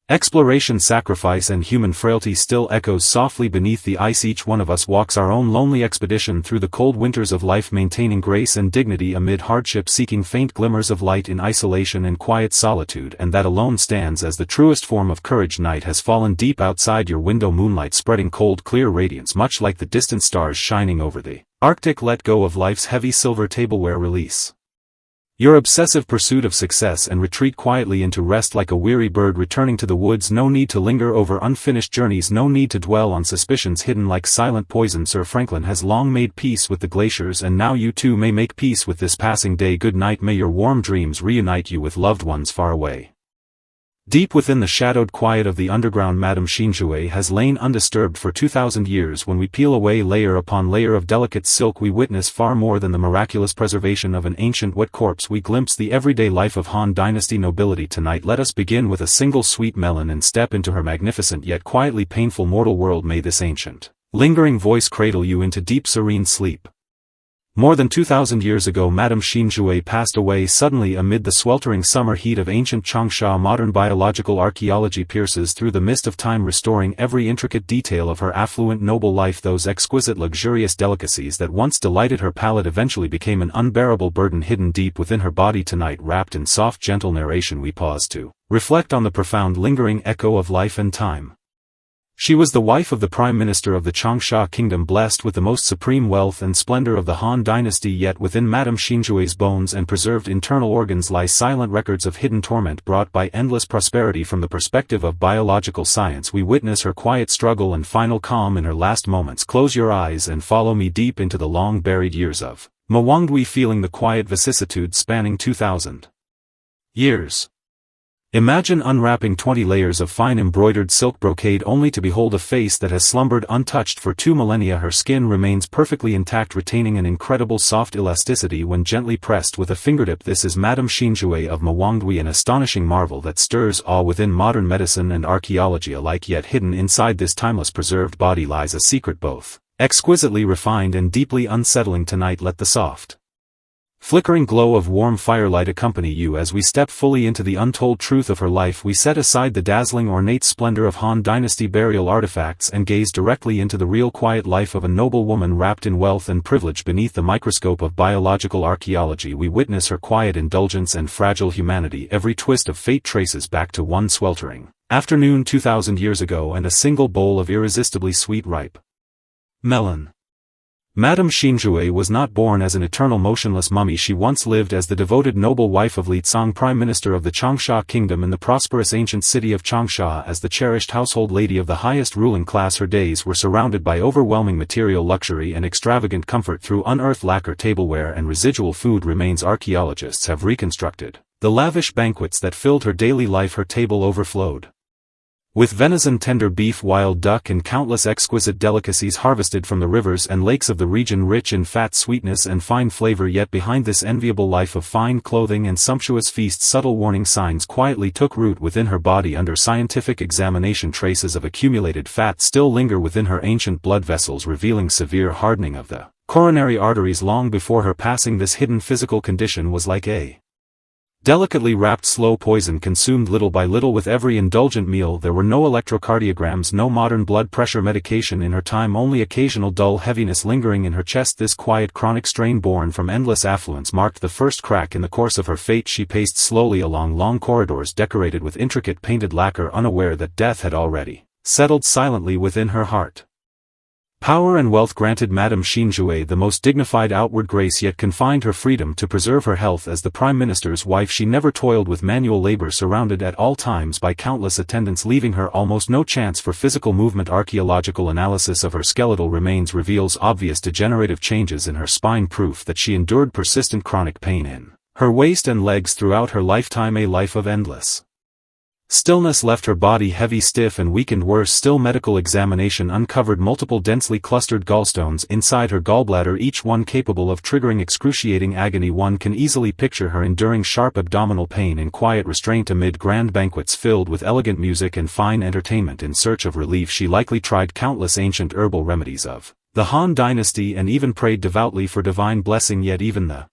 exploration, sacrifice and human frailty still echoes softly beneath the ice. Each one of us walks our own lonely expedition through the cold winters of life, maintaining grace and dignity amid hardship, seeking faint glimmers of light in isolation and quiet solitude, and that alone stands as the truest form of courage. Night has fallen deep outside your window, moonlight spreading cold clear radiance much like the distant stars shining over the Arctic. Let go of life's heavy silver tableware, release your obsessive pursuit of success and retreat quietly into rest like a weary bird returning to the woods. No need to linger over unfinished journeys, no need to dwell on suspicions hidden like silent poison. Sir Franklin has long made peace with the glaciers, and now you too may make peace with this passing day. Good night, may your warm dreams reunite you with loved ones far away. Deep within the shadowed quiet of the underground, Madame Shinjue has lain undisturbed for 2,000 years. When we peel away layer upon layer of delicate silk, we witness far more than the miraculous preservation of an ancient wet corpse. We glimpse the everyday life of Han Dynasty nobility. Tonight let us begin with a single sweet melon and step into her magnificent yet quietly painful mortal world. May this ancient, lingering voice cradle you into deep serene sleep. More than 2,000 years ago Madame Shinjue passed away suddenly amid the sweltering summer heat of ancient Changsha. Modern biological archaeology pierces through the mist of time, restoring every intricate detail of her affluent noble life. Those exquisite luxurious delicacies that once delighted her palate eventually became an unbearable burden hidden deep within her body. Tonight, wrapped in soft gentle narration, we pause to reflect on the profound lingering echo of life and time. She was the wife of the Prime Minister of the Changsha Kingdom, blessed with the most supreme wealth and splendor of the Han Dynasty, yet within Madame Xinjue's bones and preserved internal organs lie silent records of hidden torment brought by endless prosperity. From the perspective of biological science, we witness her quiet struggle and final calm in her last moments. Close your eyes and follow me deep into the long-buried years of Mawangdui, feeling the quiet vicissitudes spanning 2,000 years. Imagine unwrapping 20 layers of fine embroidered silk brocade only to behold a face that has slumbered untouched for 2 millennia. Her skin remains perfectly intact, retaining an incredible soft elasticity when gently pressed with a fingertip. This is Madame Xinjue of Mawangdui, an astonishing marvel that stirs awe within modern medicine and archaeology alike. Yet hidden inside this timeless preserved body lies a secret both exquisitely refined and deeply unsettling. Tonight let the soft, flickering glow of warm firelight accompany you as we step fully into the untold truth of her life. We set aside the dazzling ornate splendor of Han Dynasty burial artifacts and gaze directly into the real quiet life of a noble woman wrapped in wealth and privilege. Beneath the microscope of biological archaeology, we witness her quiet indulgence and fragile humanity. Every twist of fate traces back to one sweltering afternoon 2,000 years ago and a single bowl of irresistibly sweet ripe melon. Madame Xinjue was not born as an eternal motionless mummy. She once lived as the devoted noble wife of Li Tsang, Prime Minister of the Changsha Kingdom, in the prosperous ancient city of Changsha. As the cherished household lady of the highest ruling class, her days were surrounded by overwhelming material luxury and extravagant comfort. Through unearthed lacquer tableware and residual food remains, archaeologists have reconstructed the lavish banquets that filled her daily life. Her table overflowed with venison, tender beef, wild duck, and countless exquisite delicacies harvested from the rivers and lakes of the region, rich in fat, sweetness, and fine flavor. Yet behind this enviable life of fine clothing and sumptuous feasts, subtle warning signs quietly took root within her body. Under scientific examination, traces of accumulated fat still linger within her ancient blood vessels, revealing severe hardening of the coronary arteries. Long before her passing, this hidden physical condition was like a delicately wrapped slow poison, consumed little by little with every indulgent meal. There were no electrocardiograms, no modern blood pressure medication in her time, only occasional dull heaviness lingering in her chest. This quiet chronic strain, born from endless affluence, marked the first crack in the course of her fate. She paced slowly along long corridors decorated with intricate painted lacquer, unaware that death had already settled silently within her heart. Power and wealth granted Madame Xinjue the most dignified outward grace, yet confined her freedom. To preserve her health as the Prime Minister's wife, she never toiled with manual labor, surrounded at all times by countless attendants, leaving her almost no chance for physical movement. Archaeological analysis of her skeletal remains reveals obvious degenerative changes in her spine, proof that she endured persistent chronic pain in her waist and legs throughout her lifetime. A life of endless stillness left her body heavy, stiff, and weakened. Worse still, medical examination uncovered multiple densely clustered gallstones inside her gallbladder, each one capable of triggering excruciating agony. One can easily picture her enduring sharp abdominal pain in quiet restraint amid grand banquets filled with elegant music and fine entertainment. In search of relief, she likely tried countless ancient herbal remedies of the Han Dynasty and even prayed devoutly for divine blessing. Yet even the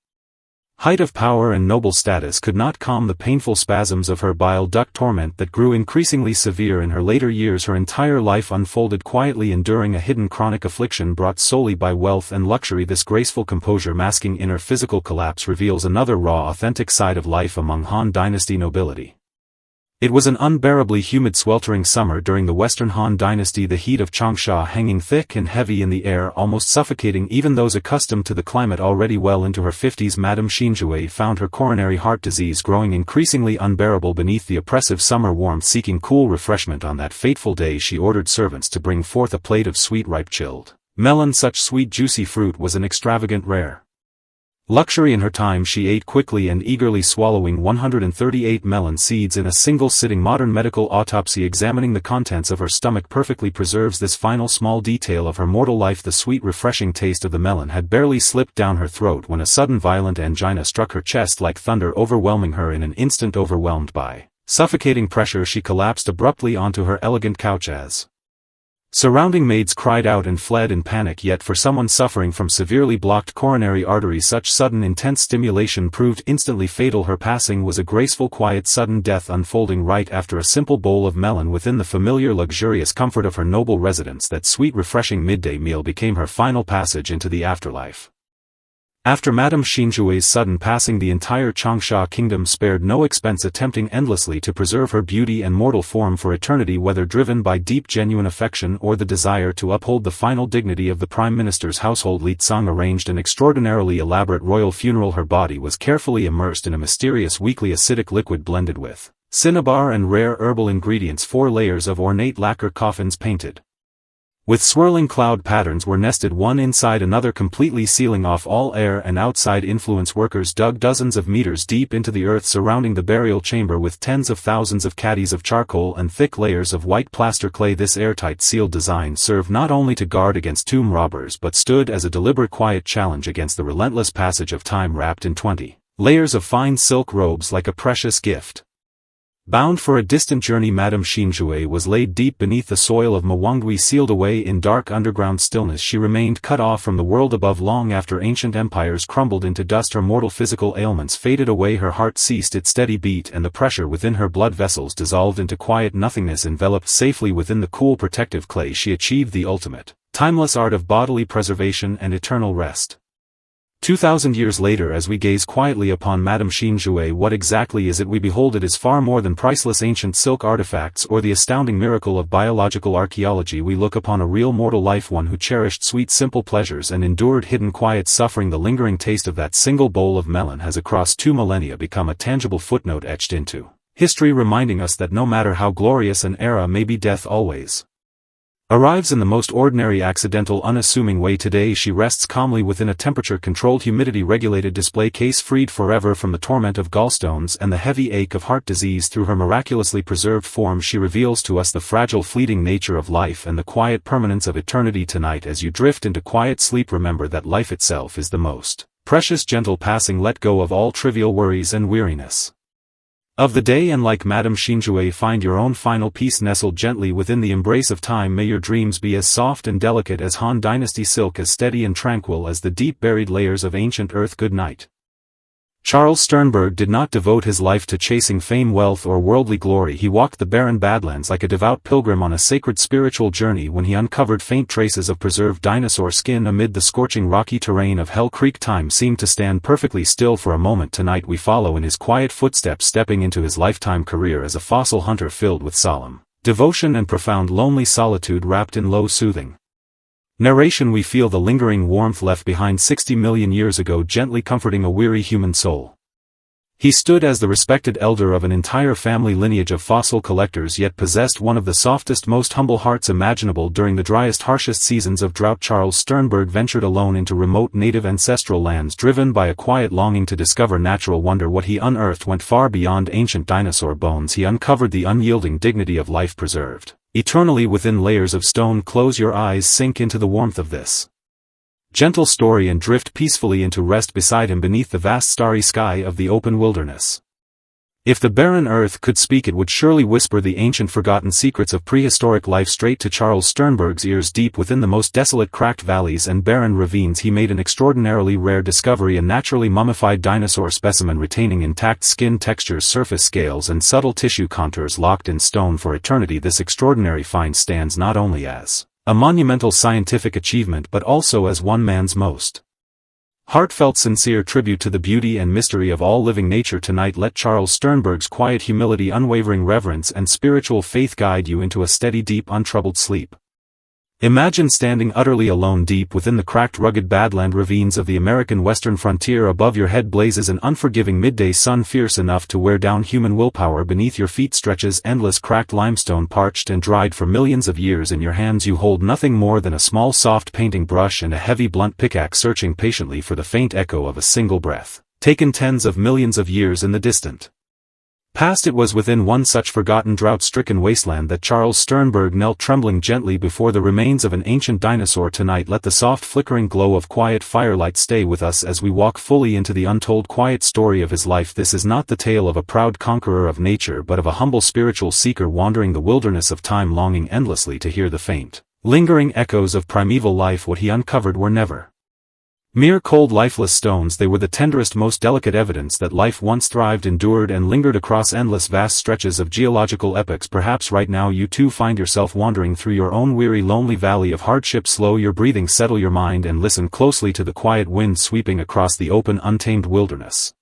height of power and noble status could not calm the painful spasms of her bile duct torment that grew increasingly severe in her later years. Her entire life unfolded quietly, enduring a hidden chronic affliction brought solely by wealth and luxury. This graceful composure, masking inner physical collapse, reveals another raw, authentic side of life among Han Dynasty nobility. It was an unbearably humid, sweltering summer during the Western Han Dynasty, the heat of Changsha hanging thick and heavy in the air, almost suffocating even those accustomed to the climate. Already well into her 50s, Madame Xinjue found her coronary heart disease growing increasingly unbearable beneath the oppressive summer warmth. Seeking cool refreshment on that fateful day, she ordered servants to bring forth a plate of sweet, ripe, chilled melon. Such sweet, juicy fruit was an extravagant, rare luxury in her time. She ate quickly and eagerly, swallowing 138 melon seeds in a single sitting. Modern medical autopsy examining the contents of her stomach perfectly preserves this final small detail of her mortal life. The sweet, refreshing taste of the melon had barely slipped down her throat when a sudden violent angina struck her chest like thunder, overwhelming her in an instant. Overwhelmed by suffocating pressure, she collapsed abruptly onto her elegant couch as surrounding maids cried out and fled in panic. Yet for someone suffering from severely blocked coronary arteries, such sudden intense stimulation proved instantly fatal. Her passing was a graceful, quiet, sudden death, unfolding right after a simple bowl of melon within the familiar, luxurious comfort of her noble residence. That sweet, refreshing midday meal became her final passage into the afterlife. After Madame Xinjue's sudden passing, the entire Changsha kingdom spared no expense attempting endlessly to preserve her beauty and mortal form for eternity, whether driven by deep genuine affection or the desire to uphold the final dignity of the prime minister's household. Li Tsang arranged an extraordinarily elaborate royal funeral. Her body was carefully immersed in a mysterious weakly acidic liquid blended with cinnabar and rare herbal ingredients. 4 layers of ornate lacquer coffins painted with swirling cloud patterns were nested one inside another, completely sealing off all air and outside influence. Workers dug dozens of meters deep into the earth surrounding the burial chamber with tens of thousands of caddies of charcoal and thick layers of white plaster clay. This airtight sealed design served not only to guard against tomb robbers but stood as a deliberate quiet challenge against the relentless passage of time. Wrapped in 20 layers of fine silk robes like a precious gift, bound for a distant journey, Madame Xinjue was laid deep beneath the soil of Mwangwi. Sealed away in dark underground stillness, she remained cut off from the world above long after ancient empires crumbled into dust. Her mortal physical ailments faded away, her heart ceased its steady beat, and the pressure within her blood vessels dissolved into quiet nothingness. Enveloped safely within the cool protective clay, she achieved the ultimate, timeless art of bodily preservation and eternal rest. 2,000 years later, as we gaze quietly upon Madame Xinjue, what exactly is it we behold? It is far more than priceless ancient silk artifacts or the astounding miracle of biological archaeology. We look upon a real mortal life, one who cherished sweet simple pleasures and endured hidden quiet suffering. The lingering taste of that single bowl of melon has across 2 millennia become a tangible footnote etched into history, reminding us that no matter how glorious an era may be, death always arrives in the most ordinary, accidental, unassuming way. Today she rests calmly within a temperature-controlled, humidity-regulated display case, freed forever from the torment of gallstones and the heavy ache of heart disease. Through her miraculously preserved form she reveals to us the fragile, fleeting nature of life and the quiet permanence of eternity. Tonight, as you drift into quiet sleep, remember that life itself is the most precious, gentle passing. Let go of all trivial worries and weariness of the day, and like Madame Xinjue, find your own final peace nestled gently within the embrace of time. May your dreams be as soft and delicate as Han Dynasty silk, as steady and tranquil as the deep buried layers of ancient earth. Good night. Charles Sternberg did not devote his life to chasing fame, wealth, or worldly glory. He walked the barren Badlands like a devout pilgrim on a sacred spiritual journey. When he uncovered faint traces of preserved dinosaur skin amid the scorching rocky terrain of Hell Creek, time seemed to stand perfectly still for a moment. Tonight we follow in his quiet footsteps, stepping into his lifetime career as a fossil hunter filled with solemn devotion and profound lonely solitude. Wrapped in low, soothing narration, we feel the lingering warmth left behind 60 million years ago, gently comforting a weary human soul. He stood as the respected elder of an entire family lineage of fossil collectors, yet possessed one of the softest, most humble hearts imaginable. During the driest, harshest seasons of drought, Charles Sternberg ventured alone into remote native ancestral lands, driven by a quiet longing to discover natural wonder. What he unearthed went far beyond ancient dinosaur bones. He uncovered the unyielding dignity of life preserved eternally within layers of stone. Close your eyes, sink into the warmth of this gentle story, and drift peacefully into rest beside him beneath the vast starry sky of the open wilderness. If the barren earth could speak, it would surely whisper the ancient forgotten secrets of prehistoric life straight to Charles Sternberg's ears. Deep within the most desolate, cracked valleys and barren ravines, he made an extraordinarily rare discovery: a naturally mummified dinosaur specimen retaining intact skin textures, surface scales, and subtle tissue contours, locked in stone for eternity. This extraordinary find stands not only as a monumental scientific achievement but also as one man's most heartfelt, sincere tribute to the beauty and mystery of all living nature. Tonight, let Charles Sternberg's quiet humility, unwavering reverence, and spiritual faith guide you into a steady, deep, untroubled sleep. Imagine standing utterly alone deep within the cracked, rugged badland ravines of the American western frontier. Above your head blazes an unforgiving midday sun, fierce enough to wear down human willpower. Beneath your feet stretches endless cracked limestone, parched and dried for millions of years. In your hands you hold nothing more than a small soft painting brush and a heavy blunt pickaxe, searching patiently for the faint echo of a single breath, taken tens of millions of years in the distant past. It was within one such forgotten, drought-stricken wasteland that Charles Sternberg knelt, trembling gently before the remains of an ancient dinosaur. Tonight, let the soft flickering glow of quiet firelight stay with us as we walk fully into the untold quiet story of his life. This is not the tale of a proud conqueror of nature, but of a humble spiritual seeker wandering the wilderness of time, longing endlessly to hear the faint, lingering echoes of primeval life. What he uncovered were never Mere cold lifeless stones, they were the tenderest, most delicate evidence that life once thrived, endured and lingered across endless vast stretches of geological epochs. Perhaps right now you too find yourself wandering through your own weary, lonely valley of hardship. Slow your breathing, settle your mind and listen closely to the quiet wind sweeping across the open, untamed wilderness.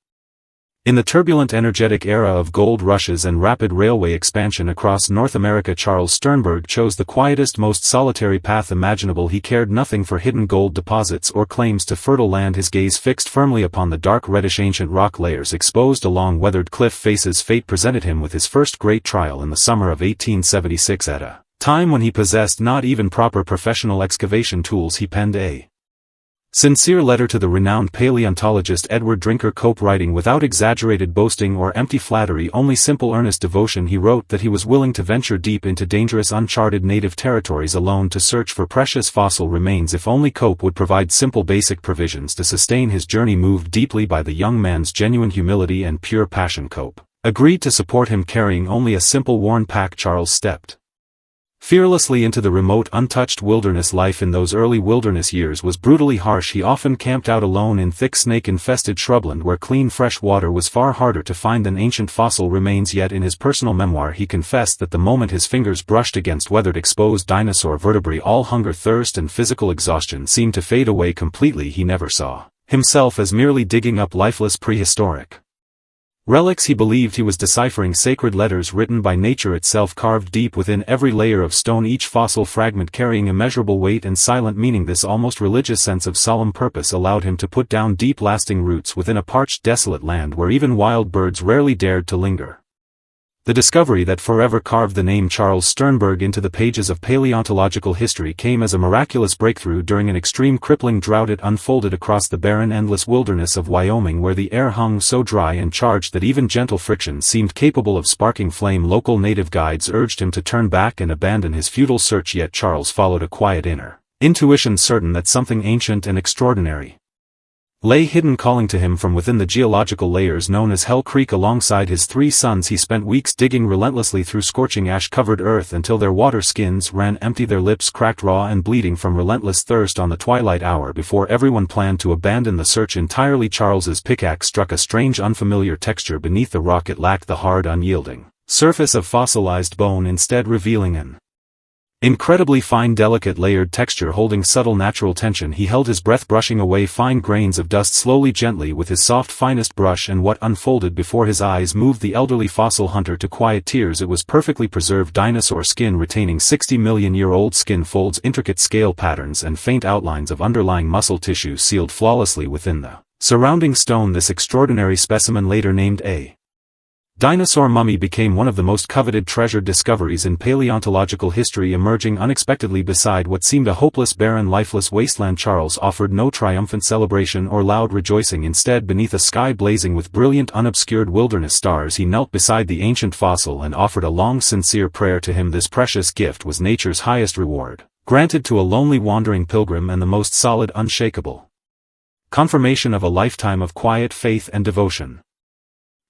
In the turbulent, energetic era of gold rushes and rapid railway expansion across North America, Charles Sternberg chose the quietest, most solitary path imaginable. He cared nothing for hidden gold deposits or claims to fertile land, his gaze fixed firmly upon the dark, reddish, ancient rock layers exposed along weathered cliff faces. Fate presented him with his first great trial in the summer of 1876. At a time when he possessed not even proper professional excavation tools, he penned a sincere letter to the renowned paleontologist Edward Drinker Cope. Writing without exaggerated boasting or empty flattery, only simple earnest devotion, he wrote that he was willing to venture deep into dangerous, uncharted native territories alone to search for precious fossil remains if only Cope would provide simple, basic provisions to sustain his journey. Moved deeply by the young man's genuine humility and pure passion, Cope agreed to support him. Carrying only a simple worn pack, Charles stepped fearlessly into the remote, untouched wilderness. Life in those early wilderness years was brutally harsh. He often camped out alone in thick, snake-infested shrubland where clean, fresh water was far harder to find than ancient fossil remains. Yet in his personal memoir he confessed that the moment his fingers brushed against weathered, exposed dinosaur vertebrae, all hunger, thirst and physical exhaustion seemed to fade away completely. He never saw himself as merely digging up lifeless, prehistoric relics. He believed he was deciphering sacred letters written by nature itself, carved deep within every layer of stone, each fossil fragment carrying immeasurable weight and silent meaning. This almost religious sense of solemn purpose allowed him to put down deep, lasting roots within a parched, desolate land where even wild birds rarely dared to linger. The discovery that forever carved the name Charles Sternberg into the pages of paleontological history came as a miraculous breakthrough during an extreme, crippling drought. It unfolded across the barren, endless wilderness of Wyoming, where the air hung so dry and charged that even gentle friction seemed capable of sparking flame. Local native guides urged him to turn back and abandon his futile search, yet Charles followed a quiet inner intuition, certain that something ancient and extraordinary lay hidden, calling to him from within the geological layers known as Hell Creek. Alongside his 3 sons he spent weeks digging relentlessly through scorching, ash-covered earth until their water skins ran empty, their lips cracked raw and bleeding from relentless thirst. On the twilight hour before everyone planned to abandon the search entirely, Charles's pickaxe struck a strange, unfamiliar texture beneath the rock. It lacked the hard, unyielding surface of fossilized bone, instead revealing an incredibly fine, delicate, layered texture holding subtle natural tension. He held his breath, brushing away fine grains of dust slowly, gently with his soft, finest brush, and what unfolded before his eyes moved the elderly fossil hunter to quiet tears. It was perfectly preserved dinosaur skin retaining 60-million-year-old skin folds, intricate scale patterns and faint outlines of underlying muscle tissue sealed flawlessly within the surrounding stone. This extraordinary specimen, later named a dinosaur mummy, became one of the most coveted, treasured discoveries in paleontological history, emerging unexpectedly beside what seemed a hopeless, barren, lifeless wasteland. Charles offered no triumphant celebration or loud rejoicing. Instead, beneath a sky blazing with brilliant, unobscured wilderness stars, he knelt beside the ancient fossil and offered a long, sincere prayer to him. This precious gift was nature's highest reward, granted to a lonely, wandering pilgrim, and the most solid, unshakable confirmation of a lifetime of quiet faith and devotion.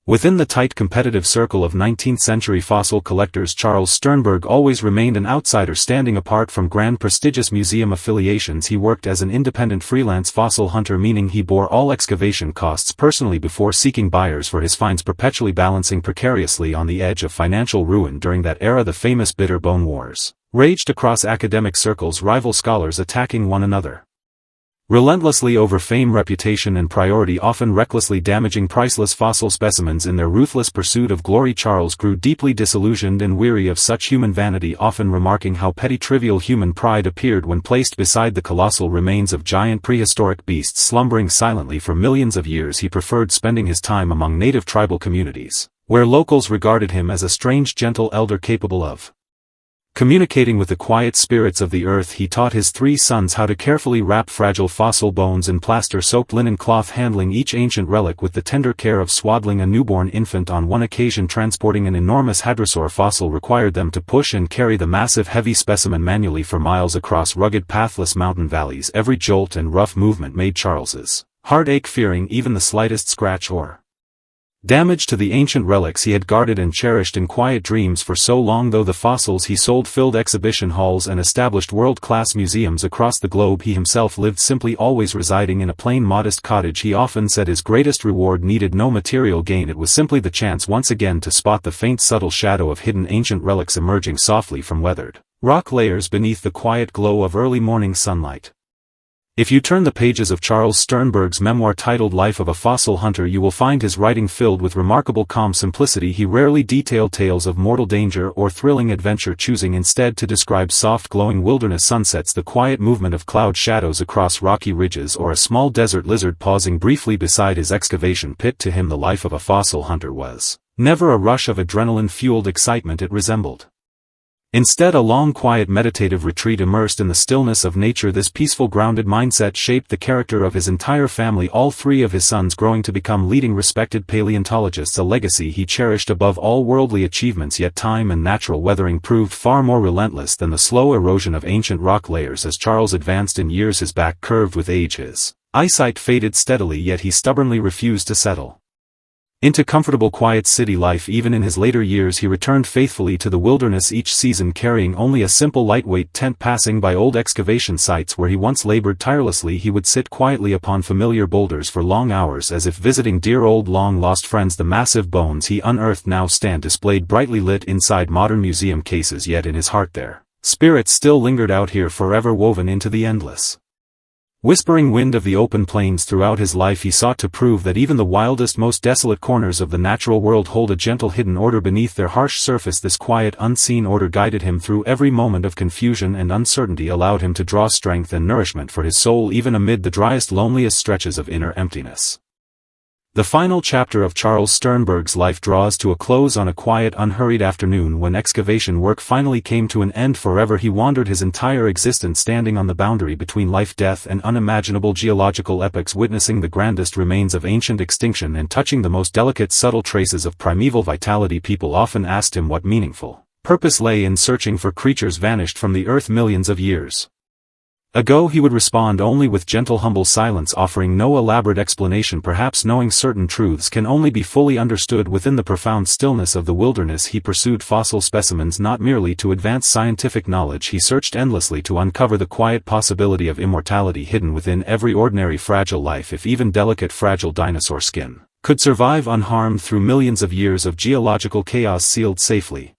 Within the tight, competitive circle of 19th-century fossil collectors, Charles Sternberg always remained an outsider, standing apart from grand, prestigious museum affiliations. He worked as an independent, freelance fossil hunter, meaning he bore all excavation costs personally before seeking buyers for his finds, perpetually balancing precariously on the edge of financial ruin. During that era, the famous Bitter Bone Wars raged across academic circles, rival scholars attacking one another relentlessly over fame, reputation and priority, often recklessly damaging priceless fossil specimens in their ruthless pursuit of glory. Charles grew deeply disillusioned and weary of such human vanity, often remarking how petty, trivial human pride appeared when placed beside the colossal remains of giant prehistoric beasts slumbering silently for millions of years. He preferred spending his time among native tribal communities, where locals regarded him as a strange, gentle elder capable of communicating with the quiet spirits of the earth. He taught his 3 sons how to carefully wrap fragile fossil bones in plaster-soaked linen cloth, handling each ancient relic with the tender care of swaddling a newborn infant. On one occasion, transporting an enormous hadrosaur fossil required them to push and carry the massive, heavy specimen manually for miles across rugged, pathless mountain valleys. Every jolt and rough movement made Charles's heart ache, fearing even the slightest scratch or damage to the ancient relics he had guarded and cherished in quiet dreams for so long. Though the fossils he sold filled exhibition halls and established world-class museums across the globe, he himself lived simply, always residing in a plain, modest cottage. He often said his greatest reward needed no material gain, it was simply the chance once again to spot the faint, subtle shadow of hidden ancient relics emerging softly from weathered rock layers beneath the quiet glow of early morning sunlight. If you turn the pages of Charles Sternberg's memoir titled Life of a Fossil Hunter, you will find his writing filled with remarkable calm simplicity. He rarely detailed tales of mortal danger or thrilling adventure, choosing instead to describe soft, glowing wilderness sunsets, the quiet movement of cloud shadows across rocky ridges, or a small desert lizard pausing briefly beside his excavation pit. To him, the life of a fossil hunter was never a rush of adrenaline-fueled excitement. It resembled instead a long, quiet, meditative retreat immersed in the stillness of nature. This peaceful, grounded mindset shaped the character of his entire family, all three of his sons growing to become leading, respected paleontologists, a legacy he cherished above all worldly achievements. Yet time and natural weathering proved far more relentless than the slow erosion of ancient rock layers. As Charles advanced in years, his back curved with age, his eyesight faded steadily, yet he stubbornly refused to settle into comfortable, quiet city life. Even in his later years, he returned faithfully to the wilderness each season, carrying only a simple, lightweight tent. Passing by old excavation sites where he once labored tirelessly, he would sit quietly upon familiar boulders for long hours, as if visiting dear old long-lost friends. The massive bones he unearthed now stand displayed brightly lit inside modern museum cases, yet in his heart their spirits still lingered out here, forever woven into the endless whispering wind of the open plains. Throughout his life he sought to prove that even the wildest, most desolate corners of the natural world hold a gentle, hidden order beneath their harsh surface. This quiet, unseen order guided him through every moment of confusion and uncertainty, allowed him to draw strength and nourishment for his soul even amid the driest, loneliest stretches of inner emptiness. The final chapter of Charles Sternberg's life draws to a close on a quiet, unhurried afternoon when excavation work finally came to an end. Forever he wandered, his entire existence standing on the boundary between life, death, and unimaginable geological epochs, witnessing the grandest remains of ancient extinction and touching the most delicate, subtle traces of primeval vitality. People often asked him what meaningful purpose lay in searching for creatures vanished from the earth millions of years ago. He would respond only with gentle, humble silence, offering no elaborate explanation, perhaps knowing certain truths can only be fully understood within the profound stillness of the wilderness. He pursued fossil specimens not merely to advance scientific knowledge, he searched endlessly to uncover the quiet possibility of immortality hidden within every ordinary, fragile life. If even delicate, fragile dinosaur skin could survive unharmed through millions of years of geological chaos, sealed safely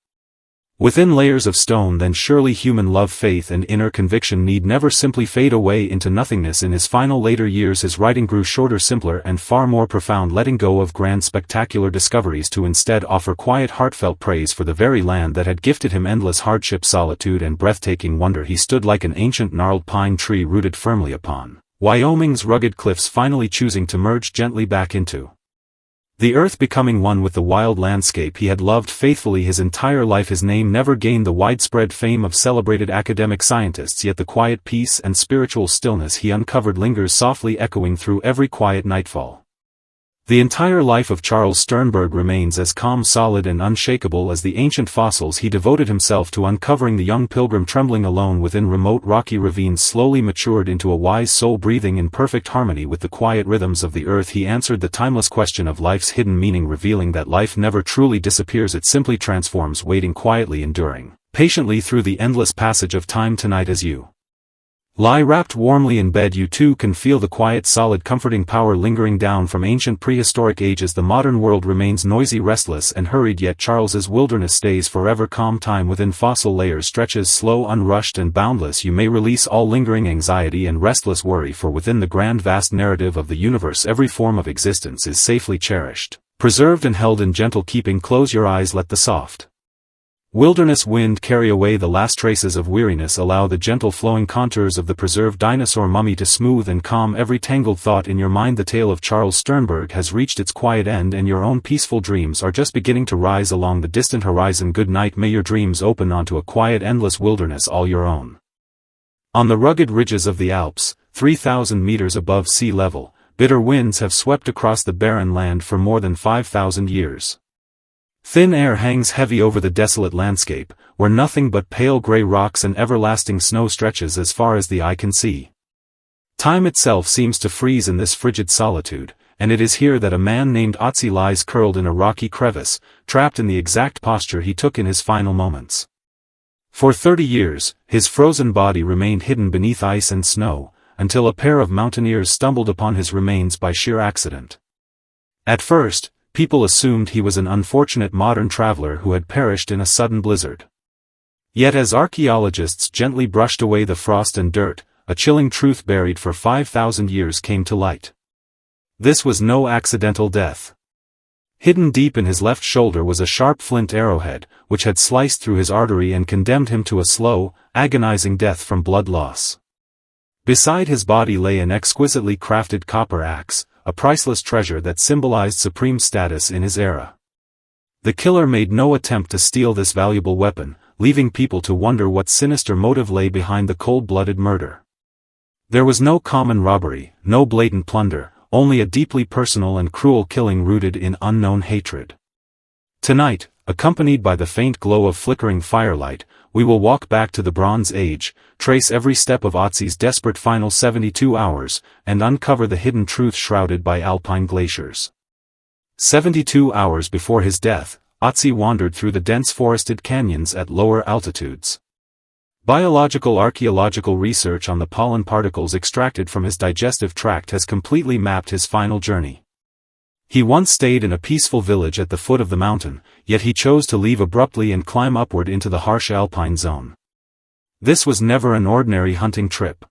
within layers of stone, then surely human love, faith, and inner conviction need never simply fade away into nothingness. In his final later years his writing grew shorter, simpler, and far more profound, letting go of grand, spectacular discoveries to instead offer quiet, heartfelt praise for the very land that had gifted him endless hardship, solitude, and breathtaking wonder. He stood like an ancient, gnarled pine tree rooted firmly upon Wyoming's rugged cliffs, finally choosing to merge gently back into the earth, becoming one with the wild landscape he had loved faithfully his entire life. His name never gained the widespread fame of celebrated academic scientists, yet the quiet peace and spiritual stillness he uncovered lingers softly, echoing through every quiet nightfall. The entire life of Charles Sternberg remains as calm, solid, and unshakable as the ancient fossils he devoted himself to uncovering. The young pilgrim, trembling alone within remote rocky ravines, slowly matured into a wise soul, breathing in perfect harmony with the quiet rhythms of the earth. He answered the timeless question of life's hidden meaning, revealing that life never truly disappears, it simply transforms, waiting quietly, enduring patiently through the endless passage of time. Tonight, as you lie wrapped warmly in bed, you too can feel the quiet, solid, comforting power lingering down from ancient prehistoric ages. The modern world remains noisy, restless, and hurried, yet Charles's wilderness stays forever calm. Time within fossil layers stretches slow, unrushed, and boundless. You may release all lingering anxiety and restless worry, for within the grand, vast narrative of the universe every form of existence is safely cherished, preserved, and held in gentle keeping. Close your eyes, let the soft wilderness wind carry away the last traces of weariness. Allow the gentle, flowing contours of the preserved dinosaur mummy to smooth and calm every tangled thought in your mind. The tale of Charles Sternberg has reached its quiet end, and your own peaceful dreams are just beginning to rise along the distant horizon. Good night. May your dreams open onto a quiet, endless wilderness all your own. On the rugged ridges of the Alps, 3,000 meters above sea level, bitter winds have swept across the barren land for more than 5,000 years. Thin air hangs heavy over the desolate landscape, where nothing but pale gray rocks and everlasting snow stretches as far as the eye can see. Time itself seems to freeze in this frigid solitude, and it is here that a man named Otzi lies curled in a rocky crevice, trapped in the exact posture he took in his final moments. For 30 years, his frozen body remained hidden beneath ice and snow, until a pair of mountaineers stumbled upon his remains by sheer accident. At first, people assumed he was an unfortunate modern traveler who had perished in a sudden blizzard. Yet as archaeologists gently brushed away the frost and dirt, a chilling truth buried for 5,000 years came to light. This was no accidental death. Hidden deep in his left shoulder was a sharp flint arrowhead, which had sliced through his artery and condemned him to a slow, agonizing death from blood loss. Beside his body lay an exquisitely crafted copper axe, a priceless treasure that symbolized supreme status in his era. The killer made no attempt to steal this valuable weapon, leaving people to wonder what sinister motive lay behind the cold-blooded murder. There was no common robbery, no blatant plunder, only a deeply personal and cruel killing rooted in unknown hatred. Tonight, accompanied by the faint glow of flickering firelight, we will walk back to the Bronze Age, trace every step of Otzi's desperate final 72 hours, and uncover the hidden truth shrouded by alpine glaciers. 72 hours before his death, Otzi wandered through the dense forested canyons at lower altitudes. Biological archaeological research on the pollen particles extracted from his digestive tract has completely mapped his final journey. He once stayed in a peaceful village at the foot of the mountain, yet he chose to leave abruptly and climb upward into the harsh alpine zone. This was never an ordinary hunting trip.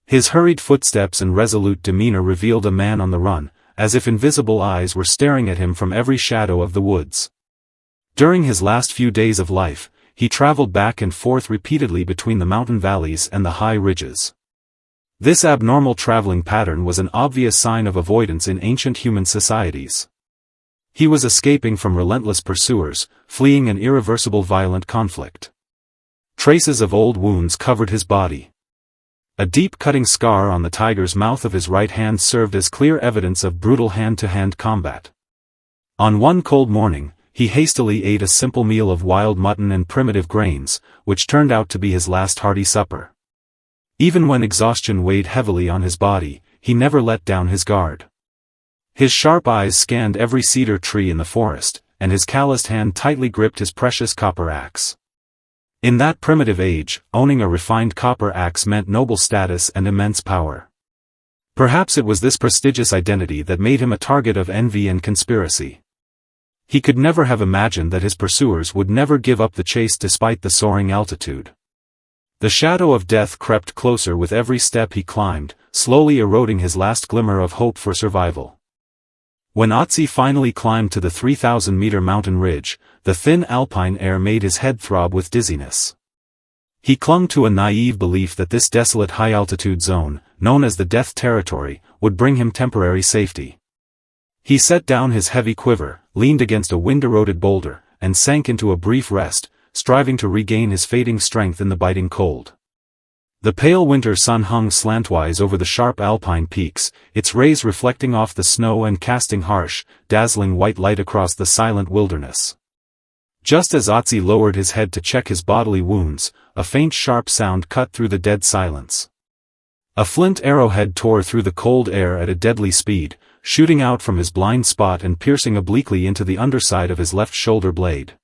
His hurried footsteps and resolute demeanor revealed a man on the run, as if invisible eyes were staring at him from every shadow of the woods. During his last few days of life, he traveled back and forth repeatedly between the mountain valleys and the high ridges. This abnormal traveling pattern was an obvious sign of avoidance in ancient human societies. He was escaping from relentless pursuers, fleeing an irreversible violent conflict. Traces of old wounds covered his body. A deep cutting scar on the tiger's mouth of his right hand served as clear evidence of brutal hand-to-hand combat. On one cold morning, he hastily ate a simple meal of wild mutton and primitive grains, which turned out to be his last hearty supper. Even when exhaustion weighed heavily on his body, he never let down his guard. His sharp eyes scanned every cedar tree in the forest, and his calloused hand tightly gripped his precious copper axe. In that primitive age, owning a refined copper axe meant noble status and immense power. Perhaps it was this prestigious identity that made him a target of envy and conspiracy. He could never have imagined that his pursuers would never give up the chase despite the soaring altitude. The shadow of death crept closer with every step he climbed, slowly eroding his last glimmer of hope for survival. When Otzi finally climbed to the 3,000-meter mountain ridge, the thin alpine air made his head throb with dizziness. He clung to a naive belief that this desolate high-altitude zone, known as the Death Territory, would bring him temporary safety. He set down his heavy quiver, leaned against a wind-eroded boulder, and sank into a brief rest, striving to regain his fading strength in the biting cold. The pale winter sun hung slantwise over the sharp alpine peaks, its rays reflecting off the snow and casting harsh, dazzling white light across the silent wilderness. Just as Otzi lowered his head to check his bodily wounds, a faint sharp sound cut through the dead silence. A flint arrowhead tore through the cold air at a deadly speed, shooting out from his blind spot and piercing obliquely into the underside of his left shoulder blade.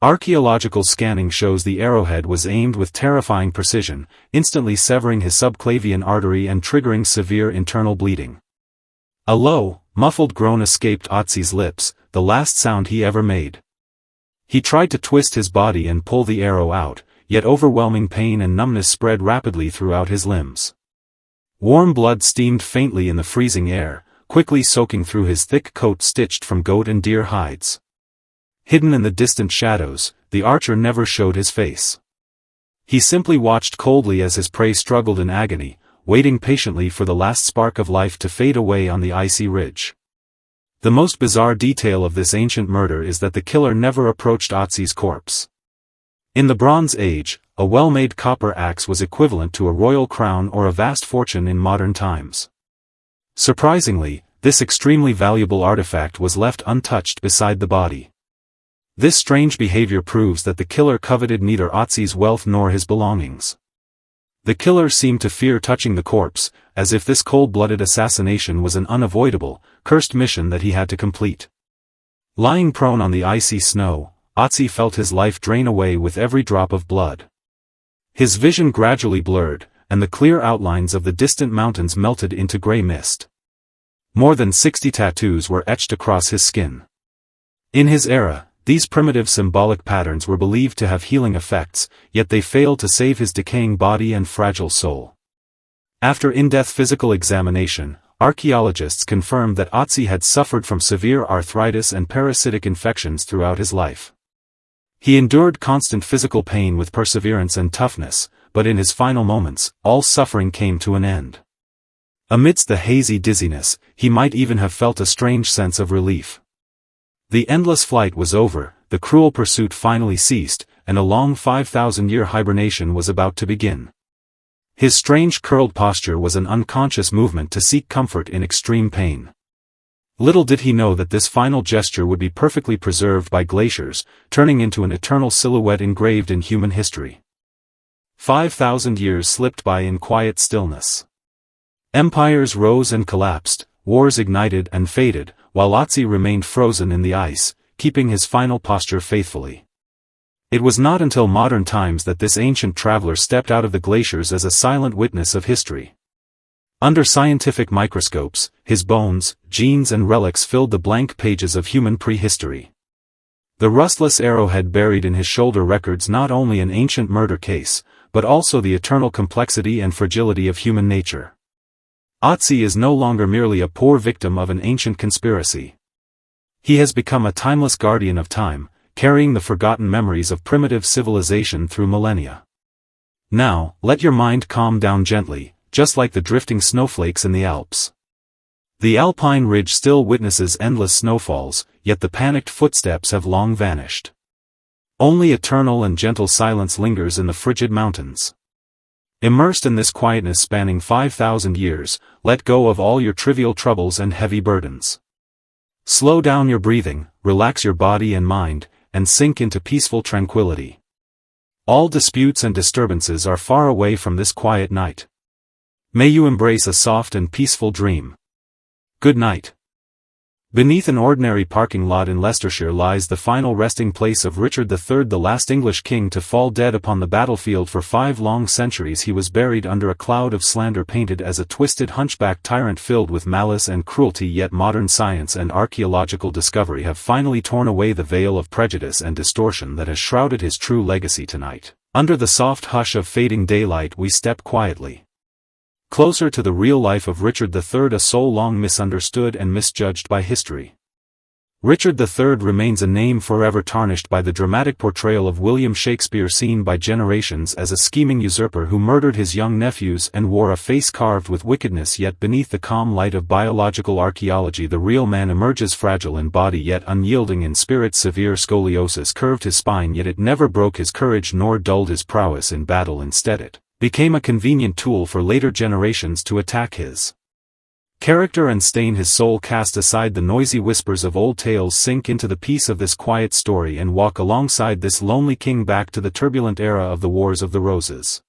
Archaeological scanning shows the arrowhead was aimed with terrifying precision, instantly severing his subclavian artery and triggering severe internal bleeding. A low, muffled groan escaped Otzi's lips, the last sound he ever made. He tried to twist his body and pull the arrow out, yet overwhelming pain and numbness spread rapidly throughout his limbs. Warm blood steamed faintly in the freezing air, quickly soaking through his thick coat stitched from goat and deer hides. Hidden in the distant shadows, the archer never showed his face. He simply watched coldly as his prey struggled in agony, waiting patiently for the last spark of life to fade away on the icy ridge. The most bizarre detail of this ancient murder is that the killer never approached Otzi's corpse. In the Bronze Age, a well-made copper axe was equivalent to a royal crown or a vast fortune in modern times. Surprisingly, this extremely valuable artifact was left untouched beside the body. This strange behavior proves that the killer coveted neither Otzi's wealth nor his belongings. The killer seemed to fear touching the corpse, as if this cold-blooded assassination was an unavoidable, cursed mission that he had to complete. Lying prone on the icy snow, Ötzi felt his life drain away with every drop of blood. His vision gradually blurred, and the clear outlines of the distant mountains melted into grey mist. More than 60 tattoos were etched across his skin. In his era, these primitive symbolic patterns were believed to have healing effects, yet they failed to save his decaying body and fragile soul. After in-depth physical examination, archaeologists confirmed that Ötzi had suffered from severe arthritis and parasitic infections throughout his life. He endured constant physical pain with perseverance and toughness, but in his final moments, all suffering came to an end. Amidst the hazy dizziness, he might even have felt a strange sense of relief. The endless flight was over, the cruel pursuit finally ceased, and a long 5,000-year hibernation was about to begin. His strange curled posture was an unconscious movement to seek comfort in extreme pain. Little did he know that this final gesture would be perfectly preserved by glaciers, turning into an eternal silhouette engraved in human history. 5,000 years slipped by in quiet stillness. Empires rose and collapsed, wars ignited and faded, while Ötzi remained frozen in the ice, keeping his final posture faithfully. It was not until modern times that this ancient traveler stepped out of the glaciers as a silent witness of history. Under scientific microscopes, his bones, genes and relics filled the blank pages of human prehistory. The rustless arrowhead buried in his shoulder records not only an ancient murder case, but also the eternal complexity and fragility of human nature. Ötzi is no longer merely a poor victim of an ancient conspiracy. He has become a timeless guardian of time, carrying the forgotten memories of primitive civilization through millennia. Now, let your mind calm down gently, just like the drifting snowflakes in the Alps. The Alpine ridge still witnesses endless snowfalls, yet the panicked footsteps have long vanished. Only eternal and gentle silence lingers in the frigid mountains. Immersed in this quietness spanning 5,000 years, let go of all your trivial troubles and heavy burdens. Slow down your breathing, relax your body and mind, and sink into peaceful tranquility. All disputes and disturbances are far away from this quiet night. May you embrace a soft and peaceful dream. Good night. Beneath an ordinary parking lot in Leicestershire lies the final resting place of Richard III, the last English king to fall dead upon the battlefield. For 5 long centuries he was buried under a cloud of slander, painted as a twisted hunchback tyrant filled with malice and cruelty, yet modern science and archaeological discovery have finally torn away the veil of prejudice and distortion that has shrouded his true legacy. Tonight, under the soft hush of fading daylight, we step quietly closer to the real life of Richard III, a soul long misunderstood and misjudged by history. Richard III remains a name forever tarnished by the dramatic portrayal of William Shakespeare, seen by generations as a scheming usurper who murdered his young nephews and wore a face carved with wickedness. Yet beneath the calm light of biological archaeology, the real man emerges, fragile in body yet unyielding in spirit. Severe scoliosis curved his spine, yet it never broke his courage nor dulled his prowess in battle. Instead, it became a convenient tool for later generations to attack his character and stain his soul. Cast aside the noisy whispers of old tales, sink into the peace of this quiet story, and walk alongside this lonely king back to the turbulent era of the Wars of the Roses.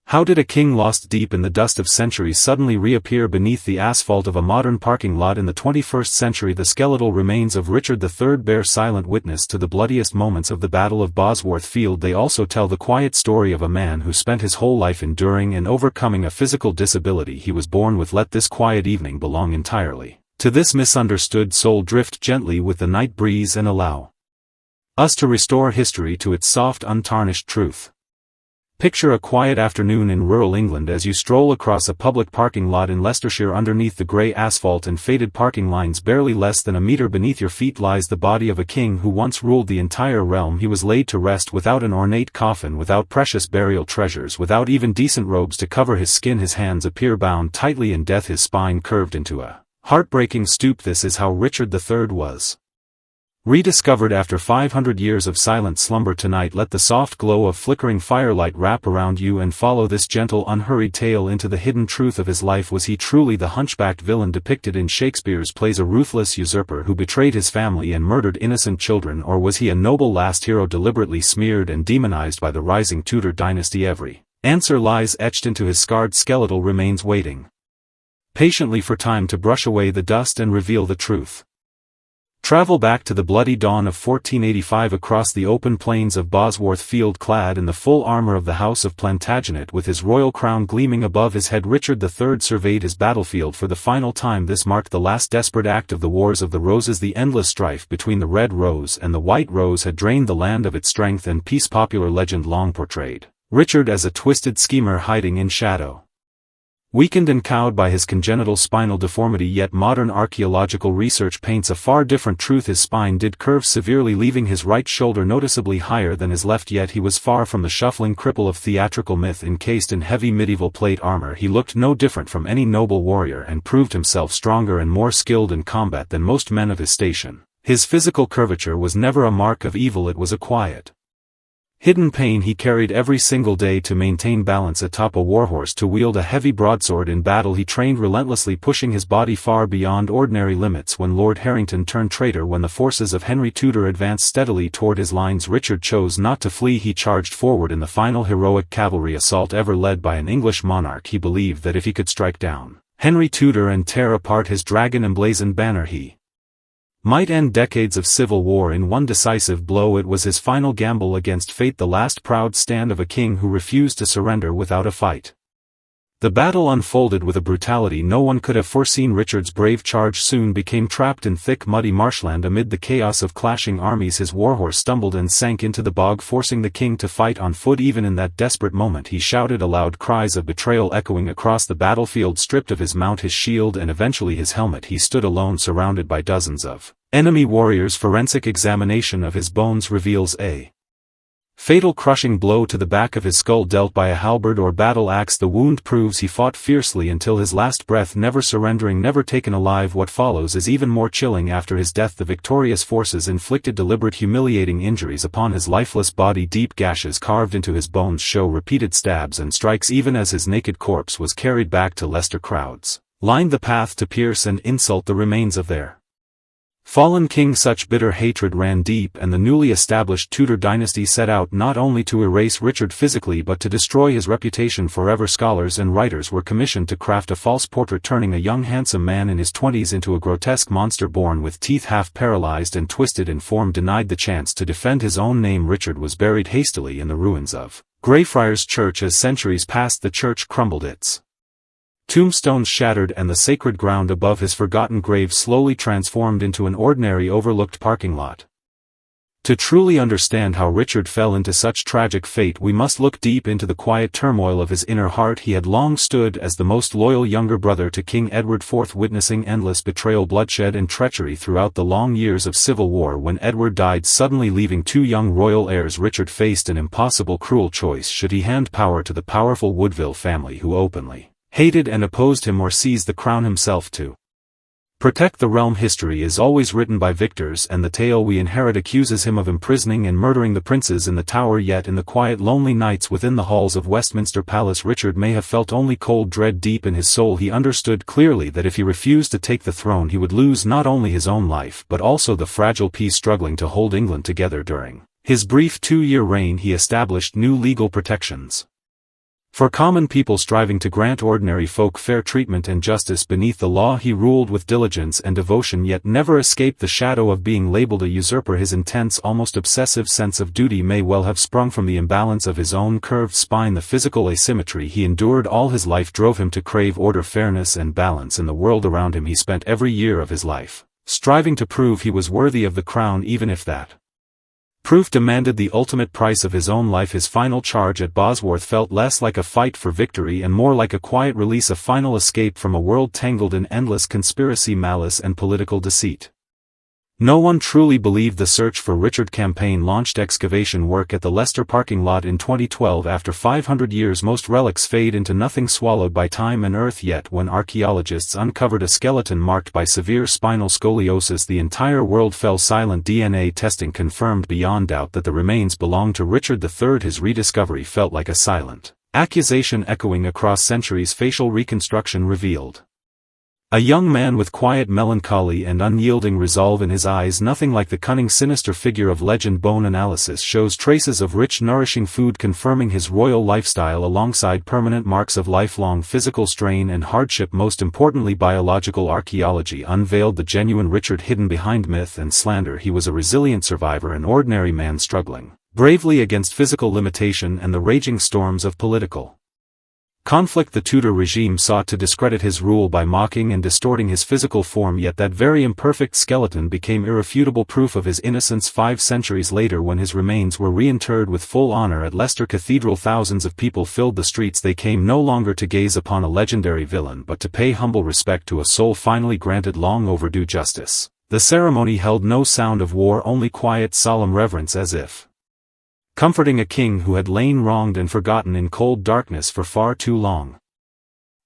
How did a king lost deep in the dust of centuries suddenly reappear beneath the asphalt of a modern parking lot in the 21st century? The skeletal remains of Richard III bear silent witness to the bloodiest moments of the Battle of Bosworth Field. They also tell the quiet story of a man who spent his whole life enduring and overcoming a physical disability he was born with. Let this quiet evening belong entirely to this misunderstood soul. Drift gently with the night breeze and allow us to restore history to its soft, untarnished truth. Picture a quiet afternoon in rural England as you stroll across a public parking lot in Leicestershire. Underneath the grey asphalt and faded parking lines, barely less than a metre beneath your feet, lies the body of a king who once ruled the entire realm. He was laid to rest without an ornate coffin, without precious burial treasures, without even decent robes to cover his skin. His hands appear bound tightly in death, his spine curved into a heartbreaking stoop. This is how Richard III was rediscovered after 500 years of silent slumber. Tonight, let the soft glow of flickering firelight wrap around you and follow this gentle, unhurried tale into the hidden truth of his life. Was he truly the hunchbacked villain depicted in Shakespeare's plays, a ruthless usurper who betrayed his family and murdered innocent children, or was he a noble last hero deliberately smeared and demonized by the rising Tudor dynasty? Every Answer lies etched into his scarred skeletal remains, waiting patiently for time to brush away the dust and reveal the truth. Travel back to the bloody dawn of 1485 across the open plains of Bosworth Field, clad in the full armor of the House of Plantagenet with his royal crown gleaming above his head. Richard III surveyed his battlefield for the final time. This marked the last desperate act of the Wars of the Roses. The endless strife between the Red Rose and the White Rose had drained the land of its strength and peace. Popular legend long portrayed Richard as a twisted schemer hiding in shadow, weakened and cowed by his congenital spinal deformity, yet modern archaeological research paints a far different truth. His spine did curve severely, leaving his right shoulder noticeably higher than his left, yet he was far from the shuffling cripple of theatrical myth. Encased in heavy medieval plate armor, he looked no different from any noble warrior and proved himself stronger and more skilled in combat than most men of his station. His physical curvature was never a mark of evil, it was a quiet, hidden pain he carried every single day to maintain balance atop a warhorse. To wield a heavy broadsword in battle, he trained relentlessly, pushing his body far beyond ordinary limits. When Lord Harrington turned traitor, when the forces of Henry Tudor advanced steadily toward his lines, Richard chose not to flee. He charged forward in the final heroic cavalry assault ever led by an English monarch. He believed that if he could strike down Henry Tudor and tear apart his dragon-emblazoned banner, he might end decades of civil war in one decisive blow. It was his final gamble against fate, the last proud stand of a king who refused to surrender without a fight. The battle unfolded with a brutality no one could have foreseen. Richard's brave charge soon became trapped in thick muddy marshland. Amid the chaos of clashing armies, his warhorse stumbled and sank into the bog, forcing the king to fight on foot. Even in that desperate moment he shouted aloud, cries of betrayal echoing across the battlefield. Stripped of his mount, his shield, and eventually his helmet, he stood alone, surrounded by dozens of enemy warriors. Forensic examination of his bones reveals a fatal crushing blow to the back of his skull dealt by a halberd or battle axe. The wound proves he fought fiercely until his last breath, never surrendering, never taken alive. What follows is even more chilling. After his death, the victorious forces inflicted deliberate, humiliating injuries upon his lifeless body. Deep gashes carved into his bones show repeated stabs and strikes. Even as his naked corpse was carried back to Leicester, crowds lined the path to pierce and insult the remains of their fallen king. Such bitter hatred ran deep, and the newly established Tudor dynasty set out not only to erase Richard physically but to destroy his reputation forever. Scholars and writers were commissioned to craft a false portrait, turning a young handsome man in his 20s into a grotesque monster born with teeth half paralyzed and twisted in form. Denied the chance to defend his own name, Richard was buried hastily in the ruins of Greyfriars Church. As centuries passed, the church crumbled, its tombstones shattered, and the sacred ground above his forgotten grave slowly transformed into an ordinary, overlooked parking lot. To truly understand how Richard fell into such tragic fate, we must look deep into the quiet turmoil of his inner heart. He had long stood as the most loyal younger brother to King Edward IV, witnessing endless betrayal, bloodshed, and treachery throughout the long years of civil war. When Edward died suddenly, leaving two young royal heirs, Richard faced an impossible, cruel choice. Should he hand power to the powerful Woodville family, who openly hated and opposed him, or seize the crown himself to protect the realm? History is always written by victors, and the tale we inherit accuses him of imprisoning and murdering the princes in the Tower. Yet in the quiet, lonely nights within the halls of Westminster Palace, Richard may have felt only cold dread. Deep in his soul he understood clearly that if he refused to take the throne, he would lose not only his own life but also the fragile peace struggling to hold England together. During his brief 2-year reign, he established new legal protections for common people, striving to grant ordinary folk fair treatment and justice beneath the law. He ruled with diligence and devotion, yet never escaped the shadow of being labeled a usurper. His intense, almost obsessive sense of duty may well have sprung from the imbalance of his own curved spine. The physical asymmetry he endured all his life drove him to crave order, fairness, and balance in the world around him. He spent every year of his life striving to prove he was worthy of the crown, even if that proof demanded the ultimate price of his own life. His final charge at Bosworth felt less like a fight for victory and more like a quiet release, a final escape from a world tangled in endless conspiracy, malice, and political deceit. No one truly believed the Search for Richard campaign launched excavation work at the Leicester parking lot in 2012. After 500 years, most relics fade into nothing, swallowed by time and earth. Yet when archaeologists uncovered a skeleton marked by severe spinal scoliosis, the entire world fell silent. DNA testing confirmed beyond doubt that the remains belonged to Richard III. His rediscovery felt like a silent accusation echoing across centuries. Facial reconstruction revealed A young man with quiet melancholy and unyielding resolve in his eyes, nothing like the cunning sinister figure of legend. Bone analysis shows traces of rich nourishing food confirming his royal lifestyle alongside permanent marks of lifelong physical strain and hardship. Most importantly, biological archaeology unveiled the genuine Richard hidden behind myth and slander. He was a resilient survivor, an ordinary man struggling bravely against physical limitation and the raging storms of political conflict. The Tudor regime sought to discredit his rule by mocking and distorting his physical form, yet that very imperfect skeleton became irrefutable proof of his innocence 5 centuries later when his remains were reinterred with full honor at Leicester Cathedral. Thousands of people filled the streets. They came no longer to gaze upon a legendary villain but to pay humble respect to a soul finally granted long overdue justice. The ceremony held no sound of war, only quiet solemn reverence, as if comforting a king who had lain wronged and forgotten in cold darkness for far too long.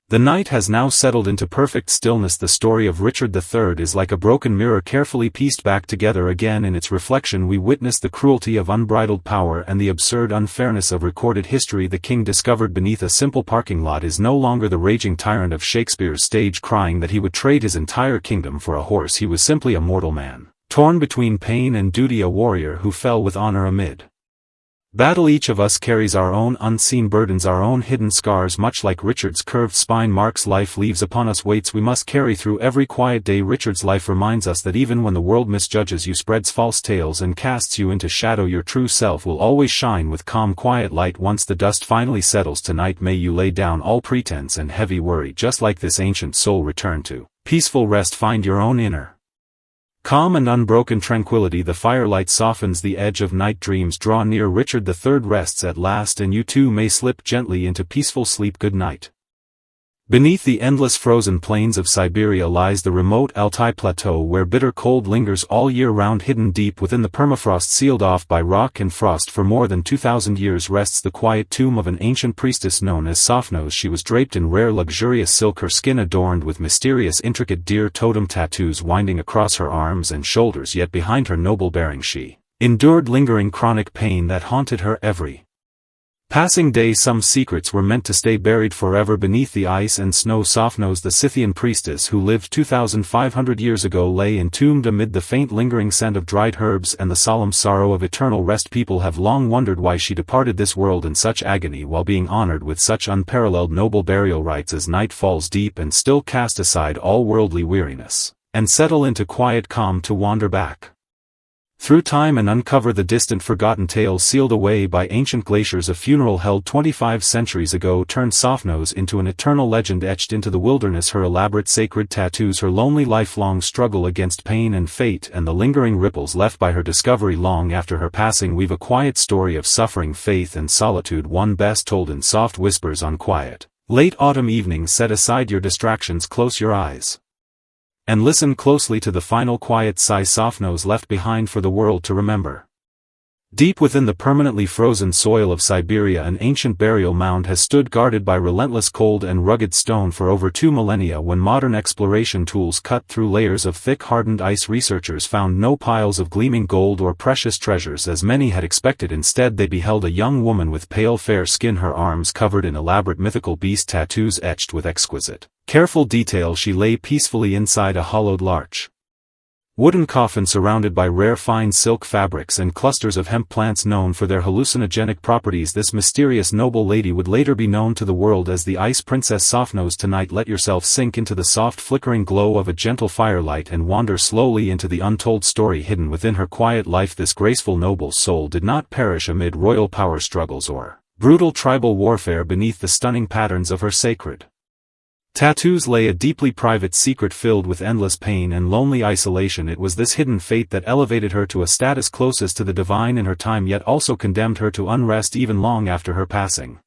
The night has now settled into perfect stillness. The story of Richard III is like a broken mirror carefully pieced back together again. In its reflection we witness the cruelty of unbridled power and the absurd unfairness of recorded history. The king discovered beneath a simple parking lot is no longer the raging tyrant of Shakespeare's stage crying that he would trade his entire kingdom for a horse. He was simply a mortal man, torn between pain and duty, a warrior who fell with honor amid battle. Each of us carries our own unseen burdens, our own hidden scars. Much like Richard's curved spine marks life leaves upon us weights we must carry through every quiet day. Richard's life reminds us that even when the world misjudges you, spreads false tales and casts you into shadow, your true self will always shine with calm quiet light. Once the dust finally settles tonight, may you lay down all pretense and heavy worry. Just like this ancient soul, return to peaceful rest, find your own inner calm and unbroken tranquility. The firelight softens the edge of night, dreams draw near. Richard III rests at last, and you too may slip gently into peaceful sleep. Good night. Beneath the endless frozen plains of Siberia lies the remote Altai Plateau, where bitter cold lingers all year round. Hidden deep within the permafrost, sealed off by rock and frost for more than 2,000 years, rests the quiet tomb of an ancient priestess known as Sophnos. She was draped in rare luxurious silk, her skin adorned with mysterious intricate deer totem tattoos winding across her arms and shoulders, yet behind her noble bearing she endured lingering chronic pain that haunted her every passing day. Some secrets were meant to stay buried forever beneath the ice and snow. Sophnos, the Scythian priestess who lived 2,500 years ago, lay entombed amid the faint lingering scent of dried herbs and the solemn sorrow of eternal rest. People have long wondered why she departed this world in such agony while being honored with such unparalleled noble burial rites. As night falls deep and still, cast aside all worldly weariness and settle into quiet calm to wander back through time and uncover the distant forgotten tales sealed away by ancient glaciers. A funeral held 25 centuries ago turned Sophnos into an eternal legend etched into the wilderness. Her elaborate sacred tattoos, her lonely lifelong struggle against pain and fate, and the lingering ripples left by her discovery long after her passing weave a quiet story of suffering, faith and solitude, one best told in soft whispers on quiet late autumn evenings. Set aside your distractions, close your eyes and listen closely to the final quiet sigh Sophnos left behind for the world to remember. Deep within the permanently frozen soil of Siberia, an ancient burial mound has stood guarded by relentless cold and rugged stone for over 2 millennia. When modern exploration tools cut through layers of thick hardened ice, researchers found no piles of gleaming gold or precious treasures as many had expected. Instead, they beheld a young woman with pale fair skin, her arms covered in elaborate mythical beast tattoos etched with exquisite, careful detail. She lay peacefully inside a hollowed larch wooden coffin surrounded by rare fine silk fabrics and clusters of hemp plants known for their hallucinogenic properties. This mysterious noble lady would later be known to the world as the Ice Princess. Sophnos, tonight let yourself sink into the soft flickering glow of a gentle firelight and wander slowly into the untold story hidden within her quiet life. This graceful noble soul did not perish amid royal power struggles or brutal tribal warfare. Beneath the stunning patterns of her sacred tattoos lay a deeply private secret filled with endless pain and lonely isolation. It was this hidden fate that elevated her to a status closest to the divine in her time, yet also condemned her to unrest even long after her passing.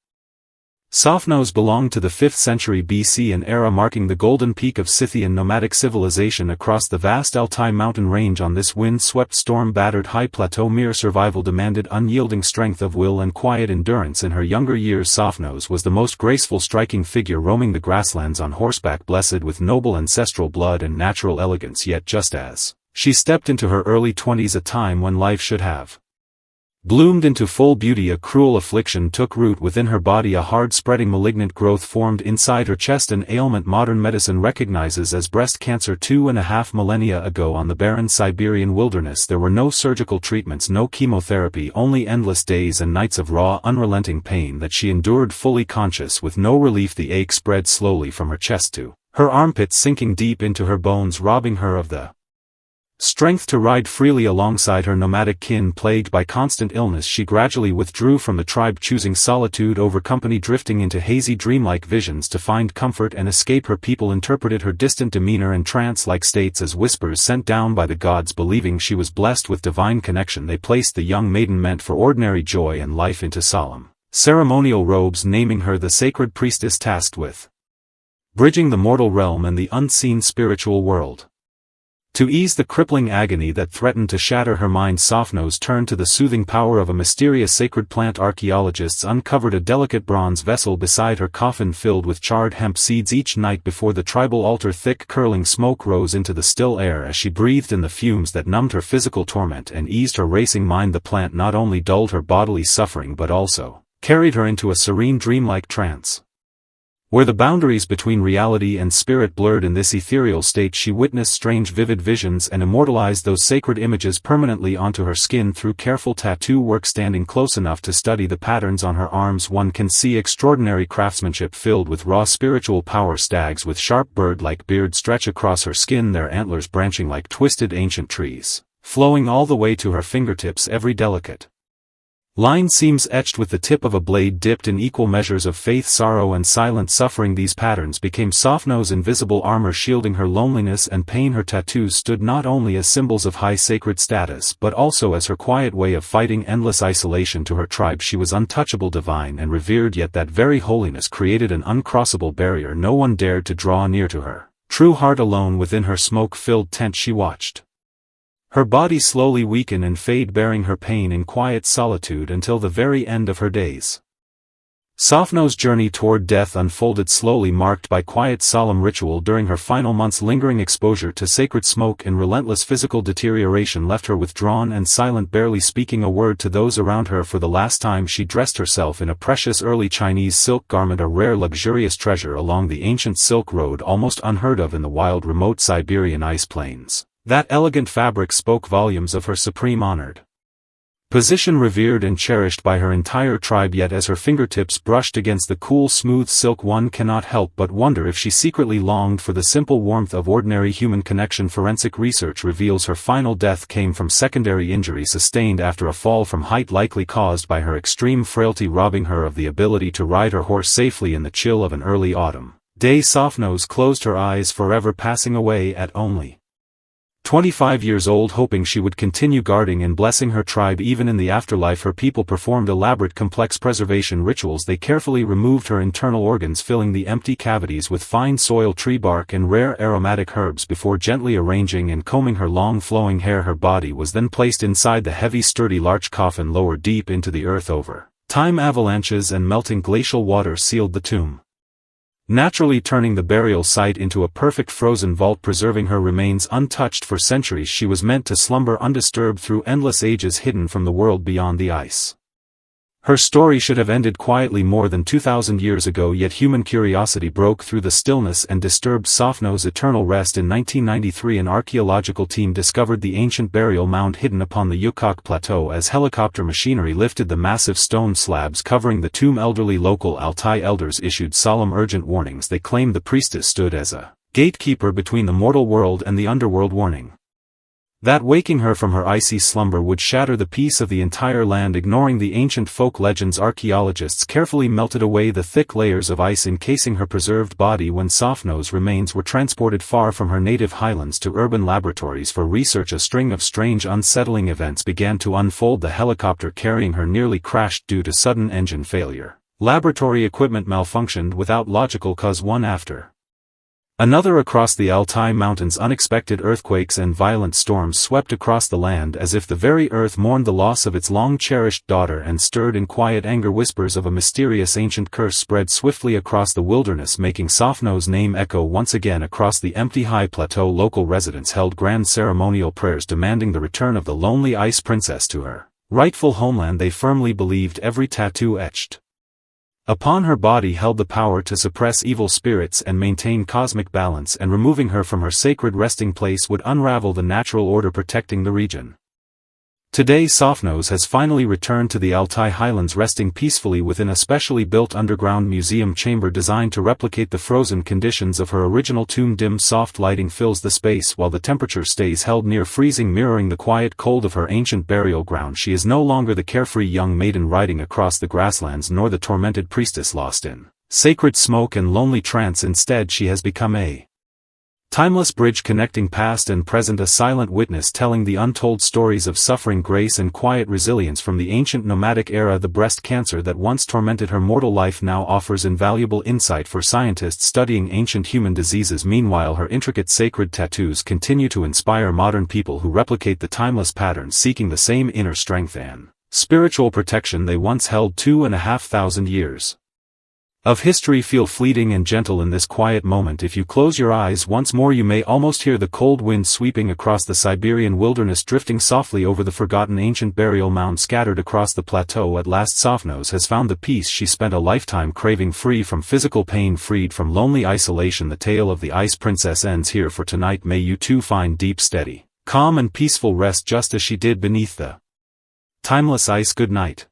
Sophnos belonged to the 5th century BC, an era marking the golden peak of Scythian nomadic civilization across the vast Altai mountain range. On this wind-swept, storm-battered high plateau, mere survival demanded unyielding strength of will and quiet endurance. In her younger years, Sophnos was the most graceful, striking figure roaming the grasslands on horseback, blessed with noble ancestral blood and natural elegance. Yet just as she stepped into her early 20s, a time when life should have bloomed into full beauty. A cruel affliction took root within her body. A hard-spreading malignant growth formed inside her chest, an ailment modern medicine recognizes as breast cancer. 2.5 millennia ago, on the barren Siberian wilderness, there were no surgical treatments, no chemotherapy, only endless days and nights of raw, unrelenting pain that she endured fully conscious with no relief. The ache spread slowly from her chest to her armpits, sinking deep into her bones, robbing her of the strength to ride freely alongside her nomadic kin. Plagued by constant illness, she gradually withdrew from the tribe, choosing solitude over company, drifting into hazy dreamlike visions to find comfort and escape. Her people interpreted her distant demeanor and trance-like states as whispers sent down by the gods. Believing she was blessed with divine connection, they placed the young maiden meant for ordinary joy and life into solemn, ceremonial robes, naming her the sacred priestess tasked with bridging the mortal realm and the unseen spiritual world. To ease the crippling agony that threatened to shatter her mind, Softnose turned to the soothing power of a mysterious sacred plant. Archaeologists uncovered a delicate bronze vessel beside her coffin filled with charred hemp seeds. Each night before the tribal altar, thick curling smoke rose into the still air as she breathed in the fumes that numbed her physical torment and eased her racing mind. The plant not only dulled her bodily suffering but also carried her into a serene dreamlike trance, where the boundaries between reality and spirit blurred. In this ethereal state, she witnessed strange vivid visions and immortalized those sacred images permanently onto her skin through careful tattoo work. Standing close enough to study the patterns on her arms, one can see extraordinary craftsmanship filled with raw spiritual power. Stags with sharp bird-like beards stretch across her skin, their antlers branching like twisted ancient trees, flowing all the way to her fingertips. Every delicate line seems etched with the tip of a blade dipped in equal measures of faith, sorrow and silent suffering. These patterns became Softnose's invisible armor, shielding her loneliness and pain. Her tattoos stood not only as symbols of high sacred status but also as her quiet way of fighting endless isolation. To her tribe she was untouchable, divine and revered, yet that very holiness created an uncrossable barrier. No one dared to draw near to her true heart. Alone within her smoke-filled tent she watched her body slowly weaken and fade, bearing her pain in quiet solitude until the very end of her days. Softnose's journey toward death unfolded slowly, marked by quiet solemn ritual. During her final months, lingering exposure to sacred smoke and relentless physical deterioration left her withdrawn and silent, barely speaking a word to those around her. For the last time she dressed herself in a precious early Chinese silk garment, a rare luxurious treasure along the ancient Silk Road, almost unheard of in the wild remote Siberian ice plains. That elegant fabric spoke volumes of her supreme honored position, revered and cherished by her entire tribe. Yet as her fingertips brushed against the cool smooth silk, one cannot help but wonder if she secretly longed for the simple warmth of ordinary human connection. Forensic research reveals her final death came from secondary injury sustained after a fall from height, likely caused by her extreme frailty, robbing her of the ability to ride her horse safely in the chill of an early autumn day. Softnose closed her eyes forever, passing away at only 25 years old. Hoping she would continue guarding and blessing her tribe even in the afterlife, her people performed elaborate complex preservation rituals. They carefully removed her internal organs, filling the empty cavities with fine soil, tree bark and rare aromatic herbs before gently arranging and combing her long flowing hair. Her body was then placed inside the heavy sturdy larch coffin, lowered deep into the earth. Over time, avalanches and melting glacial water sealed the tomb, naturally turning the burial site into a perfect frozen vault, preserving her remains untouched for centuries. She was meant to slumber undisturbed through endless ages, hidden from the world beyond the ice. Her story should have ended quietly more than 2,000 years ago, yet human curiosity broke through the stillness and disturbed Softnose's eternal rest. In 1993, an archaeological team discovered the ancient burial mound hidden upon the Yukok Plateau. As helicopter machinery lifted the massive stone slabs covering the tomb, elderly local Altai elders issued solemn urgent warnings. They claimed the priestess stood as a gatekeeper between the mortal world and the underworld, warning that waking her from her icy slumber would shatter the peace of the entire land. Ignoring the ancient folk legends, archaeologists carefully melted away the thick layers of ice encasing her preserved body. When Softnose's remains were transported far from her native highlands to urban laboratories for research, a string of strange, unsettling events began to unfold. The helicopter carrying her nearly crashed due to sudden engine failure. Laboratory equipment malfunctioned without logical cause. One after another across the Altai Mountains, unexpected earthquakes and violent storms swept across the land as if the very earth mourned the loss of its long-cherished daughter and stirred in quiet anger. Whispers of a mysterious ancient curse spread swiftly across the wilderness, making Softnose's name echo once again across the empty high plateau. Local residents held grand ceremonial prayers demanding the return of the lonely ice princess to her rightful homeland they firmly believed every tattoo etched upon her body held the power to suppress evil spirits and maintain cosmic balance, and removing her from her sacred resting place would unravel the natural order protecting the region. Today Softnose has finally returned to the Altai Highlands, resting peacefully within a specially built underground museum chamber designed to replicate the frozen conditions of her original tomb. Dim soft lighting fills the space while the temperature stays held near freezing, mirroring the quiet cold of her ancient burial ground. She is no longer the carefree young maiden riding across the grasslands, nor the tormented priestess lost in sacred smoke and lonely trance. Instead she has become a timeless bridge connecting past and present, a silent witness telling the untold stories of suffering, grace and quiet resilience from the ancient nomadic era. The breast cancer that once tormented her mortal life now offers invaluable insight for scientists studying ancient human diseases. Meanwhile, her intricate sacred tattoos continue to inspire modern people who replicate the timeless patterns, seeking the same inner strength and spiritual protection they once held. 2,500 years of history feel fleeting and gentle in this quiet moment. If you close your eyes once more, you may almost hear the cold wind sweeping across the Siberian wilderness, drifting softly over the forgotten ancient burial mound scattered across the plateau. At last Softnose has found the peace she spent a lifetime craving, free from physical pain, freed from lonely isolation. The tale of the Ice Princess ends here for tonight. May you too find deep, steady, calm and peaceful rest just as she did beneath the timeless ice. Good night.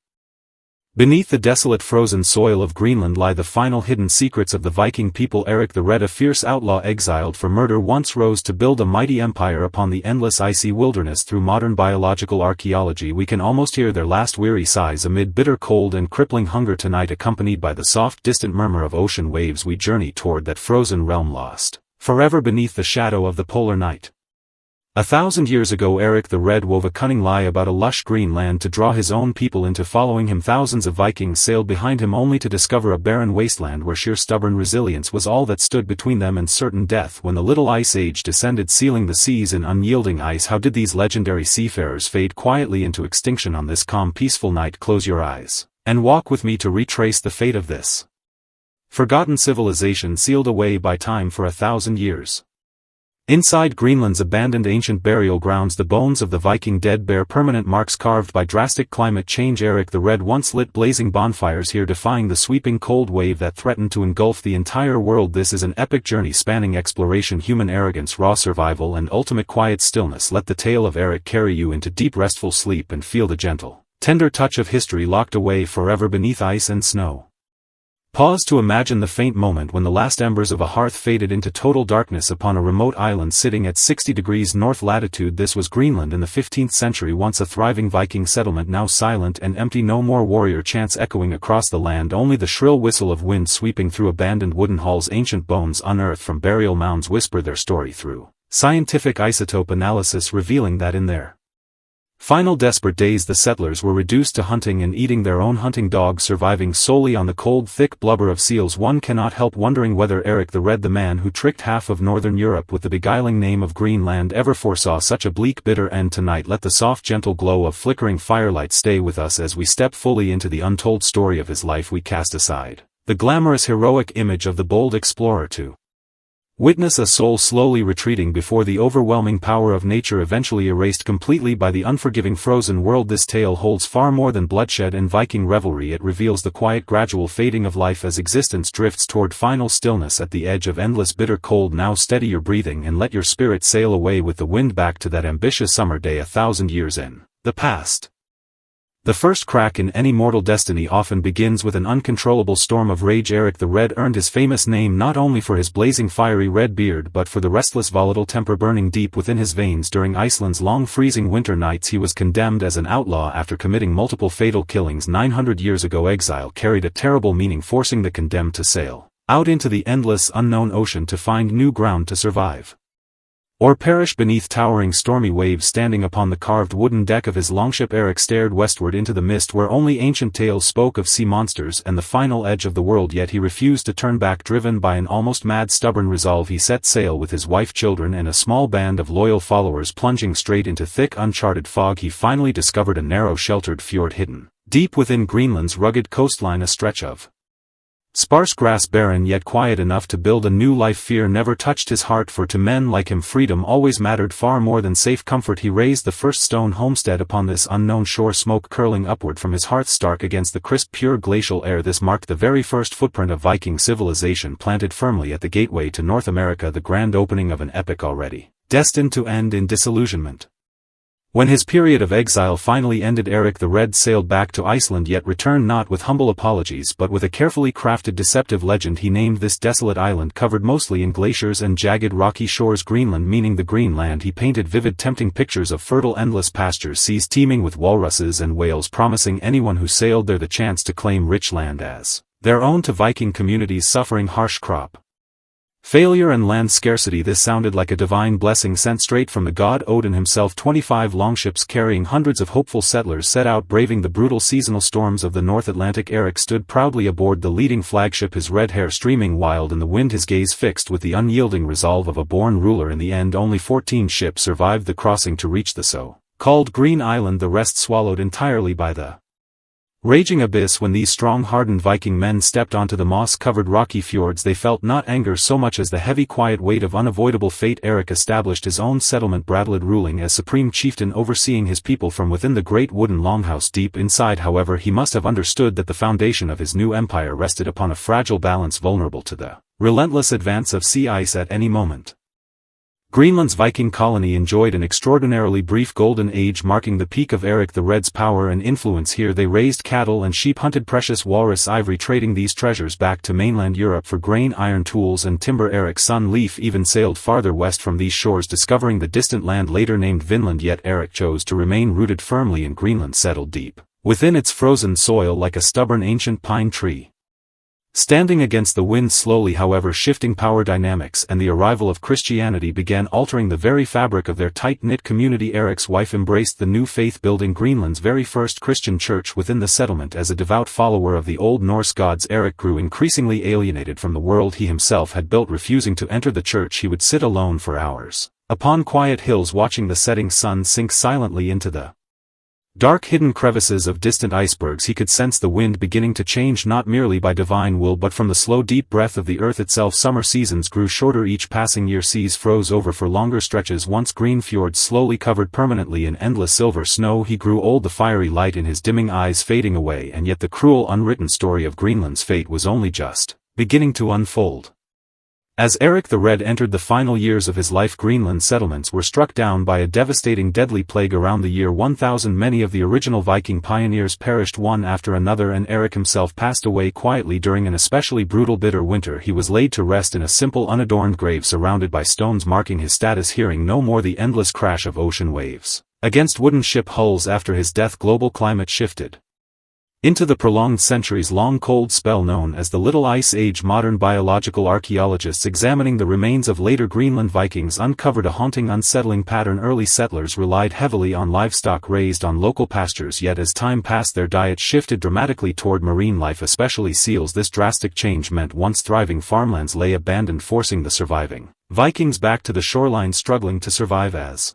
Beneath the desolate frozen soil of Greenland lie the final hidden secrets of the Viking people. Eric the Red, a fierce outlaw exiled for murder, once rose to build a mighty empire upon the endless icy wilderness. Through modern biological archaeology we can almost hear their last weary sighs amid bitter cold and crippling hunger. Tonight, accompanied by the soft distant murmur of ocean waves, we journey toward that frozen realm lost forever beneath the shadow of the polar night. 1,000 years ago Eric the Red wove a cunning lie about a lush green land to draw his own people into following him. Thousands of Vikings sailed behind him only to discover a barren wasteland where sheer stubborn resilience was all that stood between them and certain death. When the Little Ice Age descended, sealing the seas in unyielding ice, how did these legendary seafarers fade quietly into extinction on this calm, peaceful night? Close your eyes and walk with me to retrace the fate of this forgotten civilization, sealed away by time for 1,000 years. Inside Greenland's abandoned ancient burial grounds, the bones of the Viking dead bear permanent marks carved by drastic climate change. Eric the Red once lit blazing bonfires here, defying the sweeping cold wave that threatened to engulf the entire world. This is an epic journey spanning exploration, human arrogance, raw survival and ultimate quiet stillness. Let the tale of Eric carry you into deep restful sleep and feel the gentle, tender touch of history locked away forever beneath ice and snow. Pause to imagine the faint moment when the last embers of a hearth faded into total darkness upon a remote island sitting at 60 degrees north latitude. This was Greenland in the 15th century, once a thriving Viking settlement, now silent and empty. No more warrior chants echoing across the land, only the shrill whistle of wind sweeping through abandoned wooden halls. Ancient bones unearthed from burial mounds whisper their story through scientific isotope analysis, revealing that in their final desperate days the settlers were reduced to hunting and eating their own hunting dogs, surviving solely on the cold, thick blubber of seals. One cannot help wondering whether Eric the Red, the man who tricked half of northern Europe with the beguiling name of Greenland, ever foresaw such a bleak, bitter end. Tonight let the soft, gentle glow of flickering firelight stay with us as we step fully into the untold story of his life. We cast aside the glamorous, heroic image of the bold explorer to witness a soul slowly retreating before the overwhelming power of nature, eventually erased completely by the unforgiving frozen world. This tale holds far more than bloodshed and Viking revelry. It reveals the quiet, gradual fading of life as existence drifts toward final stillness at the edge of endless bitter cold. Now steady your breathing and let your spirit sail away with the wind back to that ambitious summer day 1,000 years in the past. The first crack in any mortal destiny often begins with an uncontrollable storm of rage. Eric the Red earned his famous name not only for his blazing fiery red beard but for the restless, volatile temper burning deep within his veins. During Iceland's long freezing winter nights he was condemned as an outlaw after committing multiple fatal killings 900 years ago. Exile carried a terrible meaning, forcing the condemned to sail out into the endless, unknown ocean to find new ground to survive, or perish beneath towering stormy waves. Standing upon the carved wooden deck of his longship, Eric stared westward into the mist where only ancient tales spoke of sea monsters and the final edge of the world. Yet he refused to turn back. Driven by an almost mad, stubborn resolve, he set sail with his wife, children and a small band of loyal followers. Plunging straight into thick, uncharted fog, he finally discovered a narrow, sheltered fjord hidden deep within Greenland's rugged coastline, a stretch of Sparse grass barren yet quiet enough to build a new life. Fear never touched his heart, for to men like him freedom always mattered far more than safe comfort. He raised the first stone homestead upon this unknown shore, smoke curling upward from his hearth stark against the crisp pure glacial air. This marked the very first footprint of Viking civilization planted firmly at the gateway to North America, the grand opening of an epic already destined to end in disillusionment. When his period of exile finally ended, Erik the Red sailed back to Iceland, yet returned not with humble apologies but with a carefully crafted deceptive legend. He named this desolate island, covered mostly in glaciers and jagged rocky shores, Greenland, meaning the green land. He painted vivid tempting pictures of fertile endless pastures, seas teeming with walruses and whales, promising anyone who sailed there the chance to claim rich land as their own. To Viking communities suffering harsh crop failure and land scarcity, this sounded like a divine blessing sent straight from the god Odin himself. 25 longships carrying hundreds of hopeful settlers set out, braving the brutal seasonal storms of the North Atlantic. Erik stood proudly aboard the leading flagship, his red hair streaming wild in the wind, his gaze fixed with the unyielding resolve of a born ruler. In the end, only 14 ships survived the crossing to reach the so-called Green Island, the rest swallowed entirely by the raging abyss. When these strong hardened Viking men stepped onto the moss-covered rocky fjords, they felt not anger so much as the heavy quiet weight of unavoidable fate. Erik established his own settlement, Bradlid, ruling as supreme chieftain, overseeing his people from within the great wooden longhouse. Deep inside, however, he must have understood that the foundation of his new empire rested upon a fragile balance, vulnerable to the relentless advance of sea ice at any moment. Greenland's Viking colony enjoyed an extraordinarily brief golden age, marking the peak of Erik the Red's power and influence. Here they raised cattle and sheep, hunted precious walrus ivory, trading these treasures back to mainland Europe for grain, iron tools and timber. Erik's son Leif even sailed farther west from these shores, discovering the distant land later named Vinland. Yet Erik chose to remain rooted firmly in Greenland, settled deep within its frozen soil like a stubborn ancient pine tree. Standing against the wind slowly, however, shifting power dynamics and the arrival of Christianity began altering the very fabric of their tight-knit community. Erik's wife embraced the new faith, building Greenland's very first Christian church within the settlement. As a devout follower of the Old Norse gods, Erik grew increasingly alienated from the world he himself had built. Refusing to enter the church, he would sit alone for hours upon quiet hills, watching the setting sun sink silently into the dark hidden crevices of distant icebergs. He could sense the wind beginning to change, not merely by divine will but from the slow deep breath of the earth itself. Summer seasons grew shorter each passing year, seas froze over for longer stretches, once green fjords slowly covered permanently in endless silver snow. He grew old, the fiery light in his dimming eyes fading away, and yet the cruel unwritten story of Greenland's fate was only just beginning to unfold. As Erik the Red entered the final years of his life, Greenland settlements were struck down by a devastating deadly plague. Around the year 1000, many of the original Viking pioneers perished one after another, and Erik himself passed away quietly during an especially brutal bitter winter. He was laid to rest in a simple unadorned grave surrounded by stones marking his status, hearing no more the endless crash of ocean waves against wooden ship hulls. After his death, global climate shifted into the prolonged centuries-long cold spell known as the Little Ice Age. Modern biological archaeologists examining the remains of later Greenland Vikings uncovered a haunting, unsettling pattern. Early settlers relied heavily on livestock raised on local pastures, yet as time passed their diet shifted dramatically toward marine life, especially seals. This drastic change meant once thriving farmlands lay abandoned, forcing the surviving Vikings back to the shoreline, struggling to survive as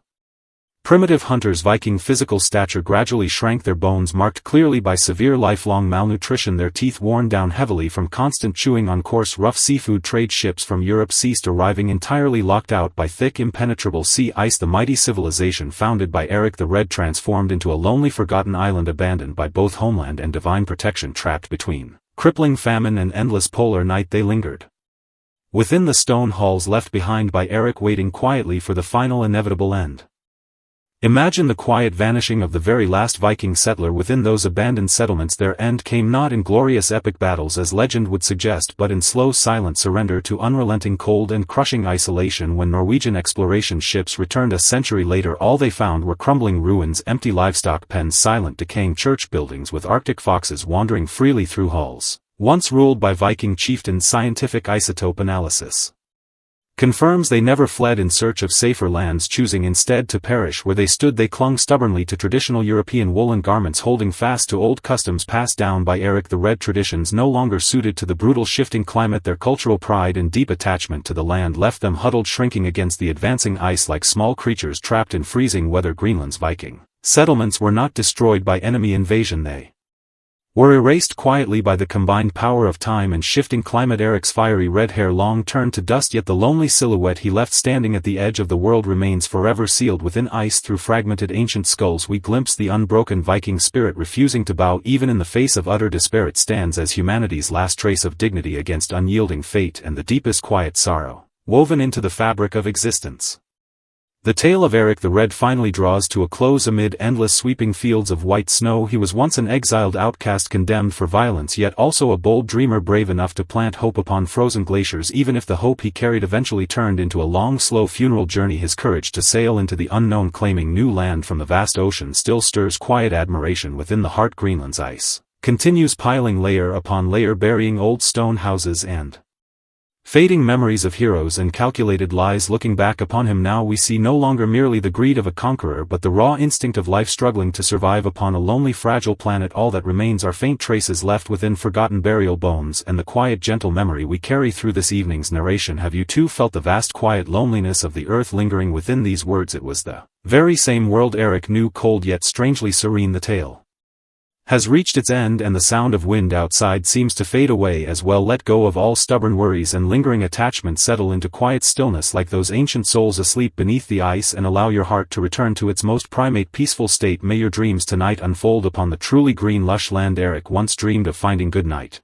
primitive hunters. Viking physical stature gradually shrank, their bones marked clearly by severe lifelong malnutrition, their teeth worn down heavily from constant chewing on coarse rough seafood. Trade ships from Europe ceased arriving, entirely locked out by thick impenetrable sea ice. The mighty civilization founded by Erik the Red transformed into a lonely, forgotten island, abandoned by both homeland and divine protection. Trapped between crippling famine and endless polar night, they lingered within the stone halls left behind by Erik, waiting quietly for the final inevitable end. Imagine the quiet vanishing of the very last Viking settler within those abandoned settlements. Their end came not in glorious epic battles as legend would suggest, but in slow silent surrender to unrelenting cold and crushing isolation. When Norwegian exploration ships returned a century later, all they found were crumbling ruins, empty livestock pens, silent decaying church buildings with Arctic foxes wandering freely through halls once ruled by Viking chieftains. Scientific isotope analysis confirms they never fled in search of safer lands, choosing instead to perish where they stood. They clung stubbornly to traditional European woolen garments, holding fast to old customs passed down by Erik the Red, traditions no longer suited to the brutal shifting climate. Their cultural pride and deep attachment to the land left them huddled, shrinking against the advancing ice like small creatures trapped in freezing weather. Greenland's Viking settlements were not destroyed by enemy invasion, they were erased quietly by the combined power of time and shifting climate. Eric's fiery red hair long turned to dust, yet the lonely silhouette he left standing at the edge of the world remains forever sealed within ice. Through fragmented ancient skulls we glimpse the unbroken Viking spirit, refusing to bow even in the face of utter despair. It stands as humanity's last trace of dignity against unyielding fate and the deepest quiet sorrow, woven into the fabric of existence. The tale of Eric the Red finally draws to a close amid endless sweeping fields of white snow. He was once an exiled outcast, condemned for violence, yet also a bold dreamer, brave enough to plant hope upon frozen glaciers. Even if the hope he carried eventually turned into a long, slow funeral journey, his courage to sail into the unknown, claiming new land from the vast ocean, still stirs quiet admiration within the heart. Greenland's ice continues piling layer upon layer, burying old stone houses and fading memories of heroes and calculated lies. Looking back upon him now, we see no longer merely the greed of a conqueror, but the raw instinct of life struggling to survive upon a lonely, fragile planet. All that remains are faint traces left within forgotten burial bones and the quiet, gentle memory we carry through this evening's narration. Have you too felt the vast, quiet loneliness of the earth lingering within these words? It was the very same world Eric knew, cold yet strangely serene. The tale has reached its end, and the sound of wind outside seems to fade away as well. Let go of all stubborn worries and lingering attachments. Settle into quiet stillness like those ancient souls asleep beneath the ice, and allow your heart to return to its most primate, peaceful state. May your dreams tonight unfold upon the truly green, lush land Eric once dreamed of finding. Good night.